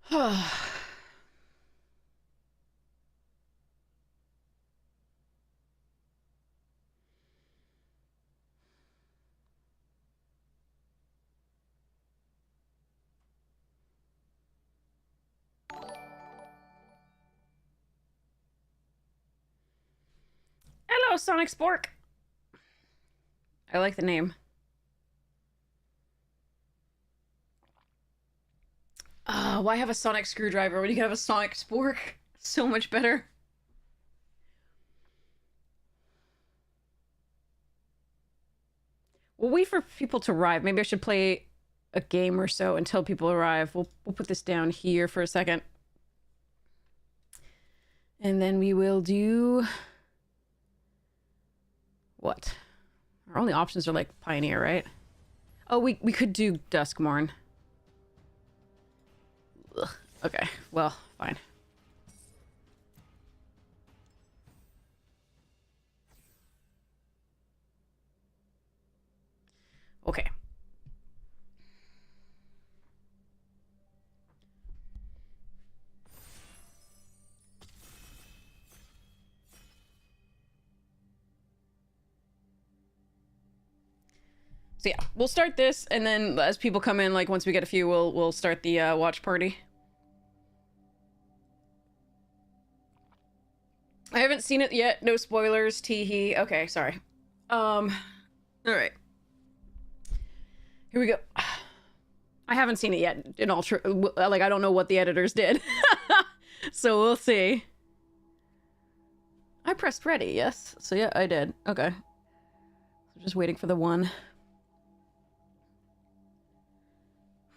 Hello, Sonic Spork. I like the name. Why have a sonic screwdriver when you can have a sonic spork? So much better. We'll wait for people to arrive. Maybe I should play a game or so until people arrive. We'll put this down here for a second. And then we will do... What? Our only options are like Pioneer, right? Oh, we could do Duskmorn. Ugh. Okay, well, fine. Okay. So yeah, we'll start this, and then as people come in, like once we get a few, we'll start the watch party. I haven't seen it yet. No spoilers. Teehee. Okay, sorry. All right. Here we go. I haven't seen it yet. In all true, like I don't know what the editors did, so we'll see. I pressed ready. Yes. So yeah, I did. Okay. So just waiting for the one.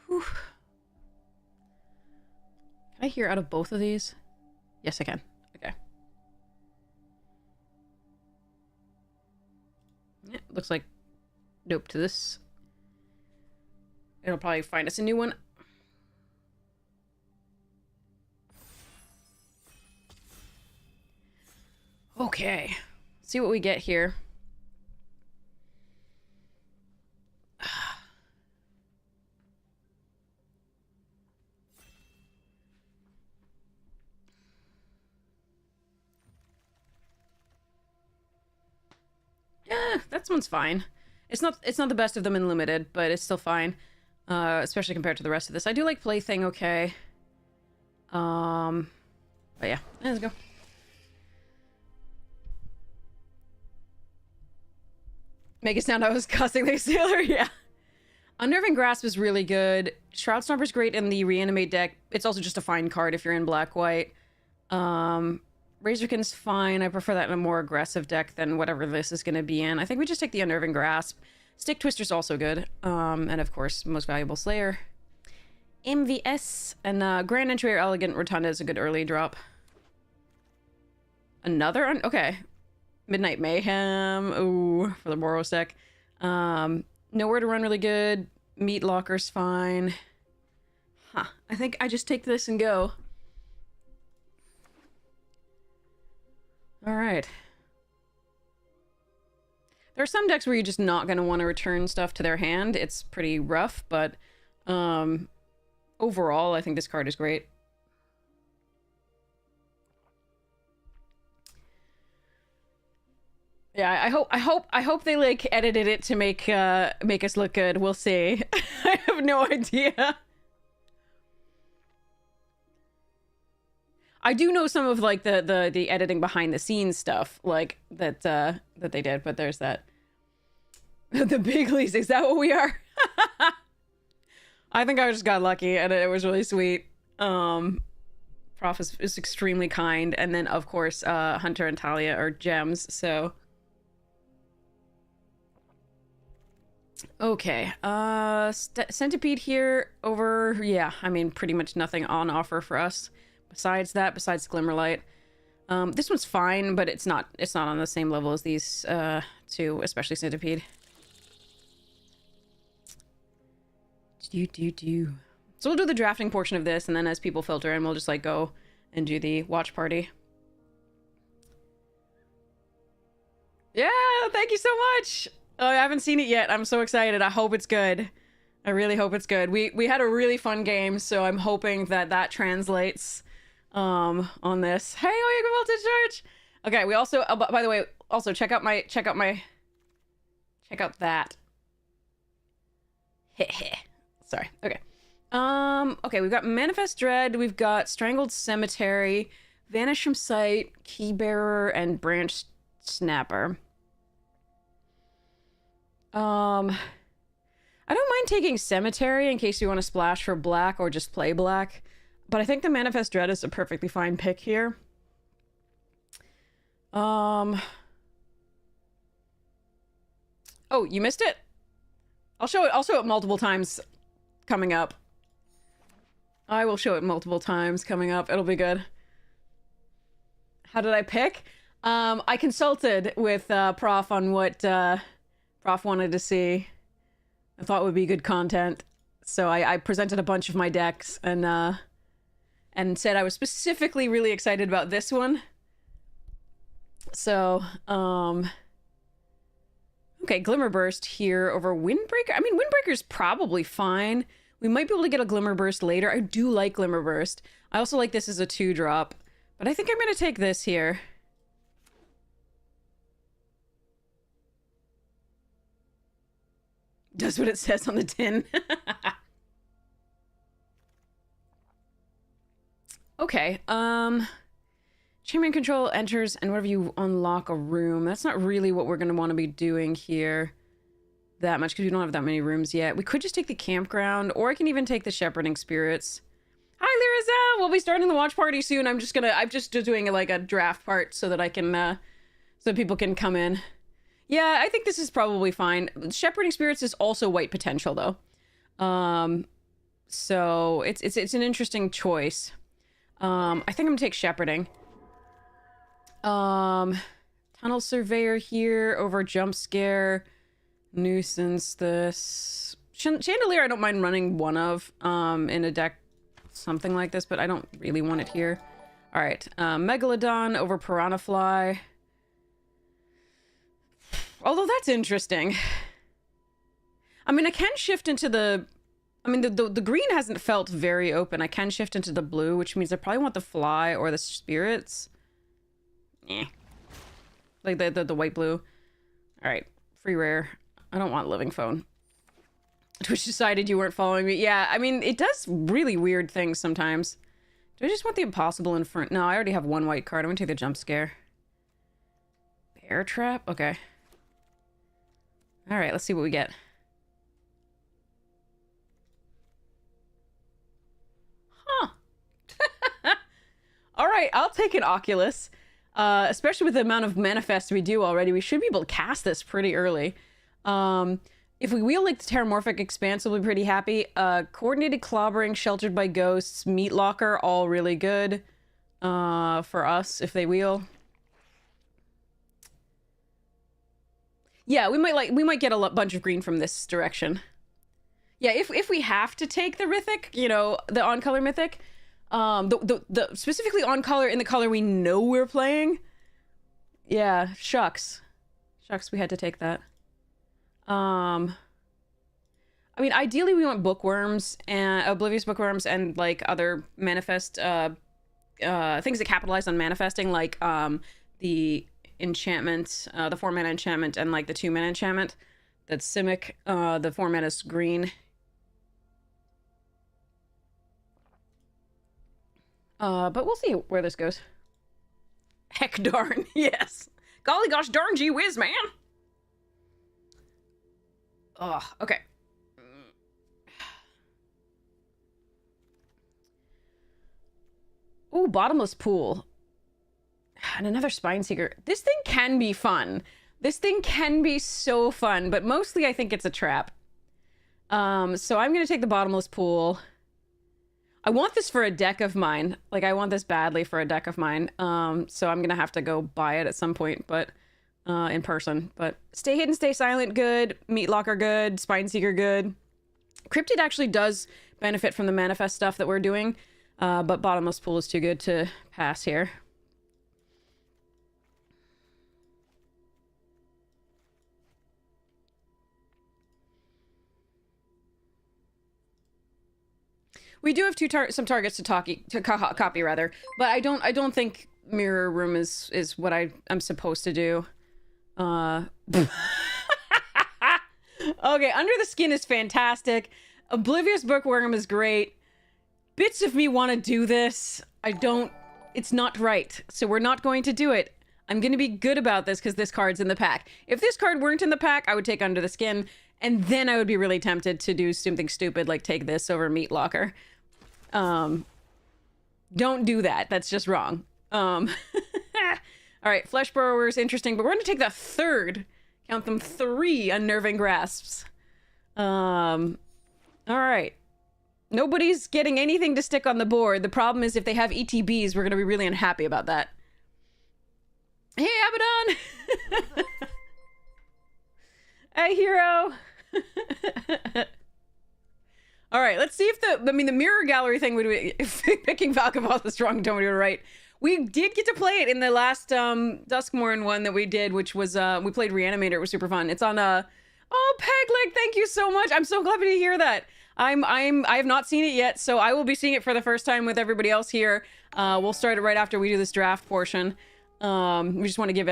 Whew. Can I hear out of both of these? Yes, I can. Okay. Yeah, looks like nope to this. It'll probably find us a new one. Okay. See what we get here. Yeah, that one's fine. It's not the best of them in limited, but it's still fine. Especially compared to the rest of this. I do like Plaything okay. But yeah, let's go. Make it sound I was cussing the sailor, yeah. Unnerving Grasp is really good. Shroud Stomper's great in the reanimate deck. It's also just a fine card if you're in black-white. Razorkin's fine. I prefer that in a more aggressive deck than whatever this is going to be in. I think we just take the Unnerving Grasp. Stick Twister's also good. And of course, Most Valuable Slayer. MVS. And Grand Entry or Elegant Rotunda is a good early drop. Another? Okay. Midnight Mayhem. Ooh, for the Boros deck. Nowhere to Run really good. Meat Locker's fine. Huh. I think I just take this and go. Alright. There are some decks where you're just not going to want to return stuff to their hand. It's pretty rough, but overall, I think this card is great. Yeah, I hope they like edited it to make us look good. We'll see. I have no idea. I do know some of like the editing behind the scenes stuff like that that they did, but there's that. The big lease, is that what we are? I think I just got lucky and it was really sweet. Prof is extremely kind, and then of course Hunter and Talia are gems, so okay. Centipede here over, yeah, I mean pretty much nothing on offer for us. Besides Glimmerlight. This one's fine, but it's not on the same level as these two, especially Centipede. So we'll do the drafting portion of this, and then as people filter in, we'll just like go and do the watch party. Yeah, thank you so much. Oh, I haven't seen it yet. I'm so excited. I hope it's good. I really hope it's good. We had a really fun game, so I'm hoping that that translates on this. Hey, oh, you can Church. Okay, we also by the way, also check out that. Sorry. Okay. Okay, we've got Manifest Dread, we've got Strangled Cemetery, Vanish from Sight, Keybearer, and Branch Snapper. I don't mind taking Cemetery in case you want to splash for black or just play black, but I think the Manifest Dread is a perfectly fine pick here. Oh, you missed it? I'll show it multiple times coming up. I will show it multiple times coming up. It'll be good. How did I pick? I consulted with Prof on what Prof wanted to see. I thought would be good content. So I presented a bunch of my decks and said I was specifically really excited about this one. So, okay, Glimmerburst here over Windbreaker. I mean, Windbreaker's probably fine. We might be able to get a Glimmerburst later. I do like Glimmerburst. I also like this as a 2-drop. But I think I'm going to take this here. Does what it says on the tin. Okay, Champion Control enters, and whenever you unlock a room, that's not really what we're going to want to be doing here that much, because we don't have that many rooms yet. We could just take the Campground, or I can even take the Shepherding Spirits. Hi, Lyriza! We'll be starting the watch party soon. I'm just doing like a draft part so that I can, so people can come in. Yeah, I think this is probably fine. Shepherding Spirits is also white potential, though. So it's an interesting choice. I think I'm gonna take Shepherding. Tunnel Surveyor here over Jump Scare. Nuisance this. Chandelier I don't mind running one of in a deck something like this, but I don't really want it here. Alright, Megalodon over Piranha Fly. Although that's interesting. I mean, I can shift into the... I mean, the green hasn't felt very open. I can shift into the blue, which means I probably want the Fly or the Spirits. Eh. Like the white-blue. Alright, free rare. I don't want Living Phone. Twitch decided you weren't following me. Yeah, I mean, it does really weird things sometimes. Do I just want the Impossible in front? No, I already have one white card. I'm gonna take the Jump Scare. Bear Trap? Okay. Alright, let's see what we get. Huh. Alright, I'll take an Oculus. Especially with the amount of manifests we do already, we should be able to cast this pretty early. If we wheel like the Terramorphic Expanse, we'll be pretty happy. Coordinated Clobbering, Sheltered by Ghosts, Meat Locker, all really good for us if they wheel. Yeah, we might get a bunch of green from this direction. Yeah, if we have to take the Rithik, you know, the on-color Mythic, the specifically on-color in the color we know we're playing. Yeah, shucks. Shucks, we had to take that. I mean, ideally we want Bookworms and Oblivious Bookworms and like other manifest things that capitalize on manifesting, like the enchantment, the 4-mana enchantment and like the 2-mana enchantment. That's Simic, the 4-mana's green. But we'll see where this goes. Heck darn, yes. Golly gosh darn gee whiz, man. Oh, okay. Ooh, Bottomless Pool. And another Spineseeker. This thing can be fun. This thing can be so fun, but mostly I think it's a trap. So I'm gonna take the Bottomless Pool. I want this for a deck of mine. Like, I want this badly for a deck of mine. So I'm gonna have to go buy it at some point, but in person. But Stay Hidden, Stay Silent, good. Meat Locker, good. Spineseeker, good. Cryptid actually does benefit from the manifest stuff that we're doing, but Bottomless Pool is too good to pass here. We do have some targets to copy rather, but I don't think mirror room is what I'm supposed to do. Okay, Under the Skin is fantastic. Oblivious Bookworm is great. Bits of me want to do this. It's not right, so we're not going to do it. I'm going to be good about this because this card's in the pack. If this card weren't in the pack, I would take Under the Skin, and then I would be really tempted to do something stupid like take this over Meat Locker. Don't do that. That's just wrong. All right, Flesh Burrower is interesting, but we're going to take the third, count them, 3 Unnerving Grasps. All right. Nobody's getting anything to stick on the board. The problem is if they have ETBs, we're going to be really unhappy about that. Hey, Abaddon! Hey, hero! All right, let's see if the mirror gallery thing would be... If picking Valkavall is wrong, don't we do it right. We did get to play it in the last Duskmorn one that we did, which was, we played Reanimator. It was super fun. It's on, oh, Pegleg, thank you so much. I'm so glad to hear that. I have not seen it yet, so I will be seeing it for the first time with everybody else here. We'll start it right after we do this draft portion. We just want to give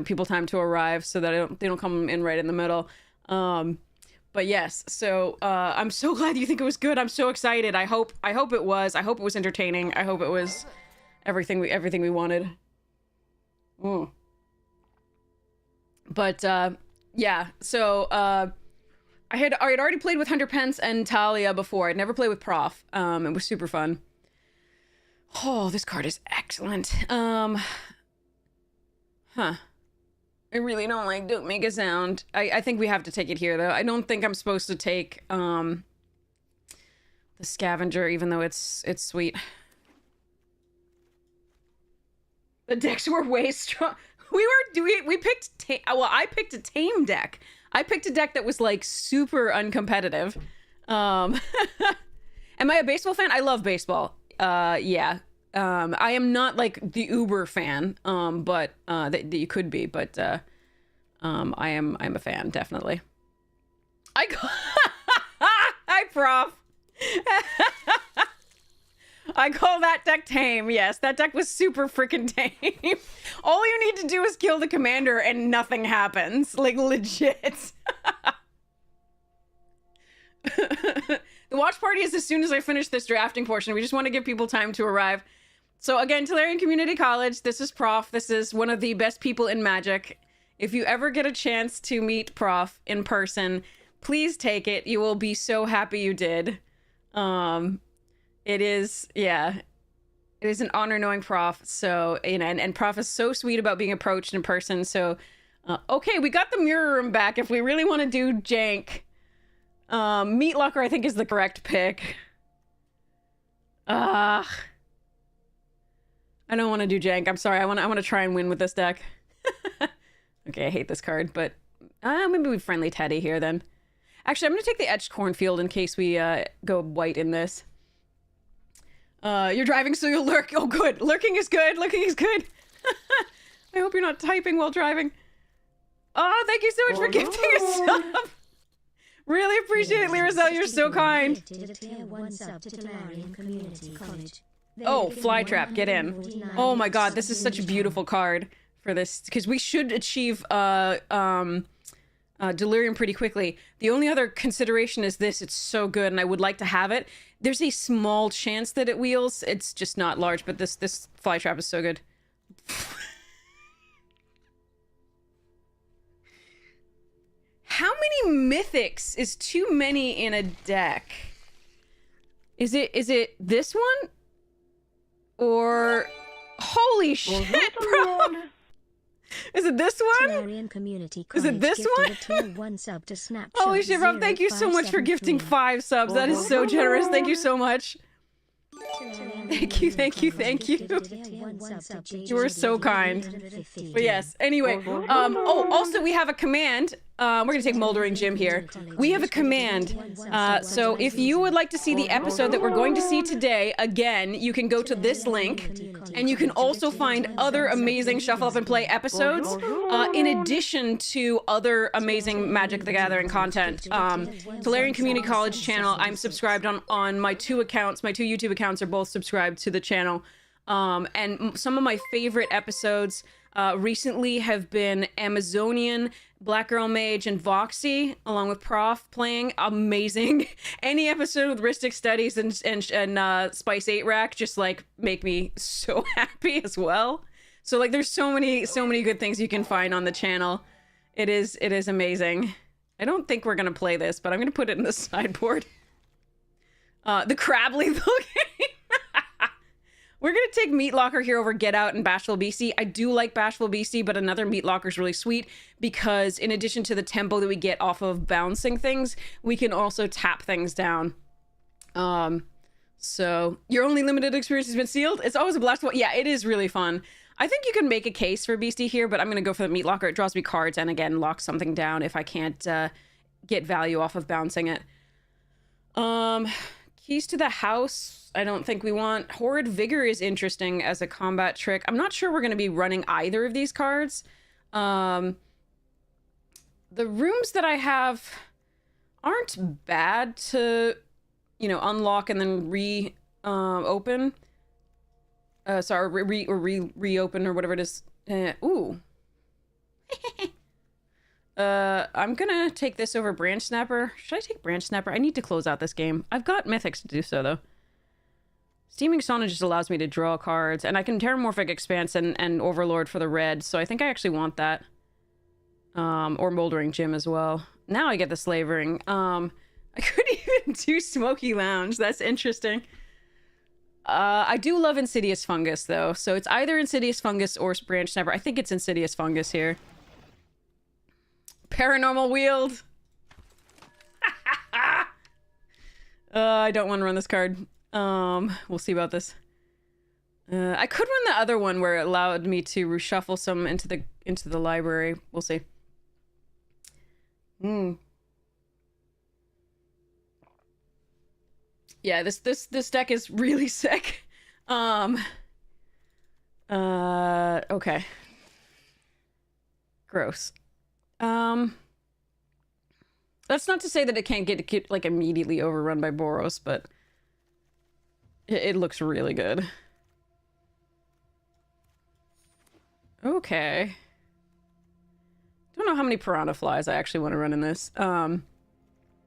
people time to arrive so that they don't come in right in the middle. But yes, so I'm so glad you think it was good. I'm so excited. I hope it was. I hope it was entertaining. I hope it was everything we wanted. But yeah, so I had already played with Hunter Pence and Talia before. I'd never played with Prof. It was super fun. Oh, this card is excellent. I really don't like Don't Make a Sound. I think we have to take it here, though. I don't think I'm supposed to take the Scavenger, even though it's sweet. The decks were way strong. We picked I picked a tame deck. I picked a deck that was like super uncompetitive. Am I a baseball fan? I love baseball. Yeah. I am not like the Uber fan, but that you could be, but I'm a fan, definitely. Hi, Prof. I call that deck tame. Yes, that deck was super freaking tame. All you need to do is kill the commander and nothing happens. Like, legit. The watch party is as soon as I finish this drafting portion. We just want to give people time to arrive. So again, Tolarian Community College, this is Prof. This is one of the best people in Magic. If you ever get a chance to meet Prof in person, please take it. You will be so happy you did. It is an honor knowing Prof. So, and Prof is so sweet about being approached in person. So, okay, we got the mirror room back. If we really want to do jank, Meat Locker, I think, is the correct pick. I don't want to do jank. I'm sorry. I want to try and win with this deck. Okay, I hate this card, but maybe we friendly Teddy here then. Actually, I'm going to take the Etched Cornfield in case we go white in this. You're driving, so you'll lurk. Oh, good. Lurking is good. Lurking is good. I hope you're not typing while driving. Oh, thank you so much for gifting a sub. Really appreciate it, Lyrazel. You're so kind. Oh, Flytrap, get in. Oh my god, this is such a beautiful card for this, because we should achieve Delirium pretty quickly. The only other consideration is this. It's so good, and I would like to have it. There's a small chance that it wheels. It's just not large, but this Flytrap is so good. How many mythics is too many in a deck? Is it this one? Or holy shit, bro! Is it this one? Is it this one? Holy shit, Rob, thank you so much for gifting 5 subs. That is so generous. Thank you so much. Thank you, thank you, thank you. You were so kind. But yes, anyway. Oh, also we have a command. We're gonna take Moldering Jim here. We have a command. So if you would like to see the episode that we're going to see today, again, you can go to this link, and you can also find other amazing Shuffle Up and Play episodes, in addition to other amazing Magic the Gathering content. Tolarian Community College channel, I'm subscribed on my 2 accounts. My 2 YouTube accounts are both subscribed to the channel. And some of my favorite episodes recently have been Amazonian, Black Girl Mage, and Voxy, along with Prof playing. Amazing. Any episode with Ristic Studies and Spice 8 Rack just like make me so happy as well. So like there's so many good things you can find on the channel. It is amazing. I don't think we're gonna play this, but I'm gonna put it in the sideboard. The crab lethal game. We're gonna take Meat Locker here over Get Out and Bashful BC. I do like Bashful BC, but another Meat Locker is really sweet because in addition to the tempo that we get off of bouncing things, we can also tap things down. So your only limited experience has been sealed. It's always a blast. Yeah, it is really fun. I think you can make a case for Beastie here, but I'm gonna go for the Meat Locker. It draws me cards and again locks something down if I can't get value off of bouncing it. Keys to the House. I don't think we want. Horrid Vigor is interesting as a combat trick. I'm not sure we're going to be running either of these cards. The rooms that I have aren't bad to, you know, unlock and then reopen. Reopen or whatever it is. Ooh. I'm gonna take this over Branch Snapper. Should I take Branch Snapper? I need to close out this game. I've got Mythics to do so, though. Steaming Sauna just allows me to draw cards, and I can Terramorphic Expanse and Overlord for the red, so I think I actually want that. Or Moldering Jim as well. Now I get the Slavering. I could even do Smoky Lounge. That's interesting. I do love Insidious Fungus, though, so it's either Insidious Fungus or Branch Snapper. I think it's Insidious Fungus here. Paranormal Wield. I don't want to run this card. We'll see about this. I could run the other one where it allowed me to reshuffle some into the library. We'll see. Yeah, this deck is really sick. Okay. Gross. That's not to say that it can't get like immediately overrun by Boros, but it looks really good. Okay. Don't know how many Piranha Flies I actually want to run in this. I'm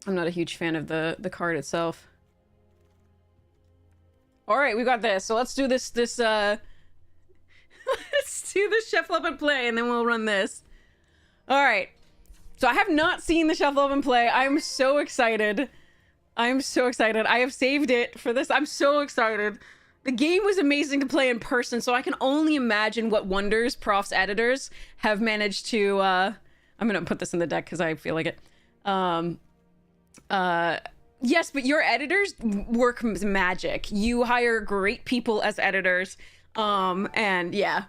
not a huge fan of the card itself. All right, we got this. So let's do this let's do the Shuffle Up and Play, and then we'll run this. All right. So I have not seen the Shuffle Up and Play. I'm so excited. I'm so excited. I have saved it for this. I'm so excited. The game was amazing to play in person, so I can only imagine what wonders Prof's editors have managed to... I'm going to put this in the deck because I feel like it. Yes, but your editors work magic. You hire great people as editors. And yeah.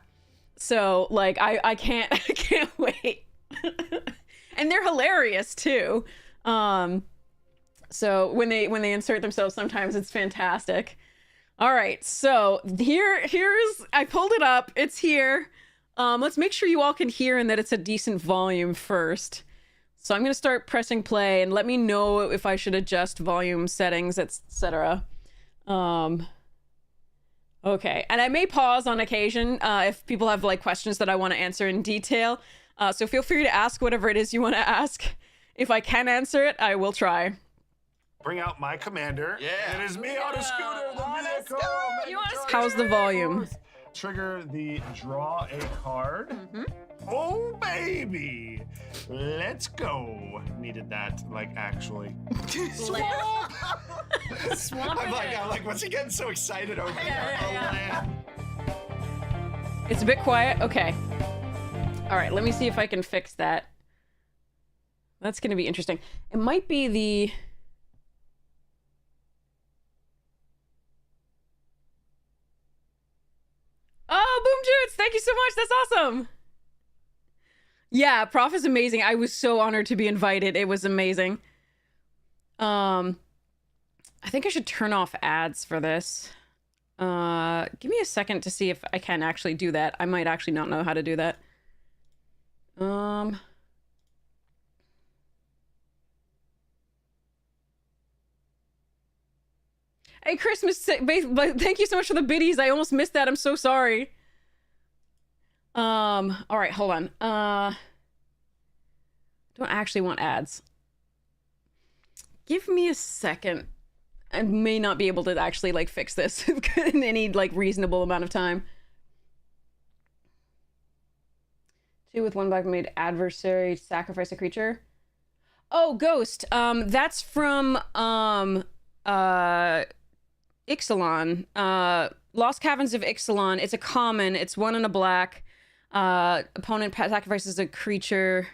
So, like, I can't wait. And they're hilarious too. So when they insert themselves, sometimes it's fantastic. All right, so here's I pulled it up. It's here. Let's make sure you all can hear and that it's a decent volume first. So I'm gonna start pressing play and let me know if I should adjust volume settings, etc. Okay, and I may pause on occasion if people have like questions that I want to answer in detail. So feel free to ask whatever it is you want to ask. If I can answer it, I will try. Bring out my commander. Yeah. It is me on a scooter, the vehicle. How's the volume? Trigger the draw a card. Oh, baby. Let's go. Needed that, like, actually. Swamp! Swamp I'm like, what's he getting so excited over Yeah. It's a bit quiet. Okay. All right, let me see if I can fix that. That's going to be interesting. It might be the... Oh, Boom Jutes! Thank you so much. That's awesome. Yeah, Prof is amazing. I was so honored to be invited. It was amazing. I think I should turn off ads for this. Give me a second to see if I can actually do that. I might actually not know how to do that. Hey, Christmas, thank you so much for the biddies. I almost missed that. I'm so sorry. All right, hold on. Don't actually want ads. Give me a second. I may not be able to actually like fix this in any like reasonable amount of time. 2 with 1 black made adversary sacrifice a creature. Oh, Ghost. That's from Ixalan. Lost Caverns of Ixalan. It's a common. It's 1 and a black. Opponent sacrifices a creature.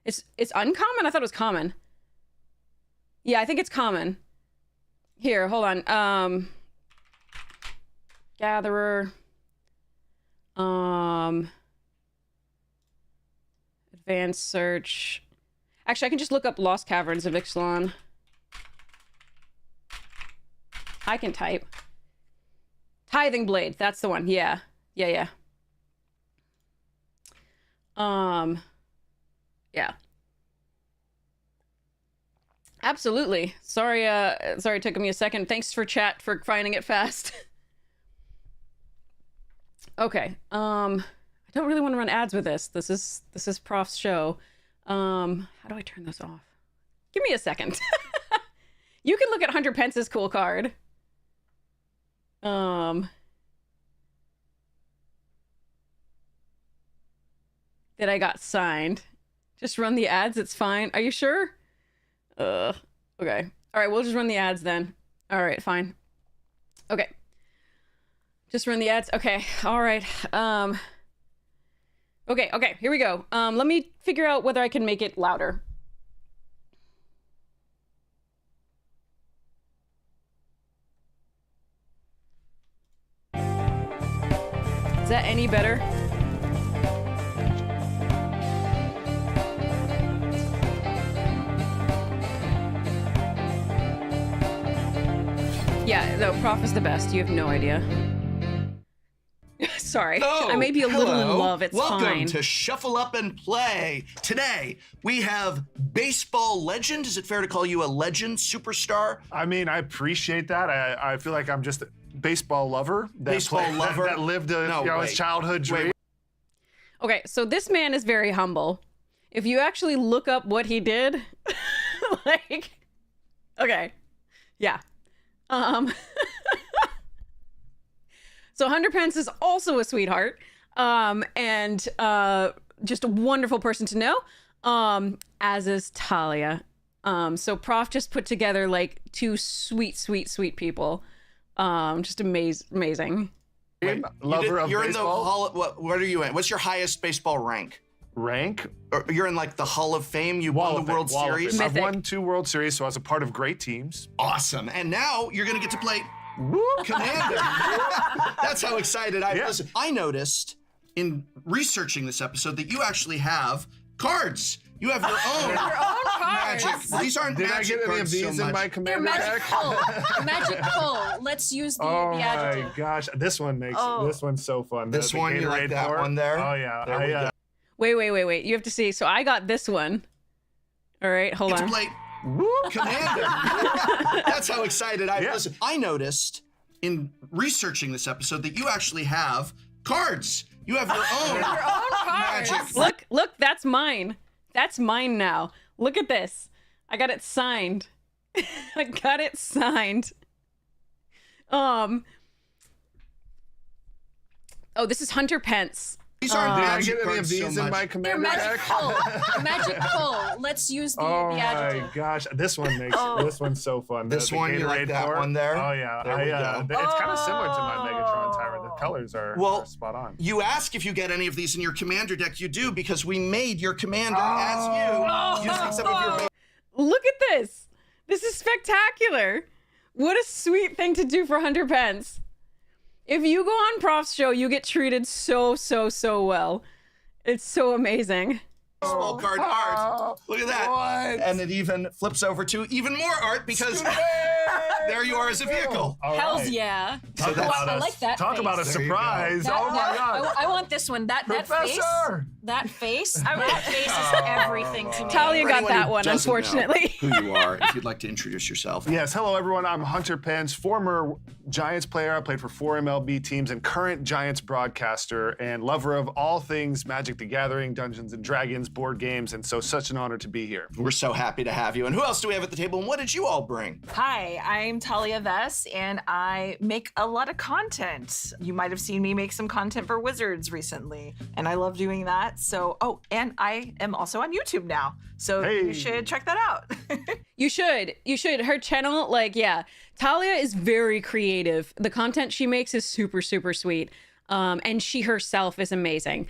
It's uncommon? I thought it was common. Yeah, I think it's common. Here, hold on. Gatherer. Advanced search. Actually, I can just look up Lost Caverns of Ixalan. I can type. Tithing Blade. That's the one. Yeah. Yeah. Yeah. Absolutely. Sorry it took me a second. Thanks for chat for finding it fast. Okay. I don't really want to run ads with this. This is Prof's show. How do I turn this off? Give me a second. You can look at Hunter Pence's cool card. That I got signed. Just run the ads, it's fine. Are you sure? Okay. All right, we'll just run the ads then. All right, fine. Okay. Just run the ads. Okay. All right. Okay, here we go. Let me figure out whether I can make it louder. Is that any better? Yeah, no, Prof is the best. You have no idea. Sorry. Oh, I may be a little in love. It's Welcome fine. to Shuffle Up and Play. Today, we have baseball legend. Is it fair to call you a legend, superstar? I mean, I appreciate that. I feel like I'm just a baseball lover. That lived his childhood dream. Okay, so this man is very humble. If you actually look up what he did, like, okay, yeah. So Hunter Pence is also a sweetheart, and just a wonderful person to know, as is Talia. So Prof just put together like 2 sweet people. Just amazing. Wait, Lover of you're baseball. in the hall. What are you in? What's your highest baseball rank? Rank? Or you're in like the Hall of Fame. You won the World Series. I've won 2 World Series, so I was a part of great teams. Awesome. And now you're gonna get to play Commander. That's how excited I am. Yeah. Listen, I noticed in researching this episode that you actually have cards. You have your own. Your own cards. Magic. These aren't Did I magic get any of cards these so in much. my They're commander magic deck? full. Magic full. Let's use the Oh my adjective. gosh, this one makes this one's so fun. This one, you like Gatorade that pour. one there? Oh yeah, There we go. Wait. You have to see. So I got this one. All right, hold Get to on. play Commander. That's how excited I am. Yeah. Listen, I noticed in researching this episode that you actually have cards. You have your own. Your own cards. Magic. Look, that's mine. That's mine now. Look at this. I got it signed. I got it signed. Oh, this is Hunter Pence. These aren't Did I magic get any of cards these so in much. my They're commander magic deck? full. Magic full. Let's use the Oh my adjective. gosh, this one makes this one's so fun. This The one, you like Gatorade that pour. one there? Oh yeah, There we go. It's kind of similar to my Megatron Tyrant. The colors are spot on. You ask if you get any of these in your commander deck. You do, because we made your commander as you using some of your base. Look at this. This is spectacular. What a sweet thing to do for Hunter Pence. If you go on Prof's show, you get treated so well. It's so amazing. baseball card art. Look at that. What? And it even flips over to even more art because there you are as a vehicle. Hells yeah. Talk So about I a- like that Talk face. about a There you go. surprise. That- Oh my that- God. I want this one. That face. Professor. That face. That face is everything to me. Talia For got anyone that who one, doesn't know unfortunately. who you are, if you'd like to introduce yourself. Yes, hello everyone. I'm Hunter Pence, former Giants player. I played for 4 MLB teams and current Giants broadcaster and lover of all things Magic the Gathering, Dungeons and Dragons, board games, and so such an honor to be here. We're so happy to have you. And who else do we have at the table? And what did you all bring? Hi, I'm Talia Vess, and I make a lot of content. You might have seen me make some content for Wizards recently, and I love doing that. So, and I am also on YouTube now, so Hey. you should check that out. You should. You should. Her channel, like, yeah. Talia is very creative. The content she makes is super, super sweet. And she herself is amazing.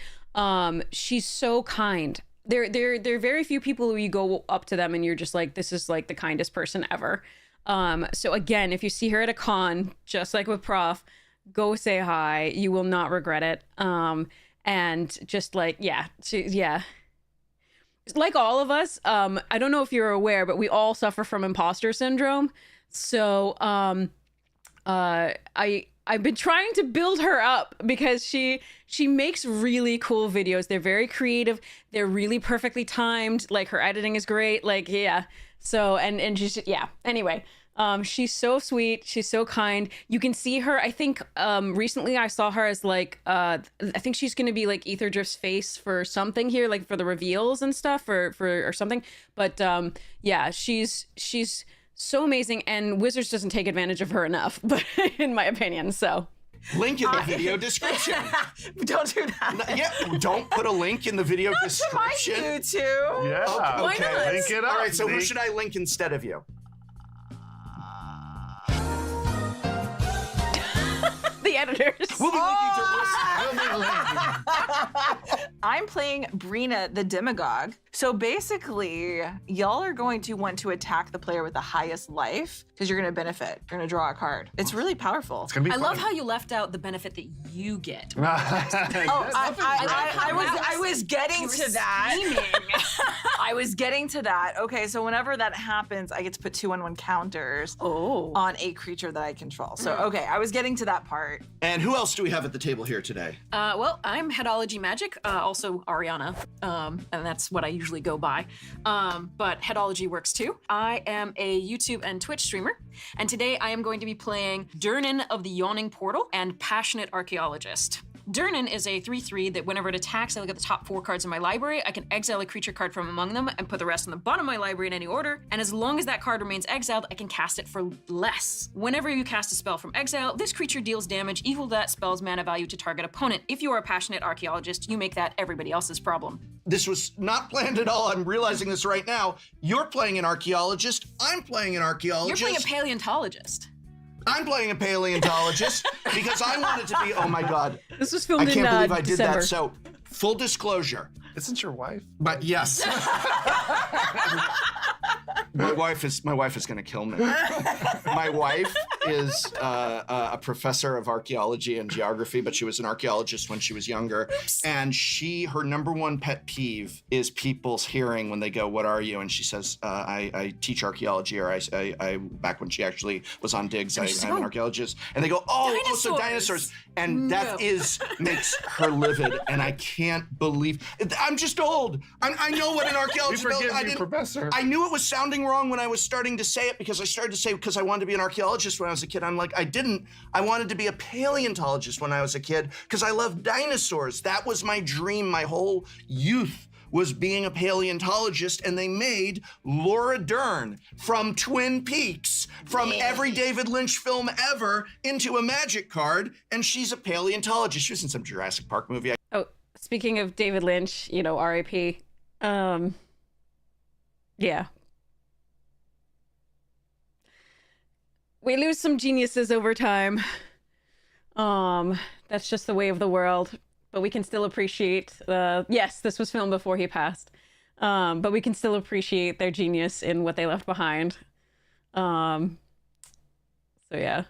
She's so kind. There are very few people who you go up to them and you're just like, this is like the kindest person ever. So again, if you see her at a con, just like with Prof, go say hi. You will not regret it. And just like, yeah, like all of us, I don't know if you're aware, but we all suffer from imposter syndrome. So I've been trying to build her up because she makes really cool videos. They're very creative. They're really perfectly timed. Like, her editing is great. Like, yeah. So and she's, yeah. Anyway, she's so sweet. She's so kind. You can see her. I think recently I saw her as like I think she's gonna be like Ether Drift's face for something here, like for the reveals and stuff, or something. But yeah, she's so amazing, and Wizards doesn't take advantage of her enough, but in my opinion. So Link in the video description. Don't do that. Yeah, don't put a link in the video My description. YouTube. Yeah. Okay. not? Link it up. All right, so who Link- should I link instead of you? the editors. We'll be linking to I'm playing Brina the Demagogue. So basically, y'all are going to want to attack the player with the highest life because you're going to benefit. You're going to draw a card. It's really powerful. It's gonna be I fun. love how you left out the benefit that you get. Oh, I was getting to that. I was getting to that. Okay, so whenever that happens, I get to put 2/1 counters on a creature that I control. So, okay, I was getting to that part. And who else do we have at the table here today? Well, I'm Headology Magic, also Ariana, and that's what I usually go by. But Headology works too. I am a YouTube and Twitch streamer, and today I am going to be playing Durnan of the Yawning Portal and Passionate Archaeologist. Durnan is a 3/3 that whenever it attacks, I look at the top 4 cards in my library. I can exile a creature card from among them and put the rest on the bottom of my library in any order. And as long as that card remains exiled, I can cast it for less. Whenever you cast a spell from exile, this creature deals damage equal to that spell's mana value to target opponent. If you are a Passionate Archaeologist, you make that everybody else's problem. This was not planned at all. I'm realizing this right now. You're playing an archaeologist. I'm playing an You're archaeologist. playing a paleontologist. I'm playing a paleontologist because I wanted to be. Oh my God! This was I filmed can't in believe I did December. that. So, full disclosure. Isn't your wife? But yes. My wife is going to kill me. My wife is a professor of archaeology and geography, but she was an archaeologist when she was younger. And her number one pet peeve is people's hearing when they go, "What are you?" And she says, "I teach archaeology," or I back when she actually was on Diggs, I'm an archaeologist. And they go, "Oh, so dinosaurs." And that makes her livid, and I can't believe. I'm just old. I know what an archaeologist We forgive I you, didn't- Professor. I knew it was sounding wrong when I was starting to say it because I started to say because I wanted to be an archaeologist when I was a kid. I'm like, I didn't. I wanted to be a paleontologist when I was a kid because I loved dinosaurs. That was my dream my whole youth was being a paleontologist, and they made Laura Dern from Twin Peaks, from every David Lynch film ever, into a magic card, and she's a paleontologist. She was in some Jurassic Park movie. Oh, speaking of David Lynch, you know, R.I.P. Yeah. We lose some geniuses over time. That's just the way of the world. But we can still appreciate, yes, this was filmed before he passed. But we can still appreciate their genius in what they left behind. So yeah.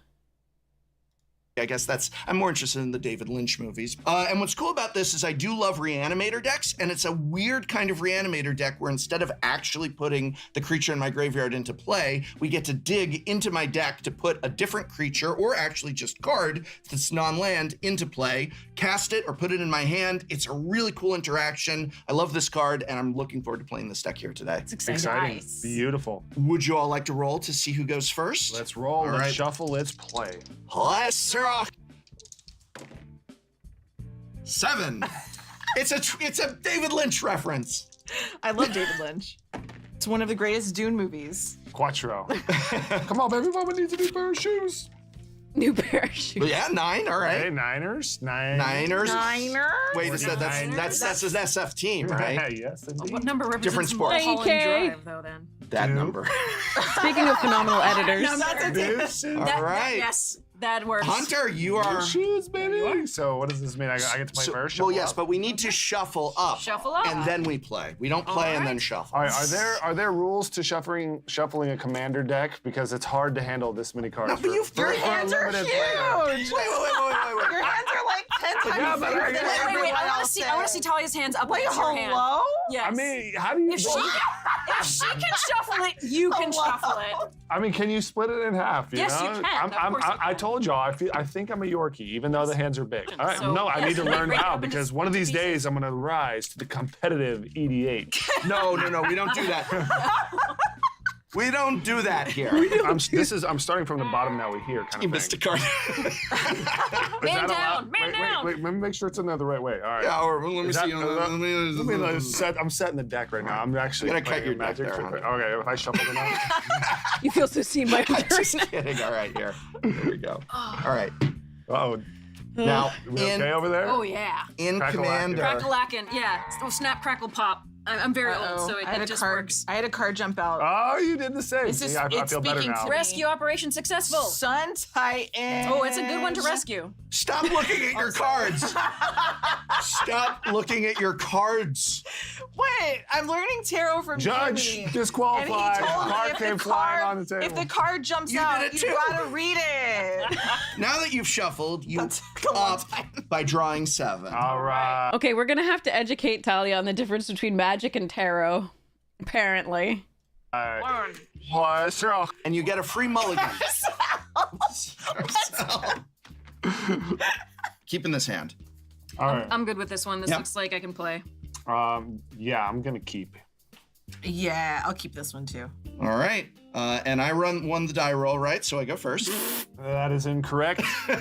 I guess I'm more interested in the David Lynch movies. And what's cool about this is I do love reanimator decks, and it's a weird kind of reanimator deck where instead of actually putting the creature in my graveyard into play, we get to dig into my deck to put a different creature or actually just card that's non-land into play, cast it or put it in my hand. It's a really cool interaction. I love this card, and I'm looking forward to playing this deck here today. It's exciting. Exciting. Beautiful. Would you all like to roll to see who goes first? Let's roll. All Let's right. shuffle. Let's play. Let's rock. 7. It's a David Lynch reference. I love David Lynch. It's one of the greatest Dune movies. Quattro. Come on, baby. Mama needs a new pair of shoes. New pair of shoes. Yeah, 9. All right. Hey, Niners. Niners. Niners? Wait, that's an SF team, right? Yes, indeed. What number represents Different sport. Mulholland Okay. Drive, though, then? That Two. number. Speaking of phenomenal editors. This is All right. Yes, that works. Hunter, you are. shoes, baby. So what does this mean? I get to play first? Well, Shuffle yes, up? but we need to shuffle up. Shuffle up. And then we play. We don't play and then shuffle. All right, are there rules to shuffling a commander deck? Because it's hard to handle this many cards. No, but Your hands are huge. Wait. Your hands are like 10 times Yeah, but bigger I- than wait, everyone Wait, I want to else see. I want to see Talia's hands up Wait, against your hand. hello? Yes. I mean, how do you? if she can shuffle it, you can shuffle it. I mean, can you split it in half? You Yes, you know? can. Of course you I can. told y'all. I think I'm a Yorkie, even though the hands are big. All right, So, no, I yes, need to break learn it how up into because one of these pieces. days I'm gonna rise to the competitive EDH. No, we don't do that. We don't do that here. I'm starting from the bottom now. We hear kind You of missed a thing. card. Man down, man wait, down. Wait, let me make sure it's in there the right way. All right. Yeah, or let me Is that- see. I'm setting the deck right now. I'm actually You're gonna cut playing your deck Magic. there, huh? Okay, if I shuffle them out. You feel so seen by I'm others. just kidding. All right, here we go. All right. Oh, Now, we okay over there? Oh yeah. in Crackle-lackin'. Commander. Crackle-lackin', yeah. Oh, snap, crackle, pop. I'm very old, so I it had a just card. works. I had a card jump out. Oh, you did the same. It's just- See, I it's feel better speaking now. to me. Rescue operation successful. Sun Titan. Oh, it's a good one to rescue. Stop looking at your cards. Stop looking at your cards. Wait, I'm learning tarot from Judge Jimmy. And disqualified. he told me Card if came the flying card, on the table. if the card jumps You out, did it you too. gotta read it. Now that you've shuffled, you That's a long up time. by drawing 7. All right. Okay, we're gonna have to educate Talia on the difference between magic and tarot. Apparently. What's wrong? And you get a free mulligan. Keep in this hand. All right. I'm good with this one. This Yep. looks like I can play. Yeah, I'm gonna keep. Yeah, I'll keep this one too. All right. And I won the die roll, right? So I go first. That is incorrect. Au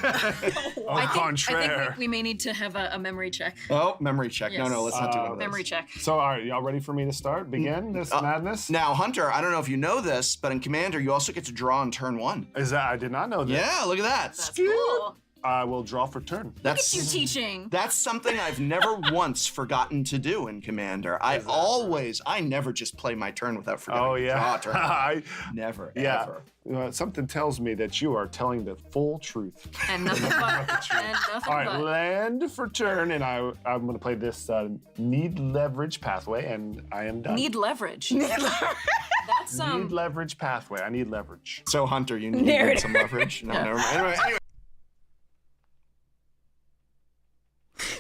I contraire. think we may need to have a memory check. Oh, memory check. Yes. No, let's not do one of those. Memory check. So, all right, y'all ready for me to start? Begin this madness? Now, Hunter, I don't know if you know this, but in Commander, you also get to draw on turn 1. Is that I did not know that. Yeah, look at that. That's cool. I will draw for turn. That's You teaching. That's something I've never once forgotten to do in Commander. I never just play my turn without forgetting Oh to draw yeah. a turn. Never, Yeah. ever. Something tells me that you are telling the full truth. And nothing but. And nothing All right, but. land for turn, and I'm going to play this need leverage pathway, and I am done. Need leverage. That's Need leverage pathway. I need leverage. So, Hunter, you need Narrator. some leverage? No, never mind. Anyway.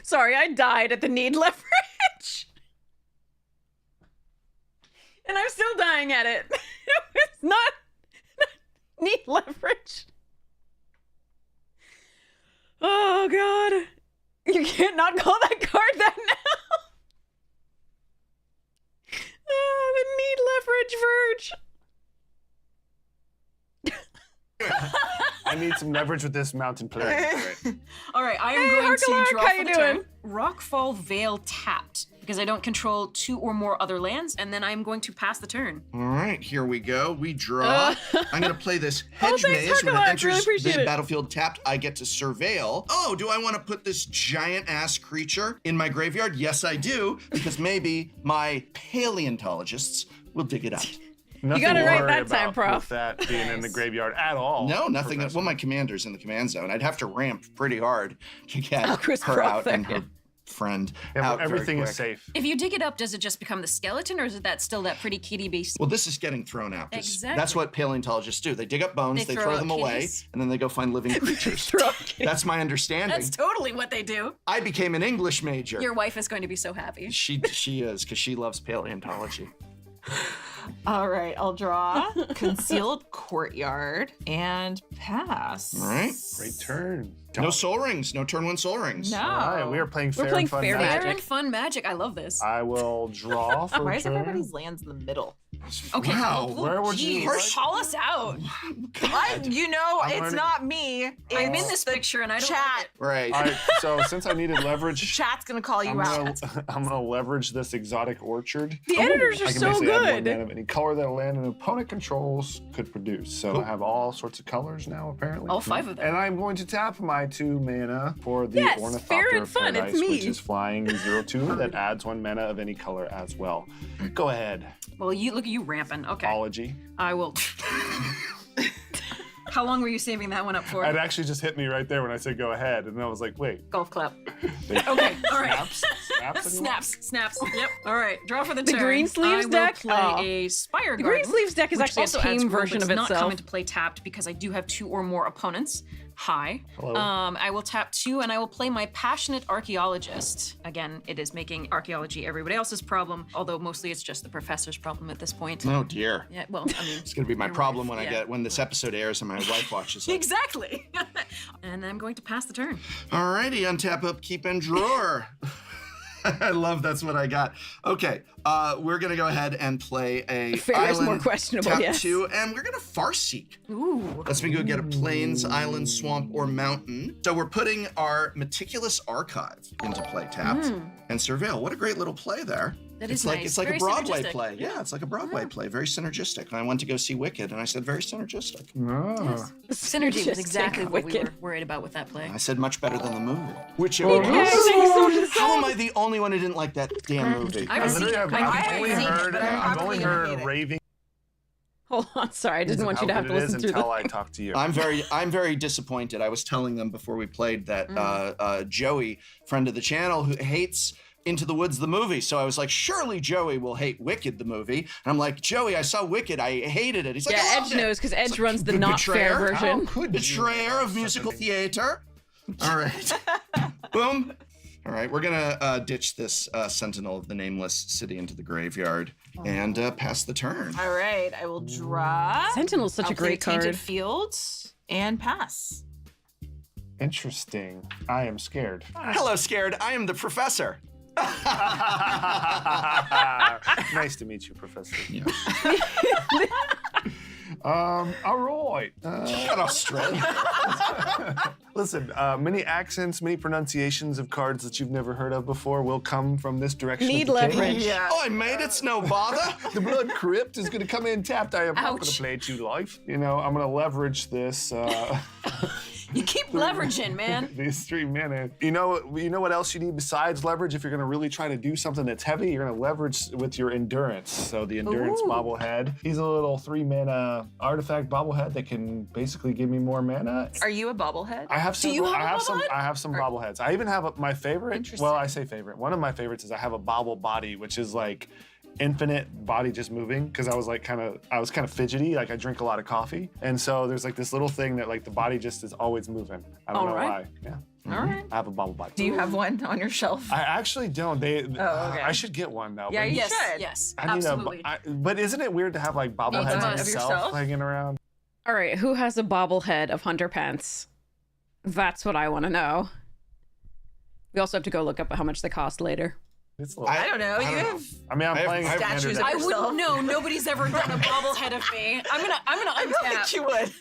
Sorry, I died at the need leverage. And I'm still dying at it. It's not need leverage. Oh god. You can't not call that card that now. The need leverage verge. I need some leverage with this mountain player. All right, I am Hey, going to Harkalark, draw how for you the doing? turn. Rockfall Vale tapped because I don't control 2 or more other lands, and then I'm going to pass the turn. All right, here we go. We draw. I'm going to play this hedge thanks, maze. When Harkalark. it enters Really appreciate the it. battlefield tapped, I get to surveil. Oh, do I want to put this giant-ass creature in my graveyard? Yes, I do, because maybe my paleontologists will dig it up. Nothing got it to right worry that time, about Prof. with that being in the graveyard at all. No, nothing. Professor. Well, my commander's in the command zone. I'd have to ramp pretty hard to get Oh, Chris her Prof out there. and her friend Yeah, out but everything very is quick. safe. If you dig it up, does it just become the skeleton, or is it that still that pretty kitty beast? Well, this is getting thrown out. Exactly. That's what paleontologists do. They dig up bones, They they throw throw out them away, kitties? and then they go find living creatures. That's my understanding. That's totally what they do. I became an English major. Your wife is going to be so happy. She is, because she loves paleontology. All right, I'll draw concealed courtyard and pass. All right. Great turn. No soul rings. No turn 1 soul rings. No. All right, we are playing fair playing and fun fair magic. magic. Fair and fun magic. I love this. I will draw for Why a is turn. everybody's lands in the middle? Okay. Wow. Where would you like- Call us out. You know, I'm it's learning- not me. I'm in It's this the picture and I don't chat. like it. Right. All right, so since I needed leverage, Chat's gonna call you out. I'm gonna leverage this exotic orchard. The editors are I can so basically add more good. mana of any color that a land an opponent controls could produce. So Cool. I have all sorts of colors now, apparently. All 5 of them. And I'm going to tap my 2 mana for the Yes, Ornithopter fair and of fun, it's Paradise, me. which is flying 0/2 that adds 1 mana of any color as well. Go ahead. Well, you look at you ramping. Okay. Apology. I will. How long were you saving that one up for? It actually just hit me right there when I said go ahead, and I was like, wait. Golf clap. Wait. Okay. All right. Snaps? Snaps? anyone? Snaps. Yep. All right. Draw for the The turn. green sleeves I will deck? play Oh. a Spire The Green Garden, Sleeves deck is which actually a also adds tame rule, version but of does not come itself. into play tapped because I do have 2 or more opponents. Hi. Hello. I will tap 2 and I will play my Passionate Archaeologist. Again, it is making archaeology everybody else's problem, although mostly it's just the professor's problem at this point. Oh dear. Yeah. Well, I mean. It's gonna be my your problem wife, when yeah. when this episode airs and my wife watches it. Exactly. And I'm going to pass the turn. Alrighty, untap, upkeep, and drawer. I love that's what I got. Okay, we're gonna go ahead and play a Fair is island, more questionable, tap yes. 2, and we're gonna farce seek. Ooh. Let's go get a plains, island, swamp, or mountain. So we're putting our meticulous archive into play tapped and surveil. What a great little play there. That It's is like nice. it's like Very a Broadway synergistic. play. Yeah, it's like a Broadway play. Very synergistic. And I went to go see Wicked, and I said very synergistic. Ah. Synergy was Synergistic exactly what we were Wicked. worried about with that play. I said much better than the movie. Which it Oh, was. yeah. How am I the only one who didn't like that damn movie? I've I seen literally it. have, I I've haven't only seen it, heard, but I'm I've probably only gonna heard hate it. raving Hold on, sorry, I didn't want you to how have to good it is listen through until the. I talk to you. I'm very disappointed. I was telling them before we played that Joey, friend of the channel, who hates Into the Woods the movie. So I was like, surely Joey will hate Wicked the movie. And I'm like, Joey, I saw Wicked. I hated it. He's like, Yeah, I loved Edge it. knows because Edge like, runs the "Be- not fair betrayer? version. How could you? Betrayer of musical theater. All right. Boom. All right, we're gonna ditch this Sentinel of the Nameless City into the graveyard and pass the turn. All right, I will draw. Sentinel's such I'll a great play Tainted card. Fields and pass. Interesting. I am scared. Hello, scared. I am the professor. Nice to meet you, Professor. Yeah. All right. Got Australia. Listen, many accents, many pronunciations of cards that you've never heard of before will come from this direction. Need of the table. leverage. Yeah. Oh, I made it's no bother. The Blood Crypt is going to come in tapped. I am not going Ouch. to play it you life. You know, I'm going to leverage this. You keep leveraging, man. These 3 mana. You know what else you need besides leverage? If you're going to really try to do something that's heavy, you're going to leverage with your endurance. So the endurance Ooh. bobblehead. He's a little 3 mana artifact bobblehead that can basically give me more mana. Are you a bobblehead? I have some. you have I a have some. bobblehead? I have some bobbleheads. I even have my favorite. Interesting. Well, I say favorite. One of my favorites is I have a bobble body, which is like infinite body just moving because I was kind of fidgety. Like I drink a lot of coffee, and so there's like this little thing that like the body just is always moving. I don't know Alright. why. Yeah, All right. I have a bobble body. Do you have one on your shelf? I actually don't. okay. I should get one though. Yeah, but you Yes, should. yes, I need absolutely. but isn't it weird to have like bobbleheads Of of yourself? yourself hanging around? All right, who has a bobblehead of Hunter Pence? That's what I want to know. We also have to go look up how much they cost later. It's a little, I don't know. I You don't know. have. I mean, I'm I have- playing I have Commander statues deck. of I yourself. wouldn't know. Nobody's ever done a bobblehead of me. I'm gonna I feel like untap. you would.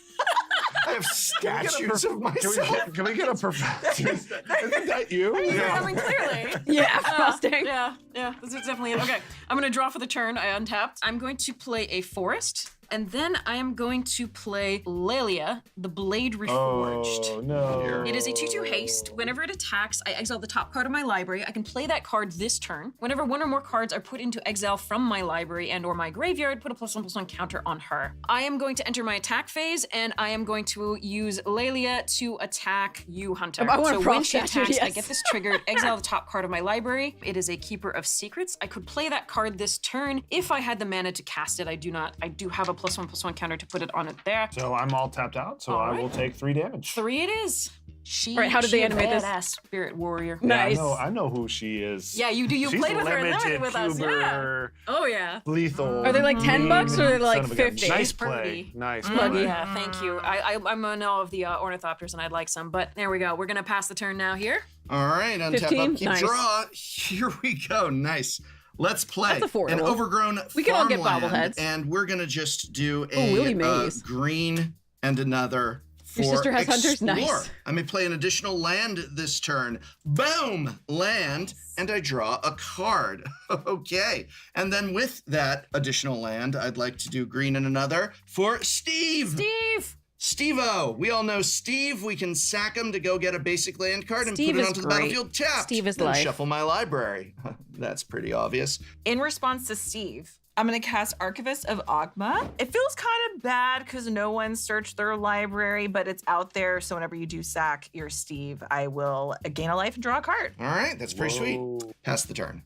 I have statues of myself. Can we get a professor? Isn't that you? I mean, clearly. Yeah, frosting. Yeah, this is definitely it. Okay, I'm gonna draw for the turn. I untapped. I'm going to play a forest. And then I am going to play Lelia, the Blade Reforged. Oh, no. It is a 2/2 haste. Whenever it attacks, I exile the top card of my library. I can play that card this turn. Whenever one or more cards are put into exile from my library and or my graveyard, put a +1/+1 counter on her. I am going to enter my attack phase, and I am going to use Lelia to attack you, Hunter. I want So to when she prompt that, attacks, I yes. get this triggered, exile the top card of my library. It is a Keeper of Secrets. I could play that card this turn if I had the mana to cast it. I do not. I do have a +1/+1 counter to put it on it there. So I'm all tapped out, so All I right. will take 3 damage. 3 it is. She, All right, how did they she a animate this? badass spirit warrior. Yeah, Nice. I know who she is. Yeah, you do. You She's played with her and limited limited with us. Yeah. cuber, Oh yeah. lethal. Are they like 10 bucks or are they like Son of a gun. 50? Nice Pretty. play. Nice Pluggy. play. Yeah, thank you. I'm in awe of the ornithopters, and I'd like some. But there we go. We're gonna pass the turn now here. All right, untap 15? upkeep Nice. draw. Here we go. Nice. Let's play That's affordable. an overgrown We can all get farmland, bobbleheads. and we're gonna just do Willy a Mays. green and another. For Your sister has hunters? explore. Nice. I may play an additional land this turn. Boom! Land, and I draw a card. Okay. And then with that additional land, I'd like to do green and another for Steve. Steve. Steve-O. We all know Steve. We can sack him to go get a basic land card and Steve put it is onto the great. battlefield tapped. Steve is then life. shuffle my library. That's pretty obvious. In response to Steve, I'm gonna cast Archivist of Ogma. It feels kind of bad because no one searched their library, but it's out there. So whenever you do sack your Steve, I will gain a life and draw a card. All right, that's pretty Whoa. sweet. Pass the turn.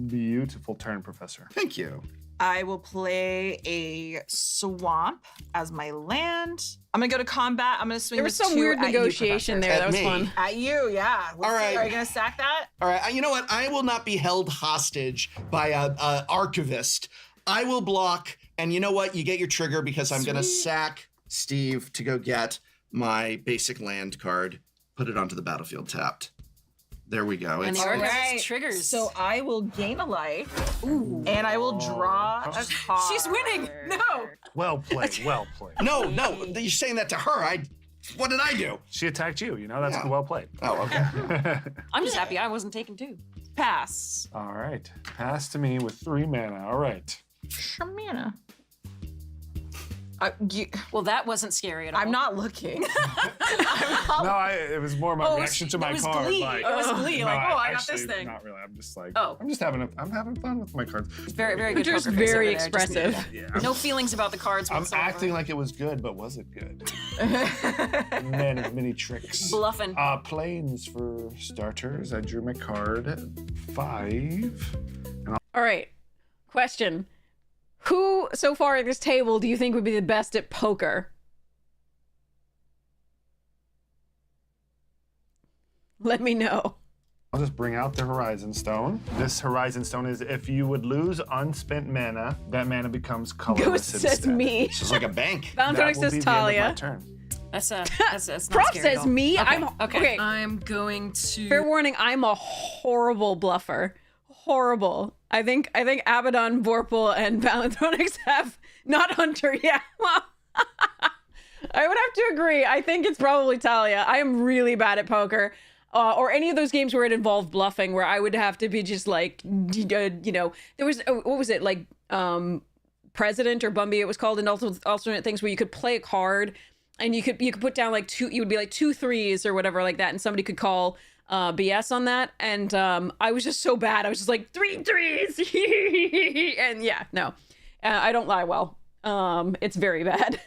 Beautiful turn, Professor. Thank you. I will play a swamp as my land. I'm gonna go to combat. I'm gonna swing. There was with some 2 weird at you, negotiation Professor. there. That was me. fun. At you, yeah. Let's All see. right. Are you gonna sack that? All right, you know what? I will not be held hostage by a archivist. I will block, and you know what? You get your trigger because I'm gonna sack Steve to go get my basic land card, put it onto the battlefield tapped. There we go. And It's, the All Archivist right. triggers. So I will gain a life. Ooh. And I will draw a card. She's winning. No. Well played. Well played. no, you're saying that to her. What did I do? She attacked you. You know, that's Yeah. well played. Oh, okay. I'm just happy I wasn't taken too. Pass. All right. Pass to me with 3 mana. All right. Shamana. Well, that wasn't scary at all. I'm not looking. No, it was more my Oh, reaction to it my was card. glee. Like, It was glee. Like, no, oh, I got this actually, thing. Not really. I'm just like, Oh. I'm having fun with my cards. Very, very good. Hunter's poker face very over there. Just- expressive. Yeah. no feelings about the cards I'm whatsoever. acting like it was good, but was it good? Man of many tricks. Bluffing. Planes for starters. I drew my card 5. All right. Question. Who so far at this table do you think would be the best at poker? Let me know. I'll just bring out the Horizon Stone. This Horizon Stone is if you would lose unspent mana, that mana becomes colorless Ghost says instead. me. It's like a bank. Valentine That will says be the end of my Talia. turn. That's not Prof scary at says all. me. Okay. I'm okay. I'm going to. Fair warning, I'm a horrible bluffer. Horrible. I think Abaddon, Vorpal, and Valentonix have not Hunter. Yeah. Well, I would have to agree. I think it's probably Talia. I am really bad at poker. Or any of those games where it involved bluffing, where I would have to be just like, you know, there was, what was it, like President or Bumby, it was called, and alternate things where you could play a card and you could put down like you would be like 2 3s or whatever like that, and somebody could call BS on that, and I was just so bad. I was just like 3 3s, and yeah, no, I don't lie well. It's very bad.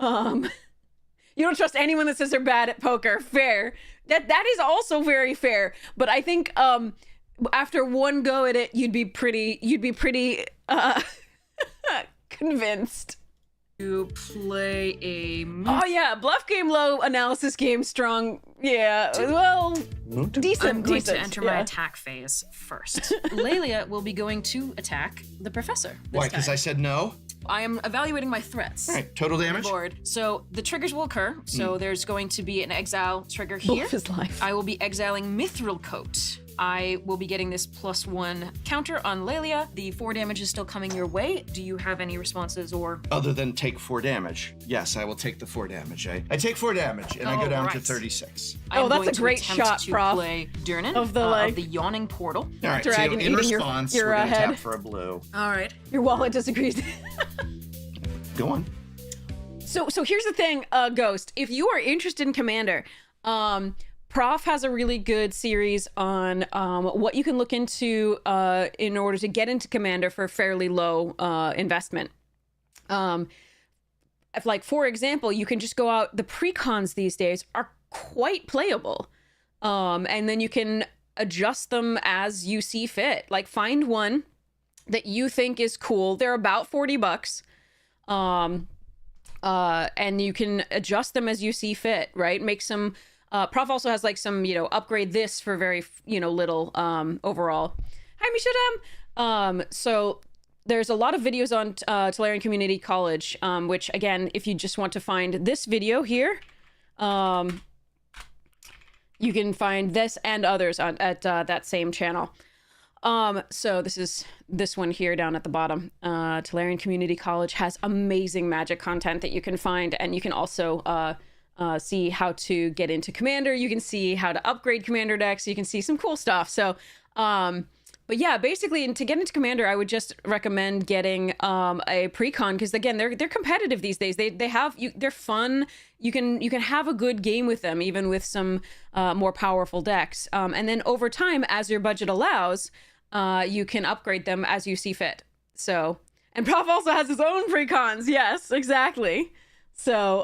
You don't trust anyone that says they're bad at poker. Fair. That is also very fair. But I think after one go at it, you'd be pretty convinced. To play a. Oh yeah, bluff game low, analysis game strong. Yeah, well, decent. I'm going decent. to enter my yeah. attack phase first. Lelia will be going to attack the professor. Why? Because I said no? I am evaluating my threats. All right, total damage? Board. So the triggers will occur. So there's going to be an exile trigger here. Bluff his life. I will be exiling Mithril Coat. I will be getting this +1 counter on Lelia. The 4 damage is still coming your way. Do you have any responses or? Other than take 4 damage. Yes, I will take the 4 damage. I take 4 damage, and I go down to Alright. 36. Oh, I'm that's going a to great attempt shot, to Prof. play Durnan Of the, the Yawning Portal. All right, Dragon so in eating your- response, your, we're going to head. tap for a blue. All right. Your wallet disagrees. Go on. So here's the thing, Ghost. If you are interested in Commander, Prof has a really good series on what you can look into in order to get into Commander for fairly low investment. If, like, for example, you can just go out. The precons these days are quite playable, and then you can adjust them as you see fit. Like, find one that you think is cool. They're about $40. And you can adjust them as you see fit, right? Make some, Prof also has like some, upgrade this for very, little, overall. Hi, Mishadam. So there's a lot of videos on Tolarian Community College, which again, if you just want to find this video here, you can find this and others at that same channel. So this is this one here down at the bottom. Tolarian Community College has amazing Magic content that you can find, and you can also see how to get into Commander. You can see how to upgrade Commander decks. You can see some cool stuff. So, but yeah, basically, to get into Commander, I would just recommend getting a precon, because again, they're competitive these days. They're fun. You can have a good game with them, even with some more powerful decks. And then over time, as your budget allows, you can upgrade them as you see fit. So, and Prof also has his own precons. Yes, exactly. So,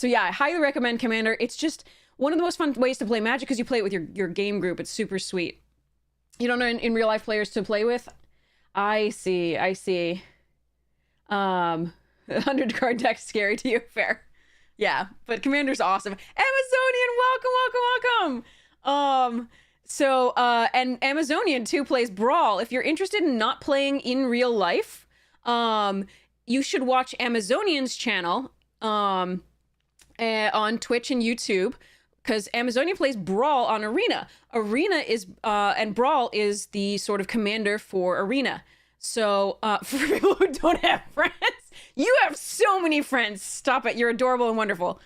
yeah, I highly recommend Commander. It's just one of the most fun ways to play Magic, because you play it with your game group. It's super sweet. You don't know in real life players to play with? I see. 100 card deck scary to you, fair. Yeah, but Commander's awesome. Amazonian, welcome. And Amazonian too plays Brawl. If you're interested in not playing in real life, you should watch Amazonian's channel on Twitch and YouTube, because Amazonian plays Brawl on Arena. Arena is and Brawl is the sort of Commander for Arena. So for people who don't have friends, you have so many friends. Stop it. You're adorable and wonderful.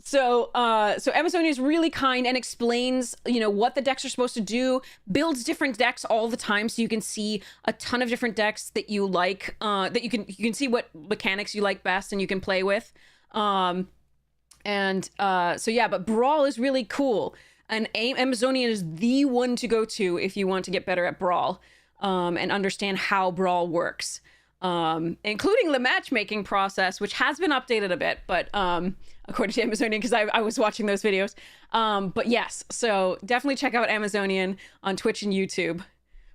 So Amazonian is really kind and explains, what the decks are supposed to do, builds different decks all the time, so you can see a ton of different decks that you like, that you can see what mechanics you like best and you can play with. So yeah, but Brawl is really cool. And Amazonian is the one to go to if you want to get better at Brawl, and understand how Brawl works. Including the matchmaking process, which has been updated a bit, but according to Amazonian, because I was watching those videos. But yes, so definitely check out Amazonian on Twitch and YouTube.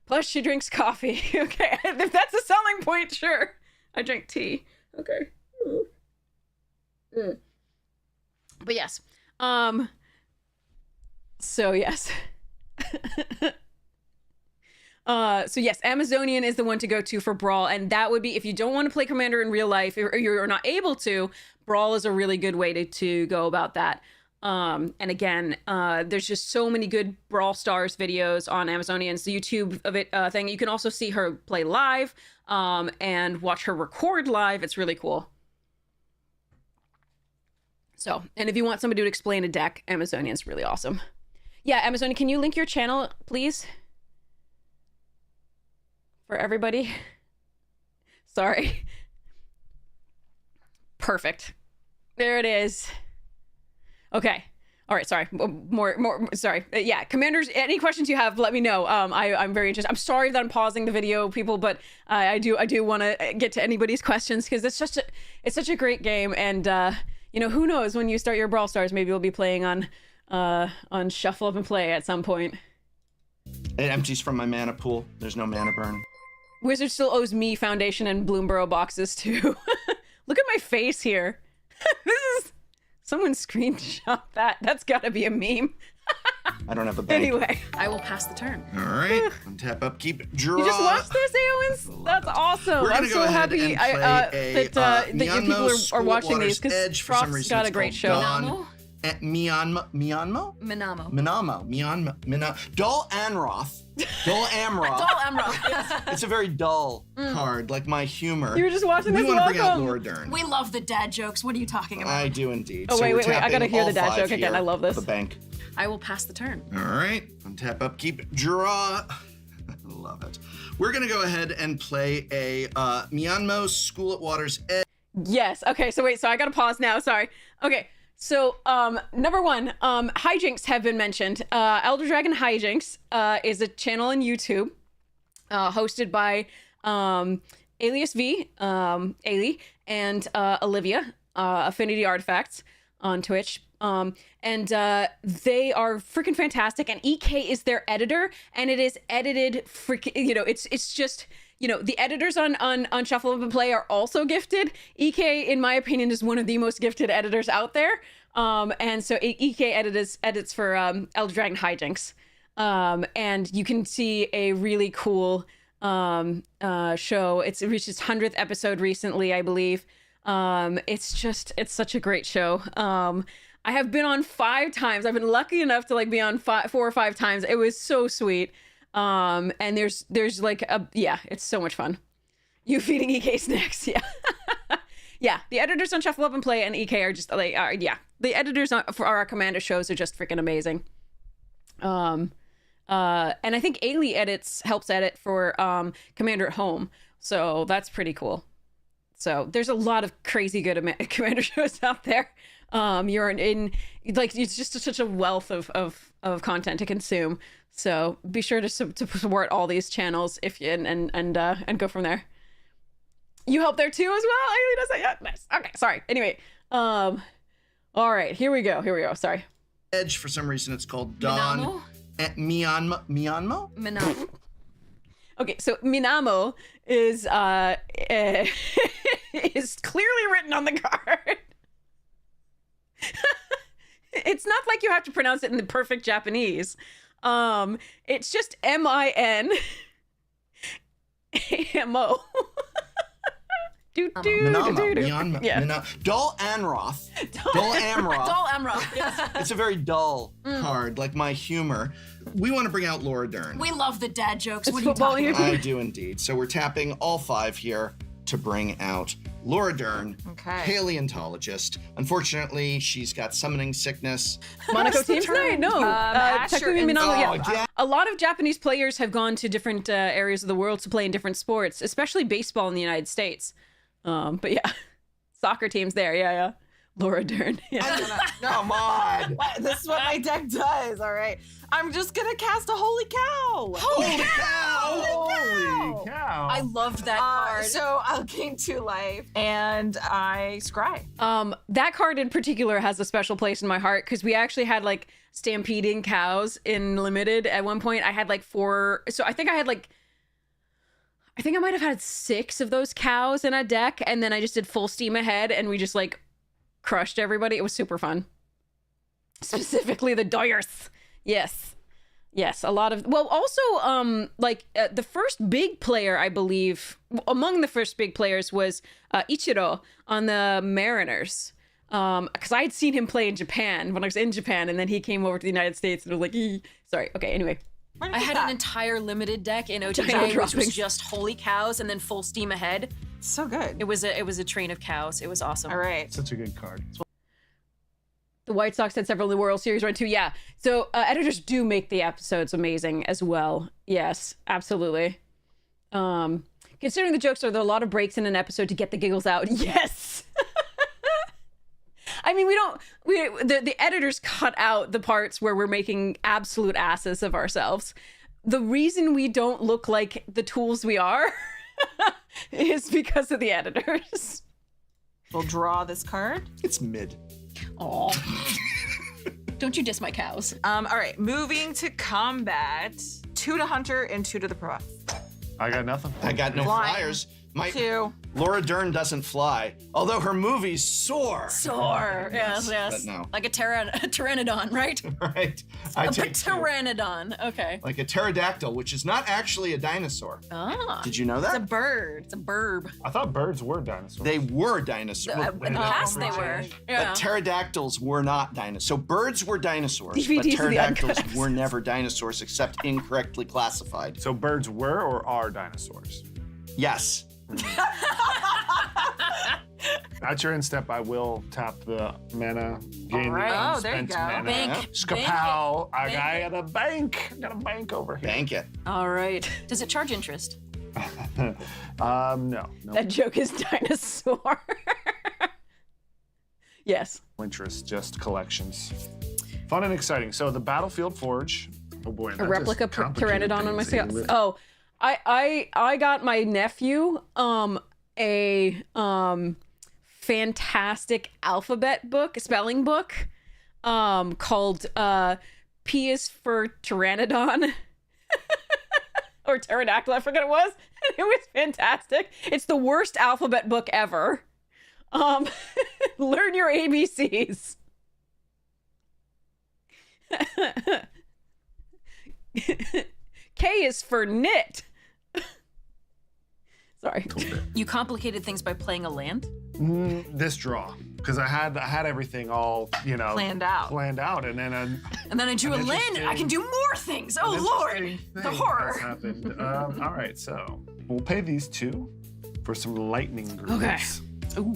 Plus, she drinks coffee. Okay, if that's a selling point, sure. I drink tea. Okay. But yes. So yes. So yes, Amazonian is the one to go to for Brawl, and that would be if you don't want to play Commander in real life, or you're not able to. Brawl is a really good way to go about that. And again, there's just so many good Brawl Stars videos on Amazonian's YouTube of it thing. You can also see her play live, and watch her record live. It's really cool. So, and if you want somebody to explain a deck, Amazonian's really awesome. Yeah, Amazonian, can you link your channel, please? For everybody. Sorry. Perfect. There it is. Okay. All right. Sorry. More. Sorry. Yeah. Commanders. Any questions you have, let me know. I'm very interested. I'm sorry that I'm pausing the video, people, but I do want to get to anybody's questions, because it's such a great game, and who knows, when you start your Brawl Stars, maybe you'll be playing on Shuffle Up and Play at some point. It empties from my mana pool. There's no mana burn. Wizard still owes me Foundation and Bloomborough boxes too. Look at my face here. This is... Someone screenshot that. That's gotta be a meme. I don't have a bank. Anyway. I will pass the turn. All right. Untap, upkeep, draw. You just watched this, Aowins? That's awesome. We're I'm gonna so go ahead happy and play that you people are watching these, because Edge, for some Prof's reason got a it's great called show. Dawn. Minamo? Dull Anroth. Dull Amroth. Dull Amroth. It's a very dull card, like my humor. You were just watching this. We want to bring out Welcome. Laura Dern. We love the dad jokes. What are you talking about? I do indeed. Oh, So wait, we're wait, I gotta tapping hear the all dad five joke again. here I love this. of the bank. I will pass the turn. All right. Untap, upkeep, draw. Love it. We're going to go ahead and play a Myanmar School at Water's Edge. Yes. Okay. So wait. So I gotta pause now. Sorry. Okay. So number one, hijinks have been mentioned. Elder Dragon Hijinks is a channel on YouTube hosted by Alias V, Ali, and Olivia, Affinity Artifacts on Twitch. And they are freaking fantastic. And EK is their editor, and it is edited freaking. It's just. The editors on Shuffle Up and Play are also gifted. EK, in my opinion, is one of the most gifted editors out there. And so EK edits for Elder Dragon Hijinks. And you can see a really cool show. It's reached its 100th episode recently, I believe. It's such a great show. I have been on 5 times. I've been lucky enough to be on 4 or 5 times. It was so sweet. And there's it's so much fun. You feeding EK snacks, yeah. Yeah, the editors on Shuffle Up and Play and EK are just the editors for our Commander shows are just freaking amazing. And I think Ali helps edit for Commander at Home, so that's pretty cool. So there's a lot of crazy good Commander shows out there. You're in it's just such a wealth of content to consume. So be sure to support all these channels and go from there. You help there too as well? Ali does that? Yeah, nice. Okay, sorry. Anyway, all right, here we go. Sorry. Edge, for some reason, it's called Dawn. Myanmar? Minamo. Okay, so Minamo is is clearly written on the card. It's not like you have to pronounce it in the perfect Japanese. It's just MINAMO. Dull Anroth. Dull Amroth. Dull Amroth. Yes. It's a very dull card, like my humor. We want to bring out Laura Dern. We love the dad jokes. It's What are you football talking here. about? I do indeed. So we're tapping all 5 here to bring out Laura Dern, paleontologist. Unfortunately, she's got summoning sickness. Monaco teams? No. Asher Technically, and Minamo, Zog. yeah. A lot of Japanese players have gone to different areas of the world to play in different sports, especially baseball in the United States. But yeah, soccer teams there. Yeah. Laura Dern. Yeah. Come on. This is what my deck does, all right? I'm just gonna cast a Holy Cow! Holy cow! Holy cow. I loved that card. So I'll gain 2 life, and I scry. That card in particular has a special place in my heart because we actually had stampeding cows in Limited at one point. I had 4, so I think I might have had 6 of those cows in a deck, and then I just did full steam ahead, and we just crushed everybody. It was super fun. Specifically the Doyers. Yes, a lot of also the first big player, I believe, among the first big players was Ichiro on the Mariners, because I had seen him play in Japan when I was in Japan, and then he came over to the United States and was sorry, okay, anyway. I had an entire limited deck in OTJ, which was just holy cows and then full steam ahead. So good. It was a train of cows. It was awesome. All right. Such a good card. The White Sox had several in the World Series run too. Yeah. So editors do make the episodes amazing as well. Yes, absolutely. Considering the jokes, are there a lot of breaks in an episode to get the giggles out? Yes. I mean, the editors cut out the parts where we're making absolute asses of ourselves. The reason we don't look like the tools we are is because of the editors. We'll draw this card. It's mid. Aw. Don't you diss my cows. All right, moving to combat. 2 to Hunter and 2 to the Prof. I got nothing. I got no Flying. flyers. 2. Laura Dern doesn't fly, although her movies soar. Soar. Yes. But no. Like a pteranodon, right? Right. I A take 2. pteranodon. Okay. Like a pterodactyl, which is not actually a dinosaur. Ah. Did you know It's a that? bird. It's a burb. I thought birds were dinosaurs. They were dinosaurs. In the past, they were. Yeah. But pterodactyls were not dinosaurs. So birds were dinosaurs, but DVDs of the pterodactyls Uncuts. were never dinosaurs except incorrectly classified. So birds were or are dinosaurs? Yes. At your end step, I will tap the mana, gain right. the Oh, there you unspent go. mana. Bank. Skapow! I Bank got a bank. I got a bank over here. Bank it. All right. Does it charge interest? No. That joke is dinosaur. Yes. Interest, just collections. Fun and exciting. So the Battlefield Forge. Oh boy, A replica Pteranodon on my scale. Oh, I got my nephew a fantastic alphabet book, spelling book, called P is for Pteranodon. Or pterodactyl, I forget it was. It was fantastic. It's the worst alphabet book ever. Learn your ABCs. K is for knit. Sorry. You complicated things by playing a land? This draw, because I had everything all Planned out. and then And then I drew a land and I can do more things. Oh, Lord. The horror. happened. All right, so we'll pay these two for some lightning grooves. Okay.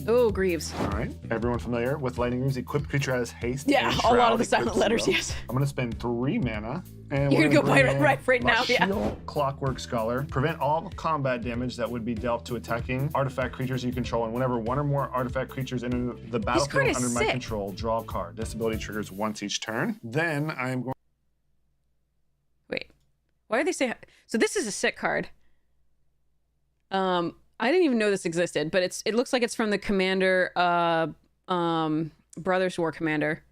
Oh, Greaves. All right. Everyone familiar with lightning grooves? Equipped creature has haste. Yeah, and a lot shroud of the silent equipped letters, spell. yes. I'm gonna spend 3 mana. And You're we're gonna go bring in right now, yeah. Lashiel, Clockwork Scholar. Prevent all combat damage that would be dealt to attacking artifact creatures you control, and whenever one or more artifact creatures enter the battlefield kinda under my sick. control, draw a card. This ability triggers once each turn. Then I'm going. Wait. Why do they say... So this is a sick card. I didn't even know this existed, but it looks like it's from the Commander, Brothers War Commander.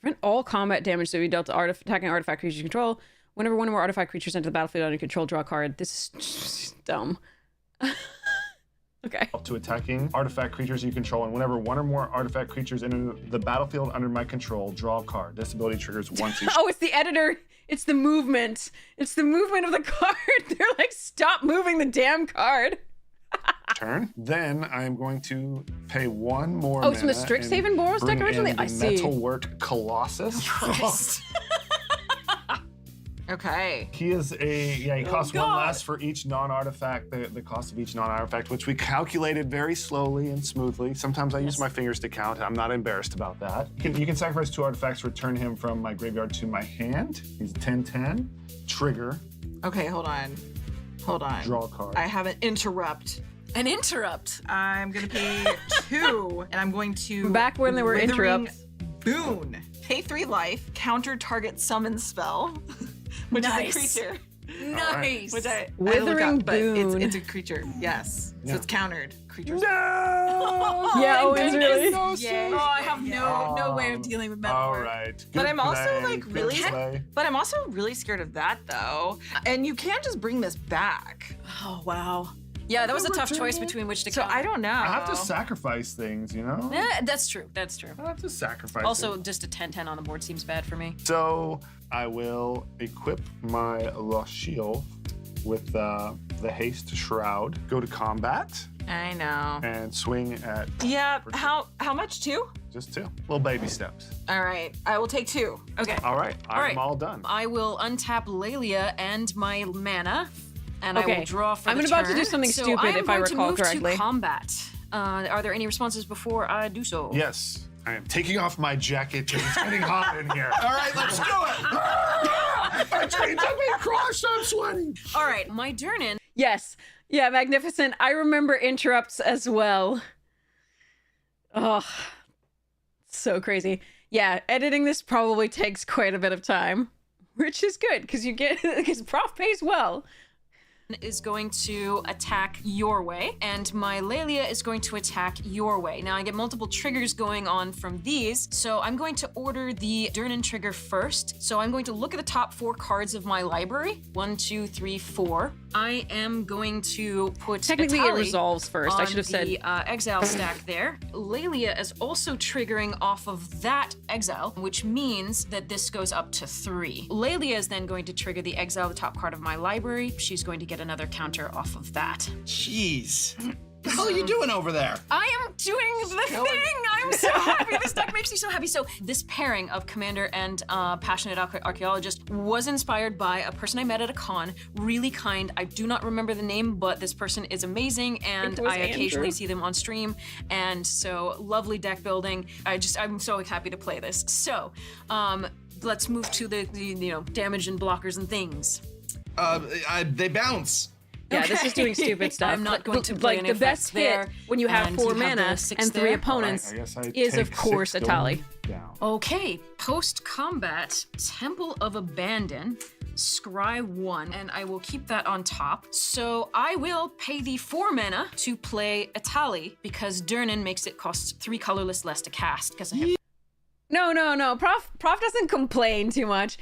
Prevent all combat damage that we dealt to attacking artifact creatures you control. Whenever one or more artifact creatures enter the battlefield under control, draw a card. This is dumb. Okay. To attacking artifact creatures you control, and whenever one or more artifact creatures enter the battlefield under my control, draw a card. This ability triggers once each Oh, it's the editor. It's the movement. It's the movement of the card. They're like, stop moving the damn card. turn. Then I'm going to pay 1 more. Oh, it's from the mana Strixhaven and Boros deck bring originally? in the I see. Metalwork Colossus. Okay. He is he costs 1 God. less for each non-artifact, the cost of each non-artifact, which we calculated very slowly and smoothly. Sometimes I use my fingers to count. I'm not embarrassed about that. You can sacrifice 2 artifacts, return him from my graveyard to my hand. He's 10/10. Trigger, Okay, hold on. Hold on. draw a card. I have an interrupt. An interrupt. I'm gonna pay 2, and I'm going to Back when there were Withering interrupts. Boon. Pay 3 life. Counter target summon spell, which Nice. is a creature. Nice. Which I Withering look up, but Boon. it's a creature. Yes. Yeah. So it's countered. Creatures. No! Yeah, oh, it's really... Yay. Oh, I have no way of dealing with metal. All right. But Good I'm also play, like good really, play. but I'm also really scared of that though. And you can't just bring this back. Oh, wow. Yeah, that was a tough choice between which to So counter. I don't know. I have to sacrifice things, you know? That's true. That's true. I have to sacrifice Also, things. just a 10/10 on the board seems bad for me. So I will equip my Lashiel with the haste shroud, go to combat, I know. and swing at Yeah. How much 2? just 2 little baby steps. All right. I will take 2. Okay. All right, I'm right. all done. I will untap Lelia and my mana, and I Okay. will draw for I'm the about to turn. do something So stupid I am if I going to recall move correctly. To combat. Are there any responses before I do so? Yes, I am taking off my jacket because it's getting hot in here. All right, let's do it. My chains have been crushed, I'm sweating. All right, my Durnan. Yes. Yeah, magnificent. I remember interrupts as well. Oh, so crazy. Yeah, editing this probably takes quite a bit of time, which is good because because Prof pays well. Is going to attack your way, and my Lelia is going to attack your way. Now I get multiple triggers going on from these, so I'm going to order the Durnan trigger first. So I'm going to look at the top 4 cards of my library. 1, 2, 3, 4. I am going to put Technically, it Atali resolves first. I on should have said. the exile stack there. Lelia is also triggering off of that exile, which means that this goes up to 3. Lelia is then going to trigger the exile the top card of my library. She's going to get another counter off of that. Jeez. What the hell are you doing over there? I am doing the thing. I'm so happy. This deck makes me so happy. So this pairing of commander and passionate archaeologist was inspired by a person I met at a con. Really kind. I do not remember the name, but this person is amazing, and I occasionally see them on stream. And so lovely deck building. I'm so happy to play this. So let's move to the damage and blockers and things. They bounce. Yeah, this is doing stupid stuff. I'm not going to play like any the best there, hit when you have and 4 you have mana the 6 and 3 there. opponents I guess I is of take course 6 Atali. going down. Okay, post-combat, Temple of Abandon, Scry 1, and I will keep that on top. So I will pay the 4 mana to play Atali because Durnan makes it cost 3 colorless less to cast because I have No. Prof doesn't complain too much.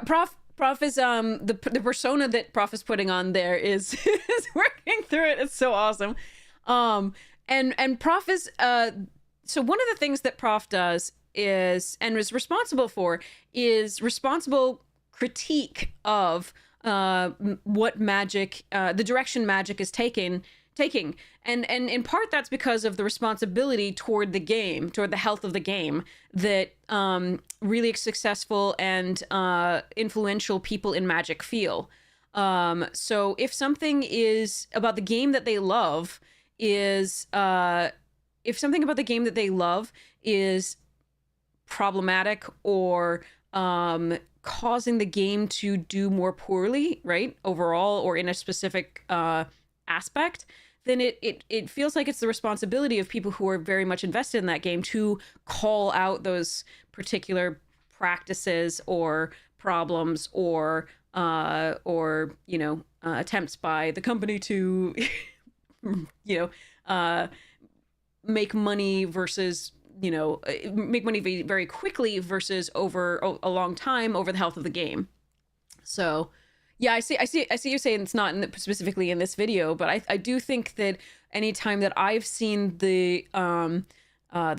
Prof is the persona that Prof is putting on there is working through it. It's so awesome. And Prof is so one of the things that Prof does is and is responsible for is responsible critique of what magic the direction magic is taking. And in part that's because of the responsibility toward the game, toward the health of the game that really successful and influential people in Magic feel. So if something is about the game that they love is problematic or causing the game to do more poorly, right, overall or in a specific aspect, then it feels like it's the responsibility of people who are very much invested in that game to call out those particular practices or problems or attempts by the company to make money versus make money very quickly versus over a long time over the health of the game. So yeah, I see you saying it's not specifically in this video, but I do think that anytime that I've seen the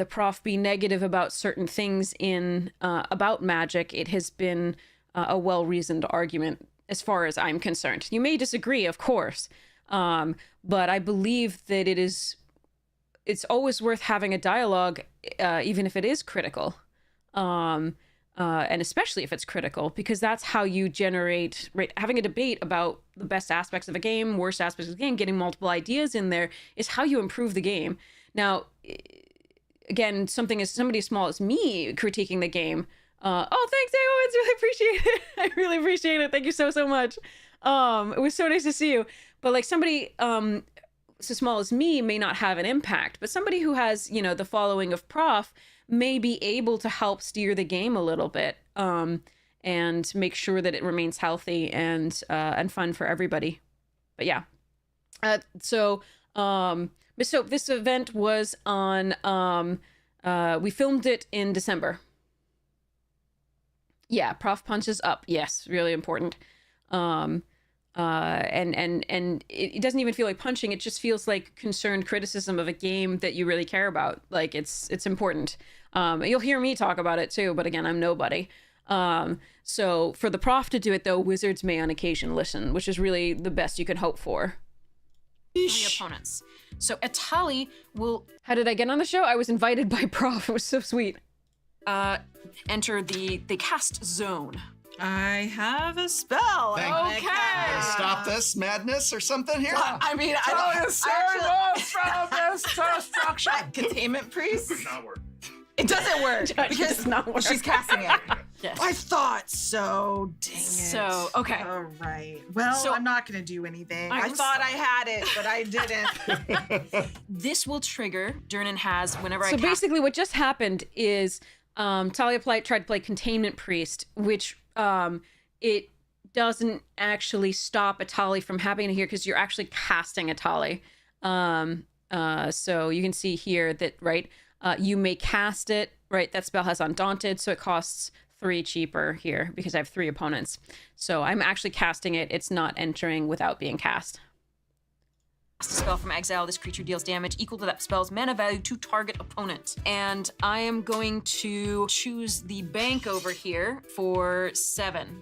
prof be negative about certain things in about Magic, it has been a well-reasoned argument as far as I'm concerned. You may disagree, of course, but I believe that it's always worth having a dialogue, even if it is critical. And especially if it's critical, because that's how you generate, right? Having a debate about the best aspects of a game, worst aspects of the game, getting multiple ideas in there is how you improve the game. Now, again, somebody as small as me critiquing the game. Oh, thanks, Aoens, really appreciate it. I really appreciate it. Thank you so much. It was so nice to see you. But like somebody so small as me may not have an impact, but somebody who has, the following of Prof may be able to help steer the game a little bit and make sure that it remains healthy and fun for everybody. But yeah. So this event was on, we filmed it in December. Yeah, Prof punches up. Yes, really important. And it doesn't even feel like punching. It just feels like concerned criticism of a game that you really care about. Like it's important. You'll hear me talk about it too, but again, I'm nobody. So for the Prof to do it though, wizards may on occasion listen, which is really the best you can hope for. The opponents. So Atali will... How did I get on the show? I was invited by Prof. It was so sweet. Enter the cast zone. I have a spell. Okay. Stop this madness or something here. I mean, I don't From this destruction. Containment priest. Does not work. It doesn't work because does not work. she's casting it. Yes. I thought so. Dang it. So, okay. All right. Well, So- I'm not going to do anything. I I'm thought I had it, but I didn't. This will trigger. Durnan has whenever I So cast. basically what just happened is Talia tried to play Containment Priest, which it doesn't actually stop Atali from happening here because you're actually casting Atali. So you can see here that, right, you may cast it, right? That spell has Undaunted, so it costs 3 cheaper here because I have 3 opponents. So I'm actually casting it. It's not entering without being cast. Cast a spell from exile. This creature deals damage equal to that spell's mana value to target opponent. And I am going to choose the bank over here for 7.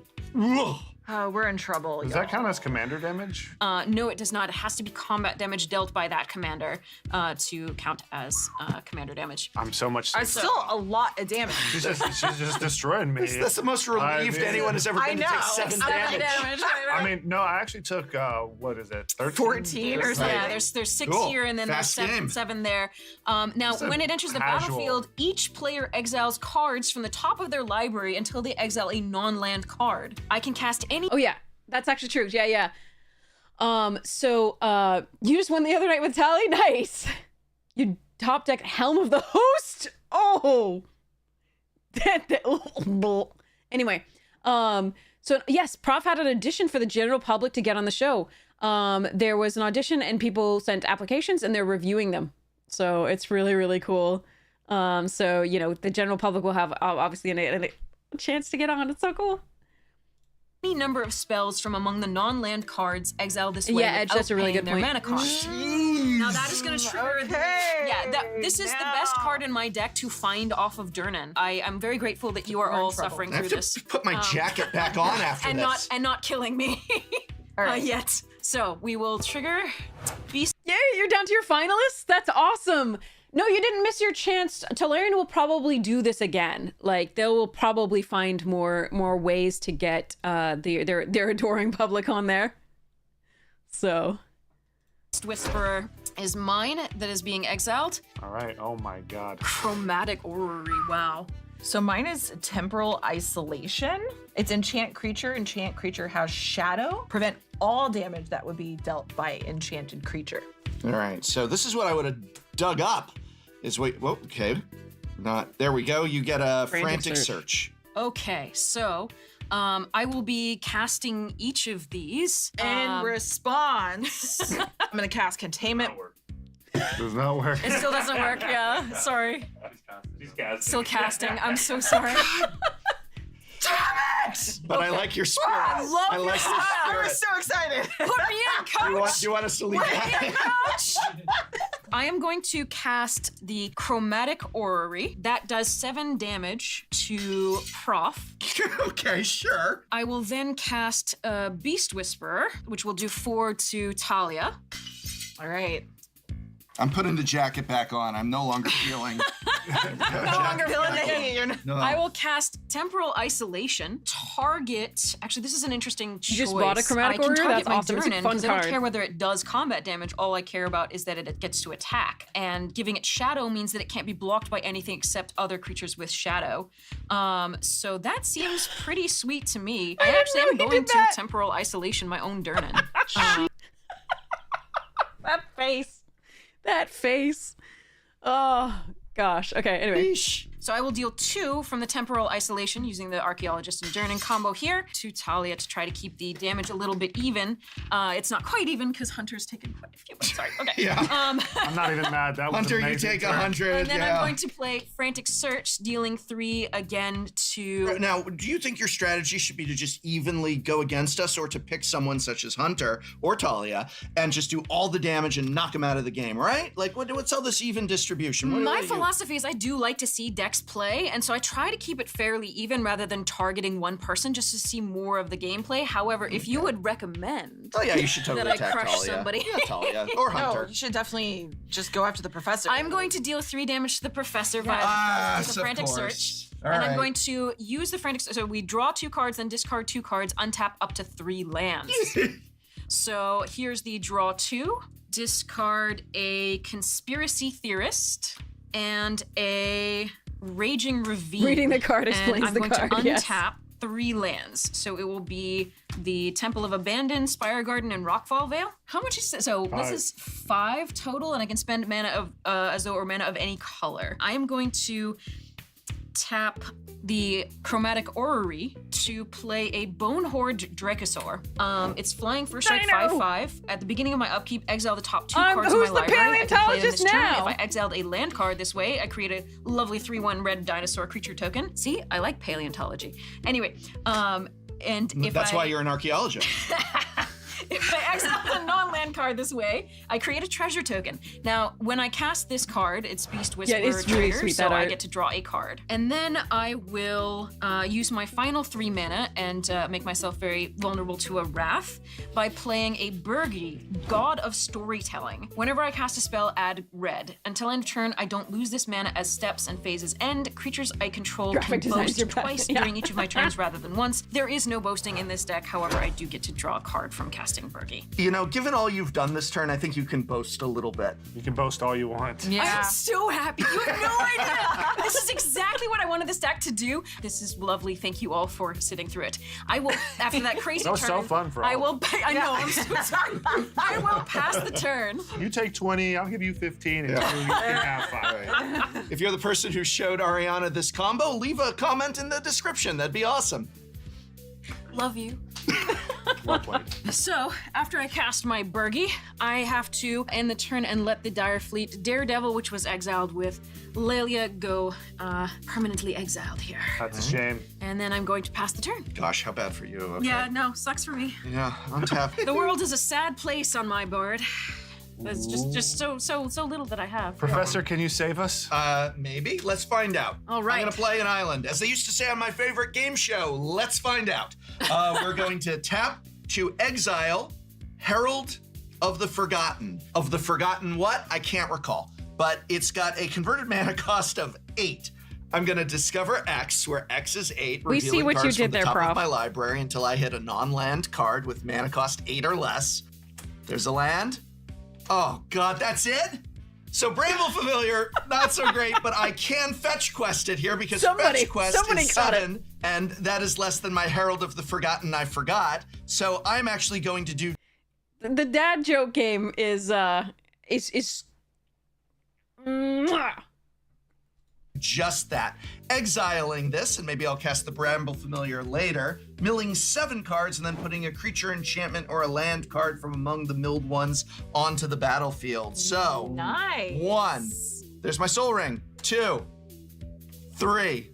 Oh, we're in trouble. Does that count as commander damage? No, it does not. It has to be combat damage dealt by that commander to count as commander damage. I'm so much. It's still a lot of damage. She's just destroying me. That's the most relieved anyone has ever been to take 7 damage. I mean, no, I actually took what is it? 13? 14 or something. Yeah, there's 6 Cool. here and then Fast there's game. 7 there. Now, when it enters the casual. battlefield, each player exiles cards from the top of their library until they exile a non-land card. I can cast any. Oh yeah, that's actually true. Yeah. So you just won the other night with Tally. Nice. You top deck Helm of the Host. Oh. Anyway, so yes, Prof had an audition for the general public to get on the show. There was an audition and people sent applications and they're reviewing them. So it's really, really cool. So, you know, the general public will have obviously a chance to get on. It's so cool. Any number of spells from among the non-land cards exile this way Yeah, Edge, without that's a really paying good their point. mana cost. Now that is going to trigger this is the best card in my deck to find off of Durnan. I am very grateful that you are all suffering I through have this. to put my jacket back on after and this. not killing me yet. So we will trigger Beast. Yay, you're down to your finalists? That's awesome. No, you didn't miss your chance. Talarian will probably do this again. Like, they will probably find more ways to get their adoring public on there. So. Whisperer is mine that is being exiled. All right. Oh my God. Chromatic Orrery. Wow. So mine is Temporal Isolation. It's enchant creature. Enchant creature has shadow. Prevent all damage that would be dealt by enchanted creature. All right, so this is what I would have dug up. Okay. There we go. You get a frantic search. Okay, so I will be casting each of these. In response, I'm going to cast Containment. Does not work. It still doesn't work, yeah. Sorry. She's casting. Still casting. I'm so sorry. Damn it! But I like your spirit. I love I your like your I spirit. was so excited. Put me in, coach! Do you want us to leave that? Coach! I am going to cast the Chromatic Orrery. That does 7 damage to Prof. Okay, sure. I will then cast Beast Whisperer, which will do 4 to Talia. All right. I'm putting the jacket back on. I'm no longer feeling. No longer feeling the heat. No. I will cast Temporal Isolation. Target. Actually, this is an interesting choice. You just bought a Chromatic I can Orrery? target That's my awesome. It's a Durnan, fun 'cause I don't card. care whether it does combat damage. All I care about is that it gets to attack. And giving it Shadow means that it can't be blocked by anything except other creatures with Shadow. So that seems pretty sweet to me. I actually am going to Temporal Isolation my own Durnan. That face. That face. Oh, gosh. Okay, anyway. So I will deal 2 from the Temporal Isolation using the Archaeologist and Durnan combo here to Talia to try to keep the damage a little bit even. It's not quite even because Hunter's taken quite a few, but sorry. Okay. Yeah. I'm not even mad. That was Hunter, you amazing take turn. 100. And then yeah. I'm going to play Frantic Search, dealing 3 again to... Now, do you think your strategy should be to just evenly go against us, or to pick someone such as Hunter or Talia and just do all the damage and knock them out of the game, right? Like, what's all this even distribution? What My do you- philosophy is I do like to see decks play, and so I try to keep it fairly even rather than targeting one person just to see more of the gameplay. However, if you would recommend Oh, yeah, you should totally that I attack crush Talia. somebody. Yeah, Talia. Or No, Hunter. you should definitely just go after the professor. I'm going to deal 3 damage to the Professor via Yes, the of Frantic course. Search. All and I'm right. going to use the Frantic Search. So we draw 2 cards, then discard 2 cards, untap up to 3 lands. So here's the draw 2. Discard a Conspiracy Theorist and a Raging Ravine. Reading the card And explains I'm the going card, to yes. untap 3 lands. So it will be the Temple of Abandon, Spire Garden, and Rockfall Vale. How much is it? So this is 5 total, and I can spend mana of Azo or mana of any color. I am going to tap the Chromatic Orrery to play a Bonehorde Dracosaur. It's flying for strike Dino! 5/5. At the beginning of my upkeep, exile the top 2 cards who's of my the library. I can play them paleontologist this turn. now? If I exiled a land card this way, I create a lovely 3/1 red dinosaur creature token. See, I like paleontology. Anyway, and if That's I, why you're an archaeologist. if I exile a non-land card this way, I create a treasure token. Now, when I cast this card, it's Beast Whisperer it's really trigger, sweet, so that I art. get to draw a card. And then I will use my final 3 mana and make myself very vulnerable to a Wrath by playing a Burgi, God of Storytelling. Whenever I cast a spell, add red. Until end of turn, I don't lose this mana as steps and phases end. Creatures I control Graphic can design's boast your best, twice yeah. during each of my turns rather than once. There is no boasting in this deck, however, I do get to draw a card from casting Burgi. You know, given all you've done this turn, I think you can boast a little bit. You can boast all you want. I'm so happy. You have no idea. This is exactly what I wanted this deck to do. This is lovely. Thank you all for sitting through it. I will, after that crazy That was turn, so fun for I all. will. I know. I'm so sorry. I will pass the turn. You take 20, I'll give you 15, and you can have 5. If you're the person who showed Ariana this combo, leave a comment in the description. That'd be awesome. Love you. Well played. So, after I cast my Burgi, I have to end the turn and let the Dire Fleet Daredevil, which was exiled with Lelia, go permanently exiled here. That's a shame. And then I'm going to pass the turn. Gosh, how bad for you. Okay. Yeah, no, sucks for me. Yeah, untap. The world is a sad place on my board. There's just so little that I have. Professor, can you save us? Maybe. Let's find out. All right. I'm gonna play an island. As they used to say on my favorite game show, let's find out. We're going to tap to exile Herald of the Forgotten. Of the Forgotten what? I can't recall. But it's got a converted mana cost of 8. I'm gonna discover X, where X is 8. We see revealing what you cards did from the there, top Prof. of my library until I hit a non-land card with mana cost 8 or less. There's a land. Oh God, that's it? So Bramble Familiar, not so great, but I can fetch quest it here because fetch quest is got it. 7, and that is less than my Herald of the Forgotten I forgot. So I'm actually going to do The dad joke game is Mwah. just that. Exiling this, and maybe I'll cast the Bramble Familiar later, milling 7 cards and then putting a creature enchantment or a land card from among the milled ones onto the battlefield. So, Nice. 1, there's my Soul Ring. 2, 3,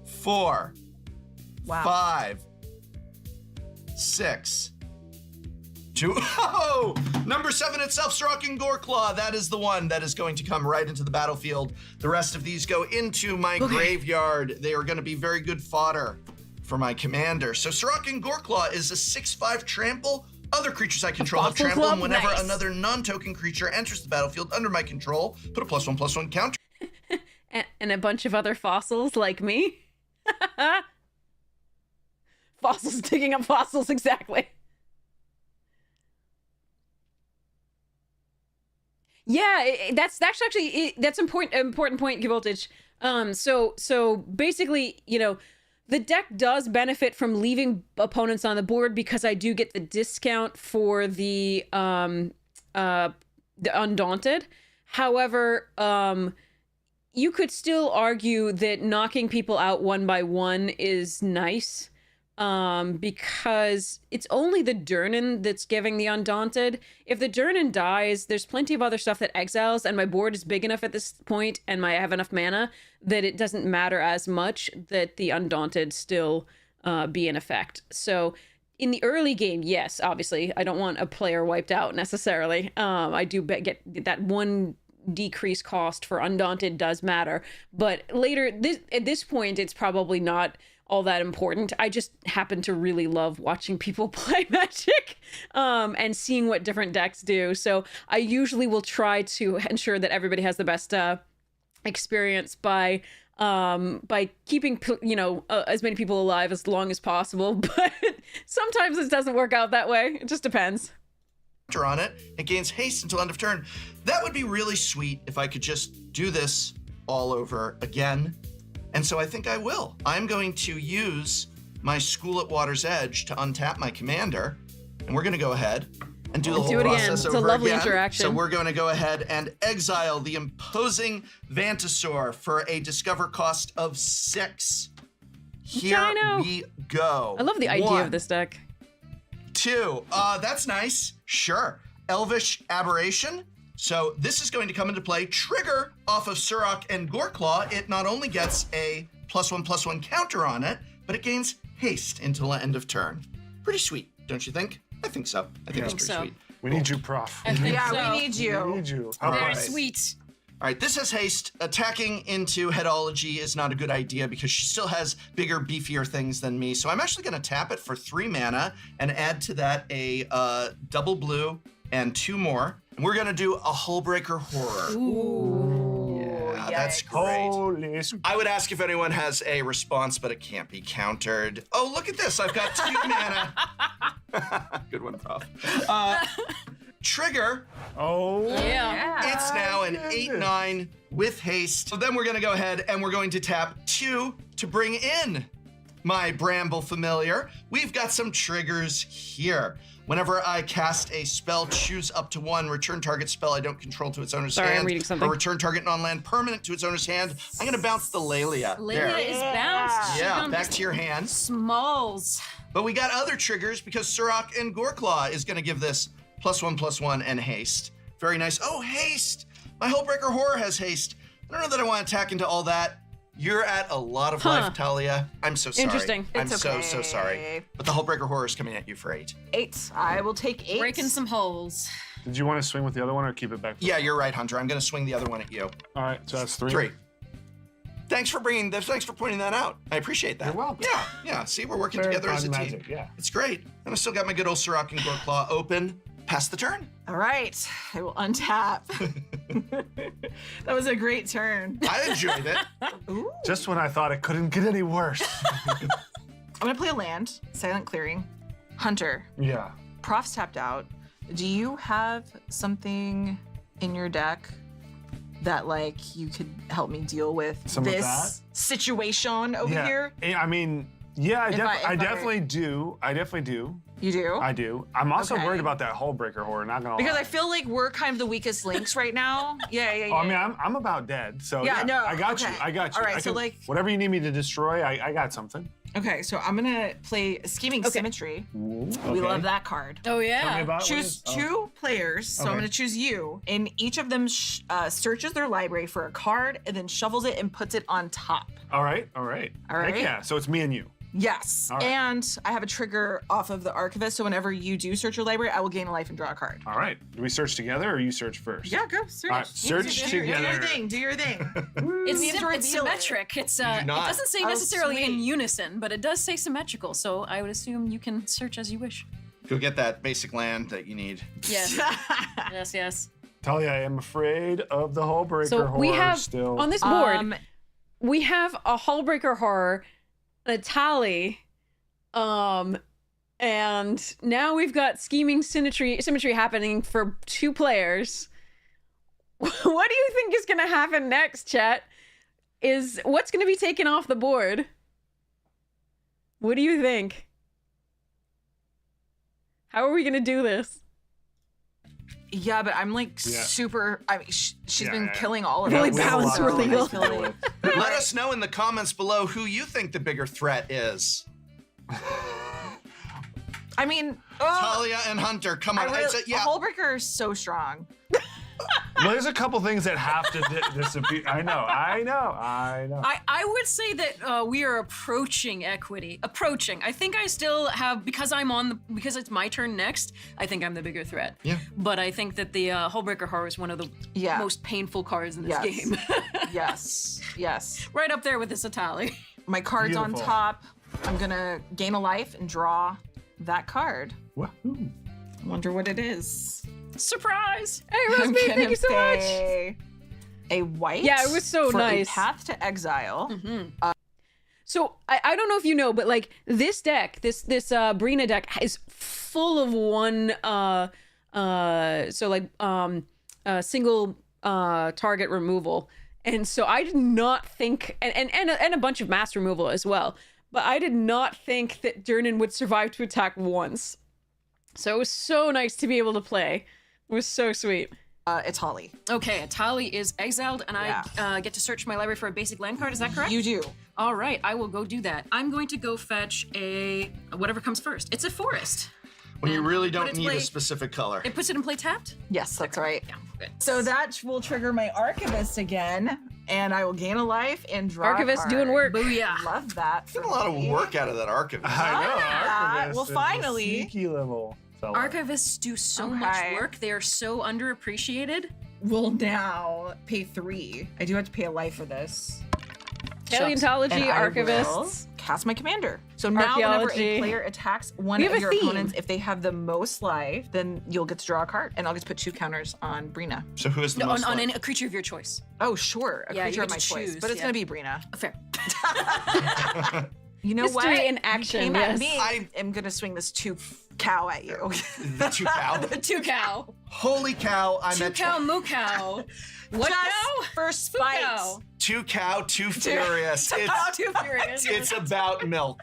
4, Wow. 5, 6, 2. Oh! Number 7 itself, Siroccan Goreclaw. That is the one that is going to come right into the battlefield. The rest of these go into my graveyard. They are going to be very good fodder for my commander. So Siroccan Goreclaw is a 6/5 trample. Other creatures I control have Fossil trample, Club? and whenever Nice. another non-token creature enters the battlefield under my control, put a +1/+1 counter And a bunch of other fossils like me. Fossils digging up fossils, exactly. Yeah, that's actually that's important point, Voltage. So basically, the deck does benefit from leaving opponents on the board because I do get the discount for the Undaunted. However, you could still argue that knocking people out one by one is nice. Because it's only the Durnan that's giving the Undaunted. If the Durnan dies, there's plenty of other stuff that exiles, and my board is big enough at this point, and I have enough mana that it doesn't matter as much that the Undaunted still be in effect. So in the early game, yes, obviously, I don't want a player wiped out necessarily. I do get that one decreased cost for Undaunted does matter, but later, at this point, it's probably not all that important. I just happen to really love watching people play Magic and seeing what different decks do. So I usually will try to ensure that everybody has the best experience by keeping as many people alive as long as possible. But sometimes it doesn't work out that way. It just depends. on it. It gains haste until end of turn. That would be really sweet if I could just do this all over again. And so I think I will. I'm going to use my School at Water's Edge to untap my commander. And we're going to go ahead and do the whole Do it again. process It's a over lovely again. interaction. So we're going to go ahead and exile the imposing Vantasaur for a discover cost of 6. Here Dino. we go. I love the idea 1, of this deck. 2. That's nice. Sure. Elvish Aberration. So this is going to come into play. Trigger off of Surok and Goreclaw. It not only gets a +1/+1 counter on it, but it gains haste until the end of turn. Pretty sweet, don't you think? I think so. I think it's pretty so. sweet. We need you, Prof. Yeah, we need We you. need you. All Very right. sweet. All right, this has haste. Attacking into Headology is not a good idea because she still has bigger, beefier things than me. So I'm actually going to tap it for 3 mana and add to that a double blue and 2 more. And we're going to do a Hullbreaker Horror. Yeah, that's great. Holy I would ask if anyone has a response, but it can't be countered. Oh, look at this. I've got 2 mana. Good one, Prof. Trigger. Oh. Yeah. It's now an 8/9 with haste. So then we're gonna go ahead and we're going to tap 2 to bring in my Bramble Familiar. We've got some triggers here. Whenever I cast a spell, choose up to 1, return target spell I don't control to its owner's Sorry, hand. I'm reading something. Or return target non-land permanent to its owner's hand. I'm gonna bounce the Lelia. Lelia There. is bounced. She Yeah, bounced back to your hand. Smalls. But we got other triggers because Surrak and Goreclaw is gonna give this +1/+1 and haste. Very nice. Oh, haste! My Hullbreaker Horror has haste. I don't know that I want to attack into all that. You're at a lot of life, Talia. I'm so sorry. Interesting. I'm It's so okay. sorry. But the Hullbreaker Horror is coming at you for 8. 8. I will take 8. Breaking some holes. Did you want to swing with the other one or keep it back? Yeah, you're right, Hunter. I'm gonna swing the other one at you. All right, so that's 3. 3. Thanks for pointing that out. I appreciate that. You're welcome. Yeah. See, we're working Very together as a fun team. magic, yeah. It's great. And I still got my good old Surrak and Goreclaw open. Pass the turn. All right. I will untap. That was a great turn. I enjoyed it. Ooh. Just when I thought it couldn't get any worse. I'm going to play a land, Silent Clearing. Hunter, Yeah. Prof's tapped out. Do you have something in your deck that, like, you could help me deal with Some of this that? situation over here? I mean, yeah, If I I- definitely do. I definitely do. You do? I do. I'm also Okay. worried about that Hullbreaker Horror, not gonna Because lie. I feel like we're kind of the weakest links right now. Yeah. Oh, I mean, I'm about dead, so Yeah, no, I got okay. you. I got you. All right, I so, can- like- whatever you need me to destroy, I got something. Okay, so I'm gonna play Scheming Symmetry. We love that card. Oh Tell me yeah. about Choose what it is. 2 players, so I'm Okay. gonna choose you, and each of them searches their library for a card and then shovels it and puts it on top. All right. All right. All right. Heck yeah. So it's me and you. Yes, All right. and I have a trigger off of the Archivist, so whenever you do search your library, I will gain a life and draw a card. All right. Do we search together or you search first? Yeah, go search. All right, search do your together. thing. Do your thing. It's, We have to it's reveal it. symmetric. It's do it not. doesn't say Oh, necessarily in sweet. unison, but it does say symmetrical. So I would assume you can search as you wish. Go get that basic land that you need. Yes. yes. Talia, I am afraid of the Hullbreaker So Horror we have still. on this board, Um, we have a Hullbreaker Horror, a Tally, and now we've got scheming symmetry happening for 2 players. What do you think is gonna happen next, chat? Is what's gonna be taken off the board? What do you think? How are we gonna do this? yeah, but I'm like Yeah. super. I mean, she's Yeah, been yeah. killing all of Really us. balanced so really I well. feel like- Let us know in the comments below who you think the bigger threat is. I mean, Talia and Hunter, come on. I It's really, a- yeah. a Hullbreaker is so strong. Well, there's a couple things that have to disappear. I know. I would say that we are approaching equity. Approaching. I think I still have because because it's my turn next. I think I'm the bigger threat. Yeah. But I think that the Hullbreaker Horror is one of the Yeah. most painful cards in this Yes. game. Yes. Right up there with the Satali. My card's on Beautiful. top. I'm gonna gain a life and draw that card. Wahoo. Wonder what it is. Surprise! Hey, I'm Rosemary, thank gonna you so much. pay a white. Yeah, it was so for nice. A Path to Exile. So I don't know if you know, but like this deck, this Brina deck is full of one single target removal. And so I did not think and a bunch of mass removal as well. But I did not think that Durnan would survive to attack once. So it was so nice to be able to play. It was so sweet. It's Holly. Okay, Atali is exiled, and I get to search my library for a basic land card. Is that correct? You do. All right, I will go do that. I'm going to go fetch a whatever comes first. It's a forest. When you really don't it's need a like- specific color. It puts it in play tapped. Yes, that's right. Yeah. Good. So that will trigger my Archivist again, and I will gain a life and draw. a Archivist card. doing work. Booyah. Love that. Getting a lot of work out of that archivist. I know. Yeah, Archivist well, is a finally. sneaky level. fellow. Archivists do so much Okay. work. They are so underappreciated. Will now pay 3. I do have to pay a life for this. Paleontology, And I will archivists. cast my commander. So now whenever Archaeology. a player attacks one We of have a your theme. opponents, if they have the most life, then you'll get to draw a card, and I'll get to put 2 counters on Brina. So who is the No, most on likely? a creature of your choice. Oh, sure, a Yeah, you creature of get my to choice, choose, but it's yeah. gonna be Brina. Fair. You know History what? in action, You came yes. at me. I- am gonna swing this 2 cow at you. The 2 cow. Two cow. Holy cow! I'm Two at cow, moo cow. What Just cow? for spite. cow. 2 cow, 2 furious. Too furious. It's about milk.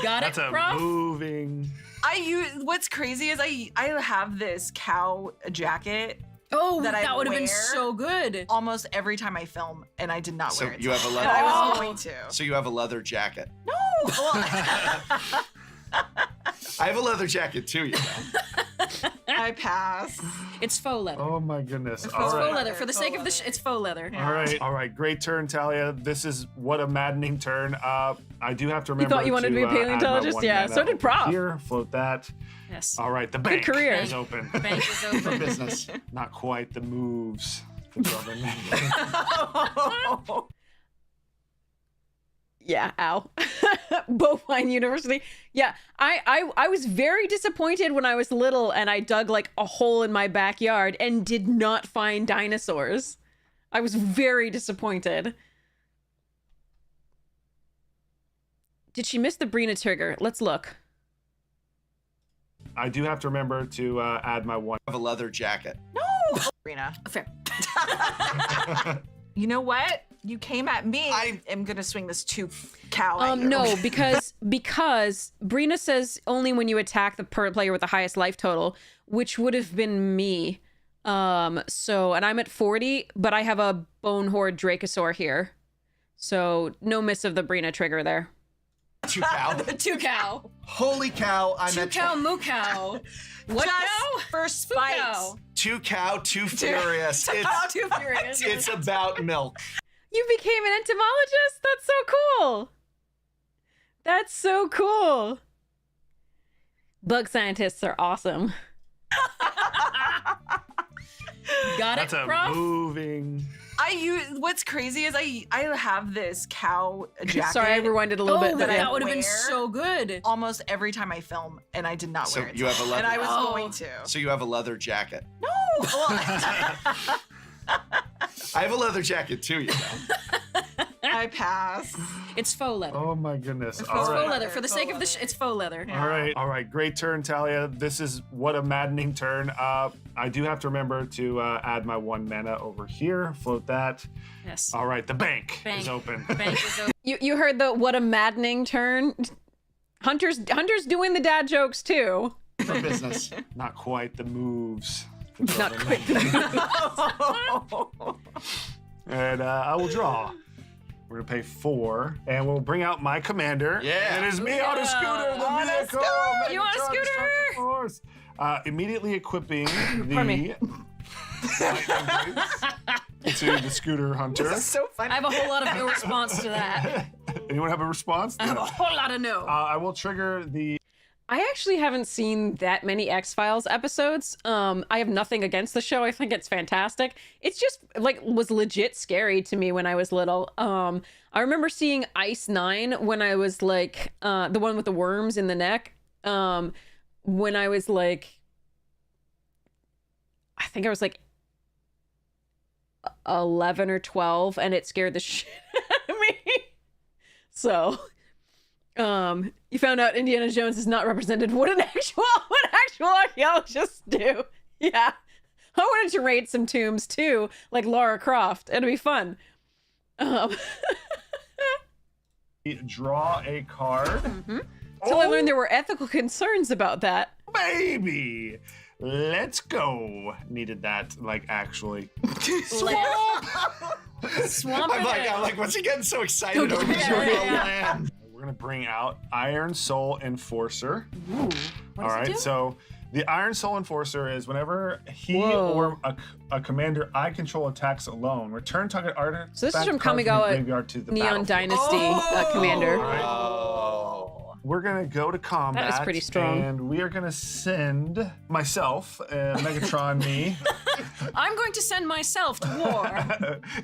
Got That's it, a prof? moving. What's crazy is I have this cow jacket Oh, that I that would have been wear. so good. almost every time I film, and I did not So wear it. you have a today. leather- And I was Oh. going to. So you have a leather jacket. Well, I have a leather jacket too, you know. I pass. It's faux leather. Oh my goodness. It's All faux right. leather. For the sake of the it's faux leather. All right. Great turn, Talia. This is what a maddening turn. I do have to remember. thought you wanted to be a add my paleontologist? 1 Yeah, mana so did over Prof. Here, float that. Yes. All right, the bank career. is open. Bank is For open. business. Not quite the moves. for Drummond. Yeah, ow. Bovine University. Yeah, I was very disappointed when I was little and I dug like a hole in my backyard and did not find dinosaurs. I was very disappointed. Did she miss the Brina trigger? Let's look. I do have to remember to add my 1. I have a leather jacket. Rena. Fair. You know what? You came at me. I- am gonna swing this 2 cow at you. No, because Brina says only when you attack the player with the highest life total, which would have been me. So, and I'm at 40, but I have a Bone Horde Dracosaur here. So, no miss of the Brina trigger there. 2 cow. Two cow. Holy cow! I'm Two at cow, moo cow. What Just cow? for spite. cow. 2 cow, 2 furious. Too furious. It's about milk. You became an entomologist? That's so cool. That's so cool. Bug scientists are awesome. Got That's it, a prof? moving. What's crazy is I have this cow jacket. Sorry, I rewinded a little bit, but I that would have been wear- so good. almost every time I film, and I did not So wear it. you have a leather- And I was Oh. going to. So you have a leather jacket. Well, I have a leather jacket too, you know. I pass. It's faux leather. Oh my goodness. It's All faux right. leather. For the sake of the it's faux leather. All right. Great turn, Talia. This is what a maddening turn. I do have to remember to add my 1 mana over here. Float that. Yes. All right, the bank Bank. is open. Bank is open. You heard the what a maddening turn? Hunter's doing the dad jokes too. For business. Not quite the moves. for Not Drummond. quite. And I will draw. We're gonna pay 4, and we'll bring out my commander. Yeah. It is me on a scooter. The On a vehicle. scooter! You want a Megatron scooter? Destructor Force. Immediately equiping Pardon me. lightning bolts to the scooter hunter. This is so funny. I have a whole lot of no response to that. Anyone have a response? I have a whole lot of no. I will trigger the. I actually haven't seen that many X-Files episodes. I have nothing against the show. I think it's fantastic. It's just like was legit scary to me when I was little. I remember seeing Ice 9 when I was like the one with the worms in the neck. When I was like I think I was like 11 or 12 and it scared the shit out of me. So you found out Indiana Jones is not represented. What actual archaeologists do. Yeah. I wanted to raid some tombs too, like Lara Croft. It'd be fun. Draw a card. Till I learned there were ethical concerns about that. Baby, let's go. Needed that, like, actually. Swamp I'm it. like, what's he getting so excited over? Yeah, Journey yeah, of yeah. Land? We're gonna bring out Iron Soul Enforcer. What All does it right, do? so the Iron Soul Enforcer is whenever he Whoa. or a commander I control attacks alone, return target artifact So this is from card the Kamigawa graveyard to the Neon battlefield. Dynasty commander. Oh. we're gonna go to combat. That is pretty strong. And we are gonna send myself, Megatron, me, I'm going to send myself to war.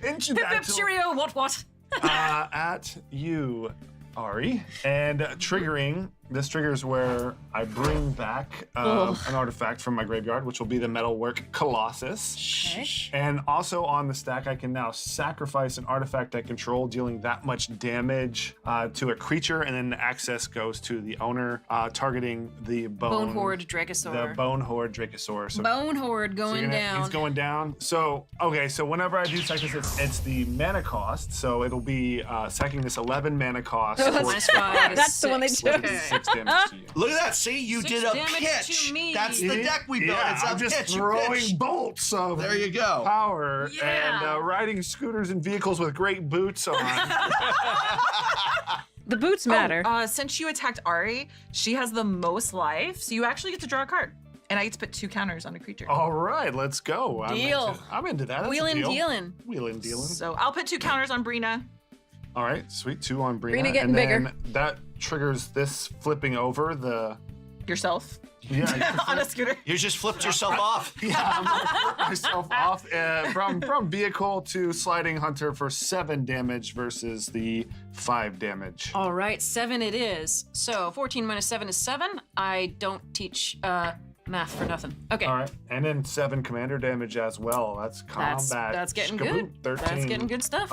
into Pip pip battle cheerio, what? at you, Ari, and triggering. This triggers where I bring back an artifact from my graveyard, which will be the Metalwork Colossus. Okay. And also on the stack, I can now sacrifice an artifact I control, dealing that much damage to a creature, and then the access goes to the owner, targeting the Bone Horde Dracosaur. The Bone Horde Dracosaur. So, Bone Horde going down. He's going down. So, okay, so whenever I do sack this, it's the mana cost. So it'll be sacking this 11 mana cost. Oh, for Minus 5 is That's the one they 6. took. Okay. 6 damage to you. Look at that. See, you 6 did a damage pitch. to me. That's the deck we built. Yeah, It's a I'm just pitch. You throwing pitched. bolts of There you go. power Yeah. and riding scooters and vehicles with great boots on. The boots matter. Since you attacked Ari, she has the most life, so you actually get to draw a card. And I get to put 2 counters on a creature. All right, let's go. Deal. I'm into that. That's Wheelin' a deal. dealin'. Wheelin' dealin'. So I'll put 2 counters on Brina. All right, sweet. 2 on Brina. Brina getting and bigger. then that triggers this flipping over the. Yourself Yeah, on a scooter. You just flipped yourself off. yeah, I'm gonna flip myself off from vehicle to sliding hunter for 7 damage versus the 5 damage. All right, 7 it is. So 14 minus 7 is 7. I don't teach math for nothing. Okay. All right, and then 7 commander damage as well. That's combat. That's getting Shkaboot, good. 13. That's getting good stuff.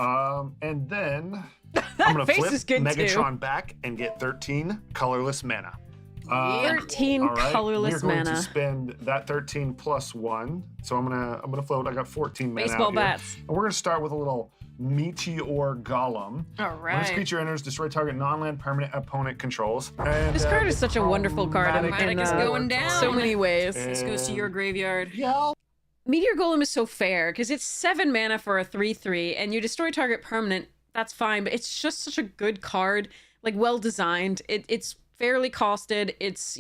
And then I'm gonna face flip is good, Megatron back and get 13 colorless mana. 13 all right, colorless You're going to mana. spend that 13 plus 1. So I'm gonna float. I got 14 mana. Baseball out here. bats. And we're gonna start with a little Meteor Golem. All When this right. creature enters, destroy target non-land permanent opponent controls. And, This card is such a wonderful card in, Chromatic is going down. so many ways. This goes to your graveyard. Yeah. Meteor Golem is so fair because it's 7 mana for a 3/3, and you destroy target permanent. That's fine, but it's just such a good card, like well designed. It's fairly costed. It's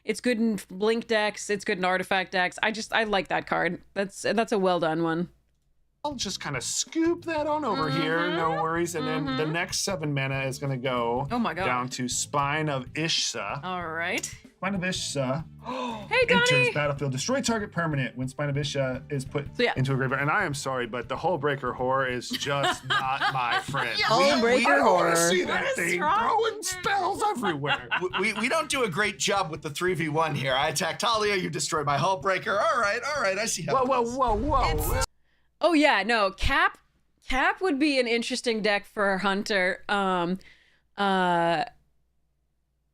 it's good in blink decks. It's good in artifact decks. I like that card. That's a well done one. I'll just kind of scoop that on over here, no worries. And then the next 7 mana is going to go Oh my God. down to Spine of Ishsa. All right. Spine of Ishsa Hey, enters Donnie. battlefield. Destroy target permanent when Spine of Ishsa is put So, yeah. into a graveyard. And I am sorry, but the Hullbreaker Horror is just not my friend. Hullbreaker I don't want Horror. to see What that is thing wrong throwing with spells everywhere. We don't do a great job with the 3v1 here. I attack Talia, you destroy my Hullbreaker. All right, I see how Whoa, it goes. whoa. Oh yeah, no, Cap would be an interesting deck for Hunter.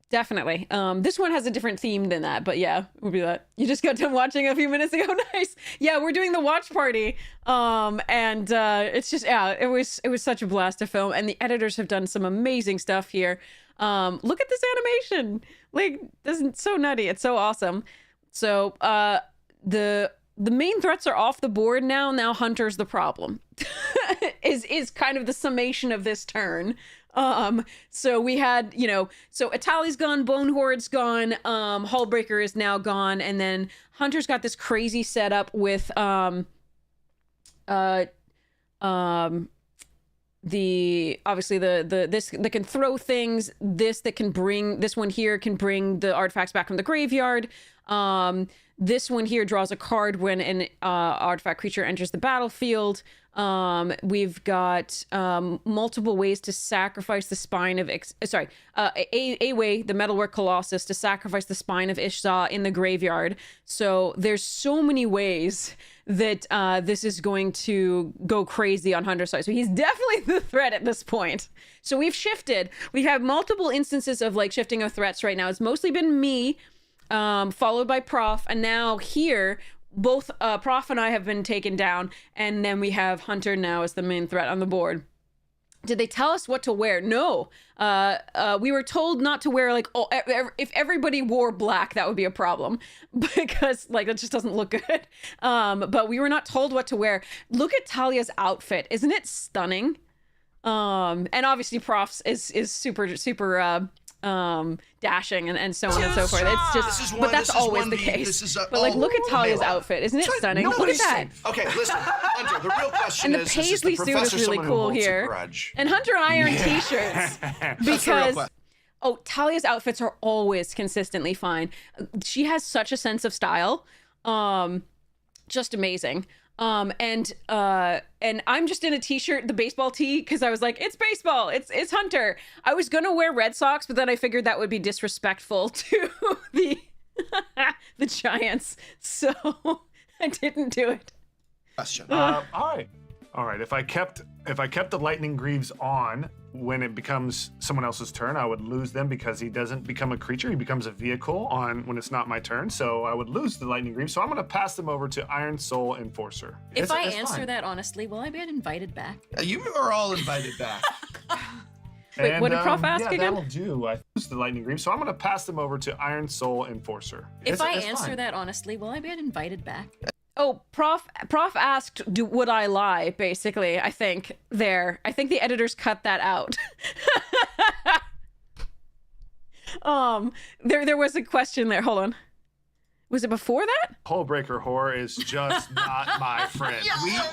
Definitely. This one has a different theme than that, but yeah, it would be that. You just got done watching a few minutes ago. Nice. Yeah, we're doing the watch party. And it's just it was such a blast to film, and the editors have done some amazing stuff here. Look at this animation. Like, this is so nutty. It's so awesome. So, the main threats are off the board now. Now Hunter's the problem. is kind of the summation of this turn. So we had, so Atali's gone, Bone Horde's gone, Hullbreaker is now gone, and then Hunter's got this crazy setup with the obviously the this that can throw things, this one here can bring the artifacts back from the graveyard. This one here draws a card when an artifact creature enters the battlefield. We've got multiple ways to sacrifice the spine of a way, the Metalwork Colossus, to sacrifice the spine of Ishsa in the graveyard. So there's so many ways that this is going to go crazy on Hunter's side. So he's definitely the threat at this point. So we've shifted. We have multiple instances of like shifting of threats right now. It's mostly been me, followed by Prof, and now here both Prof and I have been taken down, and then we have Hunter now as the main threat on the board. Did they tell us what to wear? No. We were told not to wear if everybody wore black, that would be a problem because that just doesn't look good. But we were not told what to wear. Look at Talia's outfit. Isn't it stunning? And obviously Prof's is super dashing and so on and so forth. It's just, but that's always the case. But look at Talia's outfit. Isn't it stunning? Look at that. Okay, listen, Hunter, the real question And the is paisley the suit is professor really someone who cool holds a here. grudge? And Hunter and I are in t-shirts That's the real because question. Oh, Talia's outfits are always consistently fine. She has such a sense of style. Just amazing. And I'm just in a t-shirt, the baseball tee, because I was like, it's baseball, it's Hunter. I was gonna wear Red Sox, but then I figured that would be disrespectful to the the Giants, so I didn't do it. Question. All right. If I kept the lightning greaves on when it becomes someone else's turn, I would lose them because he doesn't become a creature. He becomes a vehicle on when it's not my turn. So I would lose the lightning greaves. So I'm going to pass them over to Iron Soul Enforcer. If I It's answer fine. that honestly, will I be invited back? You are all invited back. Wait, what did Prof ask yeah, again? that'll do. I lose the lightning greaves. So I'm going to pass them over to Iron Soul Enforcer. If I It's answer fine. that honestly, will I be invited back? Oh, Prof asked, would I lie, basically, I think, there. I think the editors cut that out. There was a question there. Hold on. Was it before that? Hullbreaker Horror is just not my friend.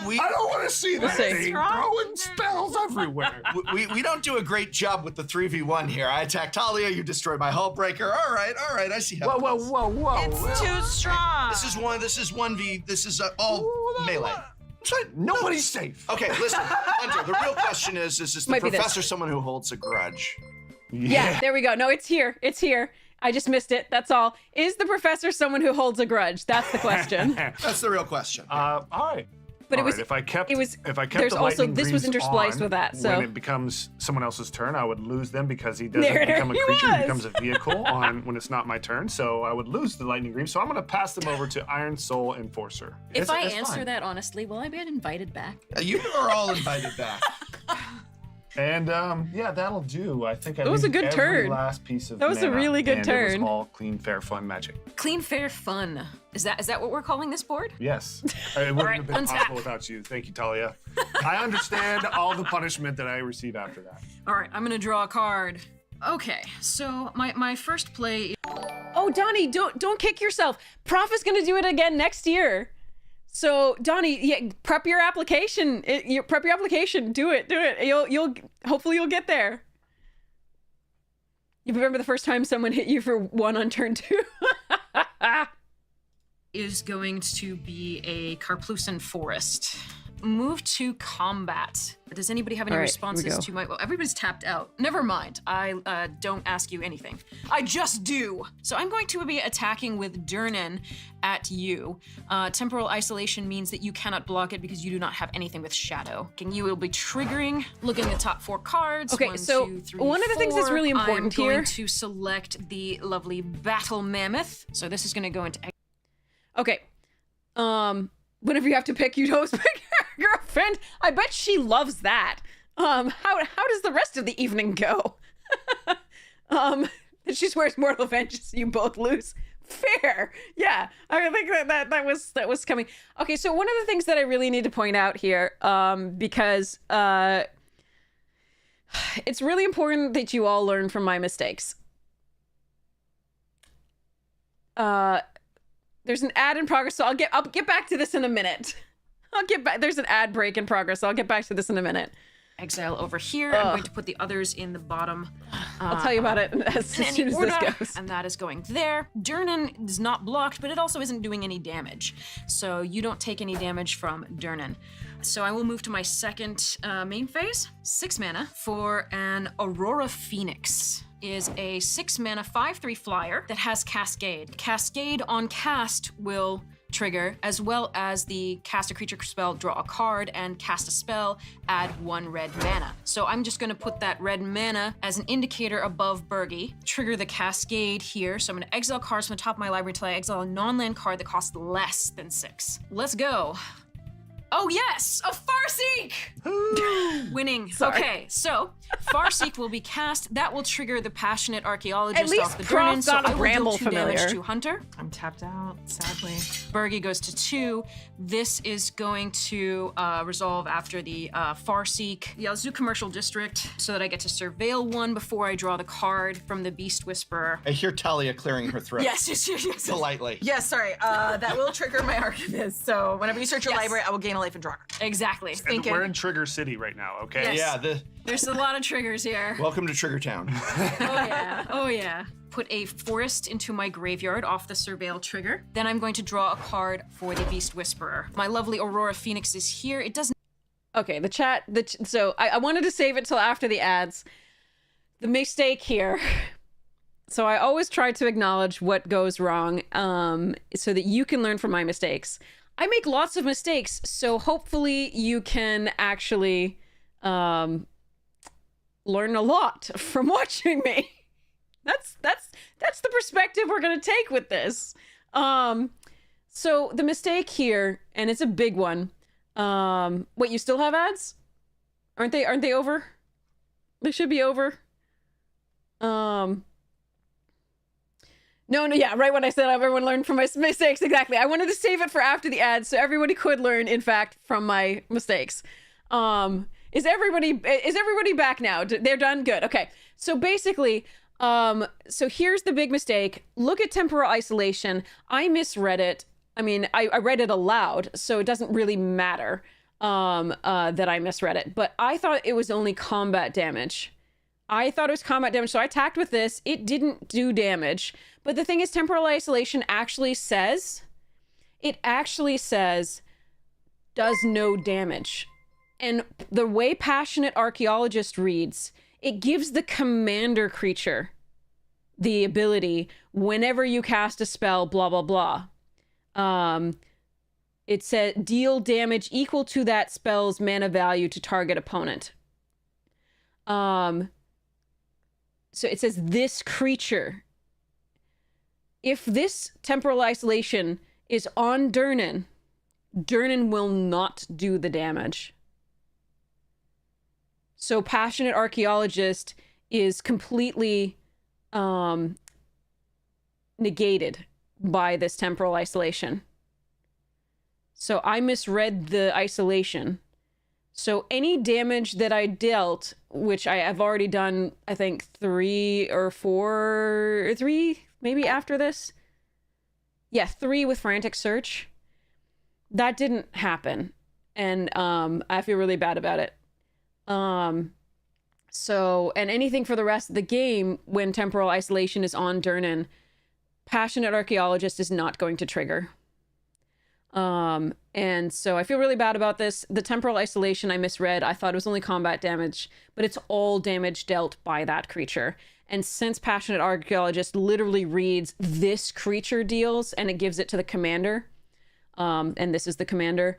We I don't want to see that see. thing throwing spells everywhere. we don't do a great job with the 3v1 here. I attack Talia, you destroy my Hullbreaker. All right, I see how. Whoa. It's too strong. This is 1v. This is all melee. Nobody's safe. Okay, listen, Hunter. The real question is the Might be this. professor someone who holds a grudge? Yeah, there we go. No, it's here. It's here. I just missed it. That's all. Is the professor someone who holds a grudge? That's the question. That's the real question. All right. But All it was. right, if I kept there's the also lightning this was greaves interspliced on with that. So when it becomes someone else's turn, I would lose them because he doesn't There become a he creature. was. He becomes a vehicle on when it's not my turn. So I would lose the lightning greaves. So I'm going to pass them over to Iron Soul Enforcer. If I It's answer fine. that honestly, will I be invited back? You are all invited back. And yeah, that'll do. I think I That was a leave good every turn. last piece of That was a mana, really good and turn. It was all clean, fair, fun magic. Clean, fair, fun. Is that what we're calling this board? Yes, it wouldn't right, have been untap. possible without you. Thank you, Talia. I understand all the punishment that I receive after that. All right, I'm gonna draw a card. Okay, so my first play. oh, Donnie, don't kick yourself. Prof is gonna do it again next year. So Donnie, yeah, prep your application. Prep your application. Do it. You'll hopefully you'll get there. You remember the first time someone hit you for 1 on turn 2? Is going to be a Carplucin Forest. Move to combat. Does anybody have any All right, here we responses go. to my? Well, everybody's tapped out. Never mind. I don't ask you anything. I just do. So I'm going to be attacking with Durnan at you. Temporal isolation means that you cannot block it because you do not have anything with shadow. And you will be triggering. Looking at the top 4 cards. Okay, 1, so 2, 3, one of the things that's 4. really important I'm here- going to select the lovely Battle Mammoth. So this is going to go into. Okay. Whenever you have to pick, you'd always pick your girlfriend. I bet she loves that. How does the rest of the evening go? She swears mortal vengeance, you both lose. Fair. Yeah. I think that was coming. Okay, so one of the things that I really need to point out here, because it's really important that you all learn from my mistakes. There's an ad in progress, so I'll get back to this in a minute. I'll get back. There's an ad break in progress, so I'll get back to this in a minute. Exile over here. I'm going to put the others in the bottom. I'll tell you about it as soon as this goes. And that is going there. Durnan is not blocked, but it also isn't doing any damage. So you don't take any damage from Durnan. So I will move to my second main phase. 6 mana for an Aurora Phoenix. Is a 6 mana 5/3 flyer that has Cascade. Cascade on cast will trigger, as well as the cast a creature spell, draw a card, and cast a spell, add 1 red mana. So I'm just gonna put that red mana as an indicator above Bergie, trigger the Cascade here. So I'm gonna exile cards from the top of my library until I exile a non-land card that costs less than 6. Let's go. Oh yes, a Farseek! Winning. Sorry. Okay, so Farseek will be cast. That will trigger the Passionate Archaeologist At least off the Prof Durnan, so got a I will Bramble deal 2 damage familiar. to Hunter. I'm tapped out, sadly. Bergie goes to 2. This is going to resolve after the Farseek Yazoo Commercial District so that I get to surveil 1 before I draw the card from the Beast Whisperer. I hear Talia clearing her throat. Yes. Politely. Yes, sorry. That will trigger my Archivist. So whenever you search your Yes. library, I will gain Final Life and Draw. Exactly. And Thinking. we're in Trigger City right now, okay? Yes. Yeah, There's a lot of triggers here. welcome to Trigger Town. Oh yeah. Oh yeah. Put a forest into my graveyard off the Surveil trigger. Then I'm going to draw a card for the Beast Whisperer. My lovely Aurora Phoenix is here. It doesn't. Okay, the chat. So I wanted to save it till after the ads. The mistake here. So I always try to acknowledge what goes wrong, so that you can learn from my mistakes. I make lots of mistakes, so hopefully you can actually learn a lot from watching me. That's the perspective we're gonna take with this. So the mistake here, and it's a big one. Wait, you still have ads? Aren't they over? They should be over. No, yeah, right when I said everyone learned from my mistakes, exactly. I wanted to save it for after the ads so everybody could learn, in fact, from my mistakes. Is everybody back now? They're done? Good. Okay. So basically, so here's the big mistake. Look at temporal isolation. I misread it. I mean, I read it aloud, so it doesn't really matter that I misread it. But I thought it was only combat damage. So I attacked with this. It didn't do damage. But the thing is, temporal isolation actually says, does no damage. And the way Passionate Archaeologist reads, it gives the commander creature the ability, whenever you cast a spell, blah, blah, blah. It said, deal damage equal to that spell's mana value to target opponent. So it says this creature. If this temporal isolation is on Durnan, Durnan will not do the damage. So Passionate Archaeologist is completely negated by this temporal isolation. So I misread the isolation. So any damage that I dealt, which I have already done, I think 3 or 4, 3 maybe after this. Yeah, 3 with Frantic Search. That didn't happen. And I feel really bad about it. So, and anything for the rest of the game, when temporal isolation is on Durnan, Passionate Archaeologist is not going to trigger. And so I feel really bad about this. The temporal isolation I misread. I thought it was only combat damage, but it's all damage dealt by that creature. And since Passionate Archaeologist literally reads this creature deals and it gives it to the commander, and this is the commander,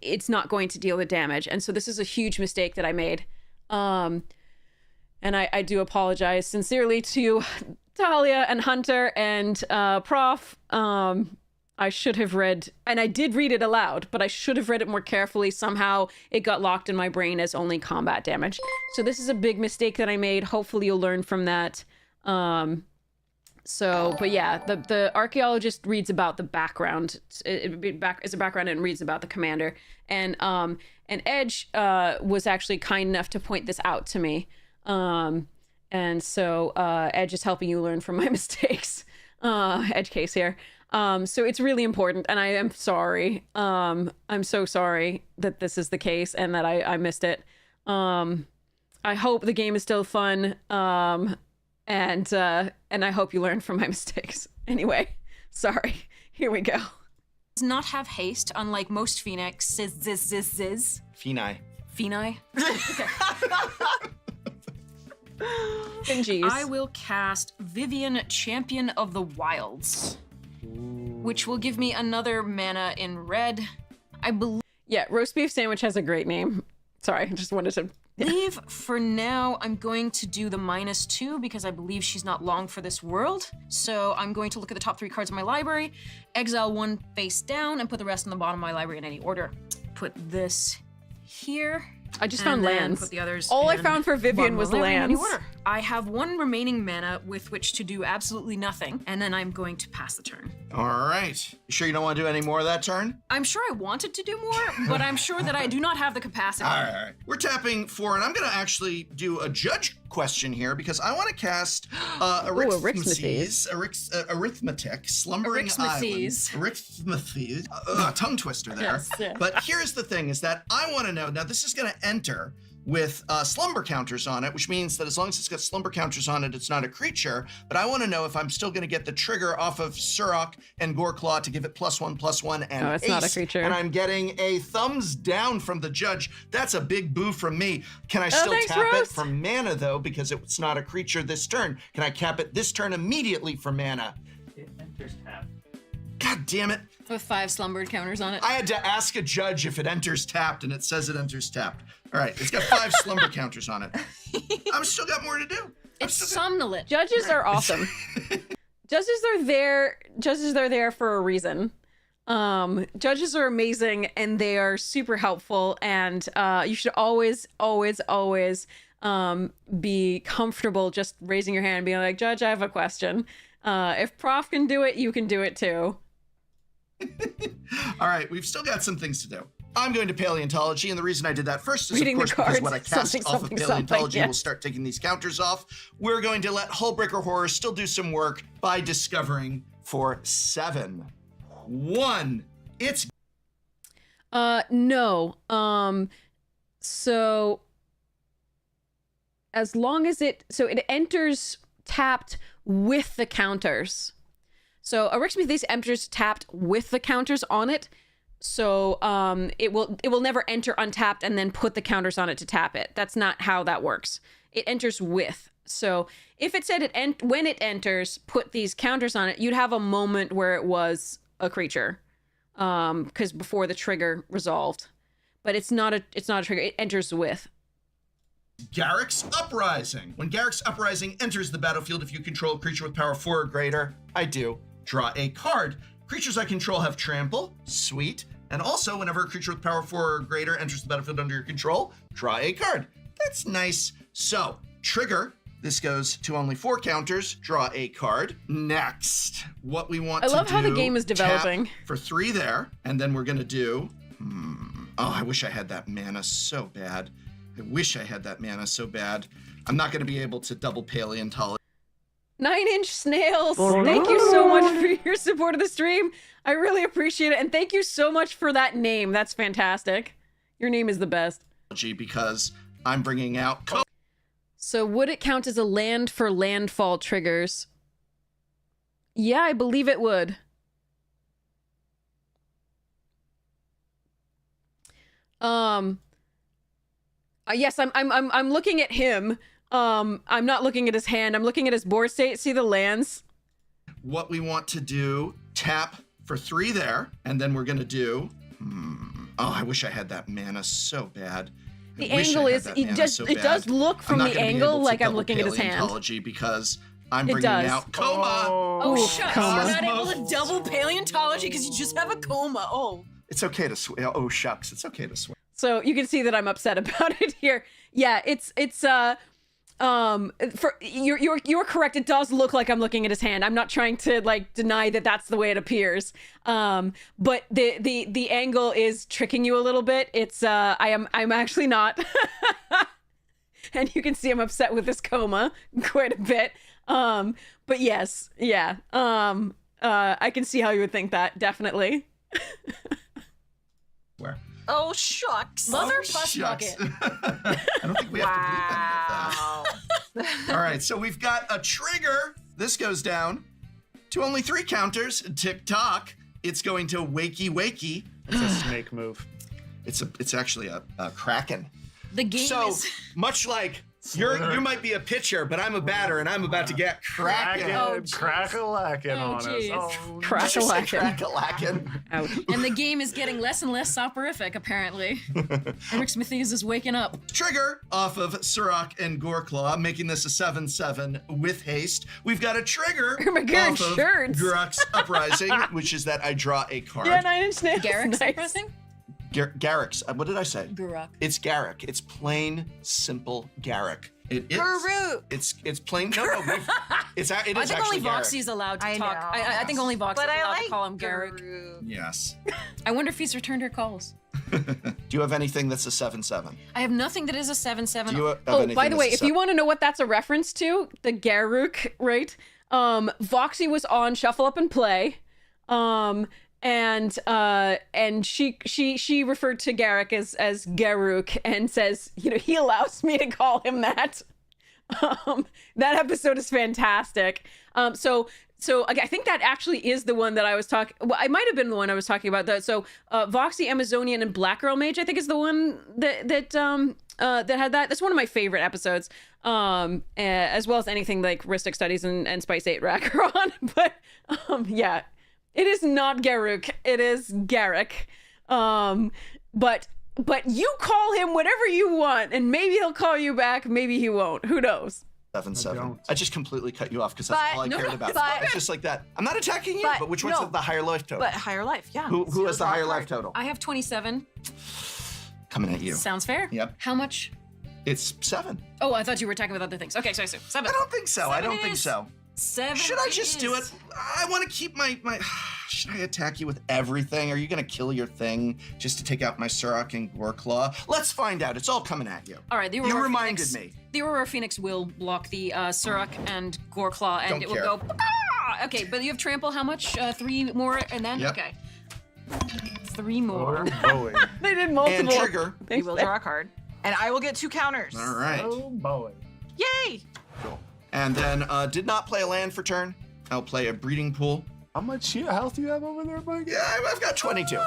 it's not going to deal the damage. And so this is a huge mistake that I made. And I do apologize sincerely to Talia and Hunter and Prof. I should have read, and I did read it aloud, but I should have read it more carefully. Somehow it got locked in my brain as only combat damage. So this is a big mistake that I made. Hopefully you'll learn from that. But yeah, the archaeologist reads about the background. It's a background and reads about the commander. And Edge was actually kind enough to point this out to me. And so Edge is helping you learn from my mistakes. Edge case here. So it's really important, and I am sorry. I'm so sorry that this is the case and that I missed it. I hope the game is still fun. And I hope you learn from my mistakes. Anyway, sorry. Here we go. Does not have haste, unlike most Phoenixes. Phenai. Phenai? Okay. Fingies. I will cast Vivian, Champion of the Wilds, which will give me another mana in red. I believe. Yeah, roast beef sandwich has a great name. Sorry, I just wanted to. Believe for now I'm going to do the -2 because I believe she's not long for this world. So I'm going to look at the top 3 cards in my library, exile 1 face down, and put the rest in the bottom of my library in any order. Put this here. I just and found then lands. Put the others All I in found for Vivian one was will never in any lands. order. I have 1 remaining mana with which to do absolutely nothing, and then I'm going to pass the turn. All right. You sure you don't want to do any more of that turn? I'm sure I wanted to do more, but I'm sure that I do not have the capacity. All right. We're tapping 4, and I'm going to actually do a judge question here because I want to cast Arithmetic, Slumbering Arithmethes. Island. Arithmethes. Tongue twister there. Yes, yeah. But here's the thing is that I want to know, now this is going to enter with slumber counters on it, which means that as long as it's got slumber counters on it, it's not a creature. But I want to know if I'm still going to get the trigger off of Surok and Goreclaw to give it +1/+1 and it's not a Ace, creature. And I'm getting a thumbs down from the judge. That's a big boo from me. Can I still thanks, tap it Roast. for mana though, because it's not a creature this turn? Can I cap it this turn immediately for mana? It enters tap. God damn it. With 5 slumbered counters on it. I had to ask a judge if it enters tapped, and it says it enters tapped. All right, it's got 5 slumber counters on it. I've still got more to do. It's somnolent. Judges are awesome. Judges are there. Judges are there for a reason. Judges are amazing and they are super helpful. And you should always be comfortable just raising your hand and being like, Judge, I have a question. If Prof can do it, you can do it too. All right, we've still got some things to do. I'm going to paleontology, and the reason I did that first is, Reading of the course, because cards. what I cast Something, off of something, paleontology something, will start taking these counters off. We're going to let Hullbreaker Horror still do some work by discovering for 7. 1. It's No. So as long as it enters tapped with the counters. So Arithmetic enters tapped with the counters on it. So it will never enter untapped and then put the counters on it to tap it. That's not how that works. It enters with. So if it said when it enters, put these counters on it, you'd have a moment where it was a creature, because before the trigger resolved. But it's not a trigger. It enters with. Garruk's Uprising. When Garruk's Uprising enters the battlefield, if you control a creature with power 4 or greater, I do, draw a card. Creatures I control have trample, sweet, and also whenever a creature with power 4 or greater enters the battlefield under your control, draw a card. That's nice. So, trigger. This goes to only 4 counters, draw a card. Next, what we want to do. I love how the game is developing. Tap for 3 there, and then we're gonna do, oh, I wish I had that mana so bad. I'm not gonna be able to double paleontology. 9-inch snails. Thank you so much for your support of the stream. I really appreciate it. And thank you so much for that name. That's fantastic. Your name is the best. Because I'm bringing out So would it count as a land for landfall triggers? Yeah, I believe it would. Yes, I'm looking at him. I'm not looking at his hand. I'm looking at his board state. See the lands? What we want to do, tap for 3 there, and then we're gonna do, oh, I wish I had that mana so bad. The angle is, it does look from the angle like I'm looking at his hand. Because I'm bringing out coma. Oh, shucks. coma. You're not able to double paleontology because you just have a coma. Oh. It's okay to swear. Oh, shucks. It's okay to swear. So you can see that I'm upset about it here. Yeah, you're correct. It does look like I'm looking at his hand. I'm not trying to like deny that that's the way it appears. But the angle is tricking you a little bit. I'm actually not. And you can see I'm upset with this coma quite a bit. But yes, yeah. I can see how you would think that, definitely. Where? Oh, shucks. Mother plus Shucks. bucket. I don't think we have to bleep any of that. All right, so we've got a trigger. This goes down to only 3 counters. Tick-tock. It's going to wakey wakey. It's a snake move. It's actually a kraken. The game So is... much like you might be a pitcher, but I'm a batter, and I'm about to get kraken. Crack-a-lackin' on us. jeez. Oh, Crack-a-lackin'. Crack-a-lackin'. Ouch. And the game is getting less and less soporific, apparently. Eric Smithies is waking up. Trigger off of Surok and Goreclaw, making this a 7/7 with haste. We've got a trigger McGurn off of shirts. Garruk's Uprising, which is that I draw a card. Yeah, 9-inch snails. Garrick's Nice. everything? Garrick's. What did I say? Guruk. It's Garrick. It's plain, simple Garrick. It is. Garuk. It's plain. No. It is I think actually only Garrick. Voxy's allowed to I talk. know. I think only Voxy's But I allowed like to call him Garrick. Garuk. Yes. I wonder if he's returned her calls. Do you have anything that's a 7/7? I have nothing that is a 7/7. Do you have Oh, anything by the way, that's if you want to know what that's a reference to, the Garuk, right? Voxy was on Shuffle Up and Play. And she referred to Garrick as Garuk and says, you know, he allows me to call him that. That episode is fantastic. So I think that actually is the one that I was talking. Well, I might have been the one I was talking about. So Voxy, Amazonian, and Black Girl Mage, I think, is the one that had that. That's one of my favorite episodes, as well as anything like Ristic Studies and Spice 8 Rack are on. But yeah, it is not Garuk. It is Garrick. But you call him whatever you want, and maybe he'll call you back. Maybe he won't. Who knows? 7/7. don't. I just completely cut you off because that's But- all I no, cared about. but- It's just like that. I'm not attacking you, but which one's no. the higher life total? But higher life, yeah. Who has the Zero higher draw life card. total? I have 27. Coming at you. Sounds fair. Yep. How much? It's 7. Oh, I thought you were talking about other things. Okay, so 7. I don't think so. I Seven don't it think is. so. 7. Should I just do it? I want to keep my. Should I attack you with everything? Are you going to kill your thing just to take out my Surak and Goreclaw? Let's find out. It's all coming at you. All right, the You Aurora reminded Phoenix, me. The Aurora Phoenix will block the Surak and Goreclaw, and Don't it care. will go. "Ah!" Okay, but you have trample. How much? 3 more, and then Yep. okay. 3 more. Oh boy. They did multiple. And trigger. You will draw a card, and I will get 2 counters. All right. Oh boy. Yay! Cool. And then did not play a land for turn. I'll play a breeding pool. How much health do you have over there, Mike? Yeah, I've got 22.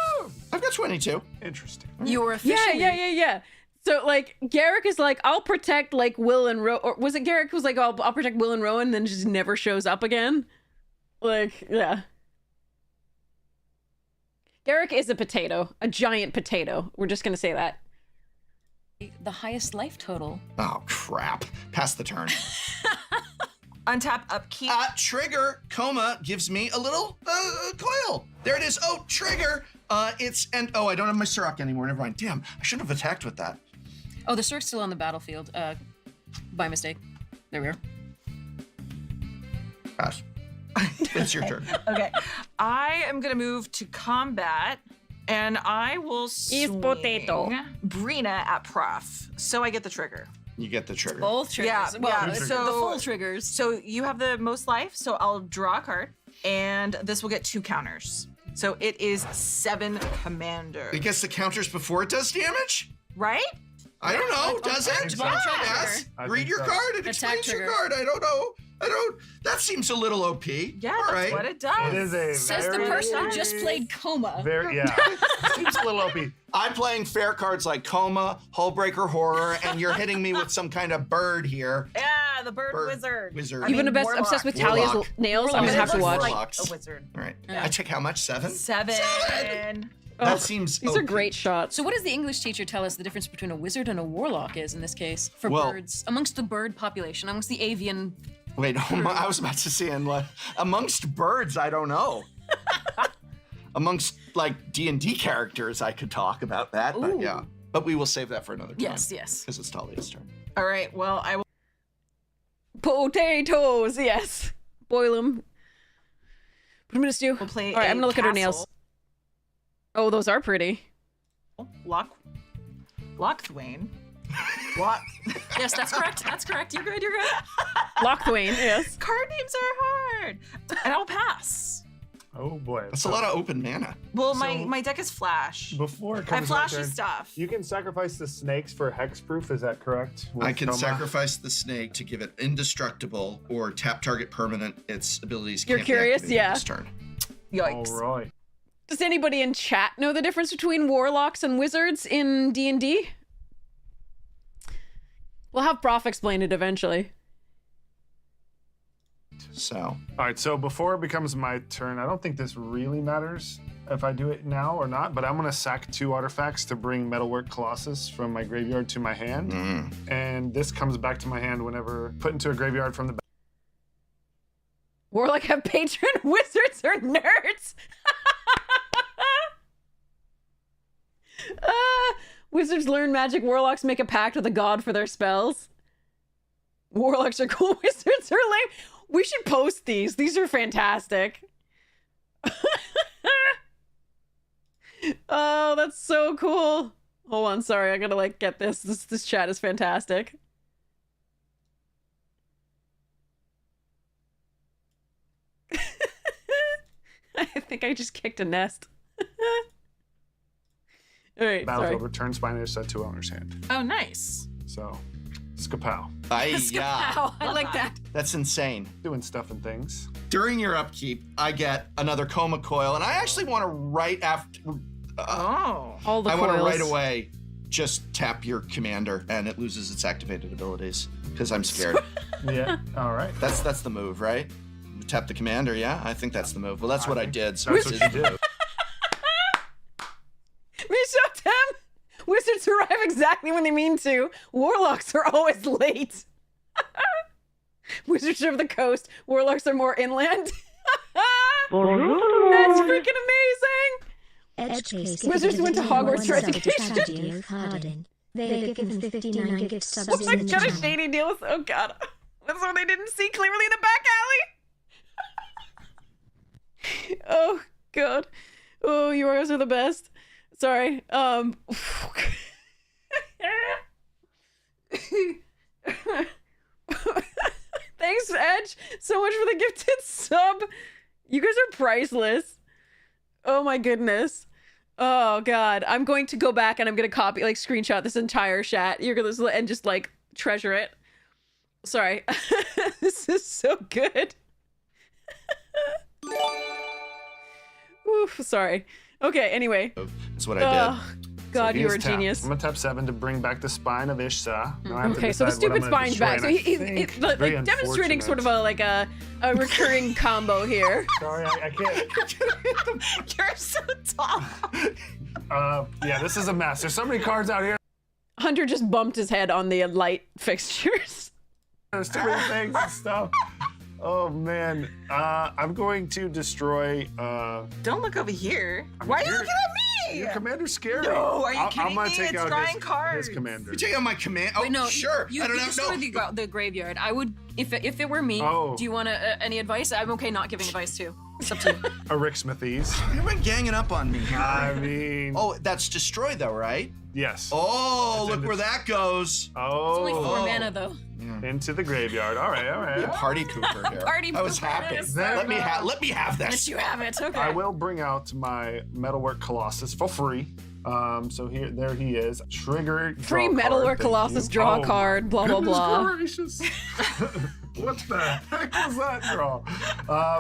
I've got 22. Interesting. You're officially. Yeah. So like Garrick is like, I'll protect like Will and or was it Garrick who was like, I'll protect Will and Rowan, and then just never shows up again? Like, yeah. Garrick is a potato, a giant potato. We're just gonna say that. The highest life total. Oh, crap. Pass the turn. Untap, upkeep. Trigger, coma, gives me a little coil. There it is. Oh, trigger. I don't have my Surak anymore. Never mind. Damn, I should have attacked with that. Oh, the Surk's still on the battlefield. By mistake. There we are. Pass. It's your turn. Okay. I am going to move to combat, and I will swing potato. Brina at Prof, so I get the trigger. You get the trigger. Both triggers. Yeah, well, yeah, it's so- the full triggers. So you have the most life, so I'll draw a card, and this will get 2 counters. So it is 7 commander. It gets the counters before it does damage? Right? I don't know. Does think it? so. Yes. I Read think your so. card. It Attack explains your trigger. card. I don't know. That seems a little OP. Yeah, All that's right. what it does. It is a Says the very, person who just played Coma. Very, yeah. Seems a little OP. I'm playing fair cards like Coma, Hullbreaker Horror, and you're hitting me with some kind of bird here. Yeah, the bird, Bird wizard. wizard. I You've been mean, obsessed warlock. with Talia's Warlock. nails. I'm But gonna it have to looks watch. like Warlocks. a wizard. All right. Yeah. I took how much? 7? 7. That seems These are OP. great shots. So what does the English teacher tell us the difference between a wizard and a warlock is in this case? For Well- birds. Amongst the bird population, amongst the avian. Wait, I was about to say, amongst birds, I don't know. Amongst like D&D characters, I could talk about that, but Ooh. yeah. But we will save that for another time. Yes, yes. Because it's Talia's turn. All right, well, I will. Potatoes, yes. Boil them. What am I gonna do? We'll play All right, a I'm gonna look at her castle. nails. Oh, those are pretty. Lockthwain. Lock. Yes, that's correct. That's correct. You're good. You're good. Lockthwain, yes. Card names are hard. And I'll pass. Oh boy. That's a lot of open mana. Well, So- my deck is Flash. Before it I have comes my flashy turn, stuff. you can sacrifice the snakes for hexproof. Is that correct? I With can Coma? sacrifice the snake to give it indestructible or tap target permanent. Its abilities You're can't curious? be activated Yeah. this turn. Yikes. All right. Does anybody in chat know the difference between warlocks and wizards in D&D? We'll have Prof explain it eventually. So, All right, so before it becomes my turn, I don't think this really matters if I do it now or not, but I'm gonna sack 2 artifacts to bring Metalwork Colossus from my graveyard to my hand. And this comes back to my hand whenever put into a graveyard from the back. Warlock have patron, wizards are nerds. Wizards learn magic. Warlocks make a pact with a god for their spells. Warlocks are cool. Wizards are lame. We should post these. These are fantastic. Oh, that's so cool. Hold on, sorry. I gotta like get this. This chat is fantastic. I think I just kicked a nest. All right, Battlefield return spine is set to owner's hand. Oh, nice. So, skapow. Yeah. Wow, I like that. That's insane. Doing stuff and things. During your upkeep, I get another coma coil, and I actually want to right after. All the I coils. want to right away just tap your commander, and it loses its activated abilities because I'm scared. Yeah, all right. That's the move, right? Tap the commander. Yeah, I think that's the move. Well, that's what I did. So That's it's what you do. Mishotem! Wizards arrive exactly when they mean to. Warlocks are always late. Wizards of the coast. Warlocks are more inland. That's freaking amazing! Wizards went to Hogwarts for education. They have given 59 gift subs Oh my in the god, a channel. shady deal. Oh god. That's what they didn't see clearly in the back alley. Oh god. Oh, you guys are the best. Sorry. Thanks, Edge, so much for the gifted sub. You guys are priceless. Oh my goodness. Oh god. I'm going to go back and I'm gonna copy, like, screenshot this entire chat. You're gonna and just like treasure it. Sorry. This is so good. Oof, sorry. Okay, anyway. That's what I did. God, He you is are a tapped. genius. I'm gonna tap 7 to bring back the spine of Ishsa. Now I have to Okay, so the decide what stupid I'm gonna spine's back. So destroy, and I he's think it's like very demonstrating sort of unfortunate. a recurring combo here. Sorry, I can't. You're so tall. Yeah, this is a mess. There's so many cards out here. Hunter just bumped his head on the light fixtures. There's too many things and stuff. Oh man, I'm going to destroy. Don't look over here. Why are you looking at me? Your commander's scary. No, are you I'm kidding gonna me? take It's out drawing his cards. commander. You take out my command. Oh, Wait, no, sure. You, I don't you have destroyed the graveyard. I would, if it were me. Oh. Do you want any advice? I'm okay not giving advice too. It's up to you. A Rick Smithies. You've been ganging up on me here. I mean, Oh, that's destroy though, right? yes. Oh, That's look in where this- that goes. Oh, Only 4 mana though. into the graveyard. All right, all Be a right. party pooper here. Party I was pooper, happy. yes. Let me have Let this. you have it. Okay. I will bring out my Metalwork Colossus for free. So there he is. Trigger. Free draw Metalwork card, thank Colossus, you. draw a Oh, card, blah, blah, goodness blah. gracious. What the heck was that draw?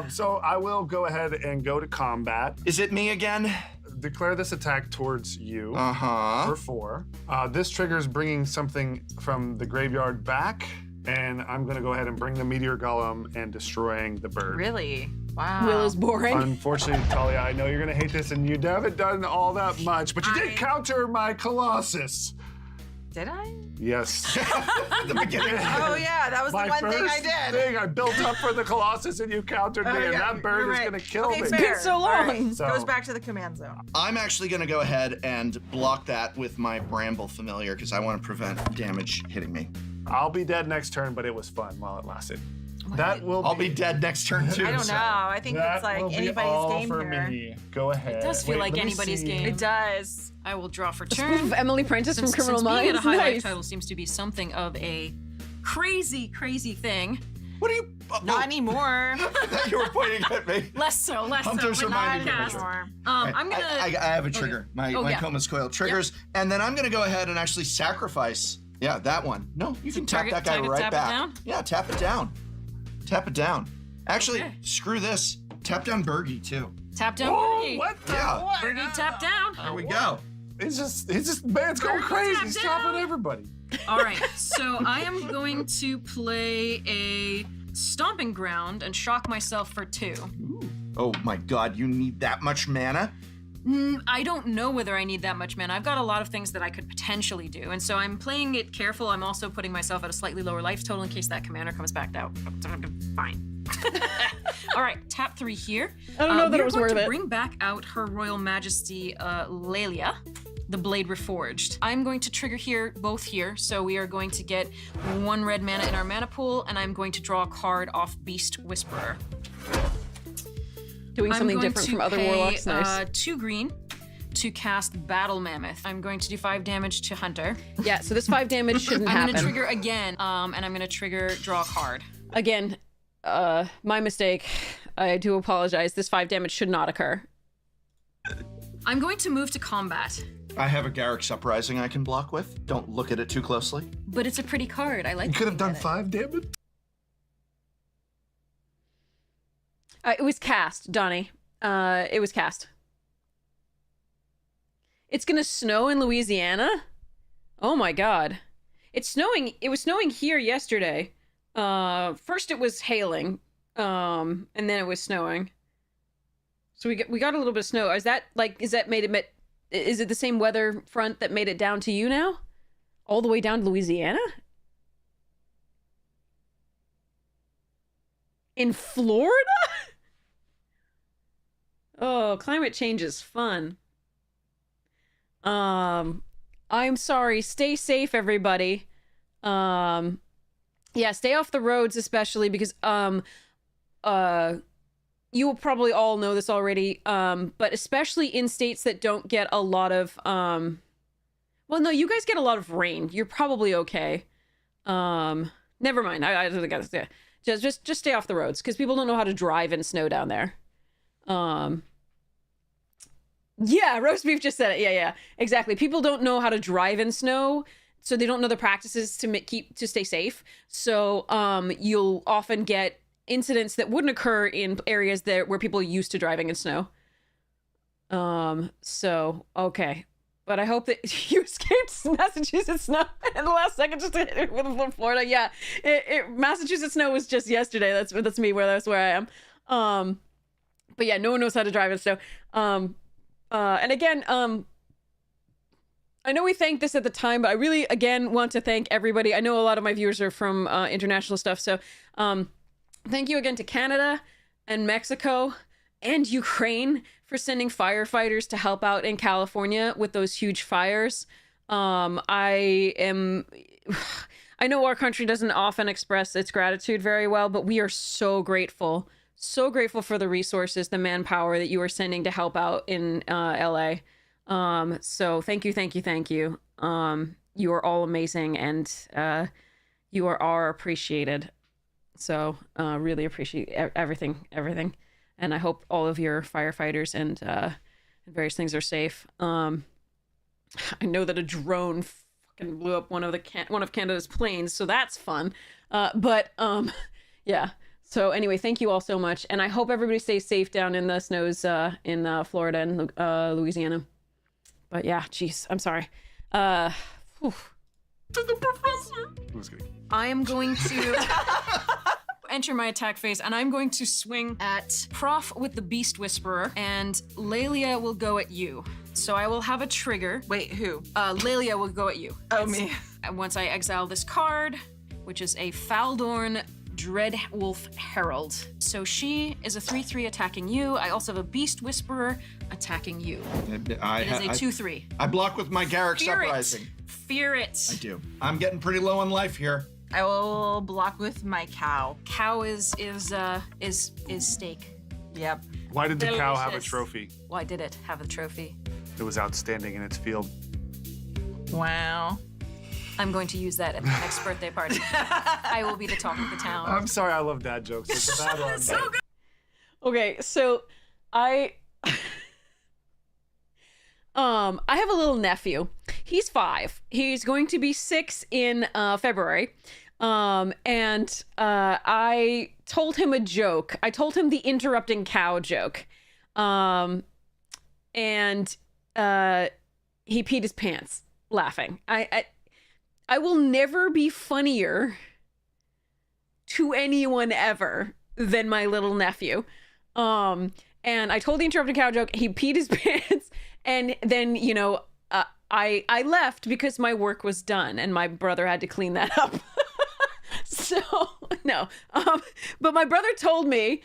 So I will go ahead and go to combat. Is it me again? Declare this attack towards you. Uh-huh. For 4. This triggers bringing something from the graveyard back, and I'm gonna go ahead and bring the Meteor Golem and destroying the bird. Really? Wow. Will is boring. Unfortunately, Talia, I know you're gonna hate this, and you haven't done all that much, but you did I- counter my Colossus. Did I? Yes. At the beginning. Oh yeah, that was My the one thing I first did. thing I built up for the Colossus, and you countered me, Oh, and yeah, that bird you're is right. gonna kill Okay, me. It's been fair. so All right. long. So- Goes back to the command zone. I'm actually going to go ahead and block that with my Bramble Familiar because I want to prevent damage hitting me. I'll be dead next turn, but it was fun while it lasted. That will I'll be dead next turn too. I don't so- know. I think That it's like will be anybody's all game for here. me. Go ahead. It does feel like let me anybody's see. game. It does. I will draw for Spoof turn. of Emily Prentice from Since Criminal being Minds. at a high life Nice. title seems to be something of a crazy thing. What are you? Not anymore. I thought you were pointing at me. Less so. Hunters but reminded me of not it. cast. Anymore. I'm gonna. I have a trigger. My Oh, my yeah. Coma's Coil triggers, and then I'm gonna go ahead and actually sacrifice. Yeah, that one. No, you can tap target- that guy target right tap it back. down? Yeah, tap it down. Tap it down. Actually, Okay. screw this. Tap down Bergie too. Tap down. Oh, Bergie. what the? Yeah. Bergie tap down. There we go. It's just, man's going crazy. tap He's down. chopping everybody. All right, so I am going to play a Stomping Ground and shock myself for 2. Oh my God, you need that much mana? I don't know whether I need that much mana. I've got a lot of things that I could potentially do, and so I'm playing it careful. I'm also putting myself at a slightly lower life total in case that commander comes back out. Fine. All right, tap 3 here. I don't know that we it are was going worth to it. bring back out Her Royal Majesty Lelia, the Blade Reforged. I'm going to trigger here, both here, so we are going to get 1 red mana in our mana pool, and I'm going to draw a card off Beast Whisperer. Doing something I'm going different to from other pay, warlocks. Nice. 2 green to cast Battle Mammoth. I'm going to do 5 damage to Hunter. Yeah, so this 5 damage shouldn't I'm happen. going to trigger again, and I'm going to trigger draw a card. Again, my mistake. I do apologize. This 5 damage should not occur. I'm going to move to combat, I have a Garrick's Uprising I can block with. Don't look at it too closely. but it's a pretty card. I like You could have done looking at 5 damage. It was cast, Donnie. It was cast. It's gonna snow in Louisiana? Oh my god. It's snowing. It was snowing here yesterday. First it was hailing, and then it was snowing. So we got a little bit of snow. Is that is it the same weather front that made it down to you now? All the way down to Louisiana? In Florida? Oh, climate change is fun. I'm sorry. Stay safe, everybody. Yeah, stay off the roads, especially because you will probably all know this already. But especially in states that don't get a lot of well, no, you guys get a lot of rain. You're probably okay. Never mind. I don't think yeah. Just stay off the roads because people don't know how to drive in snow down there. Yeah, roast beef just said it. Yeah, exactly. People don't know how to drive in snow, so they don't know the practices to stay safe. So you'll often get incidents that wouldn't occur in areas where people are used to driving in snow. So okay, but I hope that you escaped Massachusetts snow in the last second just to hit it with Florida. Yeah, Massachusetts snow was just yesterday. That's me. That's where I am. But yeah, no one knows how to drive in snow. And again, I know we thanked this at the time, but I really, again, want to thank everybody. I know a lot of my viewers are from international stuff, so thank you again to Canada and Mexico and Ukraine for sending firefighters to help out in California with those huge fires. I know our country doesn't often express its gratitude very well, but we are so grateful. So grateful for the resources, the manpower that you are sending to help out in LA. So thank you. You are all amazing and you are appreciated. So really appreciate everything. And I hope all of your firefighters and various things are safe. I know that a drone fucking blew up one of Canada's planes, so that's fun. But yeah. So anyway, thank you all so much, and I hope everybody stays safe down in the snows in Florida and Louisiana. But yeah, jeez, I'm sorry. To the professor. I am going to enter my attack phase, and I'm going to swing at Prof with the Beast Whisperer, and Lelia will go at you. So I will have a trigger. Wait, who? Lelia will go at you. Oh, me. And once I exile this card, which is a Faldorn Dread Wolf Herald. So she is a 3/3 attacking you. I also have a Beast Whisperer attacking you. It is a 2/3. I block with my Garrick's Fear Uprising. it. Fear it. I do. I'm getting pretty low on life here. I will block with my cow. Cow is steak. Yep. Why did the cow have a Delicious. trophy? Why did it have a trophy? It was outstanding in its field. Wow. I'm going to use that at the next birthday party. I will be the talk of the town. I'm sorry, I love dad jokes. It's a bad one. So good. Okay, so I have a little nephew. He's 5. He's going to be 6 in February. And I told him a joke. I told him the interrupting cow joke. And he peed his pants laughing. I will never be funnier to anyone ever than my little nephew. And I told the interrupted cow joke. He peed his pants, and then I left because my work was done, and my brother had to clean that up. So no. But my brother told me.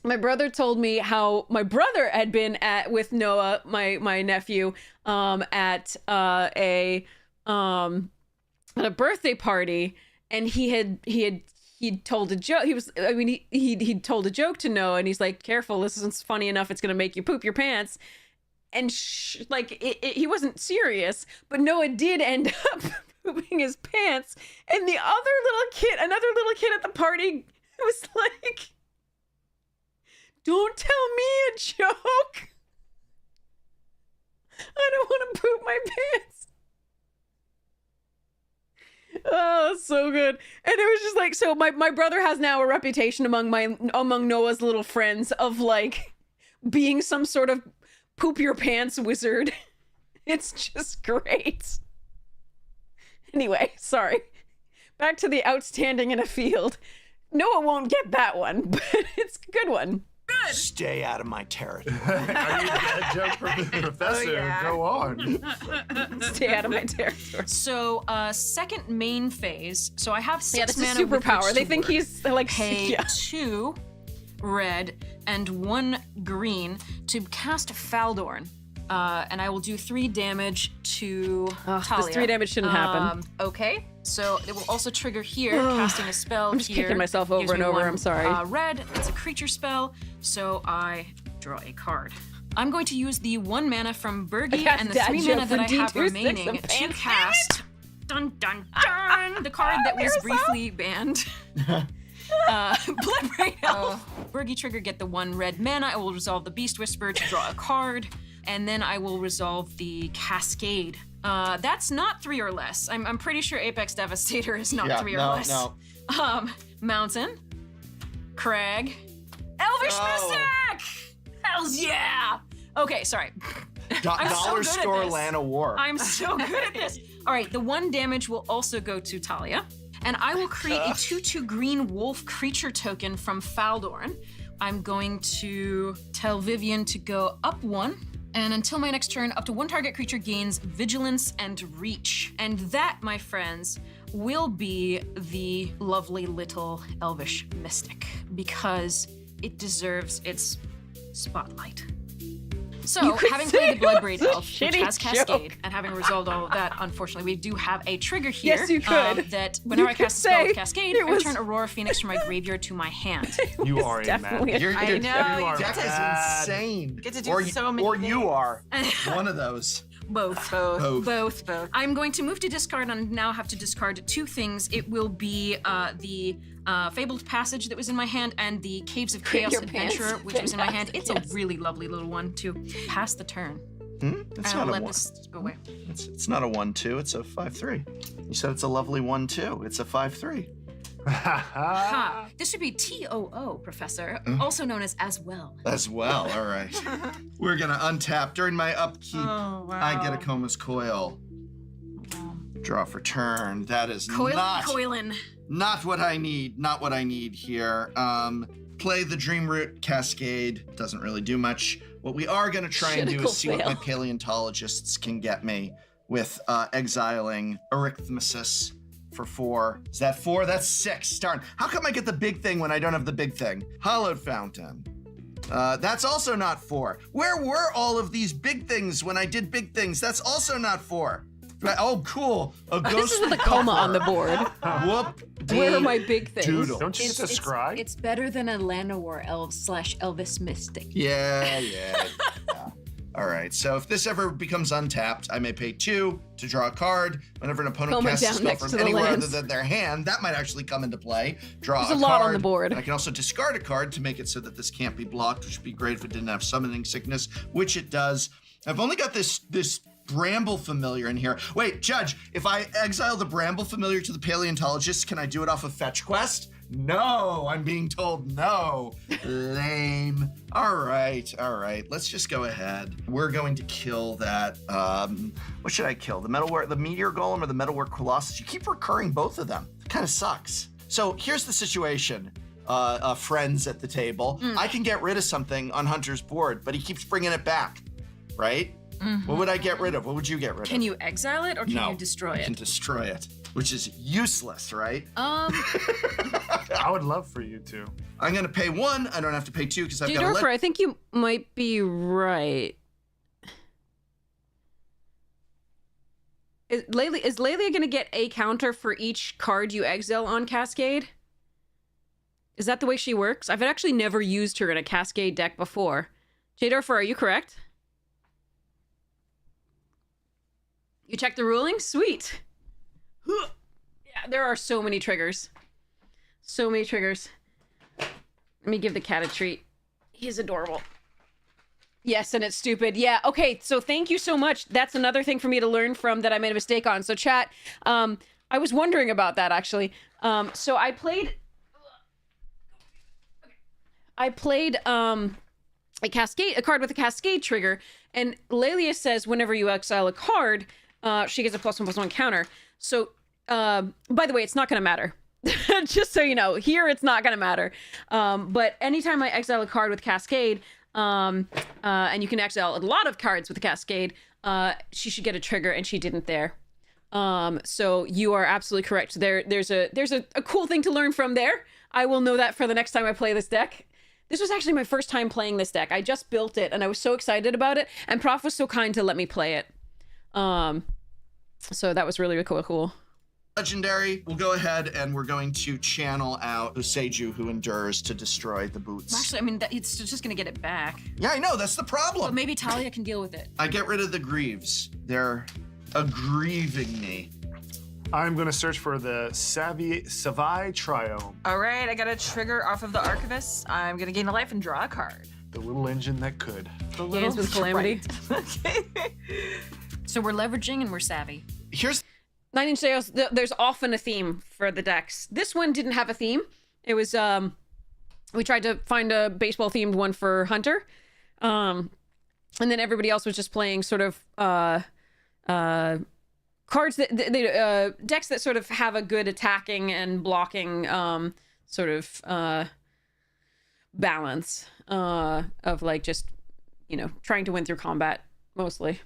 My brother told me how my brother had been with Noah, my nephew, at a birthday party, and he'd told a joke. He'd told a joke to Noah, and he's like, "Careful, this isn't funny enough. It's gonna make you poop your pants." And he wasn't serious, but Noah did end up pooping his pants, and another little kid at the party was like, "Don't tell me a joke. I don't want to poop my pants." Oh, so good. And it was just like, so my brother has now a reputation among Noah's little friends of like being some sort of poop your pants wizard. It's just great. Anyway, sorry. Back to the outstanding in a field. Noah won't get that one, but it's a good one. Good. Stay out of my territory. Are you that joke, Professor? yeah. Go on. Stay out of my territory. So, second main phase. So I have 6 Yeah, that's a mana with superpower. which They to think work. he's like, Pay yeah. 2 red and 1 green to cast Faldorn. And I will do 3 damage to Talia. This 3 damage shouldn't happen. Okay, so it will also trigger here, casting a spell I'm just here. kicking myself over Gives and me over, 1, I'm sorry. Red, it's a creature spell, so I draw a card. I'm going to use the 1 mana from Bergie got and the dad 3 joke mana for that I have D2 six remaining of to pants. cast dun dun dun the card that was briefly banned. Bloodbraid Elf. Bergie trigger, get the 1 red mana. I will resolve the Beast Whisper to draw a card, and then I will resolve the Cascade. That's not 3 or less. I'm pretty sure Apex Devastator is not 3 or less. No. Mountain, Crag, Elvish Oh. Mystic! Hells yeah! Okay, sorry. I'm so Dollar good at store this. Lana War. I'm so good at this. All right, the 1 damage will also go to Talia, and I will create a 2/2 green wolf creature token from Faldorn. I'm going to tell Vivian to go up 1, and until my next turn, up to 1 target creature gains vigilance and reach. And that, my friends, will be the lovely little elvish mystic, because it deserves its spotlight. So, You could having say played the it Bloodbraid was a Elf, which shitty has Cascade, joke. and having resolved all of that, unfortunately, we do have a trigger here. Yes, you could. That whenever I could cast a spell say with Cascade, it I was- return Aurora Phoenix from my graveyard to my hand. You are a Definitely. man. You're, I you're- know, you are That is bad. insane. Get to do or, so many Or you things. are. One of those. Both. Both. Both. I'm going to move to discard and now have to discard 2 things. It will be the Fabled Passage that was in my hand and the Caves of Chaos Your pants. Adventure, which was in my hand. It's Yes. a really lovely little one to pass the turn. It's I'll not a let 1. this go away. It's not a 1/2. It's a 5/3. You said it's a lovely 1/2. It's a 5/3. Ha! This would be TOO, Professor, also known as well. As well. All right. We're gonna untap during my upkeep. Oh, wow. I get a Coma's Coil. Draw for turn. That is Coilin. not what I need. Not what I need here. Play the Dreamroot Cascade. Doesn't really do much. What we are gonna try and do Critical is see what my fail. paleontologists can get me with exiling Arithmesis for 4. Is that 4? That's 6. Darn. How come I get the big thing when I don't have the big thing? Hallowed Fountain. That's also not 4. Where were all of these big things when I did big things? That's also not 4. Oh, cool. A ghost. This is with a coma on the board. Whoop. Where are my big things? Doodle. Don't you describe? It's better than a Llanowar Elf / Elvis Mystic. Yeah. All right. So if this ever becomes untapped, I may pay 2 to draw a card. Whenever an opponent Coma casts a down spell next to from the anywhere lands. other than their hand, that might actually come into play. Draw There's a a lot on card. the board. I can also discard a card to make it so that this can't be blocked, which would be great if it didn't have summoning sickness, which it does. I've only got this Bramble Familiar in here. Wait, Judge, if I exile the Bramble Familiar to the Paleontologist, can I do it off of Fetch Quest? No, I'm being told no. Lame. All right. Let's just go ahead. We're going to kill that. What should I kill? The Meteor Golem or the Metalwork Colossus? You keep recurring both of them. It kind of sucks. So here's the situation. Friends at the table. I can get rid of something on Hunter's board, but he keeps bringing it back, right? What would I get rid of? What would you get rid of? Can you exile it or can No, you destroy I it? can destroy it. which is useless, right? I would love for you to. I'm gonna pay 1. I don't have to pay 2 because I've got Dorfer, I think you might be right. Is Laylia going to get a counter for each card you exile on Cascade? Is that the way she works? I've actually never used her in a Cascade deck before. Dorfer, are you correct? You checked the ruling? Sweet. Yeah, there are so many triggers. So many triggers. Let me give the cat a treat. He's adorable. Yes, and it's stupid. Yeah, okay, so thank you so much. That's another thing for me to learn from that I made a mistake on. So chat, I was wondering about that actually. So I played a card with a Cascade trigger, and Laylia says whenever you exile a card, she gets a +1/+1 counter. So, by the way, it's not gonna matter. Just so you know, here it's not gonna matter. But anytime I exile a card with Cascade, and you can exile a lot of cards with the Cascade, she should get a trigger, and she didn't there. So you are absolutely correct. There's a cool thing to learn from there. I will know that for the next time I play this deck. This was actually my first time playing this deck. I just built it, and I was so excited about it, and Prof was so kind to let me play it. So that was really, really cool. Legendary, we'll go ahead and we're going to channel out Useju, who endures to destroy the boots. Actually, I mean, it's just gonna get it back. Yeah, I know, that's the problem. But maybe Talia can deal with it. I get rid of the Greaves. They're aggrieving me. I'm going to search for the Savvy Triome, All right, I got a trigger off of the Archivist. I'm gonna gain a life and draw a card. the little engine that could. Dance with Calamity. Okay. So we're leveraging and we're savvy. Here's 9 Inch Nails, there's often a theme for the decks. This one didn't have a theme. It was, we tried to find a baseball themed one for Hunter. And then everybody else was just playing sort of, cards that, decks that sort of have a good attacking and blocking, sort of, balance, of like just, you know, trying to win through combat mostly.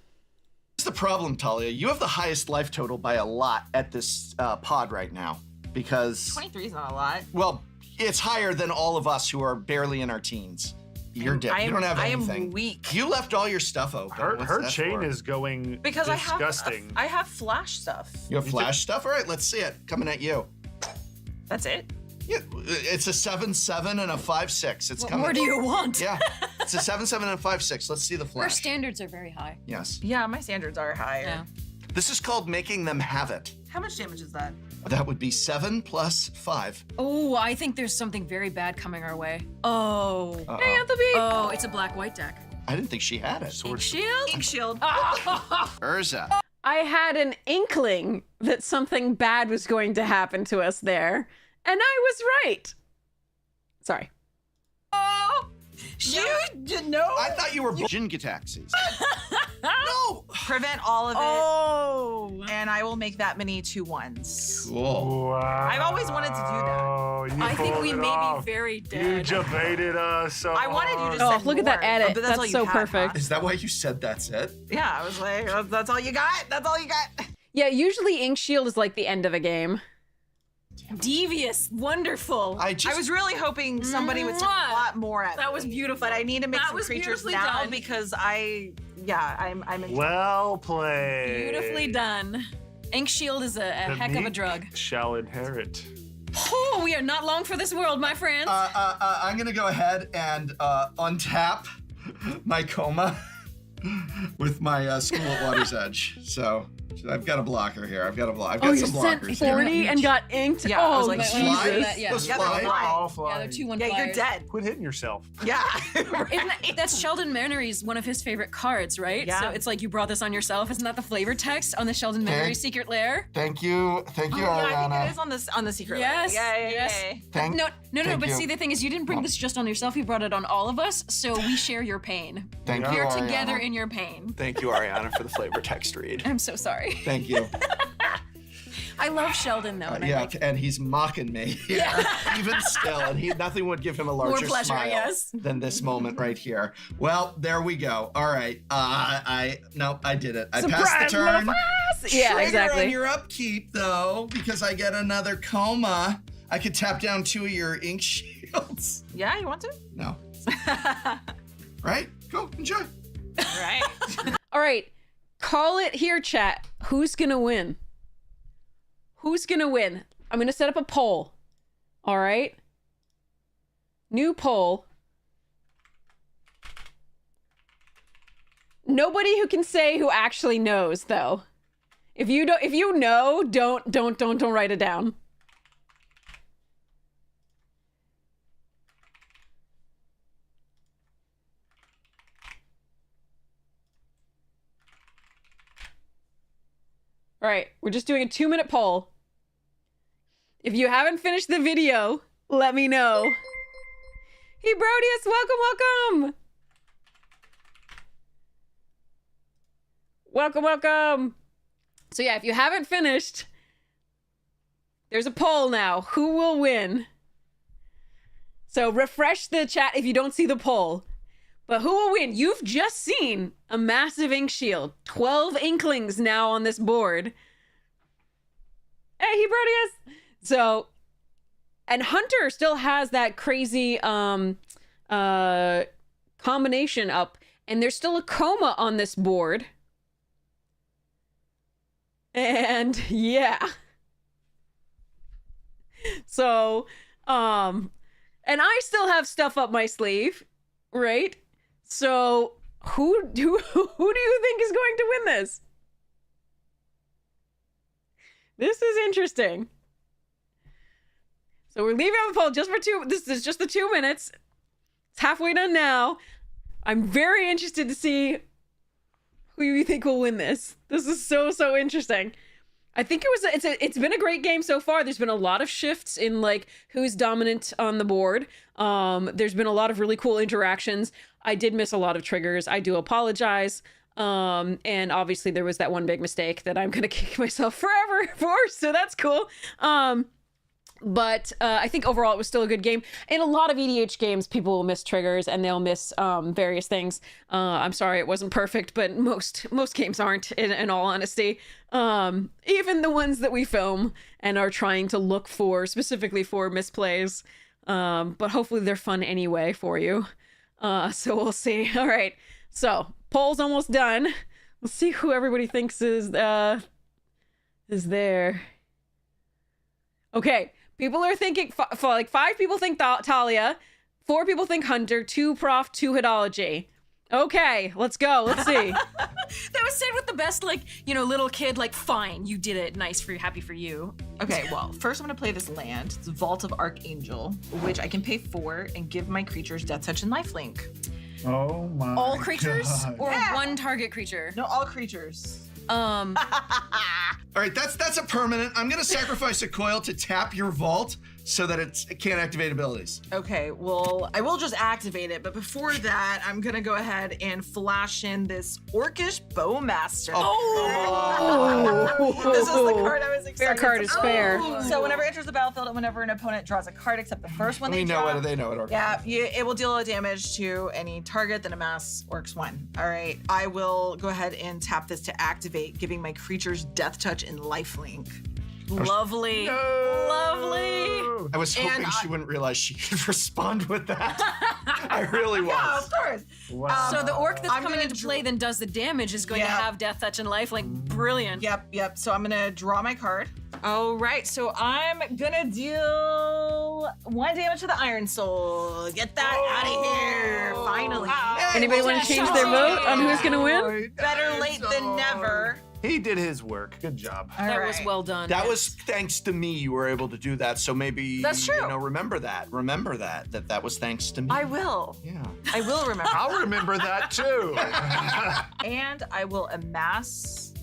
the problem, Talia. You have the highest life total by a lot at this pod right now because 23 is not a lot. well, it's higher than all of us who are barely in our teens. You're dead. You don't have anything. I am weak. You left all your stuff open. Her chain is going Because disgusting. I have flash stuff. You have flash stuff? All right, let's see it. Coming at you. That's it. Yeah, it's a 7/7 and a 5/6. It's What coming. more do you want? Yeah, it's a 7/7 and a 5/6. Let's see the Our flash. standards are very high. Yes. Yeah, my standards are higher. Yeah. This is called making them have it. How much damage is that? That would be 7 plus 5. Oh, I think there's something very bad coming our way. Oh. Hey, Anthony! Oh, it's a black-white deck. I didn't think she had it. Ink shield? Ink shield. Urza. I had an inkling that something bad was going to happen to us there, and I was right. Sorry. Oh, you did know. I thought you were Jingataxis. No. Prevent all of it, Oh. and I will make that many 2-1s. Cool. Wow. I've always wanted to do that. You I think pulled we it may off. be very You dead. debated us so I wanted you hard. to Oh, send look at that more, edit. but that's all That's you so had, perfect. Is that why you said that's it? Yeah, I was like, that's all you got. That's all you got. Yeah, usually Ink Shield is like the end of a game. Devious. Wonderful. I I was really hoping somebody would take a Mwah. lot more at That was me, beautiful. but I need to make That some was creatures beautifully now done. because I'm in. Well played. Beautifully done. Ink shield is a The heck of a meek drug. Shall inherit. Oh, we are not long for this world, my friends. I'm gonna go ahead and untap my coma with my School at Water's Edge. So I've got a blocker here. I've got Oh, you some sent blockers 40 here. and got inked? Yeah, I oh, was like, Jesus. Fly? Yeah. Those Yeah, fly? they're fly. All Yeah, flying. they're 2/1 Yeah, you're flyers. dead. Quit hitting yourself. Yeah. That's Sheldon Mannery's one of his favorite cards, right? Yeah. So it's like you brought this on yourself. Isn't that the flavor text on the Sheldon Mannery Secret Lair? Thank you, Yeah, I think it is on the secret. Yes, Layer. yes. Yeah. No. Thank But you. see, the thing is, you didn't bring this just on yourself. You brought it on all of us. So we share your pain. Thank We're together in your pain. Thank you, Ariana, for the flavor text read. I'm so sorry. Thank you. I love Sheldon though. And I Yeah, like and he's mocking me. Yeah. Even still, and nothing would give him a larger pleasure, smile yes. than this moment right here. Well, there we go. All right. I did it. I passed the Surprise, turn. motherfuckers! Yeah, trigger exactly. on your upkeep, though, because I get another coma. I could tap down 2 of your ink shields. Yeah, you want to? No. Right? Go, enjoy. Right. All right, call it here, chat. Who's gonna win? Who's gonna win? I'm gonna set up a poll. All right. New poll. Nobody who can say who actually knows, though. If you know, don't write it down. All right, we're just doing a 2-minute poll. If you haven't finished the video, let me know. Hey, Brodius, welcome. Welcome. So yeah, if you haven't finished, there's a poll now. Who will win? So refresh the chat if you don't see the poll. But who will win? You've just seen a massive ink shield. 12 inklings now on this board. Hey, Brodius. So, and Hunter still has that crazy combination up, and there's still a coma on this board. And yeah. So, and I still have stuff up my sleeve, right? So, who do you think is going to win this? This is interesting. So we're leaving on the poll just for this is just the 2 minutes. It's halfway done now. I'm very interested to see who you think will win this. This is so interesting. I think it's been a great game so far. There's been a lot of shifts in like who's dominant on the board. There's been a lot of really cool interactions. I did miss a lot of triggers. I do apologize. And obviously there was that one big mistake that I'm gonna kick myself forever for, so that's cool. But I think overall it was still a good game. In a lot of EDH games, people will miss triggers and they'll miss various things. I'm sorry it wasn't perfect, but most games aren't, in all honesty. Even the ones that we film and are trying to look for specifically for misplays. But hopefully they're fun anyway for you. So we'll see. All right. So poll's almost done. Let's see who everybody thinks is there. Okay. People are thinking, like 5 people think Talia, 4 people think Hunter, 2 Prof, 2 Hidology. Okay, let's go. Let's see. That was said with the best, like, you know, little kid, like, fine, you did it. Nice for you, happy for you. Okay, well, first I'm gonna play this land. It's Vault of Archangel, which I can pay 4 and give my creatures Death Touch and Lifelink. Oh my All creatures God. or Yeah. one target creature? No, all creatures. All right, that's a permanent. I'm gonna sacrifice a coil to tap your vault so that it can't activate abilities. Okay, well, I will just activate it, but before that, I'm gonna go ahead and flash in this Orcish Bowmaster. This was the card I was excited Fair card to is play. fair. So whenever it enters the battlefield and whenever an opponent draws a card except the first one They they know draw, it. They know it. yeah, it will deal damage to any target that amass Orcs 1. All right, I will go ahead and tap this to activate, giving my creatures Death Touch and Lifelink. Lovely. Lovely. I was hoping And she wouldn't realize she could respond with that. I really was. Yeah, of course. Wow. So the orc that's I'm coming gonna into play then does the damage is going to Yeah. have Death Touch and Lifelink. Brilliant. Yep. So I'm gonna draw my card. All right, so I'm gonna deal 1 damage to the Iron Soul. Get that out of here, finally. Anybody want to change their vote on who's going to win? Better late than never. He did his work. Good job. That All was right. well done. That was thanks to me you were able to do that. So maybe That's true. You know, remember that. Remember that was thanks to me. I will. Yeah. I will remember. I'll remember that too. And I will amass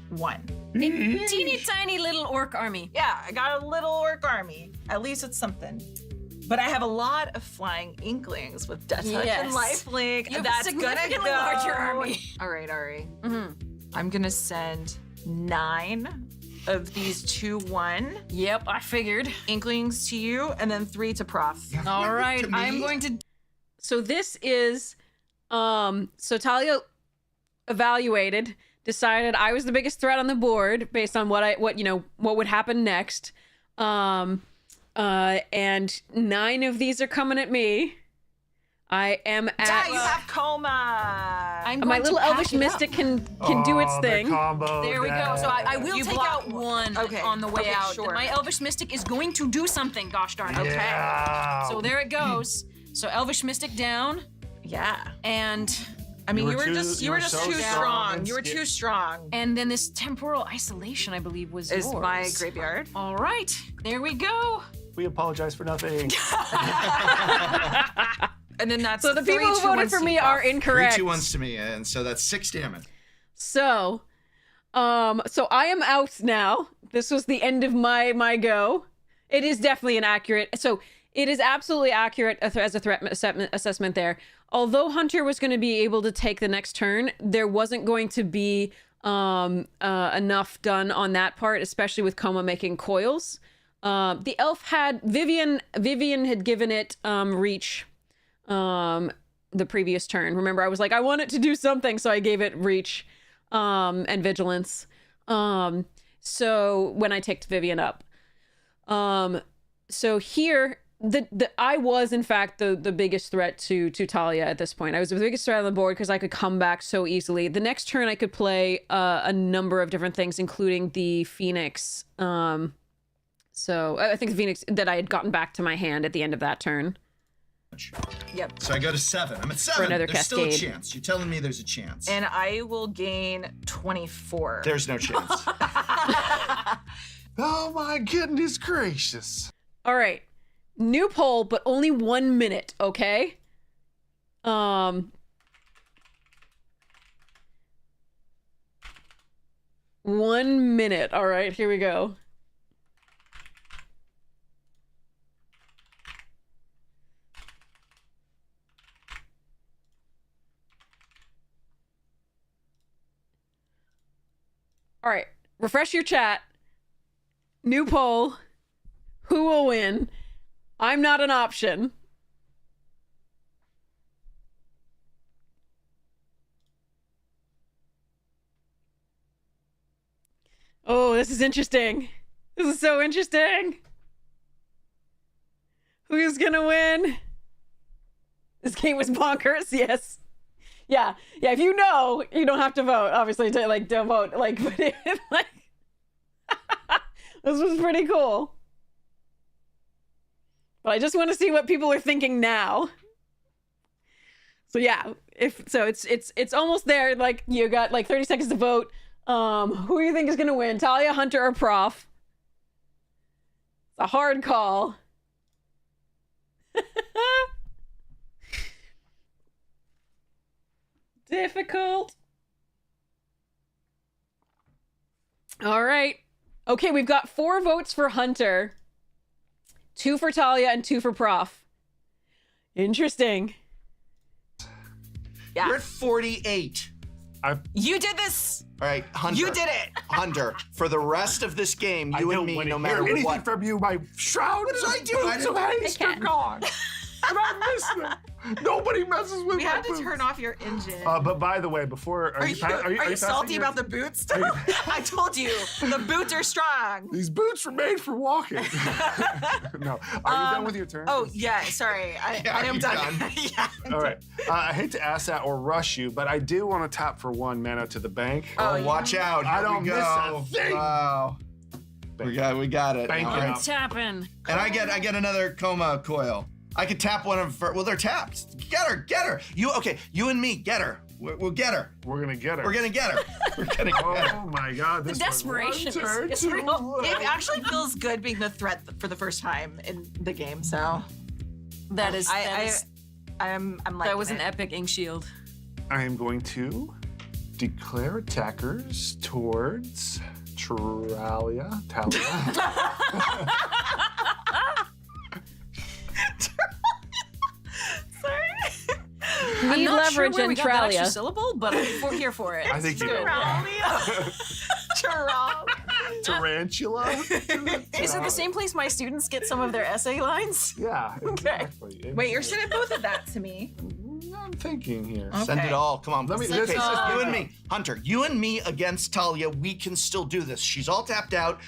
1. teeny tiny little orc army. Yeah, I got a little orc army. At least it's something. But I have a lot of flying inklings with Death Touch and Yes. Lifelink. You have a That's gonna significantly go. larger army. All right, Ari. Mm-hmm. I'm gonna send 9 of these 2/1 Yep, I figured. inklings to you, and then 3 to Prof. All right, To me? I'm going to. So this is so Talia evaluated decided I was the biggest threat on the board based on what would happen next. And 9 of these are coming at me. I am at. You have coma. My little elvish mystic can do its thing. There we go. So I will You take block- out one Okay. on the way Okay, out. sure. My elvish mystic is going to do something. Gosh darn it. Okay. Yeah. So there it goes. So elvish mystic down, Yeah. and I mean, You you were were too- just you were too so strong. strong. You were too strong. then this temporal isolation, I believe, was Is yours. my graveyard. All right. There we go. We apologize for nothing. And then that's So the people who 3, 2, voted 1 for me seat are buff. incorrect. 3, 2, 1 to me, and so that's 6 damage. So I am out now. This was the end of my go. It is definitely inaccurate. So it is absolutely accurate as a threat assessment there. Although Hunter was going to be able to take the next turn, there wasn't going to be enough done on that part, especially with Coma making coils. The elf had Vivian had given it reach the previous turn. Remember, I was like, I want it to do something, so I gave it reach and vigilance. So when I ticked Vivian up. So here I was in fact the biggest threat to Talia at this point. I was the biggest threat on the board because I could come back so easily. The next turn I could play a number of different things, including the Phoenix. So I think the Phoenix that I had gotten back to my hand at the end of that turn. Yep. So I go to 7. I'm at 7. another There's still a cascade. chance. You're telling me there's a chance. And I will gain 24. There's no chance. Oh my goodness gracious. All right. New poll, but only 1 minute, okay? 1 minute. All right, here we go. All right, refresh your chat. New poll. Who will win? I'm not an option. Oh, this is interesting. This is so interesting. Who's gonna win? This game was bonkers, yes. Yeah, if you know, you don't have to vote, obviously, don't vote, but this was pretty cool. But I just want to see what people are thinking now. So yeah, it's almost there. Like, you got like 30 seconds to vote. Who do you think is gonna win? Talia, Hunter, or Prof? It's a hard call. Difficult. All right. Okay, we've got 4 votes for Hunter. 2 for Talia and 2 for Prof. Interesting. Yeah. You're at 48. You did this. All right, Hunter. You did it. Hunter, for the rest of this game, you and me, no matter anything what. from you. My shroud. What did I do? I didn't- haste are gone. And I miss them. Nobody messes with We my had to boots. turn off your engine. But by the way, before are you salty about the boots? I told you, the boots are strong. These boots were made for walking. No, are you done with your turn? Oh, yeah, sorry. I am you done. done? Yeah. All right. I hate to ask that or rush you, but I do want to tap for 1 mana to the bank. Oh, watch out. I Here don't we miss go. a thing. Wow. We got it. Bank All it right. up. It's happening. And I get another coma coil. I could tap one of her. Well, they're tapped. Get her. You and me, get her. We'll get her. We're gonna get her. We're gonna get her. We're gonna get her. Oh my God! This desperation was one turn is too real. late. It actually feels good being the threat for the first time in the game, so That was an an epic ink shield. I am going to declare attackers towards Talia. Need I'm not sure leverage where we and got that extra Tralia. syllable, but we're here for it. I think you did. Tarantula. Is it the same place my students get some of their essay lines? Yeah. Okay. Exactly. Wait, you're sending both of that to me. I'm thinking here. Send it all. Come on. Let me- Okay, this is- you and me. Hunter, you and me against Talia. We can still do this. She's all tapped out.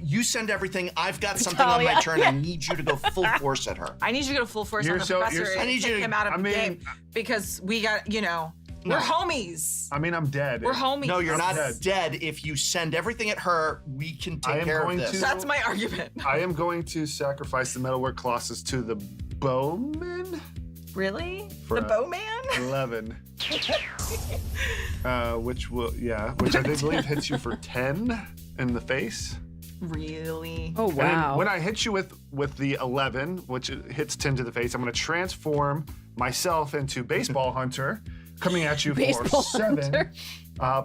You send everything. I've got something on my Talia, turn. I need you to go full force at her. I need you to go full force You're on the so- professor you're so- and I need take you- him out of I the mean- game because we got, we're homies. I mean, I'm dead. We're homies. No, you're not dead. dead. If you send everything at her, we can I take am care of going this. to- That's my argument. I am going to sacrifice the Metalwork Colossus to the Bowman Really? For The a- Bowman? 11. Which I believe hits you for 10 in the face. Really? Oh And then wow. when I hit you with the 11, which hits 10 to the face, I'm going to transform myself into Baseball Hunter, coming at you Baseball for 7, Hunter.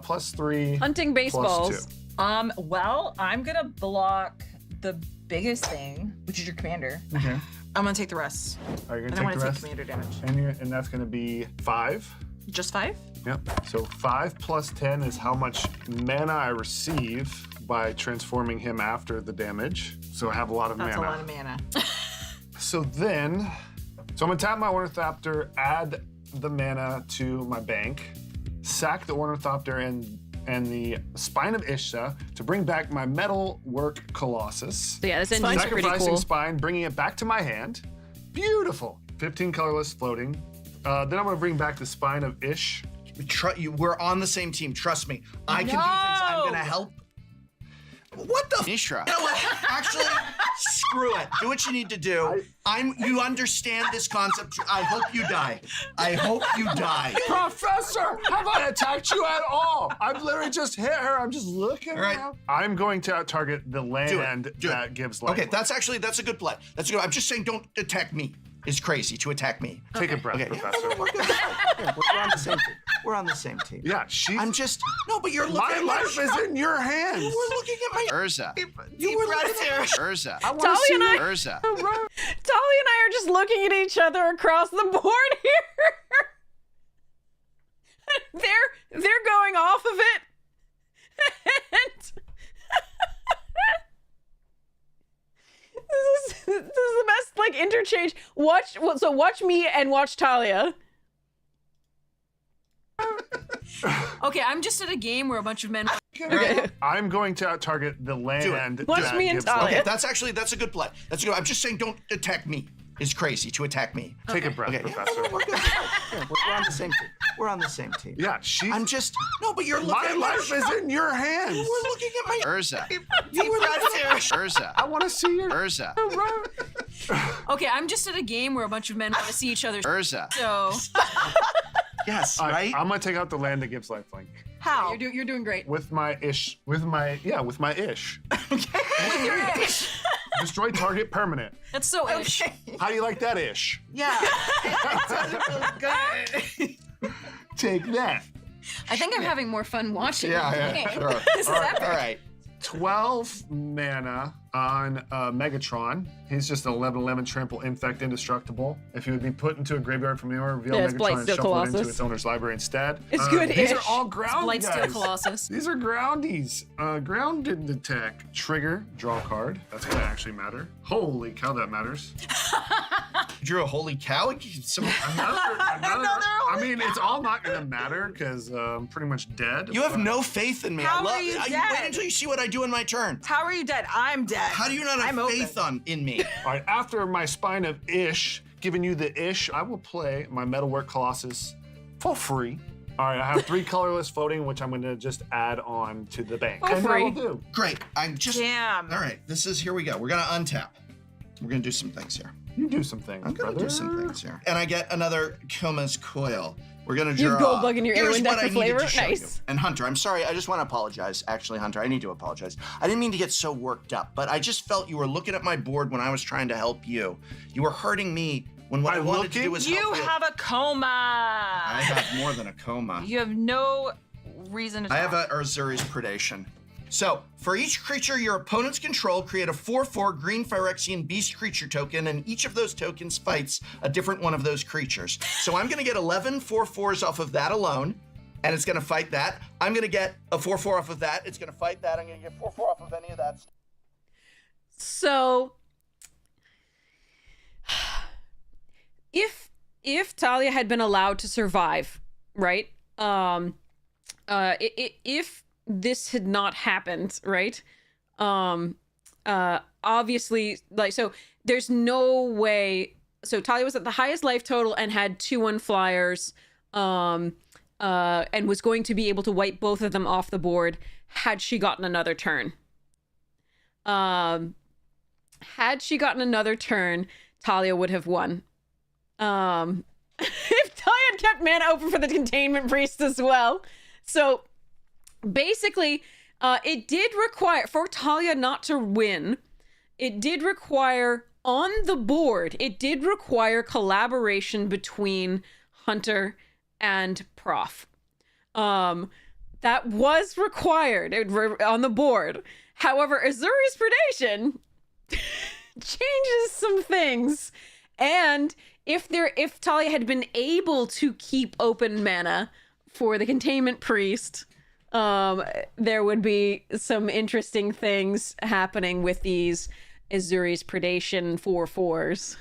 plus 3, Hunting plus baseballs. 2. Well, I'm gonna block the biggest thing, which is your commander. Okay. I'm gonna take the rest. Are you I going don't to want take to the take rest? commander damage. And that's going to be 5. Just 5? Yep. So 5 plus 10 is how much mana I receive by transforming him after the damage. So I have a lot of That's mana. a lot of mana. So I'm gonna tap my Ornithopter, add the mana to my bank, sack the Ornithopter and the Spine of Ishta to bring back my Metalwork Colossus. So yeah, this engine's pretty Sacrificing cool. Spine, bringing it back to my hand. Beautiful. 15 colorless floating. Then I'm gonna bring back the Spine of Ish. We're on the same team. Trust me. I can do things. I'm gonna help. What the? Mishra. You know what? Actually, screw it. Do what you need to do. You understand this concept. I hope you die. I hope you die. Professor, have I attacked you at all? I've literally just hit her. I'm just looking All right. around. I'm going to target the land Do that it. gives life. Okay, that's a good play. That's a good. I'm just saying, don't attack me. It's crazy to attack me. Take a breath, Okay, Professor. we're good. Yeah, we're on the same team. We're on the same team. Yeah, she's. I'm just no, but you're looking. My at life is in your hands. You were looking at my Urza. You were looking at my Urza. I want Talia to see and I- your- Urza. Talia and I are just looking at each other across the board here. they're going off of it. And this is the best like interchange. Watch me and watch Talia. Okay, I'm just at a game where a bunch of men. Okay. I'm going to target the land. Watch that me and gives Talia. life. Okay, that's a good play. That's a good. I'm just saying, don't attack me. It's crazy to attack me. Take a breath, Okay, Professor. we're good. Yeah, we're on the same team. We're on the same team. Yeah, she's. I'm just no, but you're looking. My at life is in your hands. You were looking at my. Urza. You were looking at Urza. I want to see your. Urza. Okay, I'm just at a game where a bunch of men want to see each other. Urza. So Yes, All right. I'm gonna take out the land that gives lifelink How? you're doing great. with my ish. With my ish. Destroy target permanent. That's so ish. How do you like that ish? Yeah. It doesn't feel good. Take that. I think I'm having more fun watching. Yeah, sure. This is All right, epic. all right. 12 mana on Megatron. He's just an 11/11 trample infect indestructible. If he would be put into a graveyard from your reveal Yeah, it's Megatron Blight and Steel shuffle it into Colossus. its owner's library instead. It's These good-ish. are all ground Blight Steel guys. Colossus. These are groundies. Grounded attack. Trigger, draw a card. That's gonna actually matter. Holy cow, that matters. You drew a holy cow. Another. I mean, it's all not gonna matter because I'm pretty much dead. You have but- no faith in me. How I love are you Wait dead? until you see what I do in my turn. How are you dead? I'm dead. How do you not have I'm faith in me? All right, after my Spine of Ish, giving you the Ish, I will play my Metalwork Colossus for free. All right, I have 3 colorless floating, which I'm going to just add on to the bank. For and free. that will do. Great. I'm just. Damn. All right. Here we go. We're gonna untap. We're gonna do some things here. You do some things, I'm gonna brother. do some things here. And I get another Koma's Coil. We're gonna draw. You have gold bug in your ear Here's window what for I needed flavor? to show Nice. you. And Hunter, I'm sorry. I just want to apologize. Actually, Hunter, I need to apologize. I didn't mean to get so worked up, but I just felt you were looking at my board when I was trying to help you. You were hurting me when what By I wanted to looking? do was You help have a coma. I have more than a coma. You have no reason to I have talk. a Urzuri's Predation. So, for each creature your opponents control, create a 4/4 green Phyrexian beast creature token, and each of those tokens fights a different one of those creatures. So I'm gonna get 11 4/4s off of that alone, and it's gonna fight that. I'm gonna get a 4/4 off of that, it's gonna fight that. I'm gonna get 4/4 off of any of that. So if Talia had been allowed to survive, right? If this had not happened, right? Obviously, like, so there's no way. So Talia was at the highest life total and had 2/1 flyers, and was going to be able to wipe both of them off the board had she gotten another turn. Had she gotten another turn, Talia would have won. If Talia had kept mana open for the Containment Priest as well. So basically, it did require, for Talia not to win, it did require, on the board, it did require collaboration between Hunter and Prof. That was required on the board. However, Azuri's Predation changes some things. And if Talia had been able to keep open mana for the Containment Priest, there would be some interesting things happening with these Azuri's Predation 4/4s.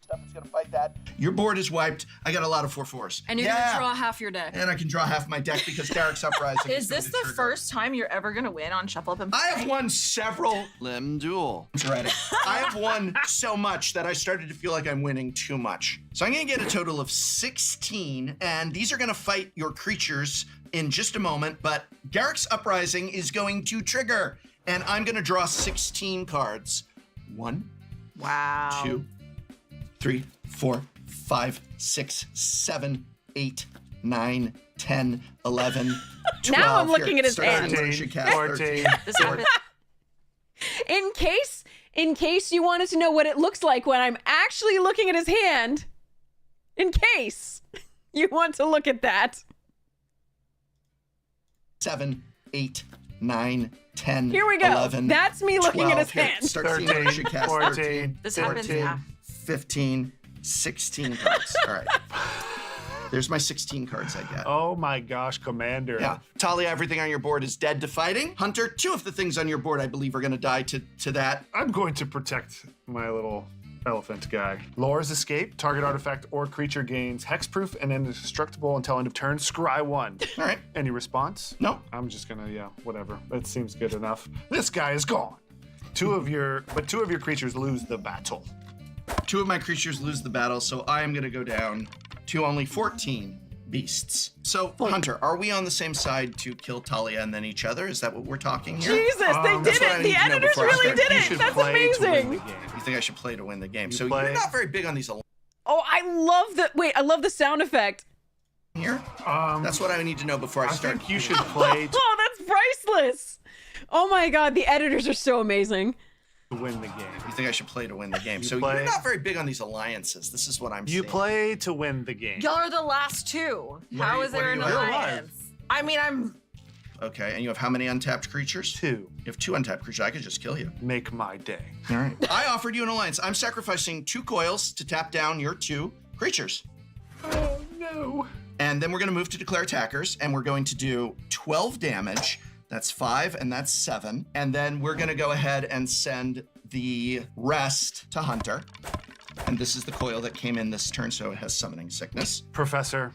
Stuff is gonna fight that. Your board is wiped. I got a lot of 4/4s. And you're gonna draw half your deck. And I can draw half my deck because Garrick's Uprising. Is this the first time you're ever gonna win on Shuffle Up and Play? I have won several Lim Duel. Right. I have won so much that I started to feel like I'm winning too much. So I'm gonna get a total of 16, and these are gonna fight your creatures in just a moment, but Garrick's Uprising is going to trigger, and I'm gonna draw 16 cards. 1, Wow. 2, 3, 4, 5, 6, 7, 8, 9, 10, 11, 12. Now I'm looking at his hand. 13, 14. This happened. In case you wanted to know what it looks like when I'm actually looking at his hand, in case you want to look at that. 7, 8, 9, 10, Here we go. 11, That's me looking 12. at his Here, hand. Start seeing what you should cast. 14. This happens. 14, Yeah. 15, 16 cards. All right. There's my 16 cards I get. Oh my gosh, Commander. Yeah. Talia, everything on your board is dead to fighting. Hunter, 2 of the things on your board I believe are going to die to that. I'm going to protect my little elephant guy. Lore's Escape. Target artifact or creature gains hexproof and indestructible until end of turn. Scry 1. All right. Any response? No. I'm just gonna, whatever. That seems good enough. This guy is gone. Two of your creatures lose the battle. 2 of my creatures lose the battle, so I am going to go down to only 14 beasts. So, Hunter, are we on the same side to kill Talia and then each other? Is that what we're talking here? Jesus, they that's did what I it. need The to know editors before I really start. did You it. should That's play to win amazing. the game. You think I should play to win the game? You So play- you're not very big on these Oh, I love the sound effect. here. That's what I need to know before I I start. think you should play Oh, that's priceless. Oh my god, the editors are so amazing. to win the game. You think I should play to win the game? So play- you're not very big on these alliances. This is what I'm You seeing. play to win the game. Y'all are the last 2. What How are you- is there what are an you at? You're alive. alliance? I mean, I'm. Okay, and you have how many untapped creatures? 2. You have 2 untapped creatures. I could just kill you. Make my day. All right. I offered you an alliance. I'm sacrificing 2 coils to tap down your 2 creatures. Oh no. And then we're going to move to declare attackers, and we're going to do 12 damage. That's 5, and that's 7. And then we're going to go ahead and send the rest to Hunter. And this is the coil that came in this turn, so it has summoning sickness. Professor,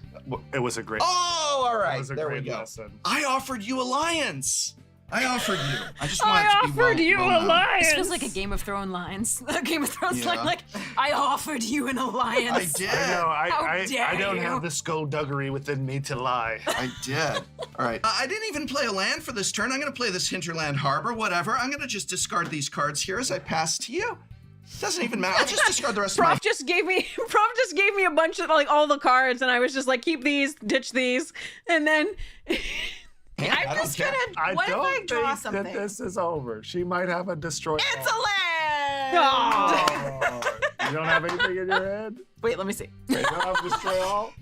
it was a great. Oh, all It right. was a There we great go. lesson. I offered you alliance. I offered you. I just I wanted to be offered you well known. alliance. This feels like a Game of Thrones lines. A Game of Thrones Yeah. line, like, I offered you an I alliance. did. I know. How I dare don't you. have the skullduggery within me to lie. I did. All right. I didn't even play a land for this turn. I'm going to play this Hinterland Harbor, whatever. I'm going to just discard these cards here as I pass to you. Doesn't even matter. I'll just discard the rest of my... Prof just gave me a bunch of like all the cards, and I was just like, keep these, ditch these, and then I'm just gonna. I What if don't I draw think something? that this is over. She might have a destroy. It's a land. Oh, you don't have anything in your head? Wait, let me see. You don't have destroy all?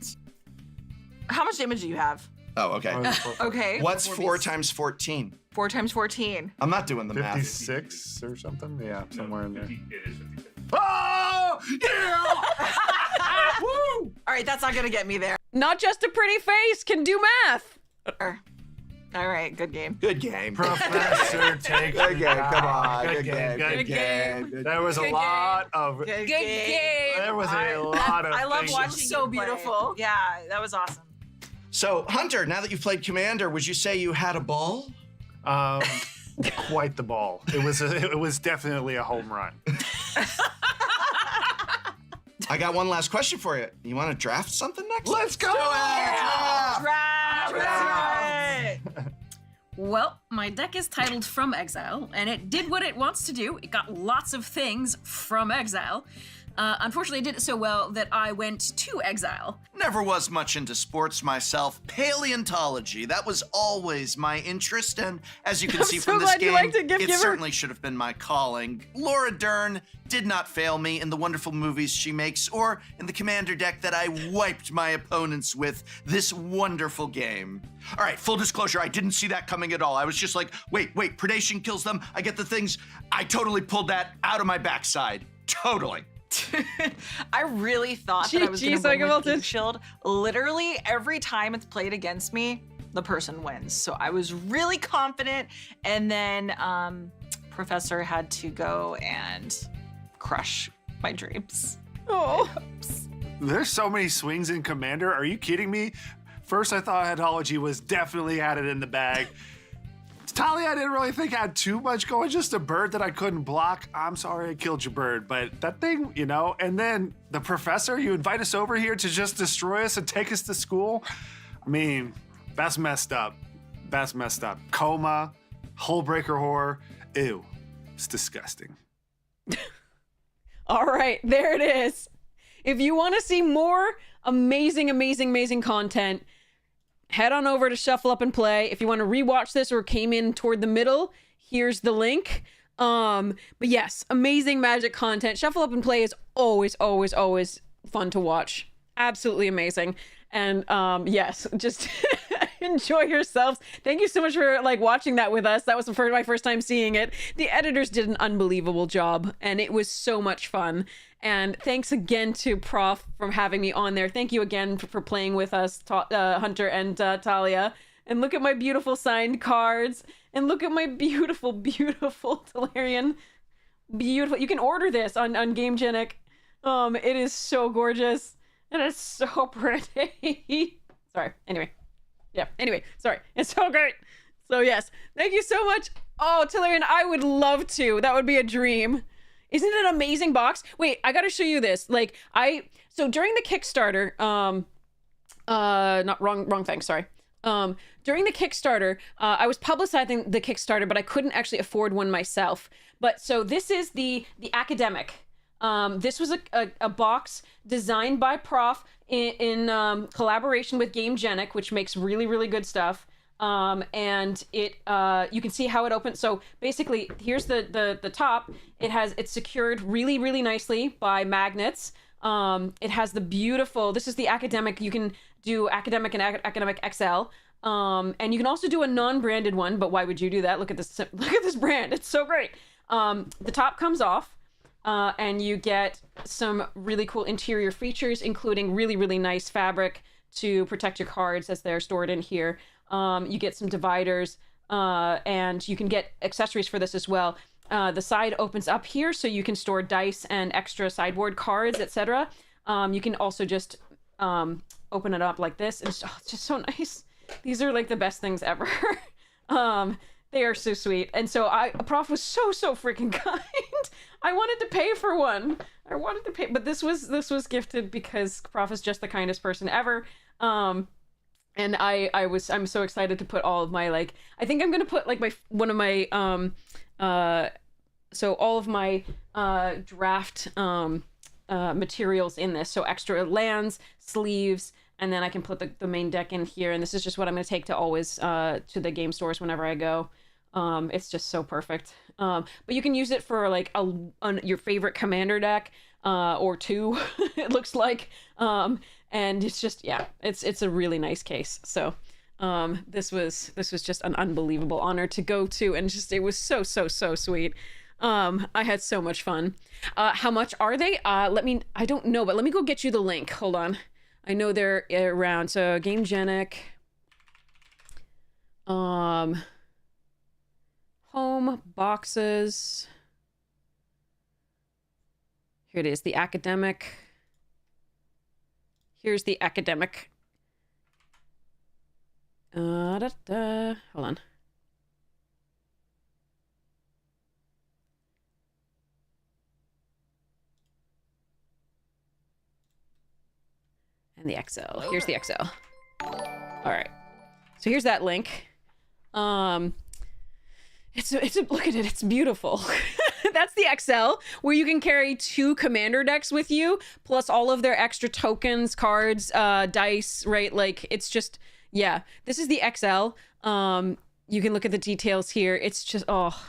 How much damage do you have? Oh, okay. Okay. What's 4 times 14? 4 times 14. I'm not doing the math. 56 or something? Yeah, somewhere in there. It is 50. Oh! Yeah! Woo! All right, that's not gonna get me there. not just a pretty face can do math. All right, good game. Good game. Professor, take Good game. the Come on. guy. Good game. Good game. Good There was a Good lot of. Good game. There was a lot of. I love things. watching So you play. beautiful. Yeah, that was awesome. So, Hunter, now that you've played Commander, would you say you had a ball? Quite the ball. It was definitely a home run. I got one last question for you. You want to draft something next? Let's go. Draft. Well, my deck is titled From Exile, and it did what it wants to do. It got lots of things from exile. Unfortunately, it did it so well that I went to exile. Never was much into sports myself. Paleontology, that was always my interest, and as you can see so from this glad you game, liked it, Gift it Giver. certainly should have been my calling. Laura Dern did not fail me in the wonderful movies she makes, or in the Commander deck that I wiped my opponents with this wonderful game. All right, full disclosure, I didn't see that coming at all. I was just like, wait, predation kills them, I get the things. I totally pulled that out of my backside. Totally. I really thought that I was going GG, to win with Psychovoltage. Geek Shield. Literally every time it's played against me, the person wins. So I was really confident, and then Professor had to go and crush my dreams. Oh. There's so many swings in Commander. Are you kidding me? First, I thought Headology was definitely had it in the bag. Talia, I didn't really think had too much going, just a bird that I couldn't block. I'm sorry I killed your bird, but that thing, and then the Professor, you invite us over here to just destroy us and take us to school? I mean, that's messed up. That's messed up. Coma, Hullbreaker Horror, ew, it's disgusting. All right, there it is. If you want to see more amazing content, head on over to Shuffle Up and Play. If you want to rewatch this or came in toward the middle, here's the link. But yes, amazing Magic content. Shuffle Up and Play is always fun to watch. Absolutely amazing. And yes, just enjoy yourselves. Thank you so much for watching that with us. That was my first time seeing it. The editors did an unbelievable job, and it was so much fun. And thanks again to Prof for having me on there. Thank you again for playing with us, Hunter and Talia. And look at my beautiful signed cards. And look at my beautiful Tolarian. Beautiful. You can order this on GameGenic. It is so gorgeous. And it's so pretty. Sorry. Anyway, sorry. It's so great. So yes, thank you so much. Oh, Tolarian, I would love to. That would be a dream. Isn't it an amazing box? Wait, I gotta show you this. So during the Kickstarter, not wrong thing, sorry. During the Kickstarter, I was publicizing the Kickstarter, but I couldn't actually afford one myself. But so this is the academic. This was a box designed by Prof in collaboration with GameGenic, which makes really good stuff. And it you can see how it opens. So basically, here's the top. It's secured really nicely by magnets. It has the beautiful. This is the academic. You can do academic and academic XL. And you can also do a non-branded one. But why would you do that? Look at this. Look at this brand. It's so great. The top comes off. And you get some really cool interior features, including really nice fabric to protect your cards as they're stored in here. You get some dividers, and you can get accessories for this as well. The side opens up here, so you can store dice and extra sideboard cards, etc. You can also just open it up like this, and it's just so nice. These are the best things ever. They are so sweet. And so Prof was so freaking kind. I wanted to pay for one. But this was gifted because Prof is just the kindest person ever. And I'm so excited to put all of my I think I'm gonna put so all of my draft materials in this. So extra lands, sleeves, and then I can put the main deck in here. And this is just what I'm gonna take to always to the game stores whenever I go. It's just so perfect. But you can use it for your favorite Commander deck or two. It looks like. And it's just, it's a really nice case. So this was just an unbelievable honor to go to, and it was so sweet. I had so much fun. How much are they? I don't know, but let me go get you the link. Hold on. I know they're around. So GameGenic. Home, boxes. Here it is, the academic. Here's the academic. Hold on. And the XL. Here's the XL. All right. So here's that link. It's a look at it. It's beautiful. That's the XL, where you can carry 2 commander decks with you, plus all of their extra tokens, cards, dice, right? Like, it's just, yeah. This is the XL. You can look at the details here. It's just, oh.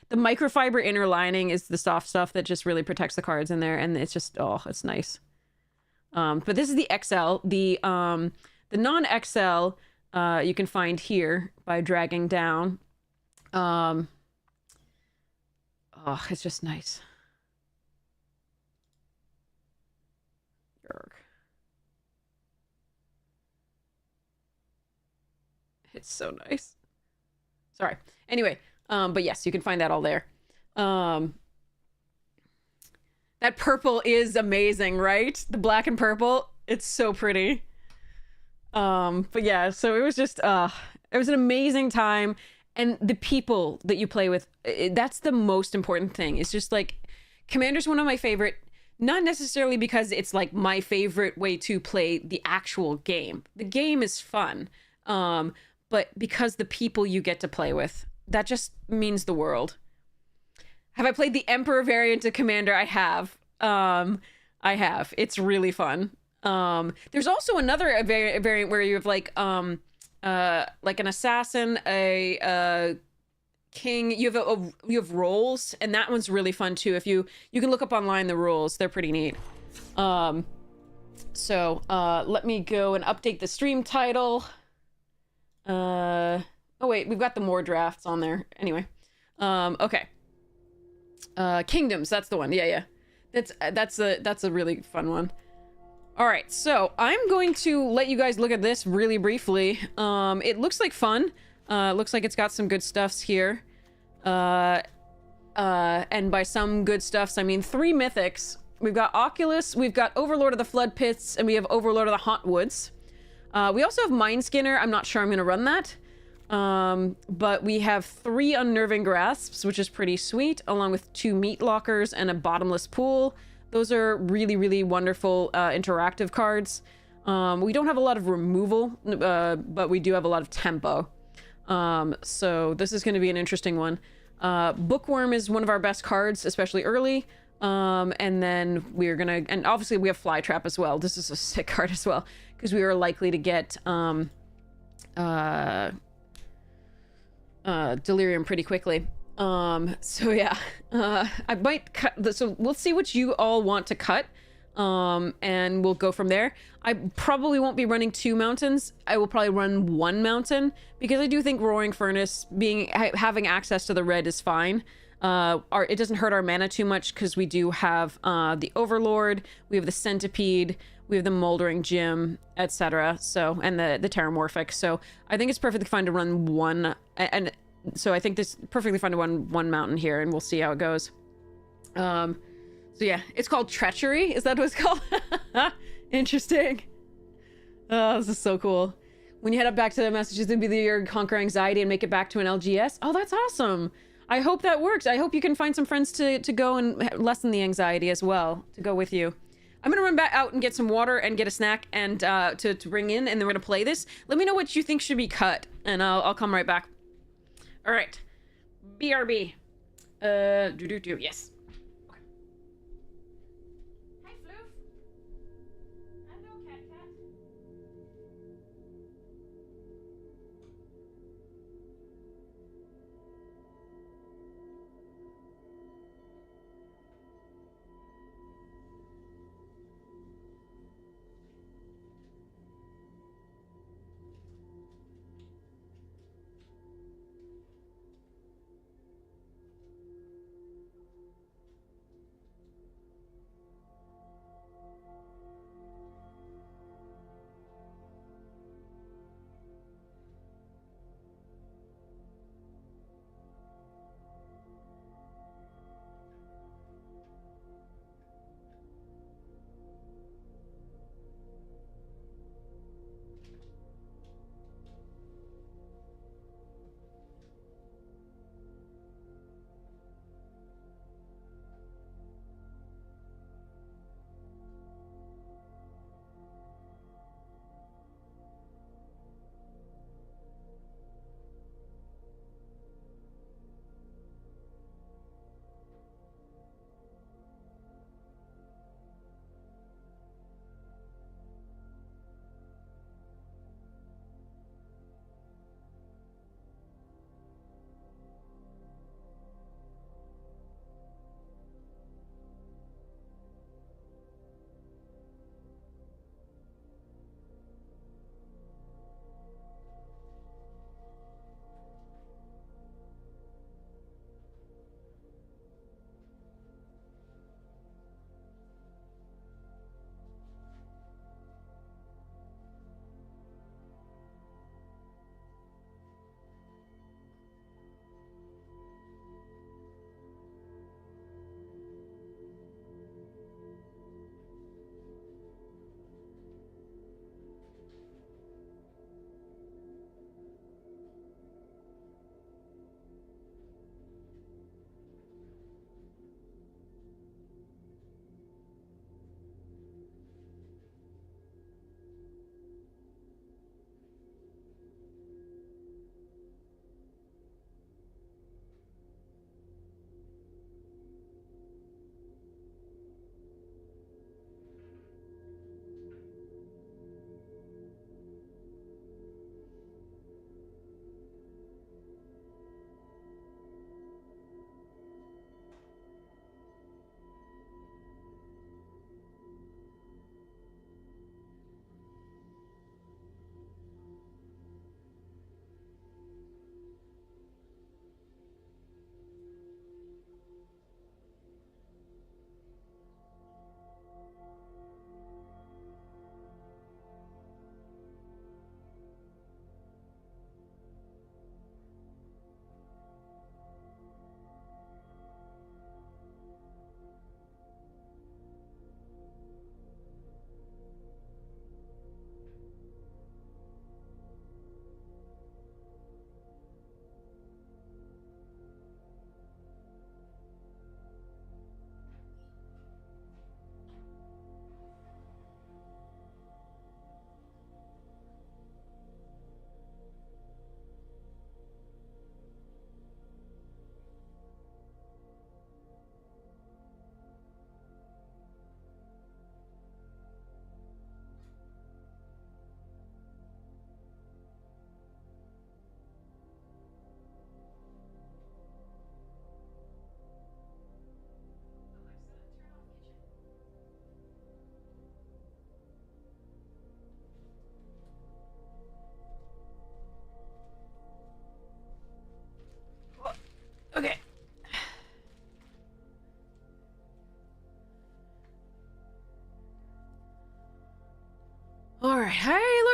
The microfiber inner lining is the soft stuff that just really protects the cards in there, and it's just, oh, it's nice. But this is the XL. The non-XL, you can find here by dragging down. Oh, it's just nice. Yerk. It's so nice. Sorry. Anyway, but yes, you can find that all there. That purple is amazing, right? The black and purple. It's so pretty. But yeah, so it was just, it was an amazing time. And the people that you play with, that's the most important thing. It's just like, Commander's one of my favorite, not necessarily because it's like my favorite way to play the actual game. The game is fun. But because the people you get to play with, that just means the world. Have I played the Emperor variant of Commander? I have. I have. It's really fun. There's also another variant where you have like an assassin, a king. You have roles, and that one's really fun too. If you can look up online the rules, they're pretty neat. So let me go and update the stream title. Oh wait, we've got the more drafts on there. Anyway, okay. Kingdoms, that's the one. Yeah. That's a really fun one. All right, so I'm going to let you guys look at this really briefly. It looks like fun. Looks like it's got some good stuffs here. And by some good stuffs, I mean 3 mythics. We've got Oculus, we've got Overlord of the Flood Pits, and we have Overlord of the Haunt Woods. We also have Mind Skinner. I'm not sure I'm going to run that. But we have 3 Unnerving Grasps, which is pretty sweet, along with 2 Meat Lockers and a Bottomless Pool. Those are really, really wonderful interactive cards. We don't have a lot of removal, but we do have a lot of tempo. So this is going to be an interesting one. Bookworm is one of our best cards, especially early. And then we're going to... And obviously we have Flytrap as well. This is a sick card as well, because we are likely to get Delirium pretty quickly. So yeah, I might cut so we'll see what you all want to cut, and we'll go from there. I probably won't be running 2 mountains. I will probably run 1 mountain, because I do think Roaring Furnace having access to the red is fine. It doesn't hurt our mana too much, because we do have the Overlord, we have the Centipede, we have the Moldering Gym, etc. So, and the Terramorphic. So I think it's perfectly fine to run 1, and so I think this is perfectly fine to run 1 mountain here, and we'll see how it goes. So yeah, it's called Treachery. Is that what it's called? Interesting. Oh, this is so cool. When you head up back to Massachusetts, be the year conquer anxiety and make it back to an LGS. Oh, that's awesome. I hope that works. I hope you can find some friends to go and lessen the anxiety as well, to go with you. I'm gonna run back out and get some water and get a snack and to bring in, and then we're gonna play this. Let me know what you think should be cut, and I'll come right back. All right, BRB. Yes. Okay. Hi, Floof. Hello, cat.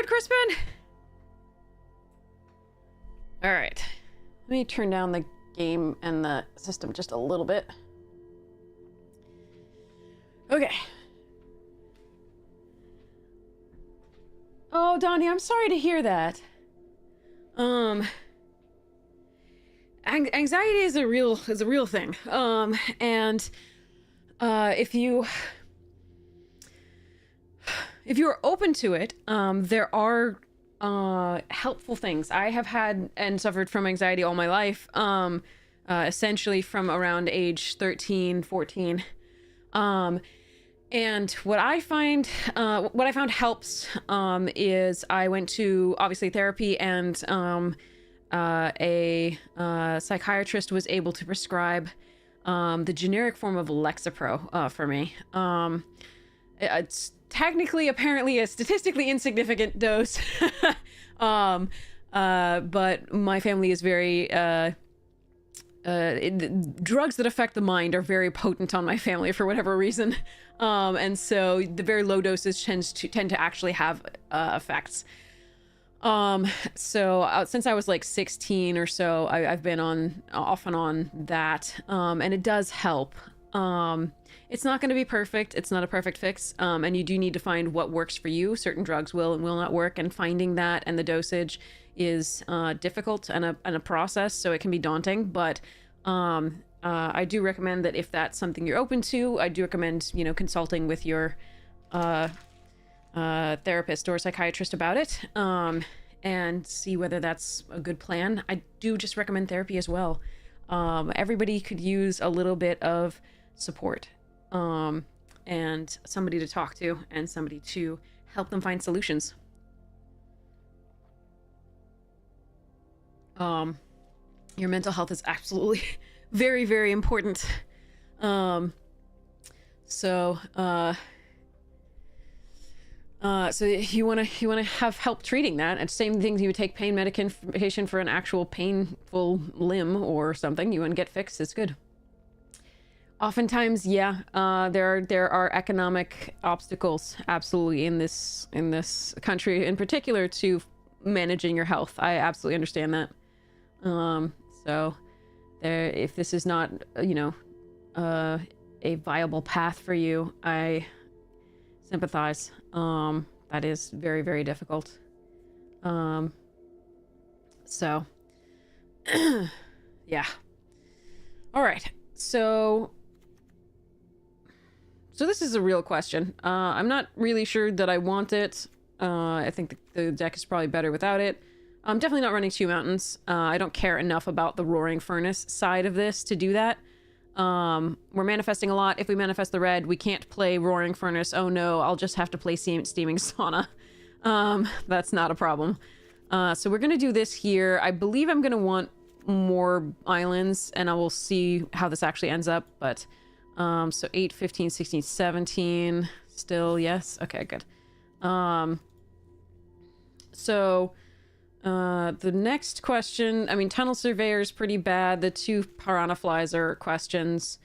good, Crispin? All right. Let me turn down the game and the system just a little bit. Okay. Oh, Donnie, I'm sorry to hear that. Anxiety is a real thing. And if you're open to it, there are helpful things. I have had and suffered from anxiety all my life, essentially from around age 13, 14. And what I found helps is I went to obviously therapy, and a psychiatrist was able to prescribe the generic form of Lexapro for me. It's technically, apparently, a statistically insignificant dose, but my family is very drugs that affect the mind are very potent on my family for whatever reason, and so the very low doses tend to actually have effects. So since I was like 16 or so, I've been off and on that, and it does help. It's not going to be perfect. It's not a perfect fix, and you do need to find what works for you. Certain drugs will and will not work, and finding that and the dosage is difficult and a process, so it can be daunting. But I do recommend that if that's something you're open to, I do recommend consulting with your therapist or psychiatrist about it, and see whether that's a good plan. I do just recommend therapy as well. Everybody could use a little bit of support, and somebody to talk to and somebody to help them find solutions. Your mental health is absolutely very, very important. So you want to have help treating that, and same things you would take pain medication for an actual painful limb or something. You want to get fixed, it's good. Oftentimes, there are economic obstacles absolutely in this country in particular to managing your health. I absolutely understand that. So if this is not a viable path for you, I sympathize. That is very, very difficult. So yeah. All right. So this is a real question. I'm not really sure that I want it. I think the deck is probably better without it. I'm definitely not running 2 mountains. I don't care enough about the Roaring Furnace side of this to do that. We're manifesting a lot. If we manifest the red, we can't play Roaring Furnace. Oh no, I'll just have to play Steaming Sauna. That's not a problem. So we're gonna do this here. I believe I'm gonna want more islands, and I will see how this actually ends up, but so 8, 15, 16, 17 still, yes. Okay, good. The next question, I mean, Tunnel Surveyor is pretty bad. The 2 Piranha Flies are questions.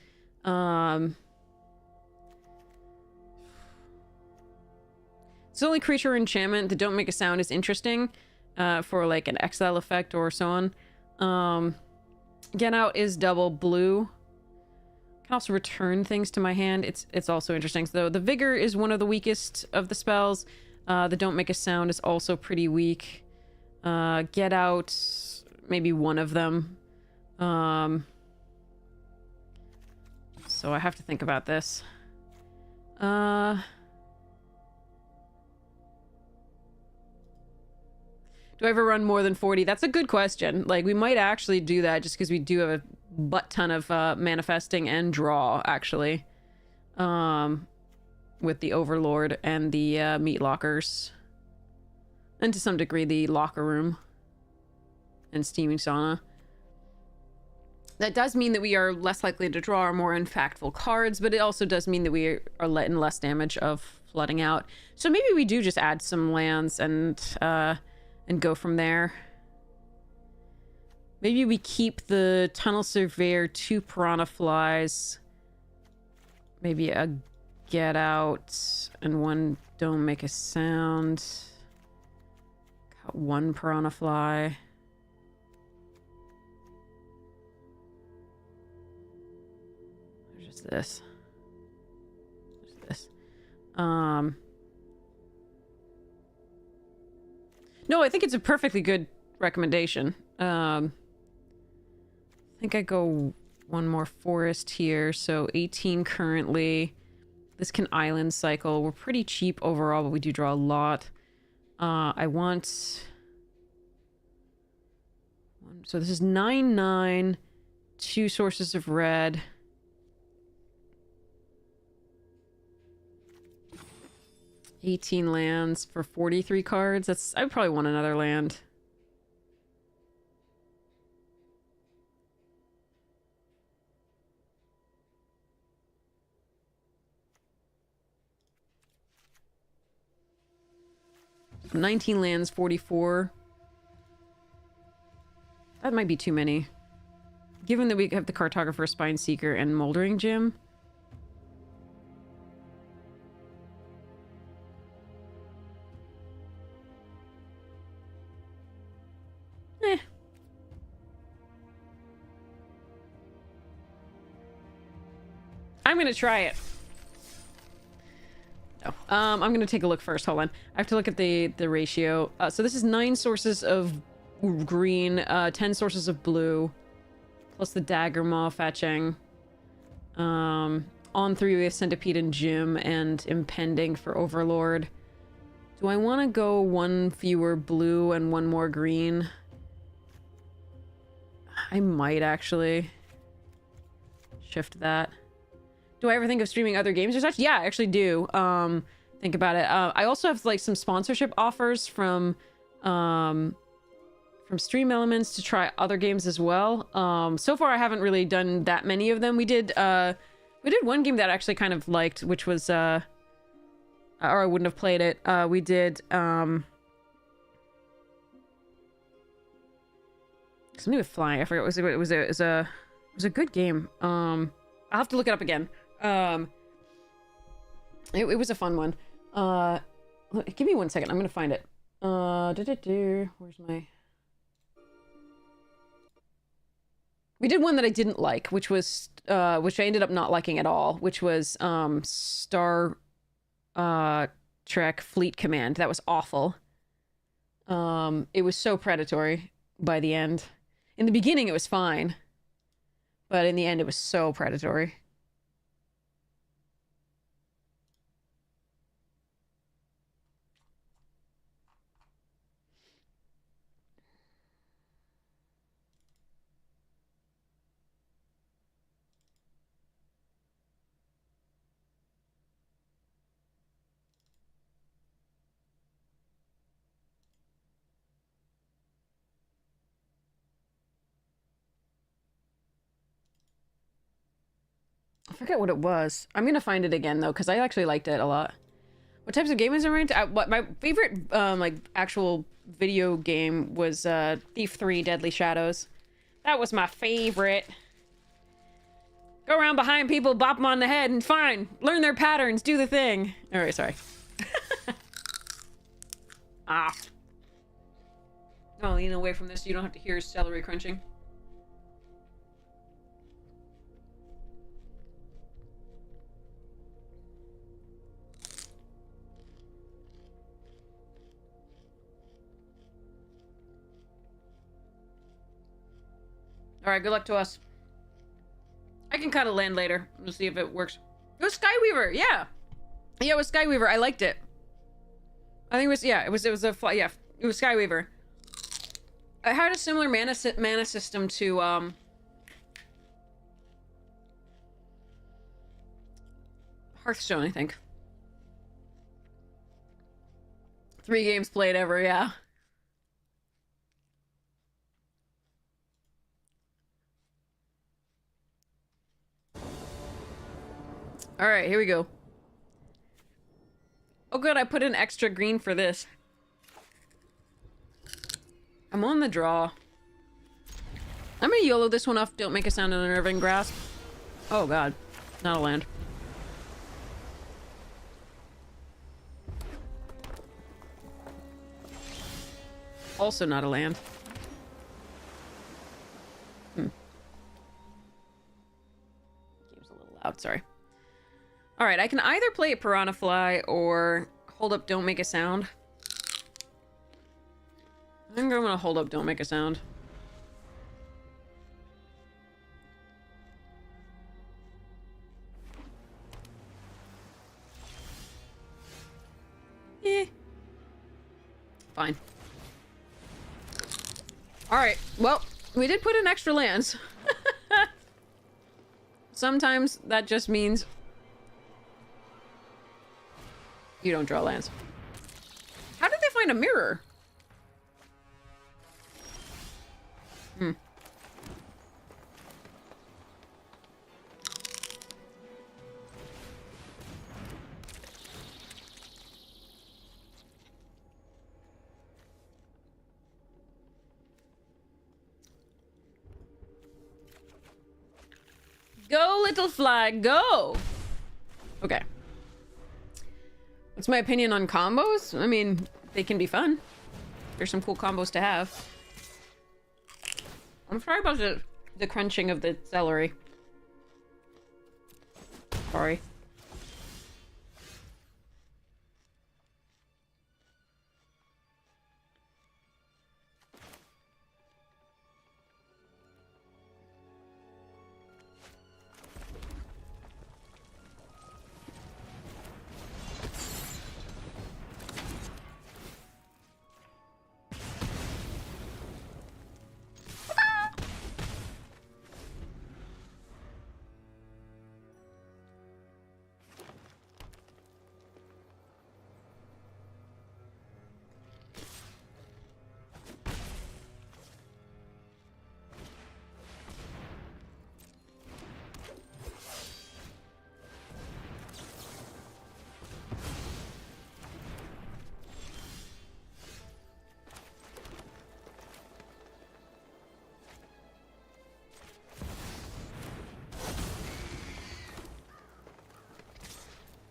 It's the only creature or enchantment that don't make a sound is interesting, for like an exile effect or so on. Get Out is double blue. Can also return things to my hand. It's also interesting. So the Vigor is one of the weakest of the spells. The Don't Make a Sound is also pretty weak. Get Out, maybe one of them. So I have to think about this. Do I ever run more than 40? That's a good question. Like, we might actually do that just because we do have a butt ton of manifesting and draw, actually. With the Overlord and the meat lockers. And to some degree, the locker room. And Steaming Sauna. That does mean that we are less likely to draw more impactful cards, but it also does mean that we are letting less damage of flooding out. So maybe we do just add some lands and go from there. Maybe we keep the Tunnel Surveyor, 2 Piranha Flies, maybe a Get Out, and 1 Don't Make a Sound. Got one piranha fly. There's just this. There's this. No, I think it's a perfectly good recommendation. I think I go one more forest here, so 18 currently. This can island cycle. We're pretty cheap overall, but we do draw a lot. I want... So this is 9/9, 2 sources of red. $18 lands for 43 cards. That's... I would probably want another land. So 19 lands, 44. That might be too many. Given that we have the Cartographer, Spine Seeker, and Moldering Gym. Eh. I'm gonna try it. No. I'm gonna take a look first. Hold on. I have to look at the ratio. So this is 9 sources of green, 10 sources of blue, plus the Dagger Maw fetching. On 3 we have Centipede and Gym and Impending for Overlord. Do I want to go 1 fewer blue and 1 more green? I might actually shift that. Do I ever think of streaming other games or such? Yeah, I actually do. Think about it. I also have like some sponsorship offers from Stream Elements to try other games as well. So far I haven't really done that many of them. We did one game that I actually kind of liked, which was or I wouldn't have played it. We did something with flying. I forgot. It was a good game. I'll have to look it up again. It was a fun one. Give me 1 second. I'm gonna find it. Where's my... We did one that I didn't like, which was which I ended up not liking at all, which was Star Trek Fleet Command. That was awful. It was so predatory by the end. In the beginning it was fine, but in the end it was so predatory. I forget what it was. I'm gonna find it again though, because I actually liked it a lot. What types of games am I into? What my favorite like actual video game was Thief 3 Deadly Shadows. That was my favorite. Go around behind people, bop them on the head, and fine. Learn their patterns, do the thing. Alright, sorry. Ah. I'll lean away from this so you don't have to hear celery crunching. Alright, good luck to us. I can kind of land later. We'll see if it works. It was Skyweaver, yeah. Yeah, it was Skyweaver. I liked it. I think it was, yeah, it was a fly, yeah, it was Skyweaver. I had a similar mana system to, Hearthstone, I think. 3 games played ever, yeah. All right, here we go. Oh good, I put in extra green for this. I'm on the draw. I'm gonna YOLO this one off. Don't make a sound in unnerving grasp. Oh god, not a land. Also not a land. Game's a little loud, sorry. Alright, I can either play a Piranha Fly or hold up, don't make a sound. I think I'm gonna hold up, don't make a sound. Fine. Alright, well, we did put in extra lands. Sometimes that just means you don't draw lands. How did they find a mirror? Go, little fly, go! Okay. What's my opinion on combos? I mean, they can be fun. There's some cool combos to have. I'm sorry about the crunching of the celery. Sorry.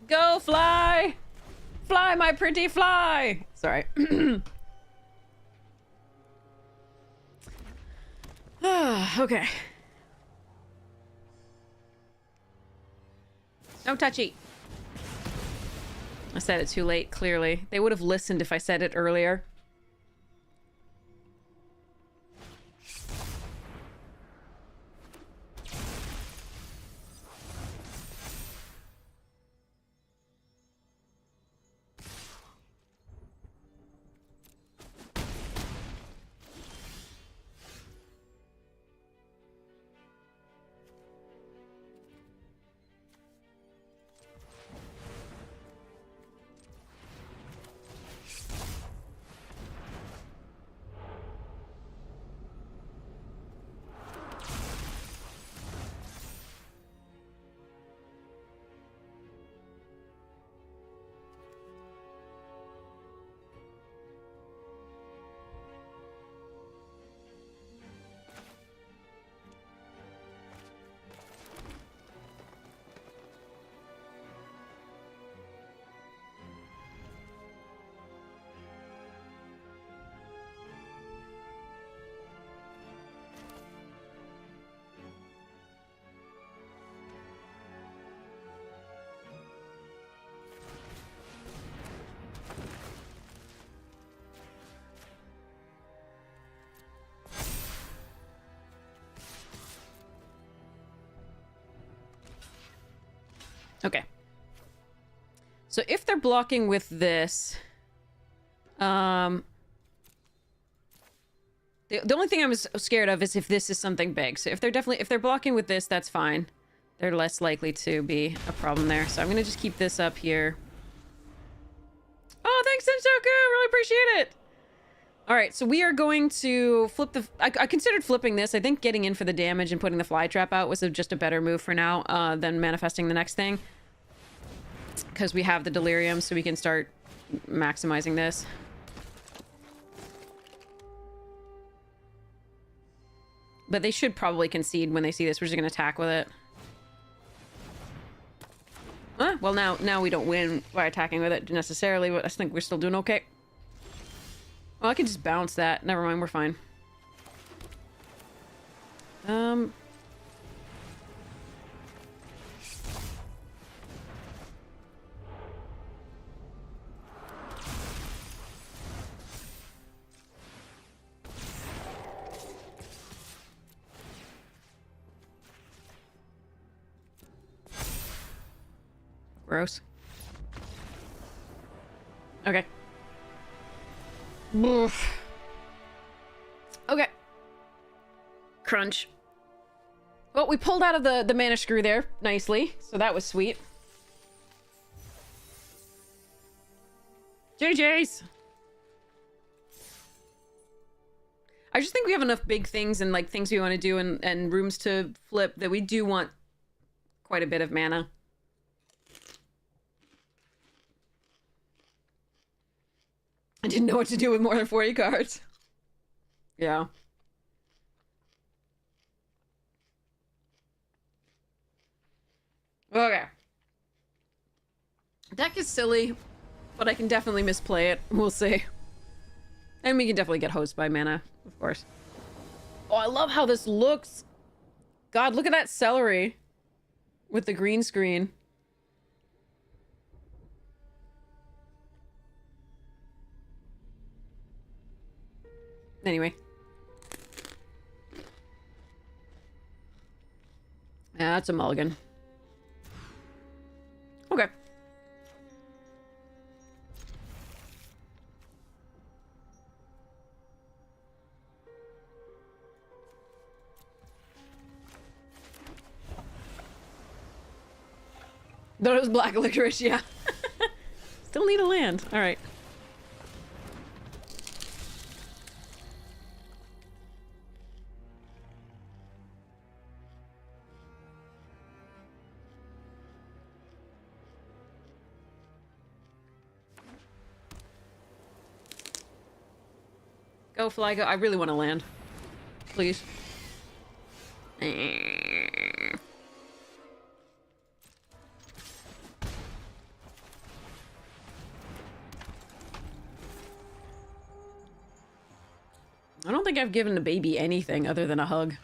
Go, fly! Fly, my pretty fly! Sorry. Okay. No touchy. I said it too late, clearly. They would have listened if I said it earlier. Okay. So if they're blocking with this, the only thing I'm scared of is if this is something big. So if they're blocking with this, that's fine. They're less likely to be a problem there. So I'm gonna just keep this up here. Oh, thanks, Senshoku! Really appreciate it! Alright, so we are going to flip the... I considered flipping this. I think getting in for the damage and putting the fly trap out was just a better move for now than manifesting the next thing. Because we have the delirium, so we can start maximizing this. But they should probably concede when they see this. We're just going to attack with it. Well, now we don't win by attacking with it necessarily, but I think we're still doing okay. Well, I can just bounce that. Never mind, we're fine. Gross. Okay. Oof. Okay. Crunch. Well, we pulled out of the mana screw there nicely, so that was sweet. JJ's. I just think we have enough big things and like things we want to do and rooms to flip that we do want quite a bit of mana. I didn't know what to do with more than 40 cards. Yeah. Okay. Deck is silly, but I can definitely misplay it. We'll see. And we can definitely get hosed by mana, of course. Oh, I love how this looks. God, look at that celery with the green screen. Anyway. Yeah, that's a mulligan. Okay. That was black licorice, yeah. Still need a land. All right. Go, fly, go. I really want to land. Please. I don't think I've given the baby anything other than a hug.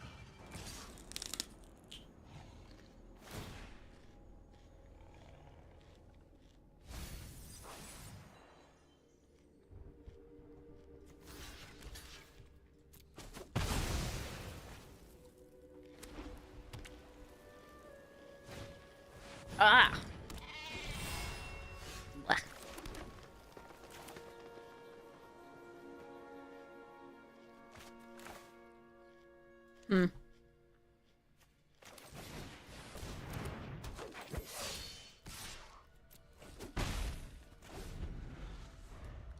Ah! Blah. Hmm.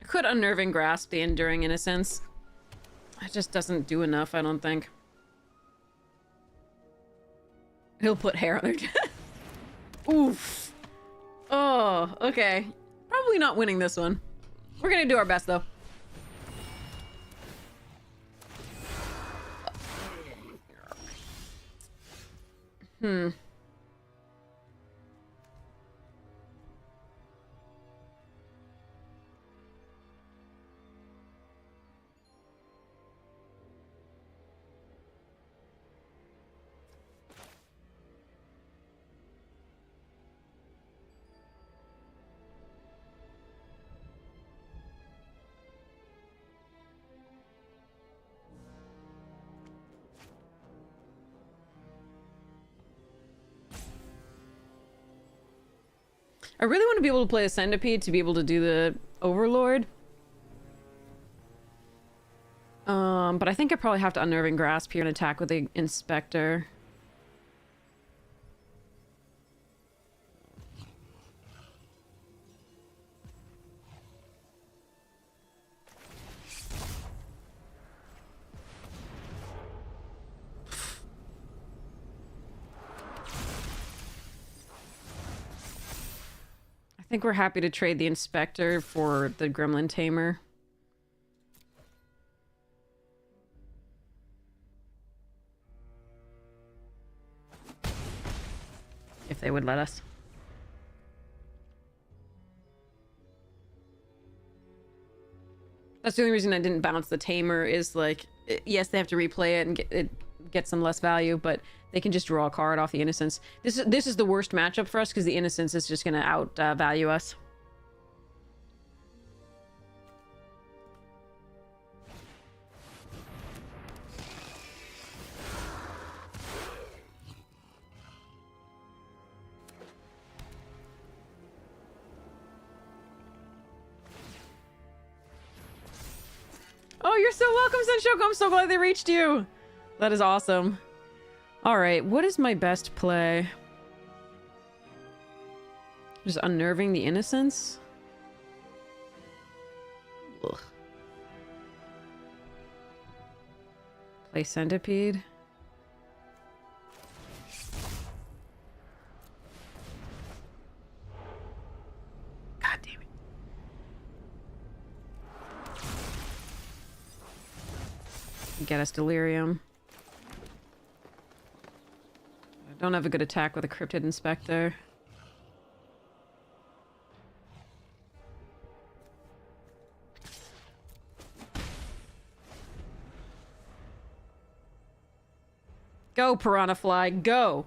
I could unnerving grasp the enduring innocence. It just doesn't do enough, I don't think. He'll put hair on their chest. Oof. Oh, okay. Probably not winning this one. We're gonna do our best, though. Hmm. I really want to be able to play a Centipede to be able to do the Overlord. But I think I probably have to Unnerving Grasp here and attack with the Inspector. I think we're happy to trade the Inspector for the Gremlin Tamer. If they would let us. That's the only reason I didn't bounce the Tamer is like, yes, they have to replay it and get some less value, but they can just draw a card off the Innocence. This is the worst matchup for us because the Innocence is just going to outvalue us. Oh, you're so welcome, Senshoko. I'm so glad they reached you. That is awesome. All right, what is my best play? Just unnerving the Innocence? Ugh. Play Centipede? God damn it. Get us Delirium. I don't have a good attack with a Cryptid Inspector. Go, Piranha Fly, go!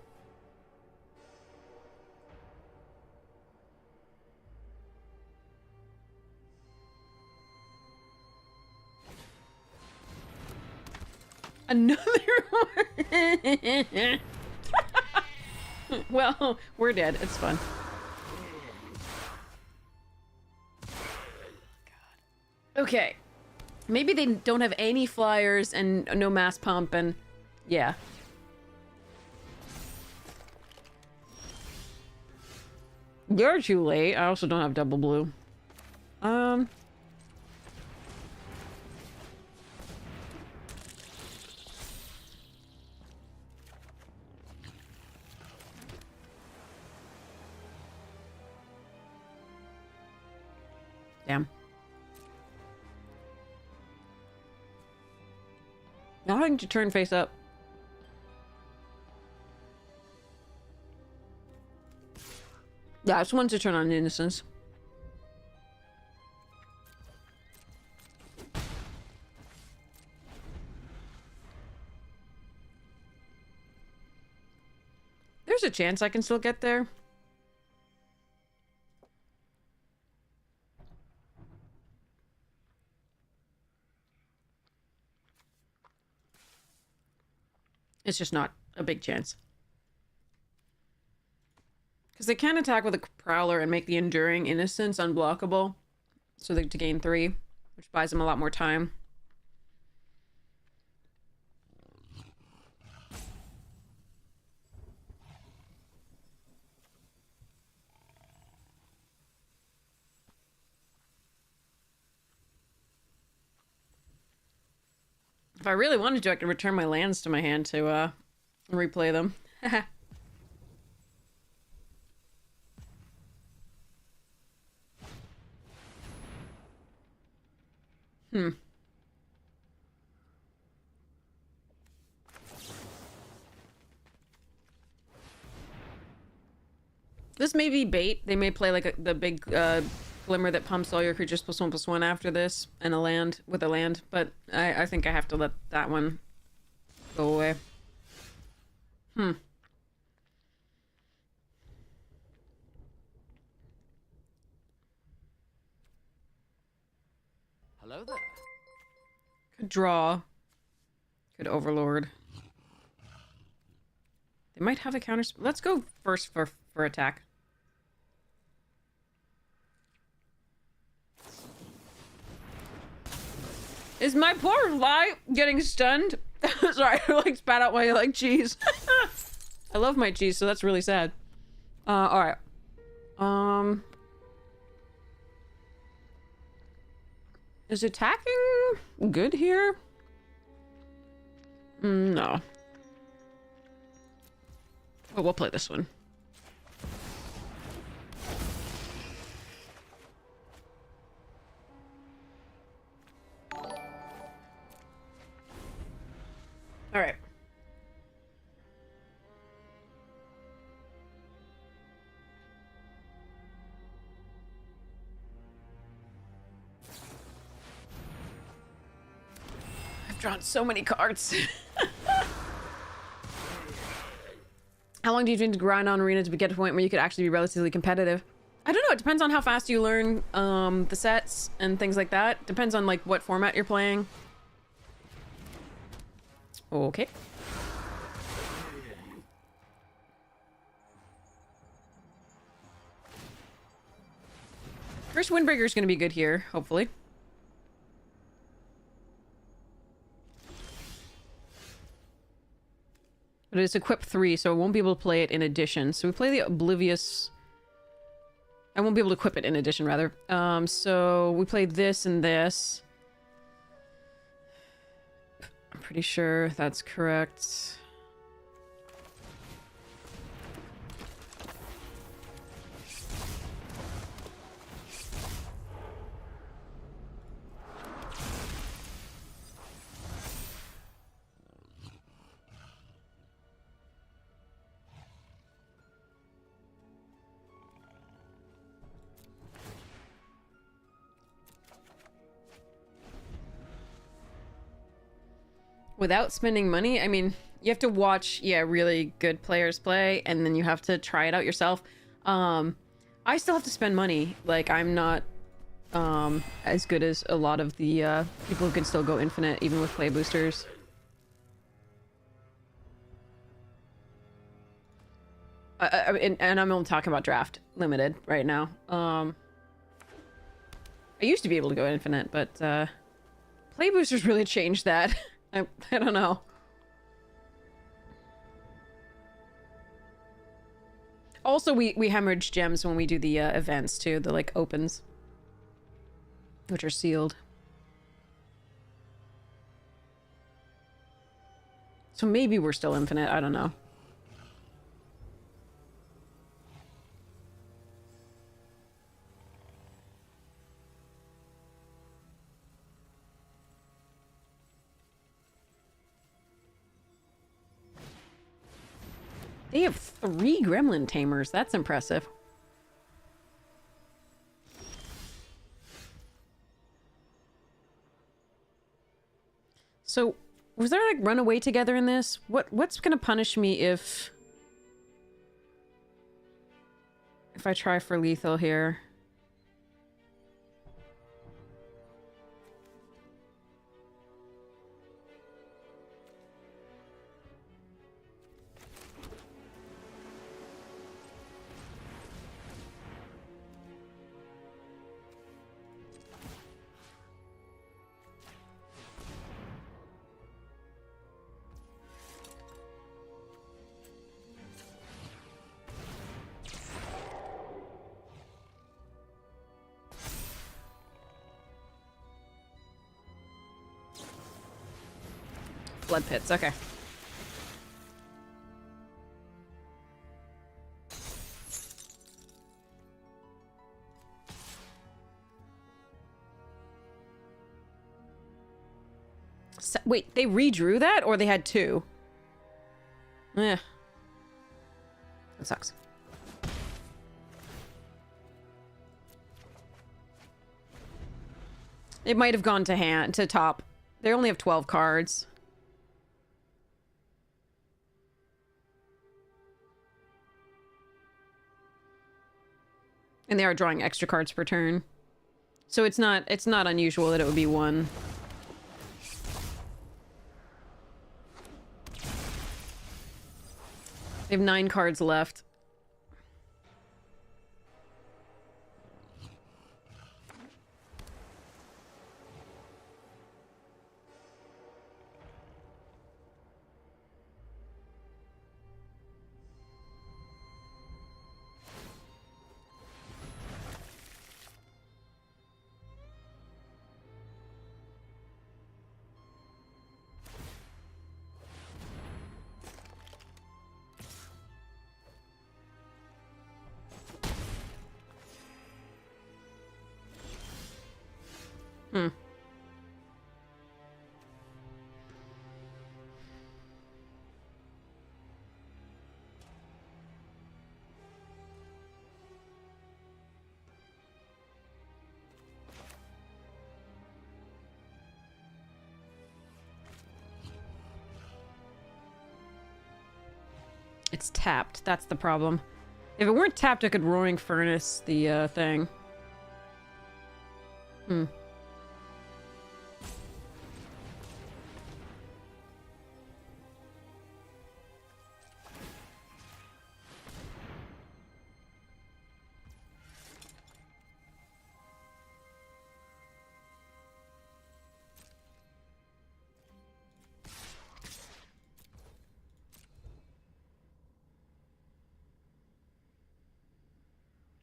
Another one! Well, we're dead. It's fun. God. Okay. Maybe they don't have any flyers and no mass pump and... yeah. You're too late. I also don't have double blue. Damn. Now having to turn face up. Yeah, I just wanted to turn on Innocence. There's a chance I can still get there. It's just not a big chance. Because they can attack with a Prowler and make the Enduring Innocence unblockable. So they to gain 3, which buys them a lot more time. If I really wanted to, I could return my lands to my hand to replay them. This may be bait. They may play like the big Glimmer that pumps all your creatures +1/+1 after this, and a land with a land, but I think I have to let that one go away. Hello there. Could draw. Could Overlord. They might have a counter. Let's go first for attack. Is my poor fly getting stunned? Sorry, I like spat out my like cheese. I love my cheese, so that's really sad. Alright. Is attacking good here? No. Oh, we'll play this one. All right. drawn so many cards. How long do you think to grind on Arena to get to a point where you could actually be relatively competitive? I don't know. It depends on how fast you learn the sets and things like that. Depends on like what format you're playing. Okay. First Windbreaker is going to be good here, hopefully. But it's equip 3, so I won't be able to play it in addition. So we play the Oblivious... I won't be able to equip it in addition, rather. So we play this and this. I'm pretty sure that's correct. Without spending money, I mean, you have to watch, yeah, really good players play, and then you have to try it out yourself. I still have to spend money. Like, I'm not as good as a lot of the people who can still go infinite, even with play boosters. And I'm only talking about draft limited right now. I used to be able to go infinite, but play boosters really changed that. I don't know. Also, we hemorrhage gems when we do the events too, the like opens, which are sealed. So maybe we're still infinite, I don't know. They have 3 gremlin tamers. That's impressive. So, was there like run away together in this? What's gonna punish me if I try for lethal here? Blood pits, okay. Wait, they redrew that, or they had 2? Eh. That sucks. It might have gone to top. They only have 12 cards. And they are drawing extra cards per turn. So it's not unusual that it would be 1. They have 9 cards left. It's tapped. That's the problem. If it weren't tapped, I could Roaring Furnace the thing. Hmm.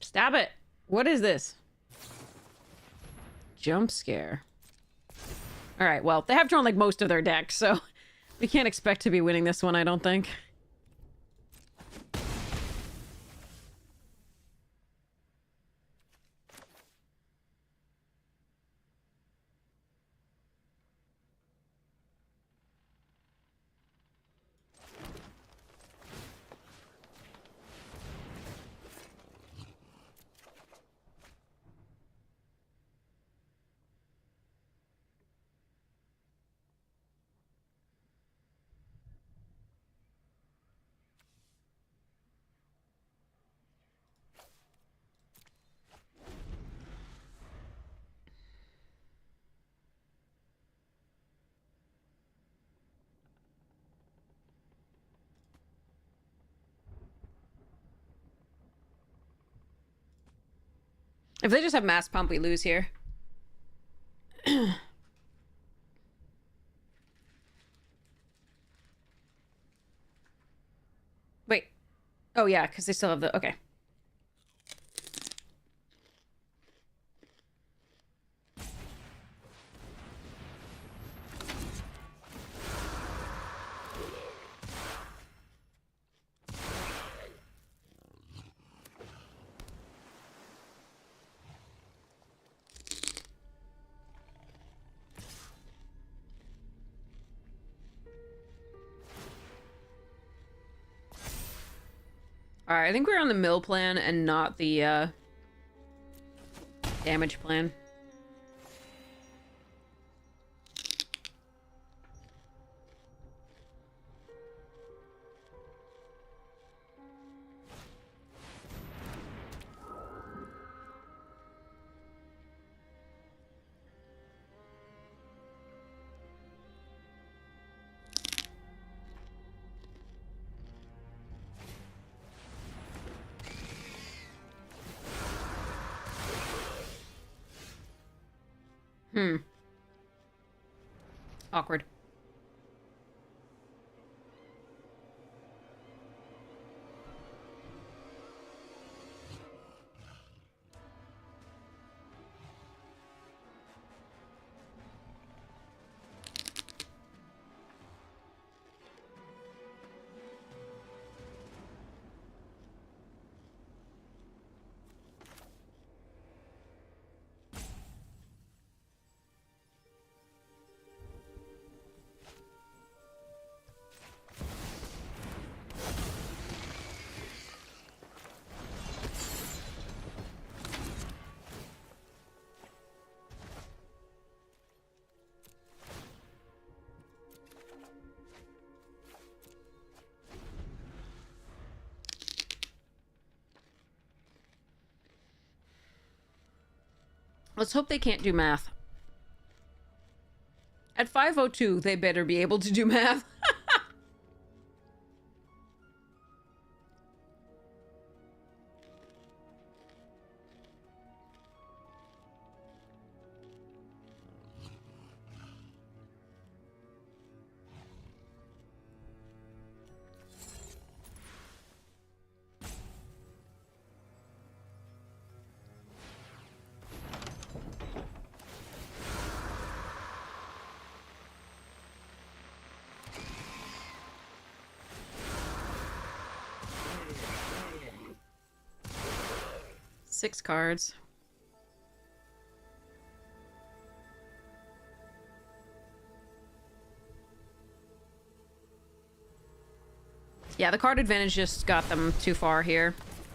Stab it! What is this? Jump scare. Alright, well, they have drawn like most of their deck, so we can't expect to be winning this one, I don't think. If they just have mass pump, we lose here. Wait. Oh yeah, because they still have the... Okay. Alright, I think we're on the mill plan and not the, damage plan. Awkward. Let's hope they can't do math. At 502, they better be able to do math. Six cards. Yeah, the card advantage just got them too far here,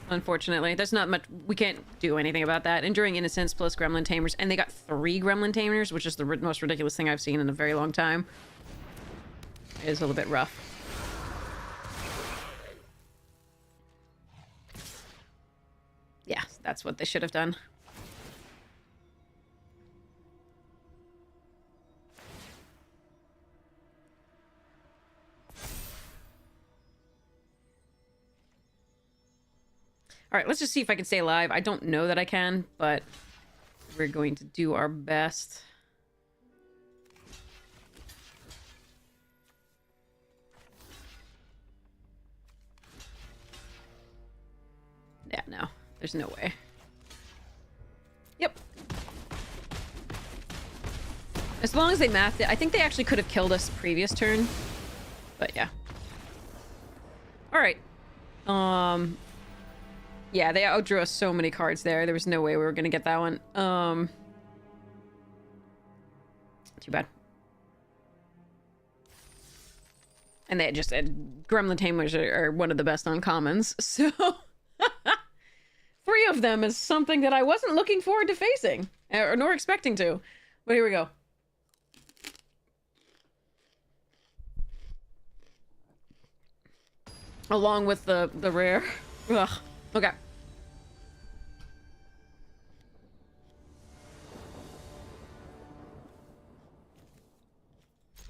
unfortunately. There's not much... We can't do anything about that. Enduring Innocence plus Gremlin Tamers. And they got 3 Gremlin Tamers, which is the most ridiculous thing I've seen in a very long time. It is a little bit rough. That's what they should have done. All right, let's just see if I can stay alive. I don't know that I can, but we're going to do our best. Yeah, no. There's no way. Yep. As long as they mathed it. I think they actually could have killed us previous turn. But yeah. Alright. Yeah, they outdrew us so many cards there. There was no way we were gonna get that one. Too bad. And they just said Gremlin Tamers are one of the best uncommons, so 3 of them is something that I wasn't looking forward to facing, nor expecting to. But here we go. Along with the rare. Ugh. Okay.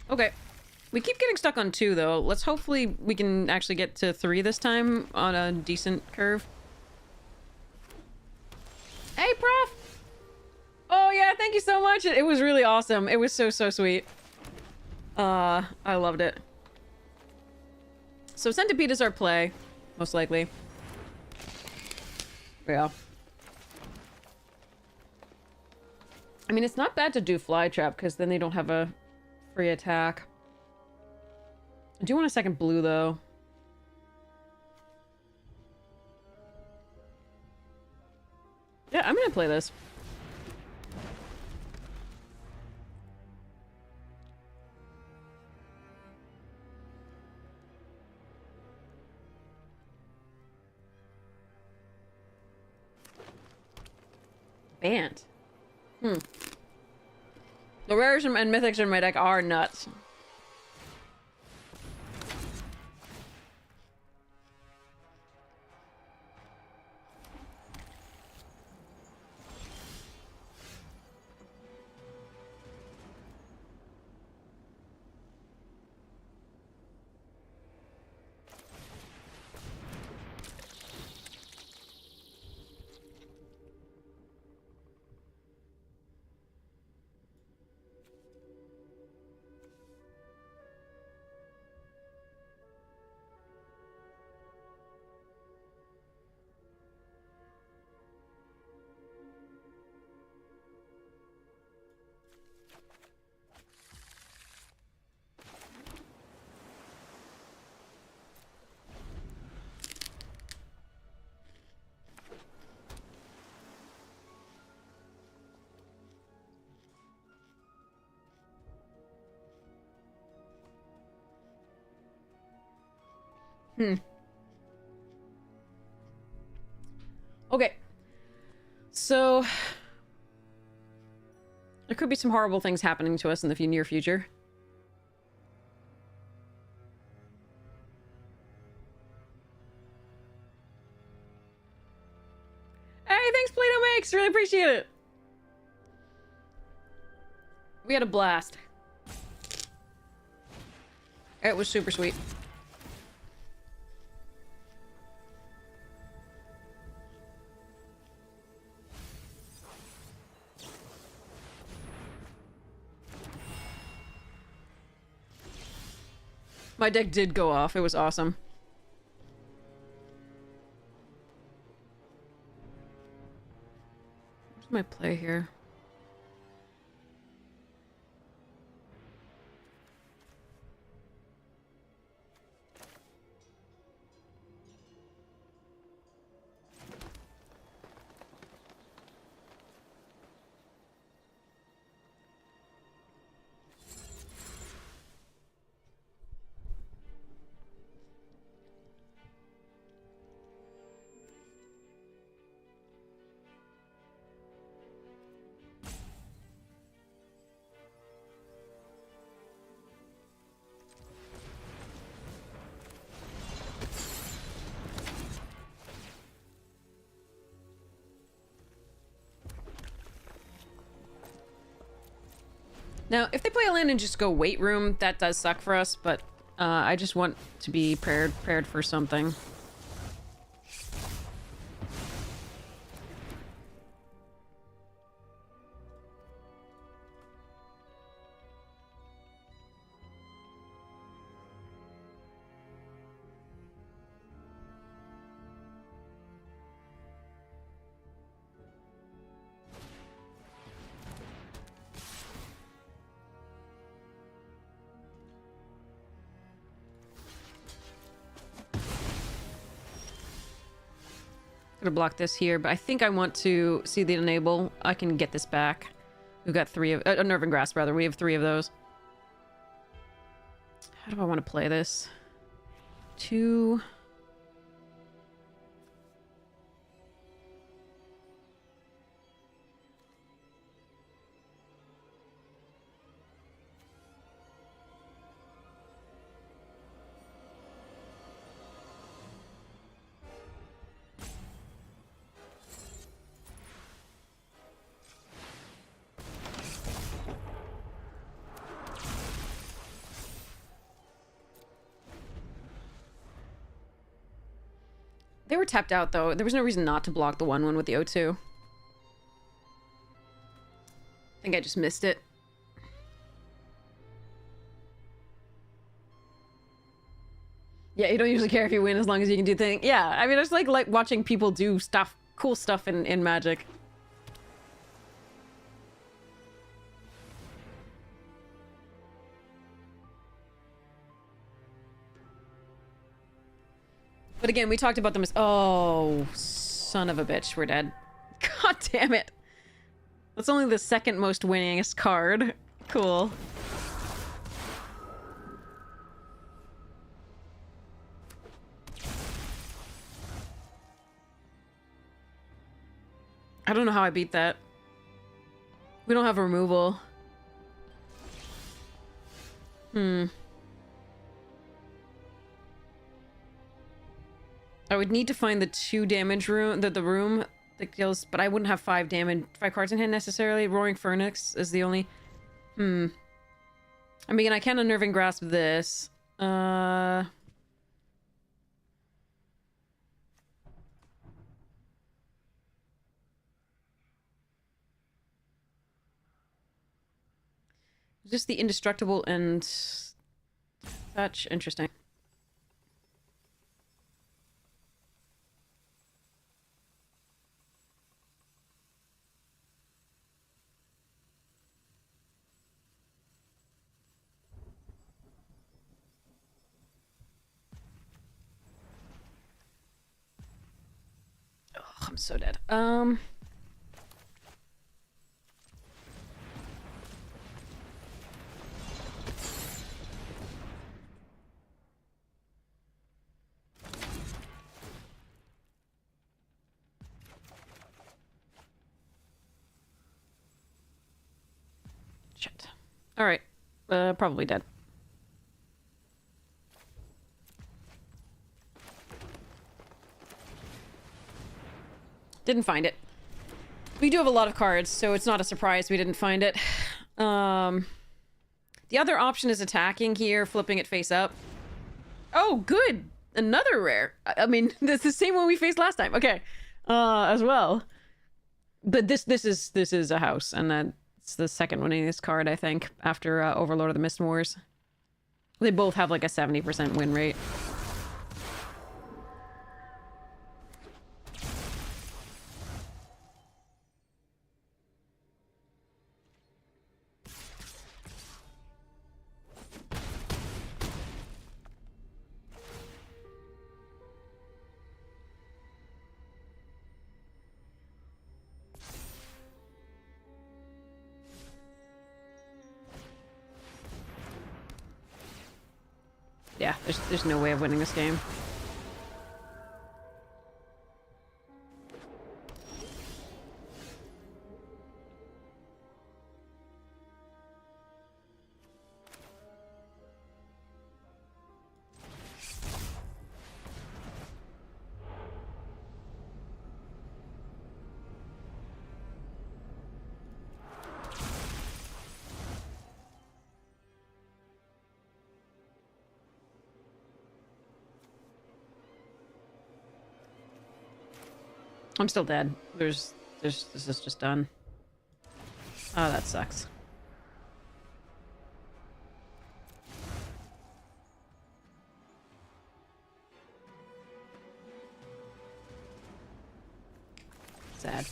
Okay. We keep getting stuck on 2, though. Let's hopefully we can actually get to 3 this time on a decent curve. Hey, Prof! Oh, yeah, thank you so much. It was really awesome. It was so, so sweet. I loved it. So Centipede is our play, most likely. Yeah. I mean, it's not bad to do Fly Trap, because then they don't have a free attack. I do want a second blue, though. Yeah, I'm gonna play this. Banned. The rares and mythics in my deck are nuts. Okay. So there could be some horrible things happening to us in the near future. Hey, thanks Play-Doh Makes! Really appreciate it! We had a blast. It was super sweet. My deck did go off. It was awesome. Where's my play here? Now, if they play a land and just go Weight Room, that does suck for us, but I just want to be prepared for something. Gonna block this here, but I think I want to see the enable. I can get this back. We've got 3 of Nerve Grasp, rather. We have 3 of those. How do I want to play this? 2. They were tapped out, though. There was no reason not to block the 1/1 with the O2. I think I just missed it. Yeah, you don't usually care if you win as long as you can do things. Yeah, I mean, I just like watching people do stuff, cool stuff in Magic. But again, we talked about them as... Oh, son of a bitch, we're dead. God damn it. That's only the second most winningest card. Cool. I don't know how I beat that. We don't have removal. I would need to find the 2 damage room, the room that kills, but I wouldn't have 5 cards in hand necessarily. Roaring Phoenix is the only... I mean, I can Unnerving Grasp this. Just the Indestructible and such. Interesting. Oh, I'm so dead. Shit. Alright. Probably dead. Didn't find it. We do have a lot of cards, so it's not a surprise we didn't find it. The other option is attacking here, flipping it face up. Oh, good! Another rare! I mean, that's the same one we faced last time. Okay. As well. But this is a house, and that's the second winningest card, I think, after Overlord of the Mist Wars. They both have like a 70% win rate. Yeah, there's no way of winning this game. I'm still dead. This is just done. Oh, that sucks. Sad.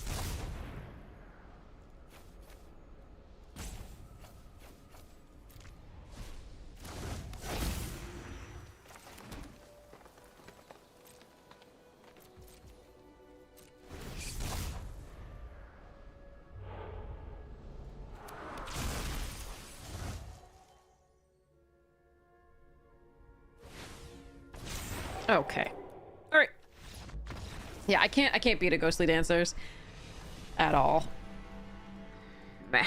Okay. All right. Yeah, I can't beat a Ghostly Dancers at all. Meh.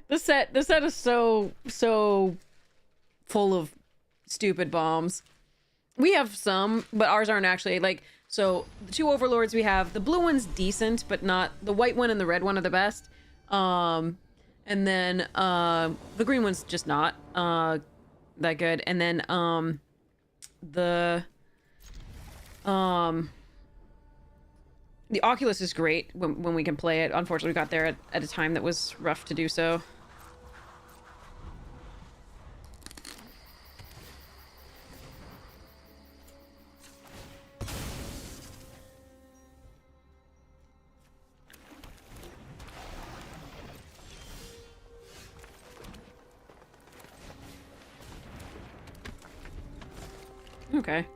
The set is so full of stupid bombs. We have some, but ours aren't actually like. So the two overlords we have, the blue one's decent, but not the white one and the red one are the best. And then the green one's just not that good. And then the Oculus is great when we can play it. Unfortunately, we got there at a time that was rough to do so. Okay.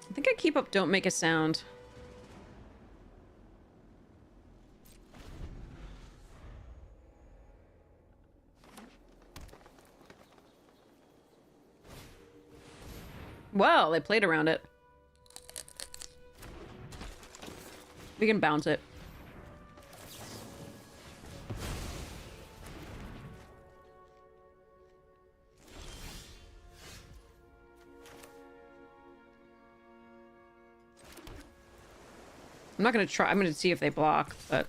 I think I keep up don't make a sound. Well, they played around it. We can bounce it. I'm not gonna try. I'm gonna see if they block, but.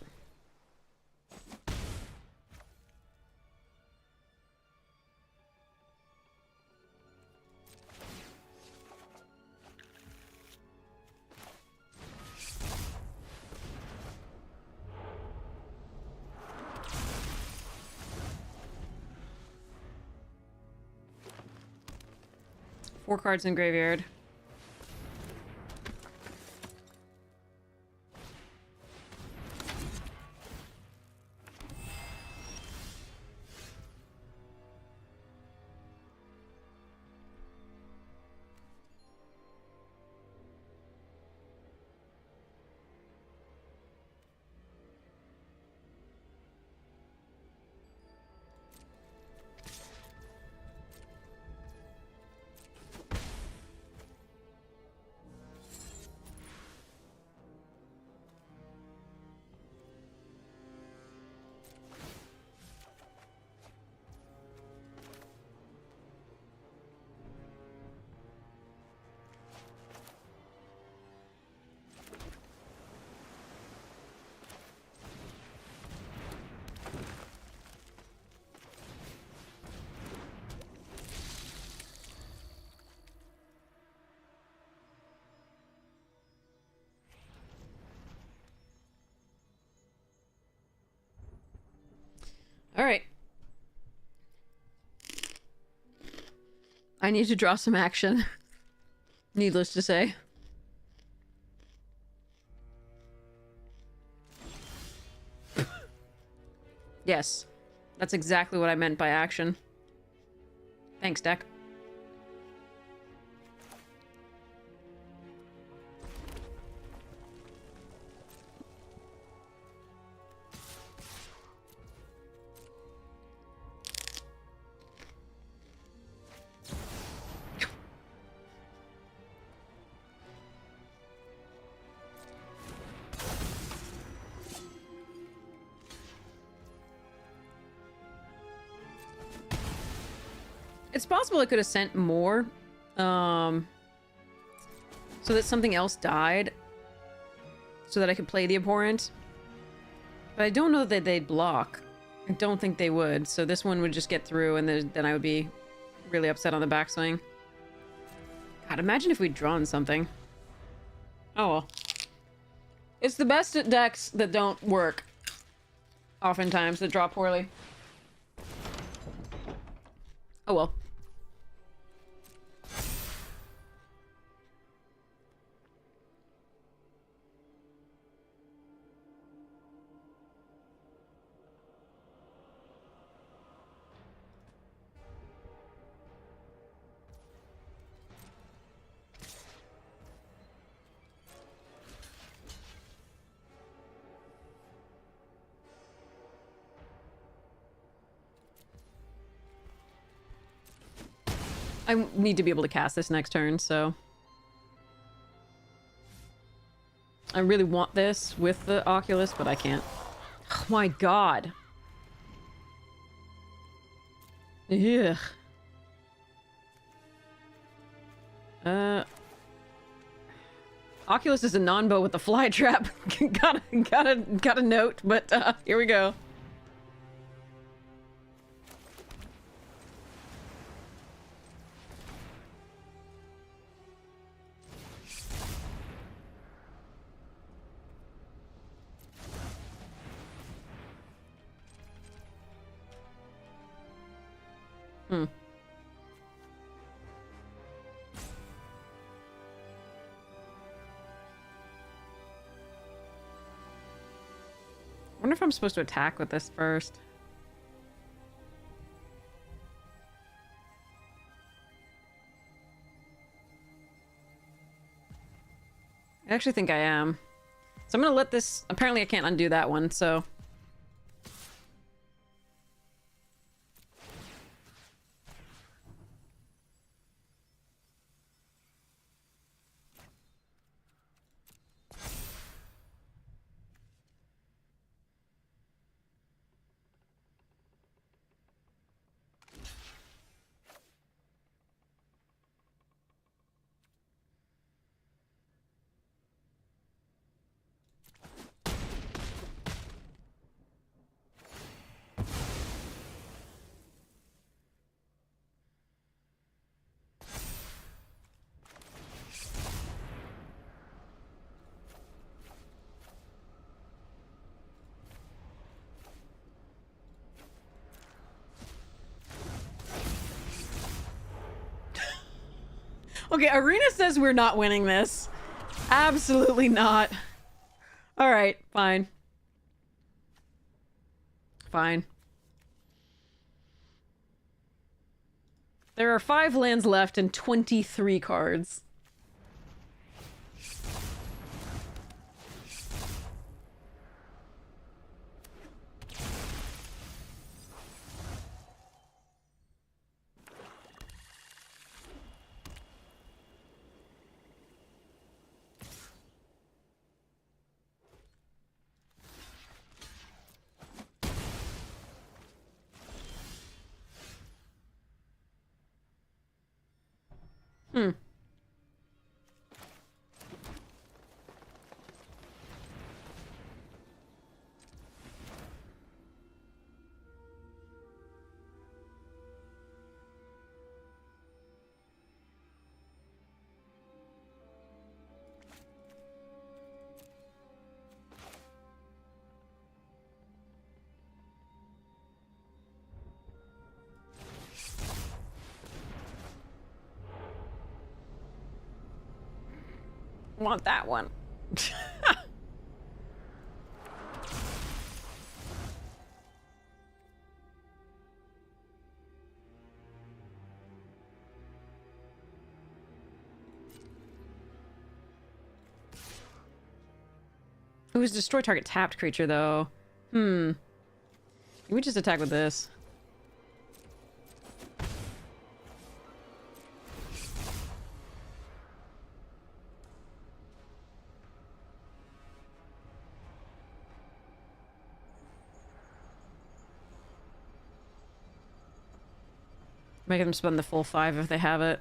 Four cards in graveyard. All right. I need to draw some action. Needless to say. Yes. That's exactly what I meant by action. Thanks, deck. It's possible I could have sent more, so that something else died, so that I could play the abhorrent. But I don't know that they'd block. I don't think they would, so this one would just get through, and then I would be really upset on the backswing. God, imagine if we'd drawn something. Oh well. It's the best at decks that don't work. Oftentimes, that draw poorly. Oh well. I need to be able to cast this next turn, so... I really want this with the Oculus, but I can't. Oh my god. Ugh. Oculus is a non-bow with the fly trap. gotta note, but here we go. Hmm. I wonder if I'm supposed to attack with this first. I actually think I am. So I'm gonna let this... Apparently I can't undo that one, so... Okay, Arena says we're not winning this. Absolutely not. Alright, fine. Fine. There are 5 lands left and 23 cards. Hmm. Want that one. It was destroy target tapped creature, though. Hmm. We just attack with this. Make them spend the full 5 if they have it.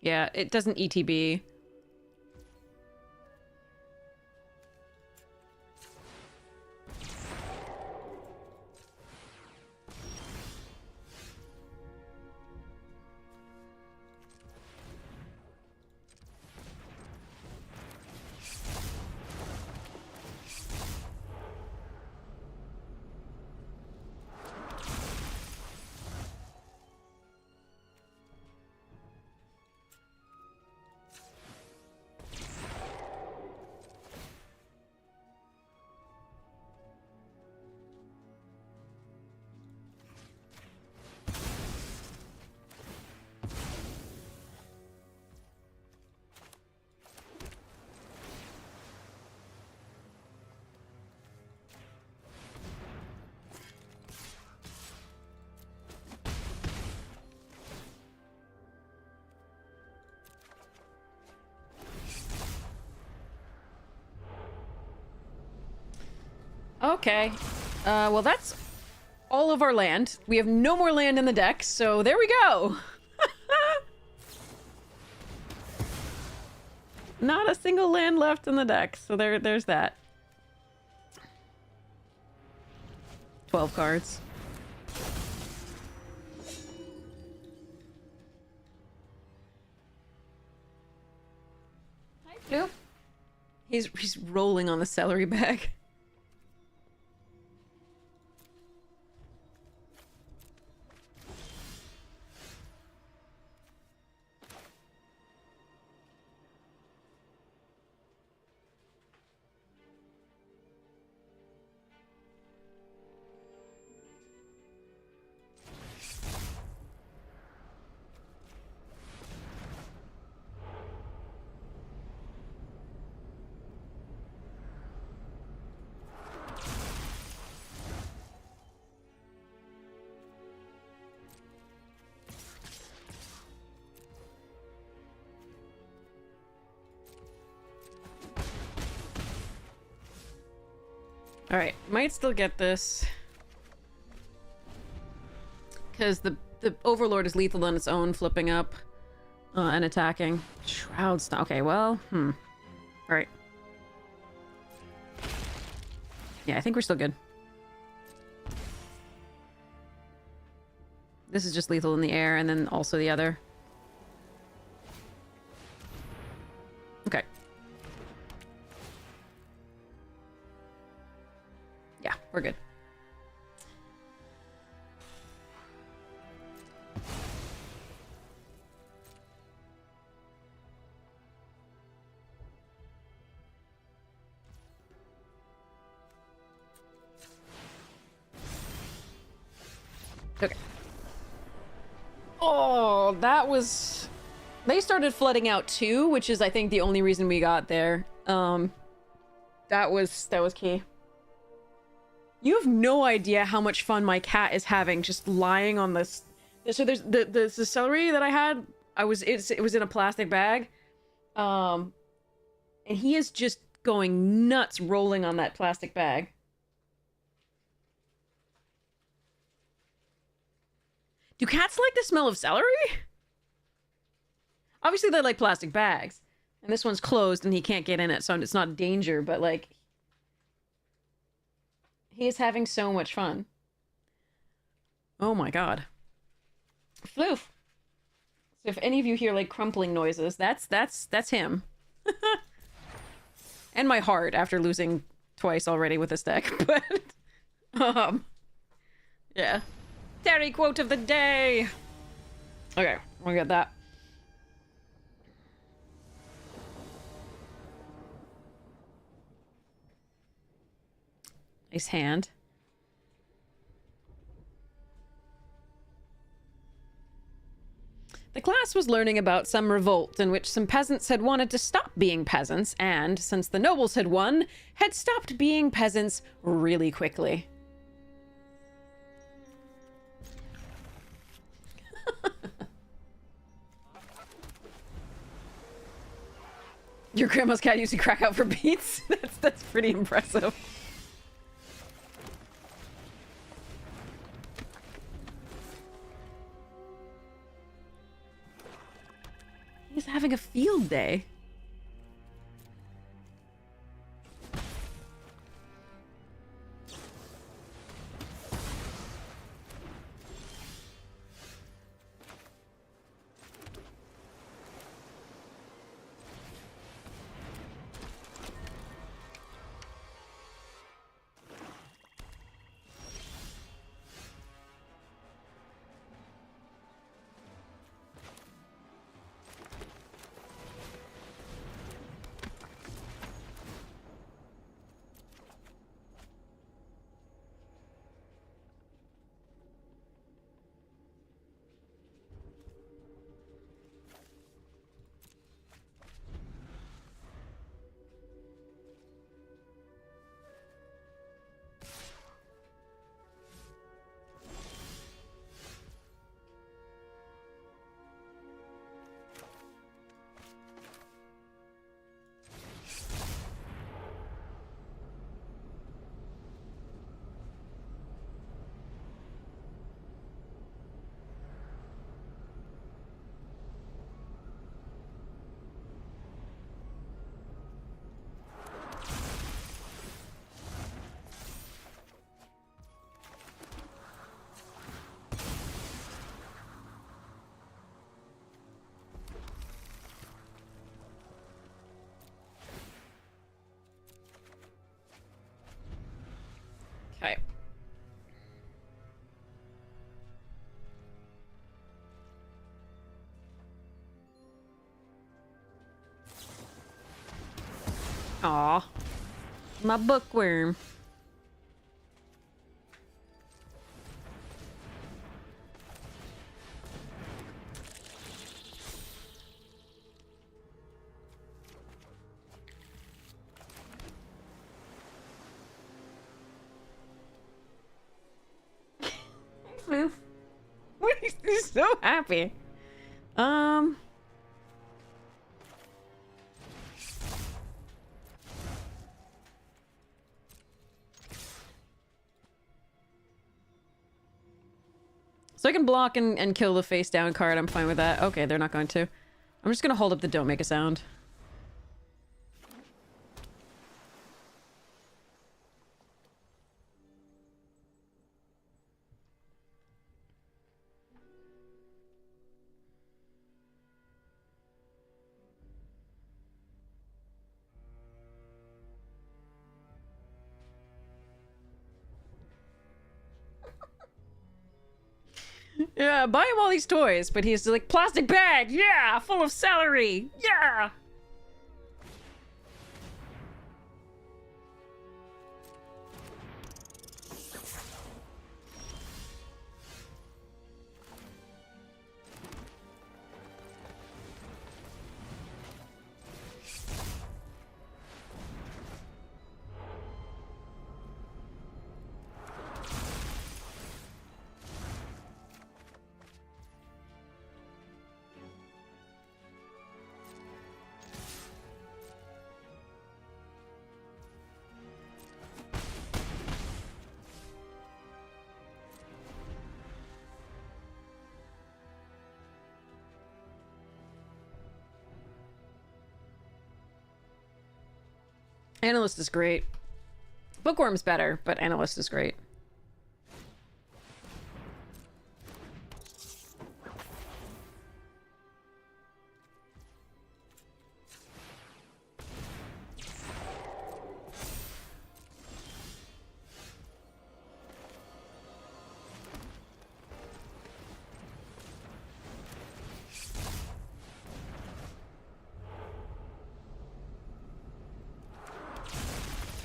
Yeah, it doesn't ETB. Okay. Well, that's all of our land. We have no more land in the deck, so there we go. Not a single land left in the deck, so there's that. 12 cards. Hi, Blue. He's rolling on the celery bag. Alright, might still get this. Because the Overlord is lethal on its own, flipping up and attacking. Shroud's not. Okay, well, Alright. Yeah, I think we're still good. This is just lethal in the air, and then also the other. Okay. Yeah, we're good. Okay. Oh, that was... They started flooding out too, which is, I think, the only reason we got there. That was key. You have no idea how much fun my cat is having just lying on this. So there's the celery that I had. It was in a plastic bag, and he is just going nuts, rolling on that plastic bag. Do cats like the smell of celery? Obviously, they like plastic bags, and this one's closed, and he can't get in it, so it's not danger. But like. He is having so much fun. Oh my god. Floof. So if any of you hear like crumpling noises, that's him. And my heart after losing twice already with this deck, but yeah. Terry quote of the day. Okay, we'll get that. Nice hand. The class was learning about some revolt in which some peasants had wanted to stop being peasants and, since the nobles had won, had stopped being peasants really quickly. Your grandma's cat used to crack out for beats? That's pretty impressive. He's having a field day. Okay. Aw. My bookworm. Foof. He's so happy. So I can block and kill the face down card. I'm fine with that. Okay, they're not going to. I'm just gonna hold up the don't make a sound. Yeah, buy him all these toys, but he's like, plastic bag, yeah, full of celery, yeah! Analyst is great. Bookworm's better, but Analyst is great.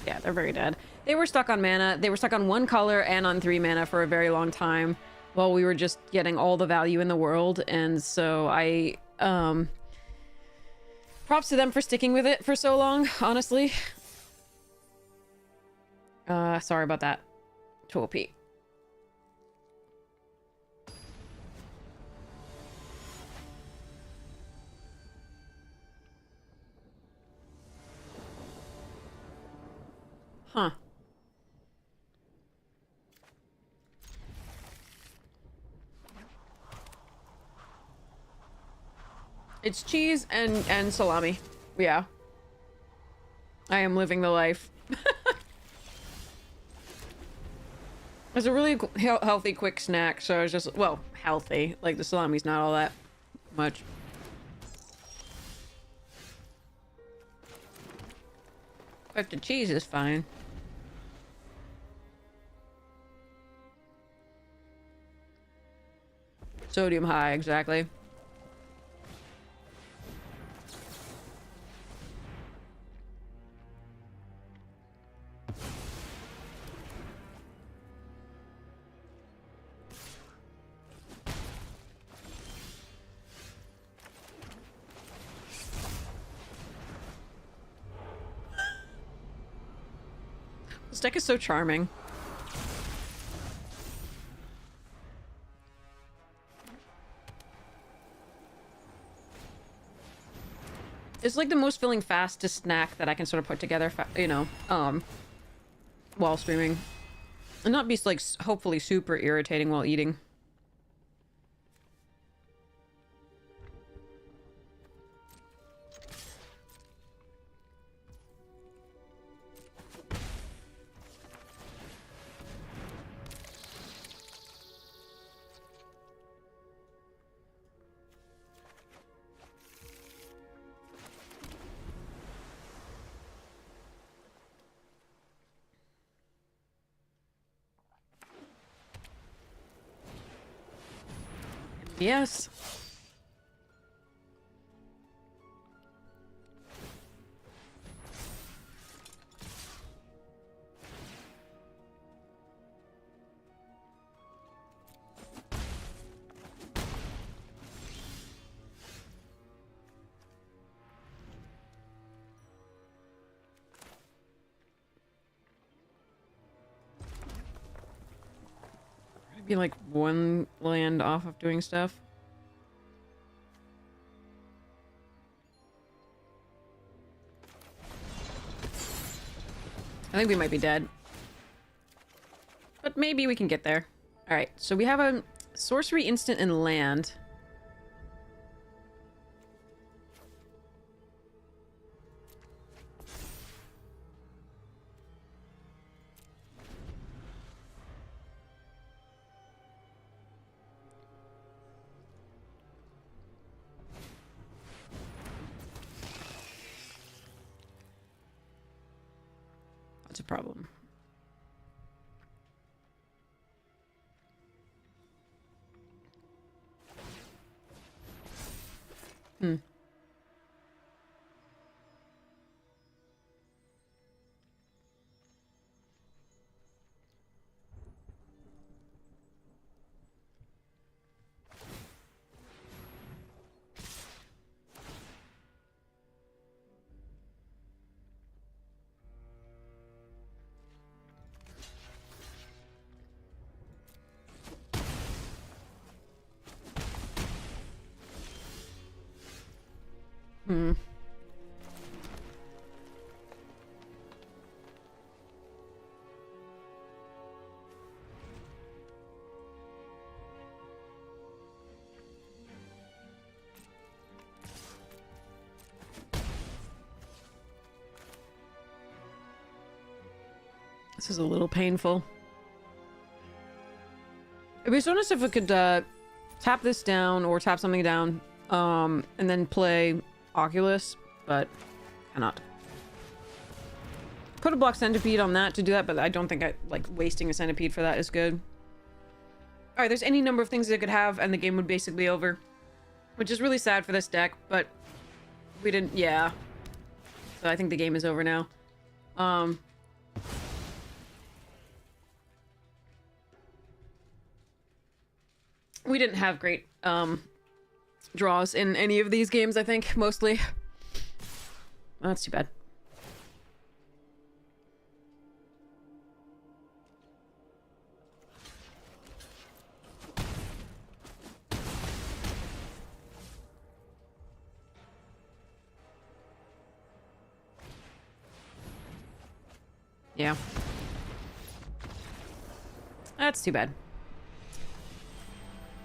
Yeah, they're very dead. They were stuck on mana. They were stuck on 1 color and on 3 mana for a very long time while we were just getting all the value in the world. And so I, props to them for sticking with it for so long, honestly. Sorry about that. Tool P. Huh. It's cheese and salami. Yeah. I am living the life. It's a really healthy, quick snack, so it's just, well, healthy. Like, the salami's not all that much. But the cheese is fine. Sodium high, exactly. This deck is so charming. It's like the most filling fastest snack that I can sort of put together, you know, while streaming. And not be, like, hopefully super irritating while eating. Yes. I'd be like one land off of doing stuff. I think we might be dead. But maybe we can get there. Alright, so we have a sorcery instant and land. That's a problem. Hmm. Hmm. This is a little painful. It'd be so nice if we could tap this down or tap something down, and then play Oculus, but cannot. Could have blocked Centipede on that to do that, but I don't think like wasting a Centipede for that is good. Alright, there's any number of things it could have, and the game would basically be over. Which is really sad for this deck, but we didn't, yeah. So I think the game is over now. We didn't have great draws in any of these games, I think, mostly. Well, that's too bad. Yeah. That's too bad.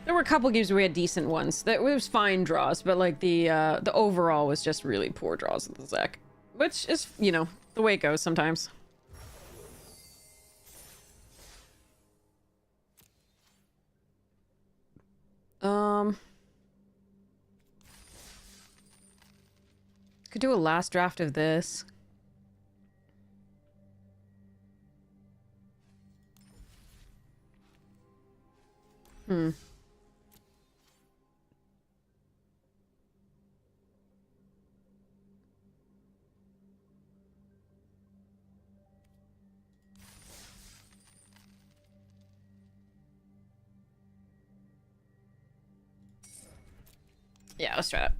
There were a couple games where we had decent ones. That was fine draws, but like the overall was just really poor draws with the Zek. Which is, you know, the way it goes sometimes. Could do a last draft of this. Yeah, let's try that.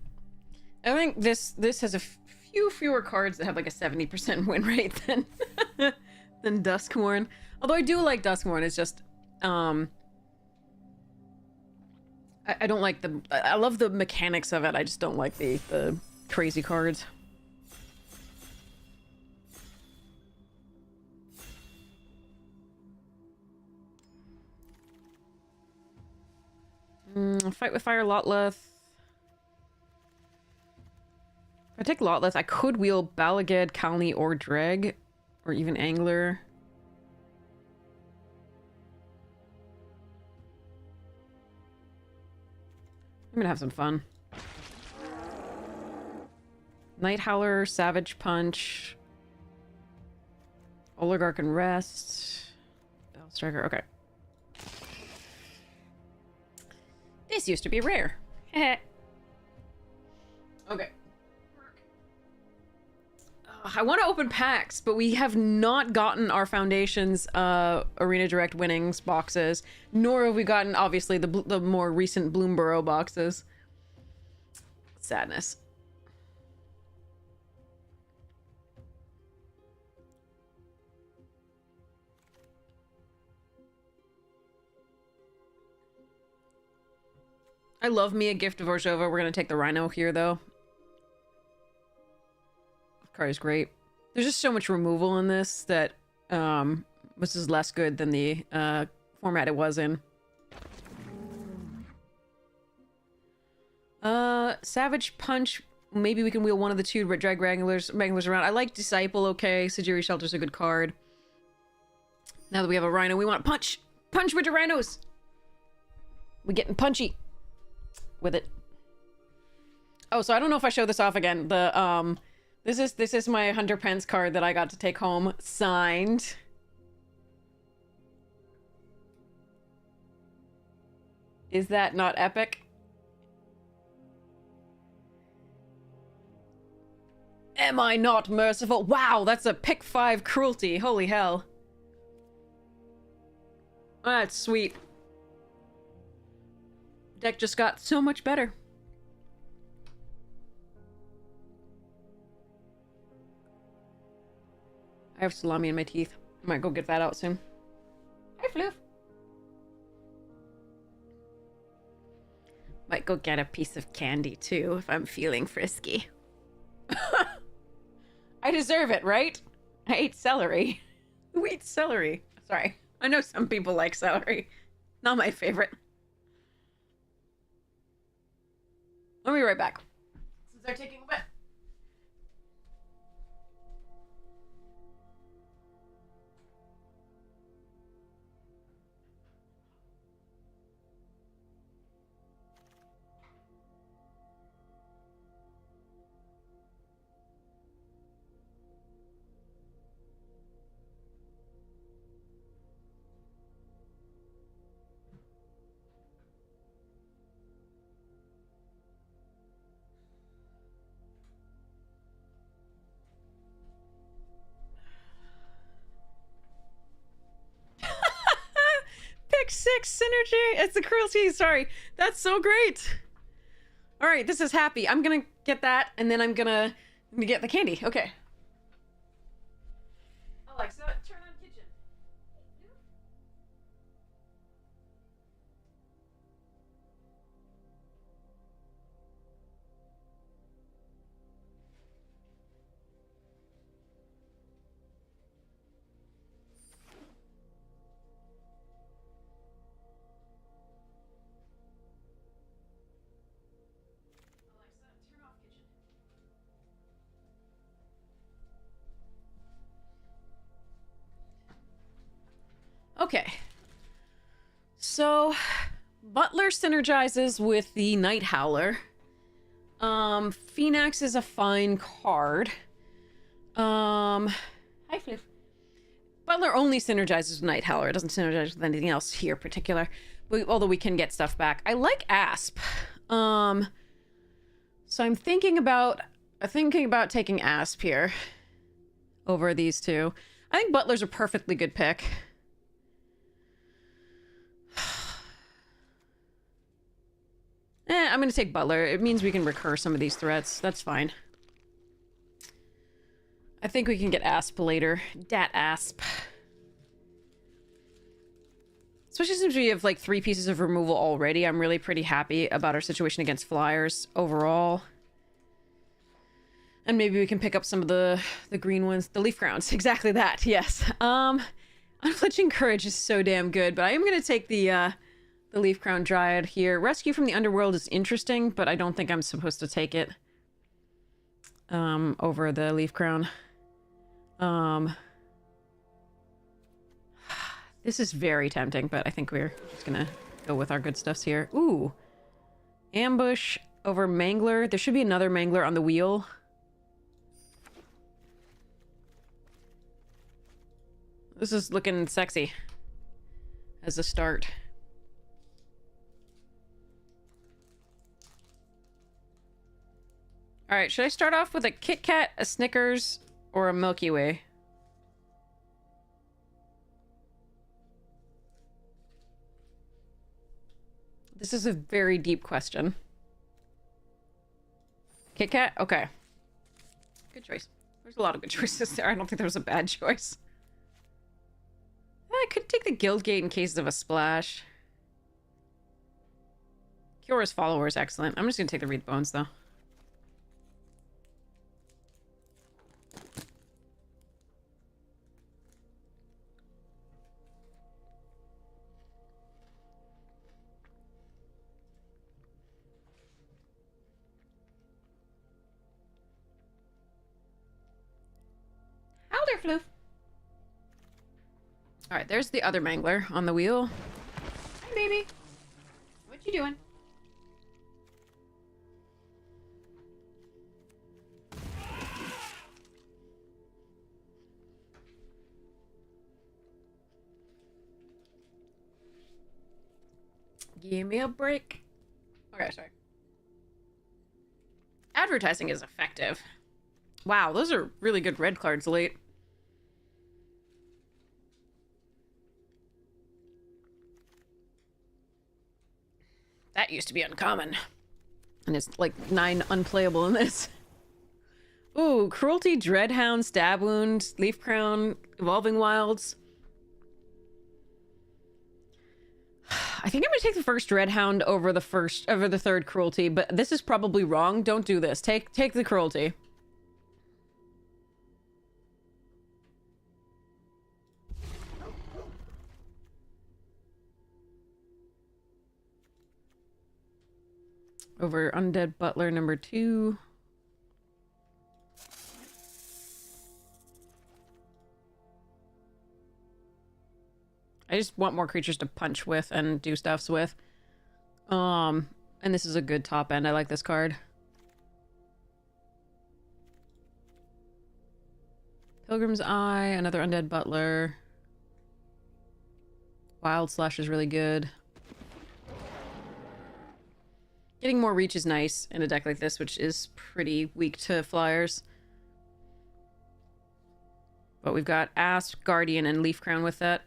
I think this has a few fewer cards that have like a 70% win rate than than Duskmourn. Although I do like Duskmourn, it's just I don't like the I love the mechanics of it. I just don't like the crazy cards. Fight with Fire Lotleth. If I take Lotleth, I could wheel Balagad, Kalni, or Dreg. Or even Angler. I'm gonna have some fun. Night Howler, Savage Punch. Oligarch and Rest. Bell Striker, okay. This used to be rare. Okay. I want to open packs, but we have not gotten our Foundation's Arena Direct winnings boxes, nor have we gotten, obviously, the more recent Bloomborough boxes. Sadness. I love me a Gift of Orzhova. We're going to take the Rhino here, though. Card is great. There's just so much removal in this that this is less good than the format it was in. Savage Punch. Maybe we can wheel one of the two drag wranglers around. I like Disciple, okay. Sajiri Shelter's a good card. Now that we have a Rhino, we want to punch! Punch with the Rhinos! We're getting punchy with it. Oh, so I don't know if I show this off again. The, this is my Hunter Pence card that I got to take home, signed. Is that not epic? Am I not merciful? Wow, that's a pick 5 cruelty. Holy hell. That's sweet. Deck just got so much better. I have salami in my teeth. I might go get that out soon. Hi, Floof. Might go get a piece of candy, too, if I'm feeling frisky. I deserve it, right? I ate celery. Who eats celery? Sorry. I know some people like celery. Not my favorite. I'll be right back. Since they're taking a bit. Pick 6 synergy. It's the cruelty. Sorry. That's so great. All right, this is happy. I'm gonna get that, and then I'm gonna get the candy. Okay. Alexa, turn on kitchen. Okay. So, Butler synergizes with the Night Howler. Phoenix is a fine card. Hi, Fliff. Butler only synergizes with Night Howler. It doesn't synergize with anything else here particular. Although we can get stuff back. I like Asp. So I'm thinking about taking Asp here over these two. I think Butler's a perfectly good pick. I'm gonna take Butler. It means we can recur some of these threats. That's fine. I think we can get Asp later. Dat Asp. Especially since we have like 3 pieces of removal already. I'm really pretty happy about our situation against flyers overall. And maybe we can pick up some of the green ones. The leaf crowns. Exactly that. Yes. Unflinching Courage is so damn good, but I am gonna take the Leaf Crown Dryad here. Rescue from the Underworld is interesting, but I don't think I'm supposed to take it over the Leaf Crown. This is very tempting, but I think we're just gonna go with our good stuffs here. Ooh. Ambush over Mangler. There should be another Mangler on the wheel. This is looking sexy as a start. All right, should I start off with a Kit Kat, a Snickers, or a Milky Way? This is a very deep question. Kit Kat? Okay. Good choice. There's a lot of good choices there. I don't think there was a bad choice. I could take the Guildgate in case of a splash. Kiora's Follower is excellent. I'm just going to take the Wreath Bones, though. Floof. All right, there's the other Mangler on the wheel. Hi, baby. What you doing? Give me a break. Okay, sorry. Advertising is effective. Wow, those are really good red cards late. That used to be uncommon. And it's like 9 unplayable in this. Ooh, Cruelty, Dreadhound, Stab Wound, Leaf Crown, Evolving Wilds. I think I'm gonna take the first Dreadhound over the third Cruelty, but this is probably wrong. Don't do this. Take the Cruelty. Over Undead Butler number 2. I just want more creatures to punch with and do stuffs with. And this is a good top end. I like this card. Pilgrim's Eye, another Undead Butler. Wild Slash is really good. Getting more reach is nice in a deck like this, which is pretty weak to flyers. But we've got Asp, Guardian, and Leaf Crown with that.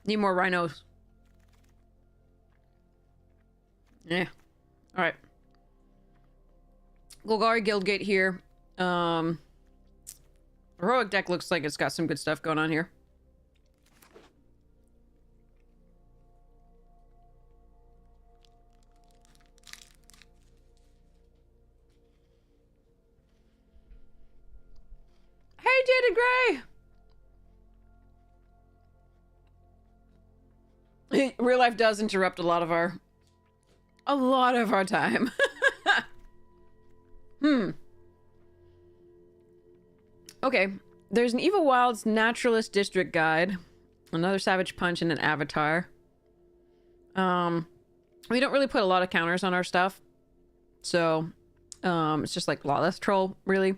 Need more rhinos. Yeah. Alright. Golgari Guildgate here. Heroic deck looks like it's got some good stuff going on here. Hey, Jaded Gray! Real life does interrupt a lot of our time. Okay, there's an Evil Wilds Naturalist District Guide, another Savage Punch, and an Avatar. We don't really put a lot of counters on our stuff, so it's just like Lawless Troll, really.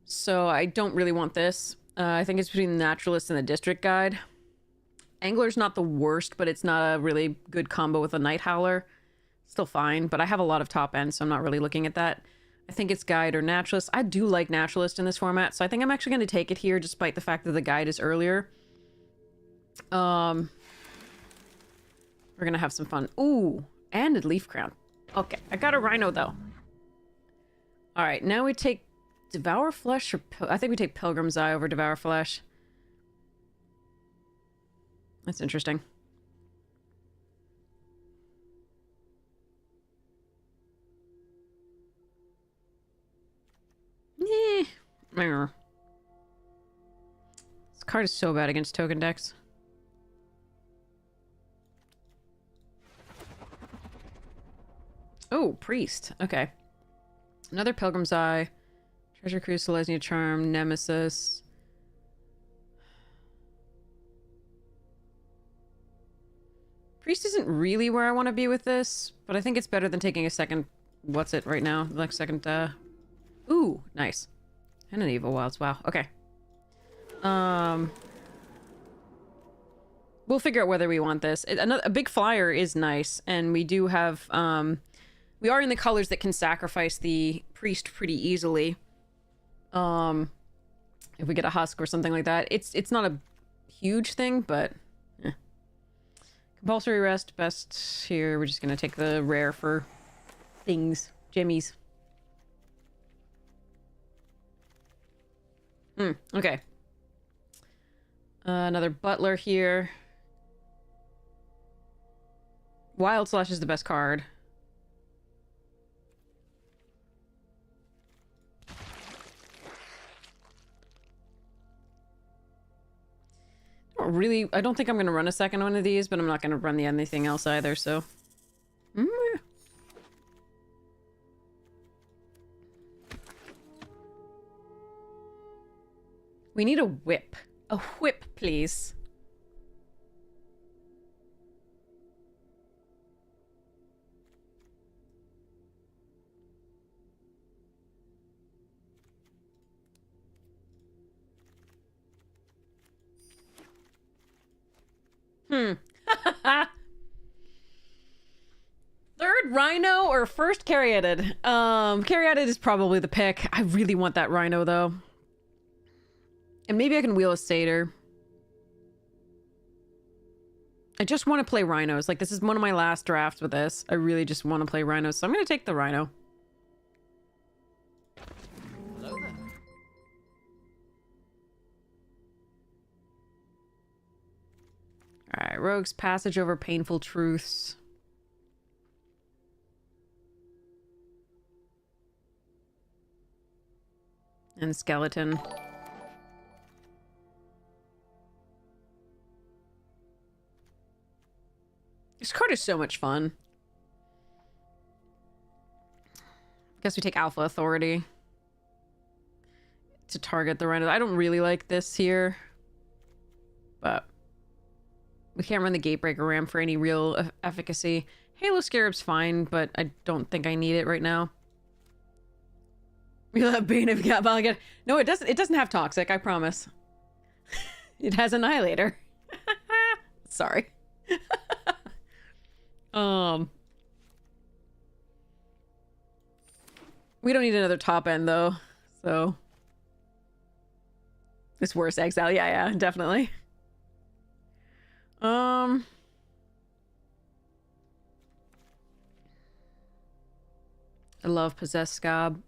So I don't really want this. I think it's between the Naturalist and the District Guide. Angler's not the worst, but it's not a really good combo with a Night Howler. Still fine, but I have a lot of top end, so I'm not really looking at that. I think it's Guide or Naturalist. I do like Naturalist in this format, so I think I'm actually going to take it here, despite the fact that the Guide is earlier. We're going to have some fun. Ooh, and a Leaf Crown. Okay, I got a Rhino, though. Alright, now we take Devour Flesh, or I think we take Pilgrim's Eye over Devour Flesh. That's interesting. Eh. This card is so bad against token decks. Oh, Priest. Okay. Another Pilgrim's Eye. Treasure Cruise, Selesnya Charm, Nemesis. Priest isn't really where I want to be with this, but I think it's better than taking a second... What's it right now? Like second, Ooh, nice. And an Evil Wilds. Wow. Okay. We'll figure out whether we want this. A big flyer is nice, and we do have, we are in the colors that can sacrifice the Priest pretty easily. If we get a Husk or something like that. It's not a huge thing, but... Compulsory Rest, best here. We're just gonna take the rare for things. Jimmies. Okay. Another Butler here. Wild Slash is the best card. I don't think I'm going to run a second one of these, but I'm not going to run anything else either, so... We need a whip. A whip, please. Third Rhino or first Caryatid? Caryatid is probably the pick. I really want that Rhino, though. And maybe I can wheel a Satyr. I just want to play Rhinos. Like, this is one of my last drafts with this. I really just want to play Rhinos, so I'm going to take the Rhino. Hello there. Alright, Rogue's Passage over Painful Truths. And Skeleton. This card is so much fun. Guess we take Alpha Authority to target the Rhino. I don't really like this here, but we can't run the Gatebreaker Ram for any real efficacy. Halo Scarab's fine, but I don't think I need it right now. We'll have Bane if you got Mulligan. No, it doesn't. It doesn't have Toxic, I promise. It has Annihilator. Sorry. We don't need another top end though, so it's worse. Exile, yeah, definitely. I love Possessed Scab.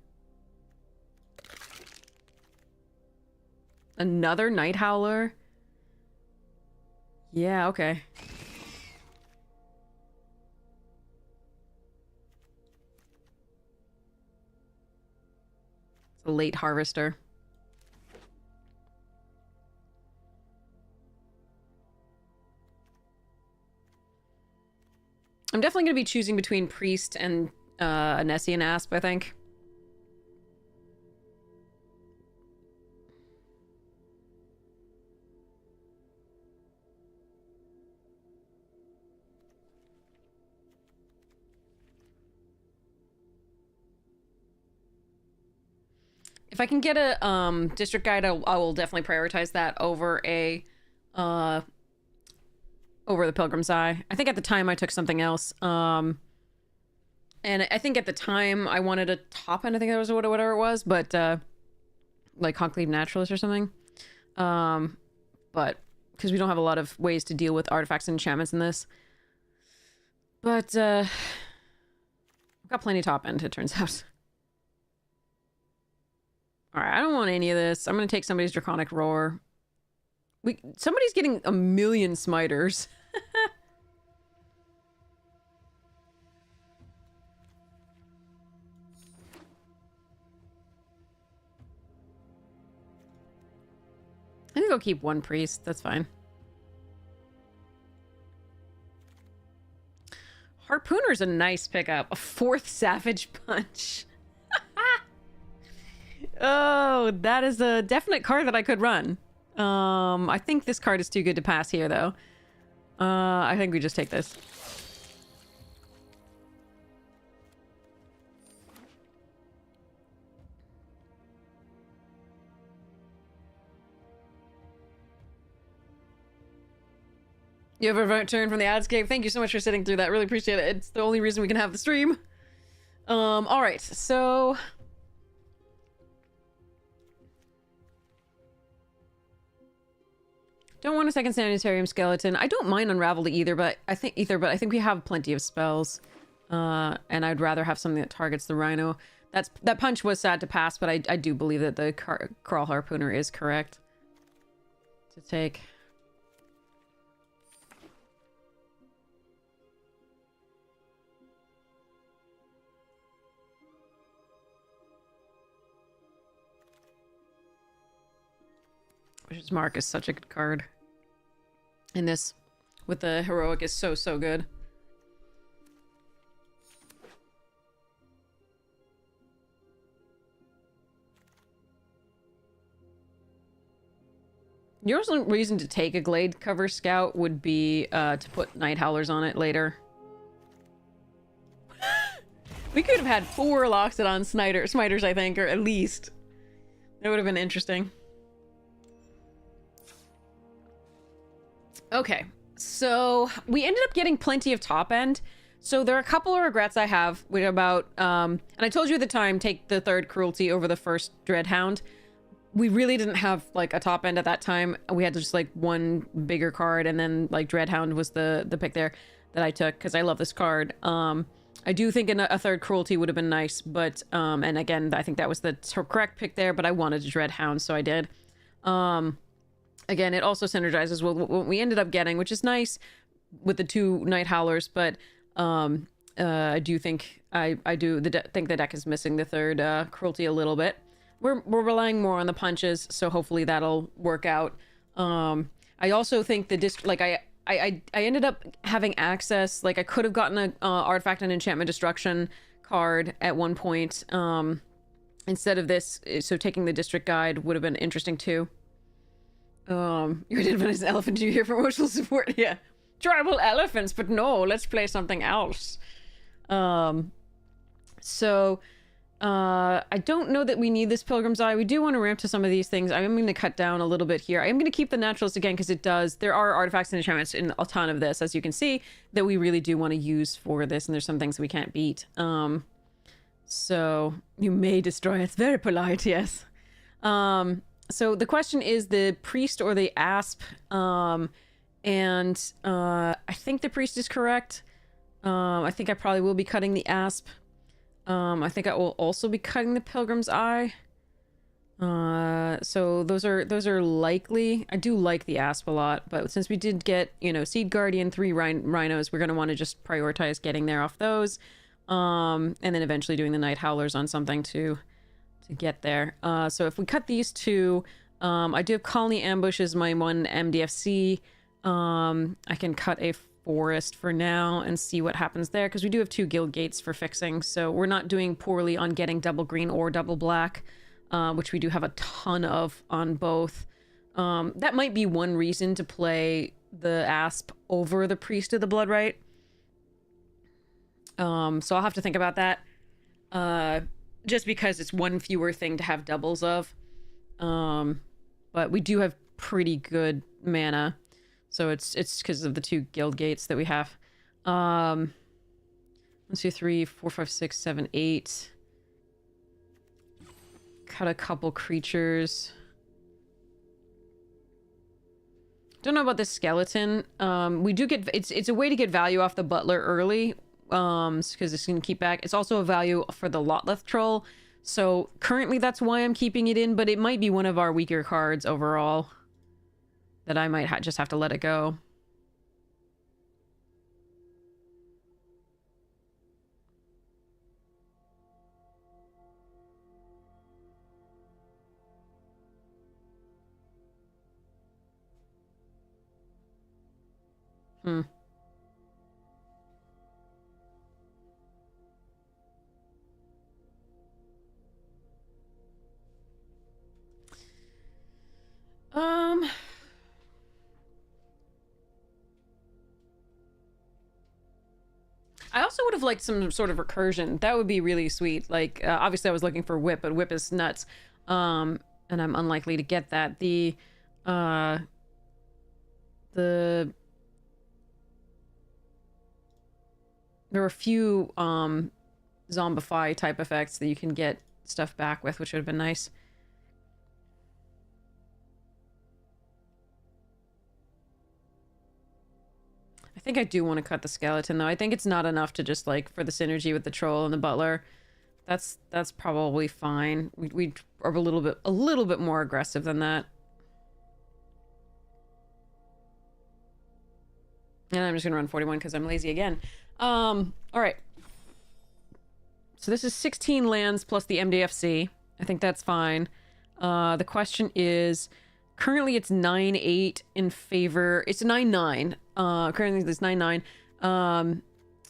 Another Night Howler. Yeah, okay. A late harvester. I'm definitely going to be choosing between Priest and a Nessian Asp, I think. If I can get a district guide, I will definitely prioritize that over a over the Pilgrim's Eye. I think at the time I took something else. And I think at the time I wanted a top end. I think that was whatever it was, but like Conclave Naturalist or something. But because we don't have a lot of ways to deal with artifacts and enchantments in this. But I've got plenty of top end, it turns out. Alright, I don't want any of this. I'm gonna take somebody's Draconic Roar. Somebody's getting 1,000,000 smiters. I think I'll keep one priest. That's fine. Harpooner's a nice pickup. A 4th Savage Punch. Oh, that is a definite card that I could run. I think this card is too good to pass here, though. I think we just take this. You have a return from the adscape. Thank you so much for sitting through that. Really appreciate it. It's the only reason we can have the stream. All right, so don't want a second Sanitarium Skeleton. I don't mind Unraveled either, but I think we have plenty of spells. And I'd rather have something that targets the Rhino. That punch was sad to pass, but I do believe that the Crawl Harpooner is correct to take. Witch's Mark is such a good card. And this, with the Heroic, is so good. Your only reason to take a Glade Cover Scout would be to put Night Howlers on it later. We could have had 4 Loxodon Smiters, I think, or at least. That would have been interesting. Okay, so we ended up getting plenty of top end. So there are a couple of regrets I have about, and I told you at the time, take the 3rd Cruelty over the 1st Dreadhound. We really didn't have like a top end at that time. We had just like one bigger card, and then like Dreadhound was the pick there that I took because I love this card. I do think a 3rd Cruelty would have been nice, but and again, I think that was the correct pick there, but I wanted a Dreadhound, so I did. Again, it also synergizes with what we ended up getting, which is nice with the 2 Night Howlers, but I do think think the deck is missing the 3rd Cruelty a little bit. We're relying more on the punches, so hopefully that'll work out. I also think I ended up having access, like I could have gotten a Artifact and Enchantment Destruction card at one point instead of this, so taking the District Guide would have been interesting too. You're an elephant. Do you hear from emotional support? Yeah. Tribal elephants, but no, let's play something else. So, I don't know that we need this Pilgrim's Eye. We do want to ramp to some of these things. I am going to cut down a little bit here. I am going to keep the Naturalist again because there are artifacts and enchantments in a ton of this, as you can see, that we really do want to use for this, and there's some things we can't beat. So, you may destroy it. It's very polite, yes. So the question is the Priest or the Asp, and I think the Priest is correct. I think I probably will be cutting the Asp. I think I will also be cutting the Pilgrim's Eye. So those are likely. I do like the Asp a lot, but since we did get, Seed Guardian, 3 Rhinos, we're going to want to just prioritize getting there off those, and then eventually doing the Night Howlers on something to get there. So if we cut these 2, I do have Colony Ambush as my 1 MDFC. I can cut a forest for now and see what happens there, because we do have 2 guild gates for fixing, so we're not doing poorly on getting double green or double black, which we do have a ton of on both. That might be one reason to play the Asp over the Priest of the Bloodright. So I'll have to think about that. Just because it's one fewer thing to have doubles of. But we do have pretty good mana. So it's because of the 2 guild gates that we have. 1, 2, 3, 4, 5, 6, 7, 8. Cut a couple creatures. Don't know about this skeleton. We do get it's a way to get value off the butler early. Because it's gonna keep back. It's also a value for the Lotleth troll. So currently that's why I'm keeping it in, but it might be one of our weaker cards overall. That I might just have to let it go. Hmm. I also would have liked some sort of recursion. That would be really sweet. Like, obviously I was looking for whip, but whip is nuts. And I'm unlikely to get that. There are a few, zombify type effects that you can get stuff back with, which would have been nice. I think I do want to cut the skeleton, though. I think it's not enough to just, like, for the synergy with the troll and the butler. That's probably fine. We are a little bit more aggressive than that. And I'm just gonna run 41 because I'm lazy again. All right. So this is 16 lands plus the MDFC. I think that's fine. The question is, currently it's 9-8 in favor. It's 9-9. Currently it's 9-9.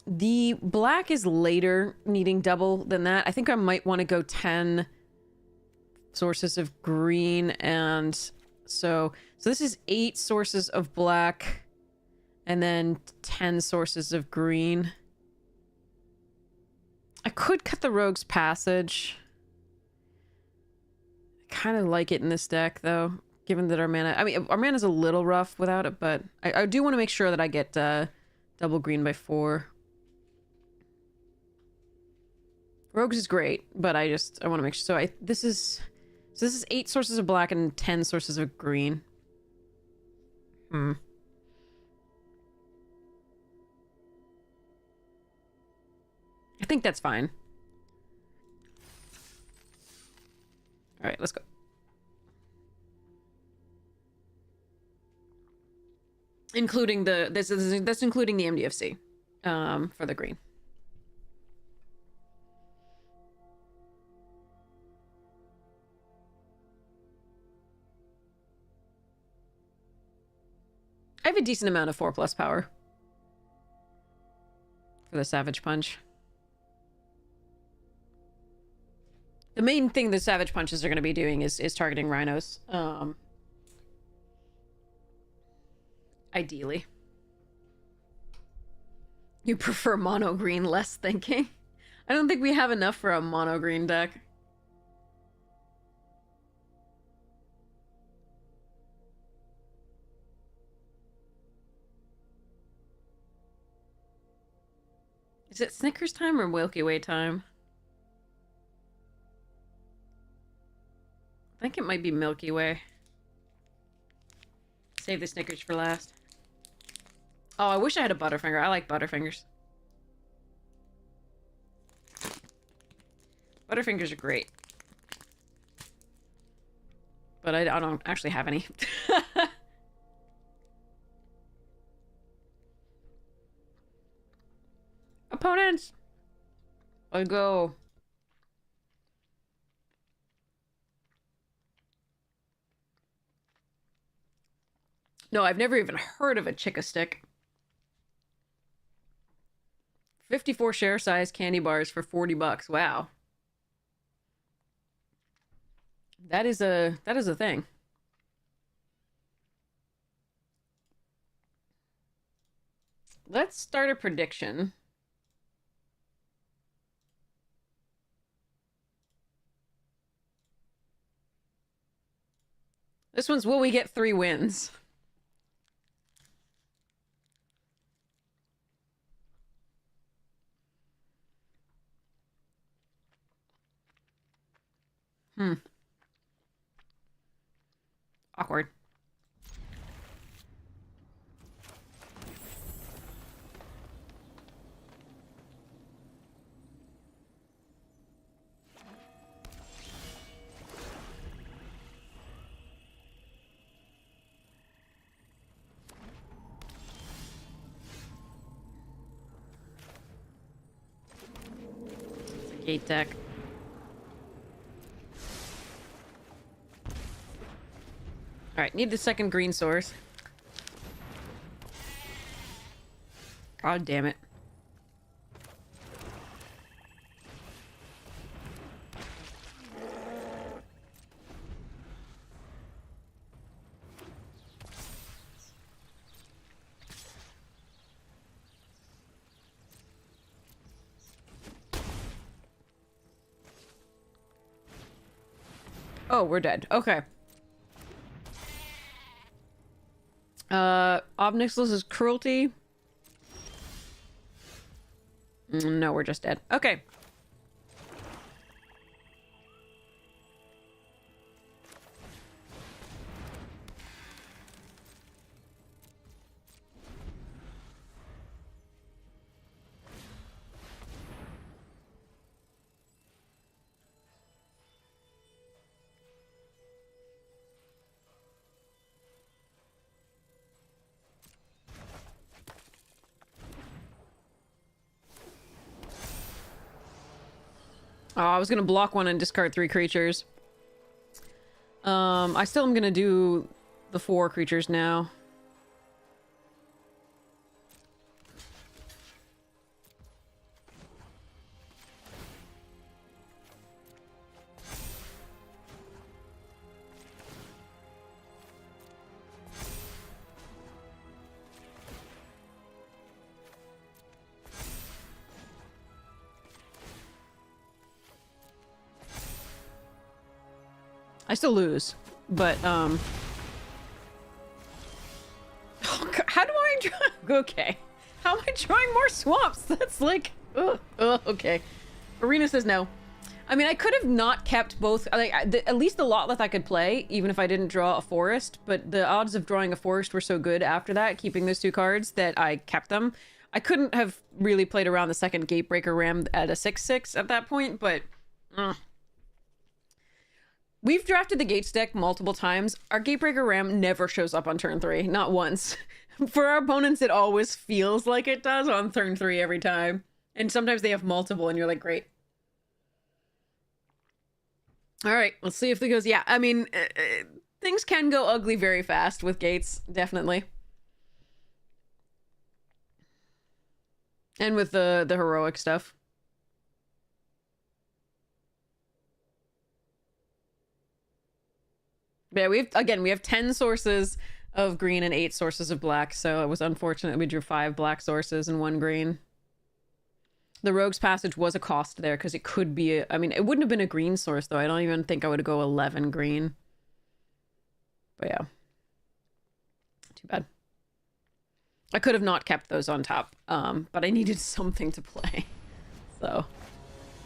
The black is later, needing double than that. I think I might want to go 10 sources of green, and so this is 8 sources of black, and then 10 sources of green. I could cut the Rogue's Passage. I kind of like it in this deck, though, given that our mana... I mean, our mana's a little rough without it, but I do want to make sure that I get double green by 4. Rogues is great, but I want to make sure... So this is 8 sources of black and 10 sources of green. I think that's fine. All right, let's go. Including that's including the MDFC for the green. I have a decent amount of 4+ power for the Savage Punch. The main thing the Savage Punches are going to be doing is targeting rhinos. Ideally. You prefer mono green, less thinking? I don't think we have enough for a mono green deck. Is it Snickers time or Milky Way time? I think it might be Milky Way. Save the Snickers for last. Oh, I wish I had a Butterfinger. I like Butterfingers. Butterfingers are great. But I don't actually have any. Opponents! I go. No, I've never even heard of a Chick-a-Stick. 54 share size candy bars for $40. Wow. That is a thing. Let's start a prediction. This one's, will we get 3 wins? Awkward. It's a gate deck. Alright, need the second green source. God damn it. Oh, we're dead. Okay. Obnixilus is cruelty. No, we're just dead. Okay. Oh, I was gonna block one and discard 3 creatures. I still am gonna do the 4 creatures now. I still lose, but, how do I draw? Okay. How am I drawing more swamps? That's like, okay. Arena says no. I mean, I could have not kept both, like, at least the lot left I could play, even if I didn't draw a forest, but the odds of drawing a forest were so good after that, keeping those 2 cards, that I kept them. I couldn't have really played around the second Gatebreaker Ram at a 6/6 at that point, but, We've drafted the Gates deck multiple times. Our Gatebreaker Ram never shows up on turn 3, not once. For our opponents, it always feels like it does on turn 3 every time. And sometimes they have multiple, and you're like, great. All right, let's see if it goes. Yeah, I mean, things can go ugly very fast with Gates, definitely. And with the heroic stuff. Yeah, we have 10 sources of green and 8 sources of black, so it was unfortunate we drew 5 black sources and 1 green. The Rogue's Passage was a cost there, because it could be I mean, it wouldn't have been a green source, though. I don't even think I would go 11 green. But yeah. Too bad. I could have not kept those on top, but I needed something to play. So,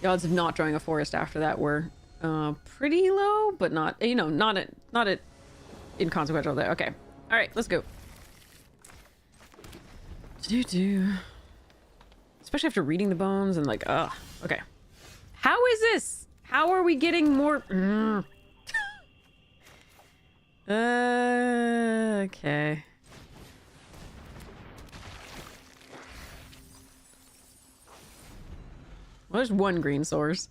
the odds of not drawing a forest after that were pretty low, but not, you know, not inconsequential there. Okay. All right, let's go. Especially after reading the bones and like, okay. How is this? How are we getting more? Okay. Well, there's 1 green source.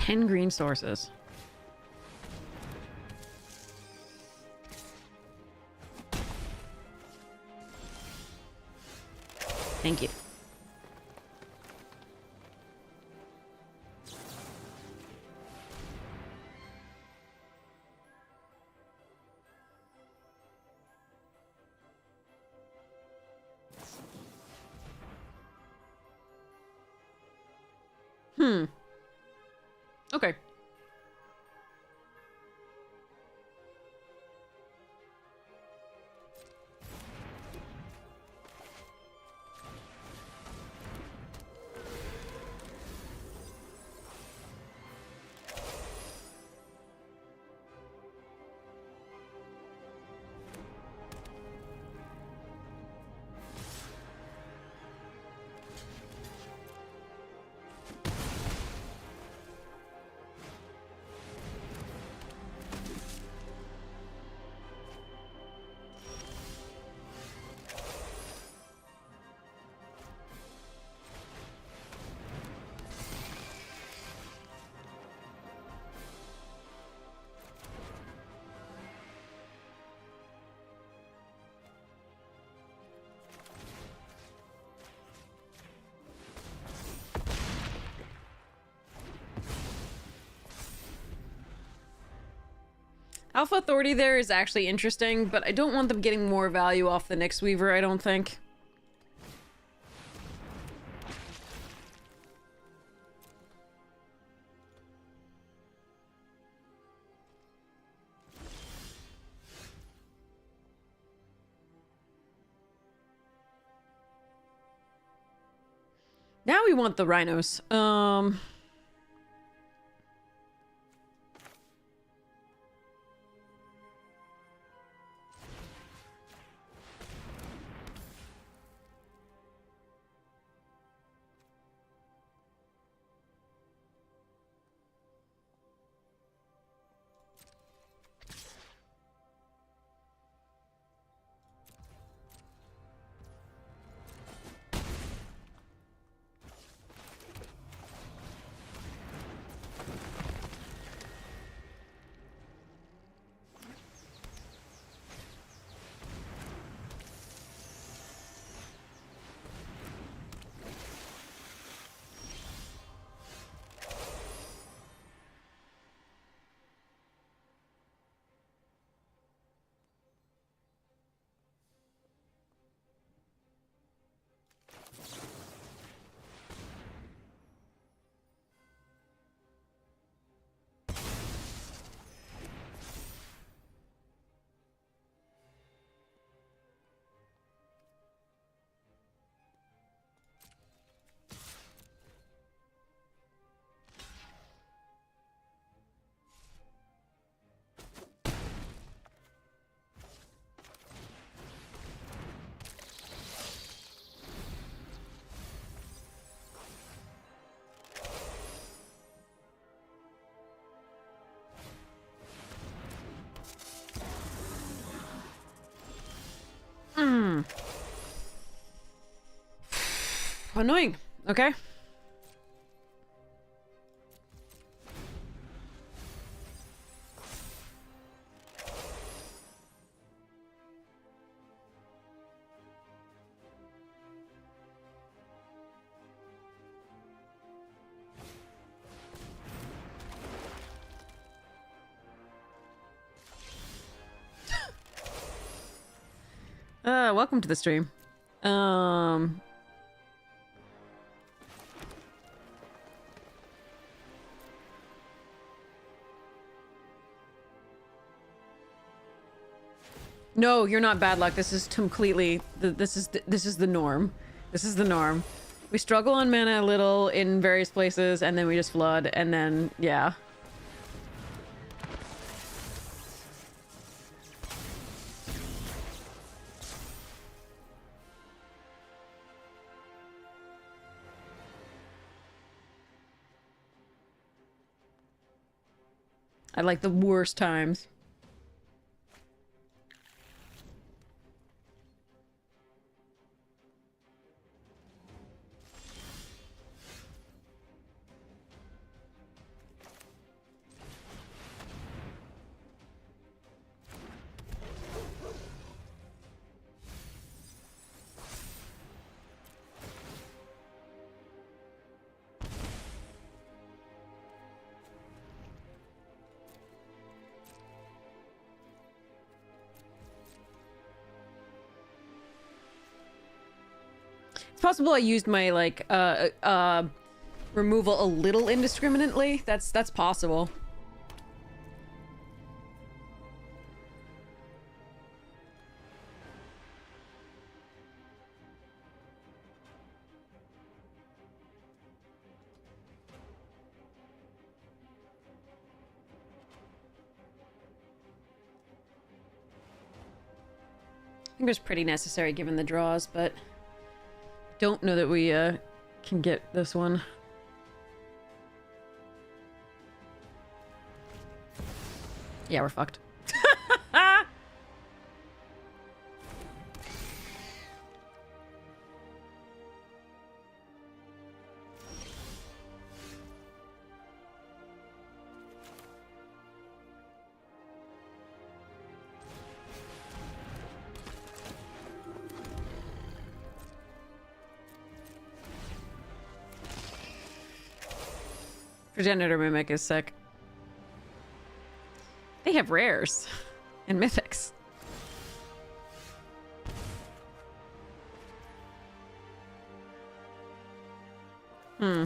10 green sources. Thank you. Okay. Alpha Authority there is actually interesting, but I don't want them getting more value off the Nyx Weaver, I don't think. Now we want the rhinos. Annoying. Okay. Welcome to the stream. No, you're not bad luck. This is completely this is the norm. This is the norm. We struggle on mana a little in various places, and then we just flood, and then yeah. I like the worst times. possible I used my, like, removal a little indiscriminately. That's possible. I think it was pretty necessary given the draws, but don't know that we can get this one. Yeah, we're fucked. Progenitor Mimic is sick. They have rares and mythics. Hmm.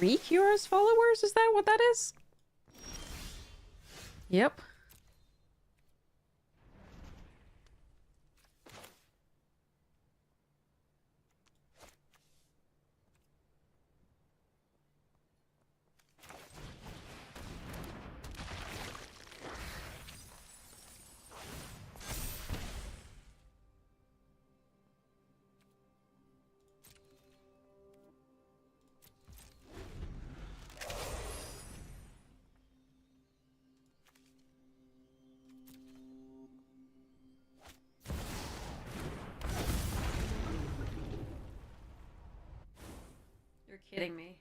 Recura's followers? Is that what that is? Yep. Kidding me.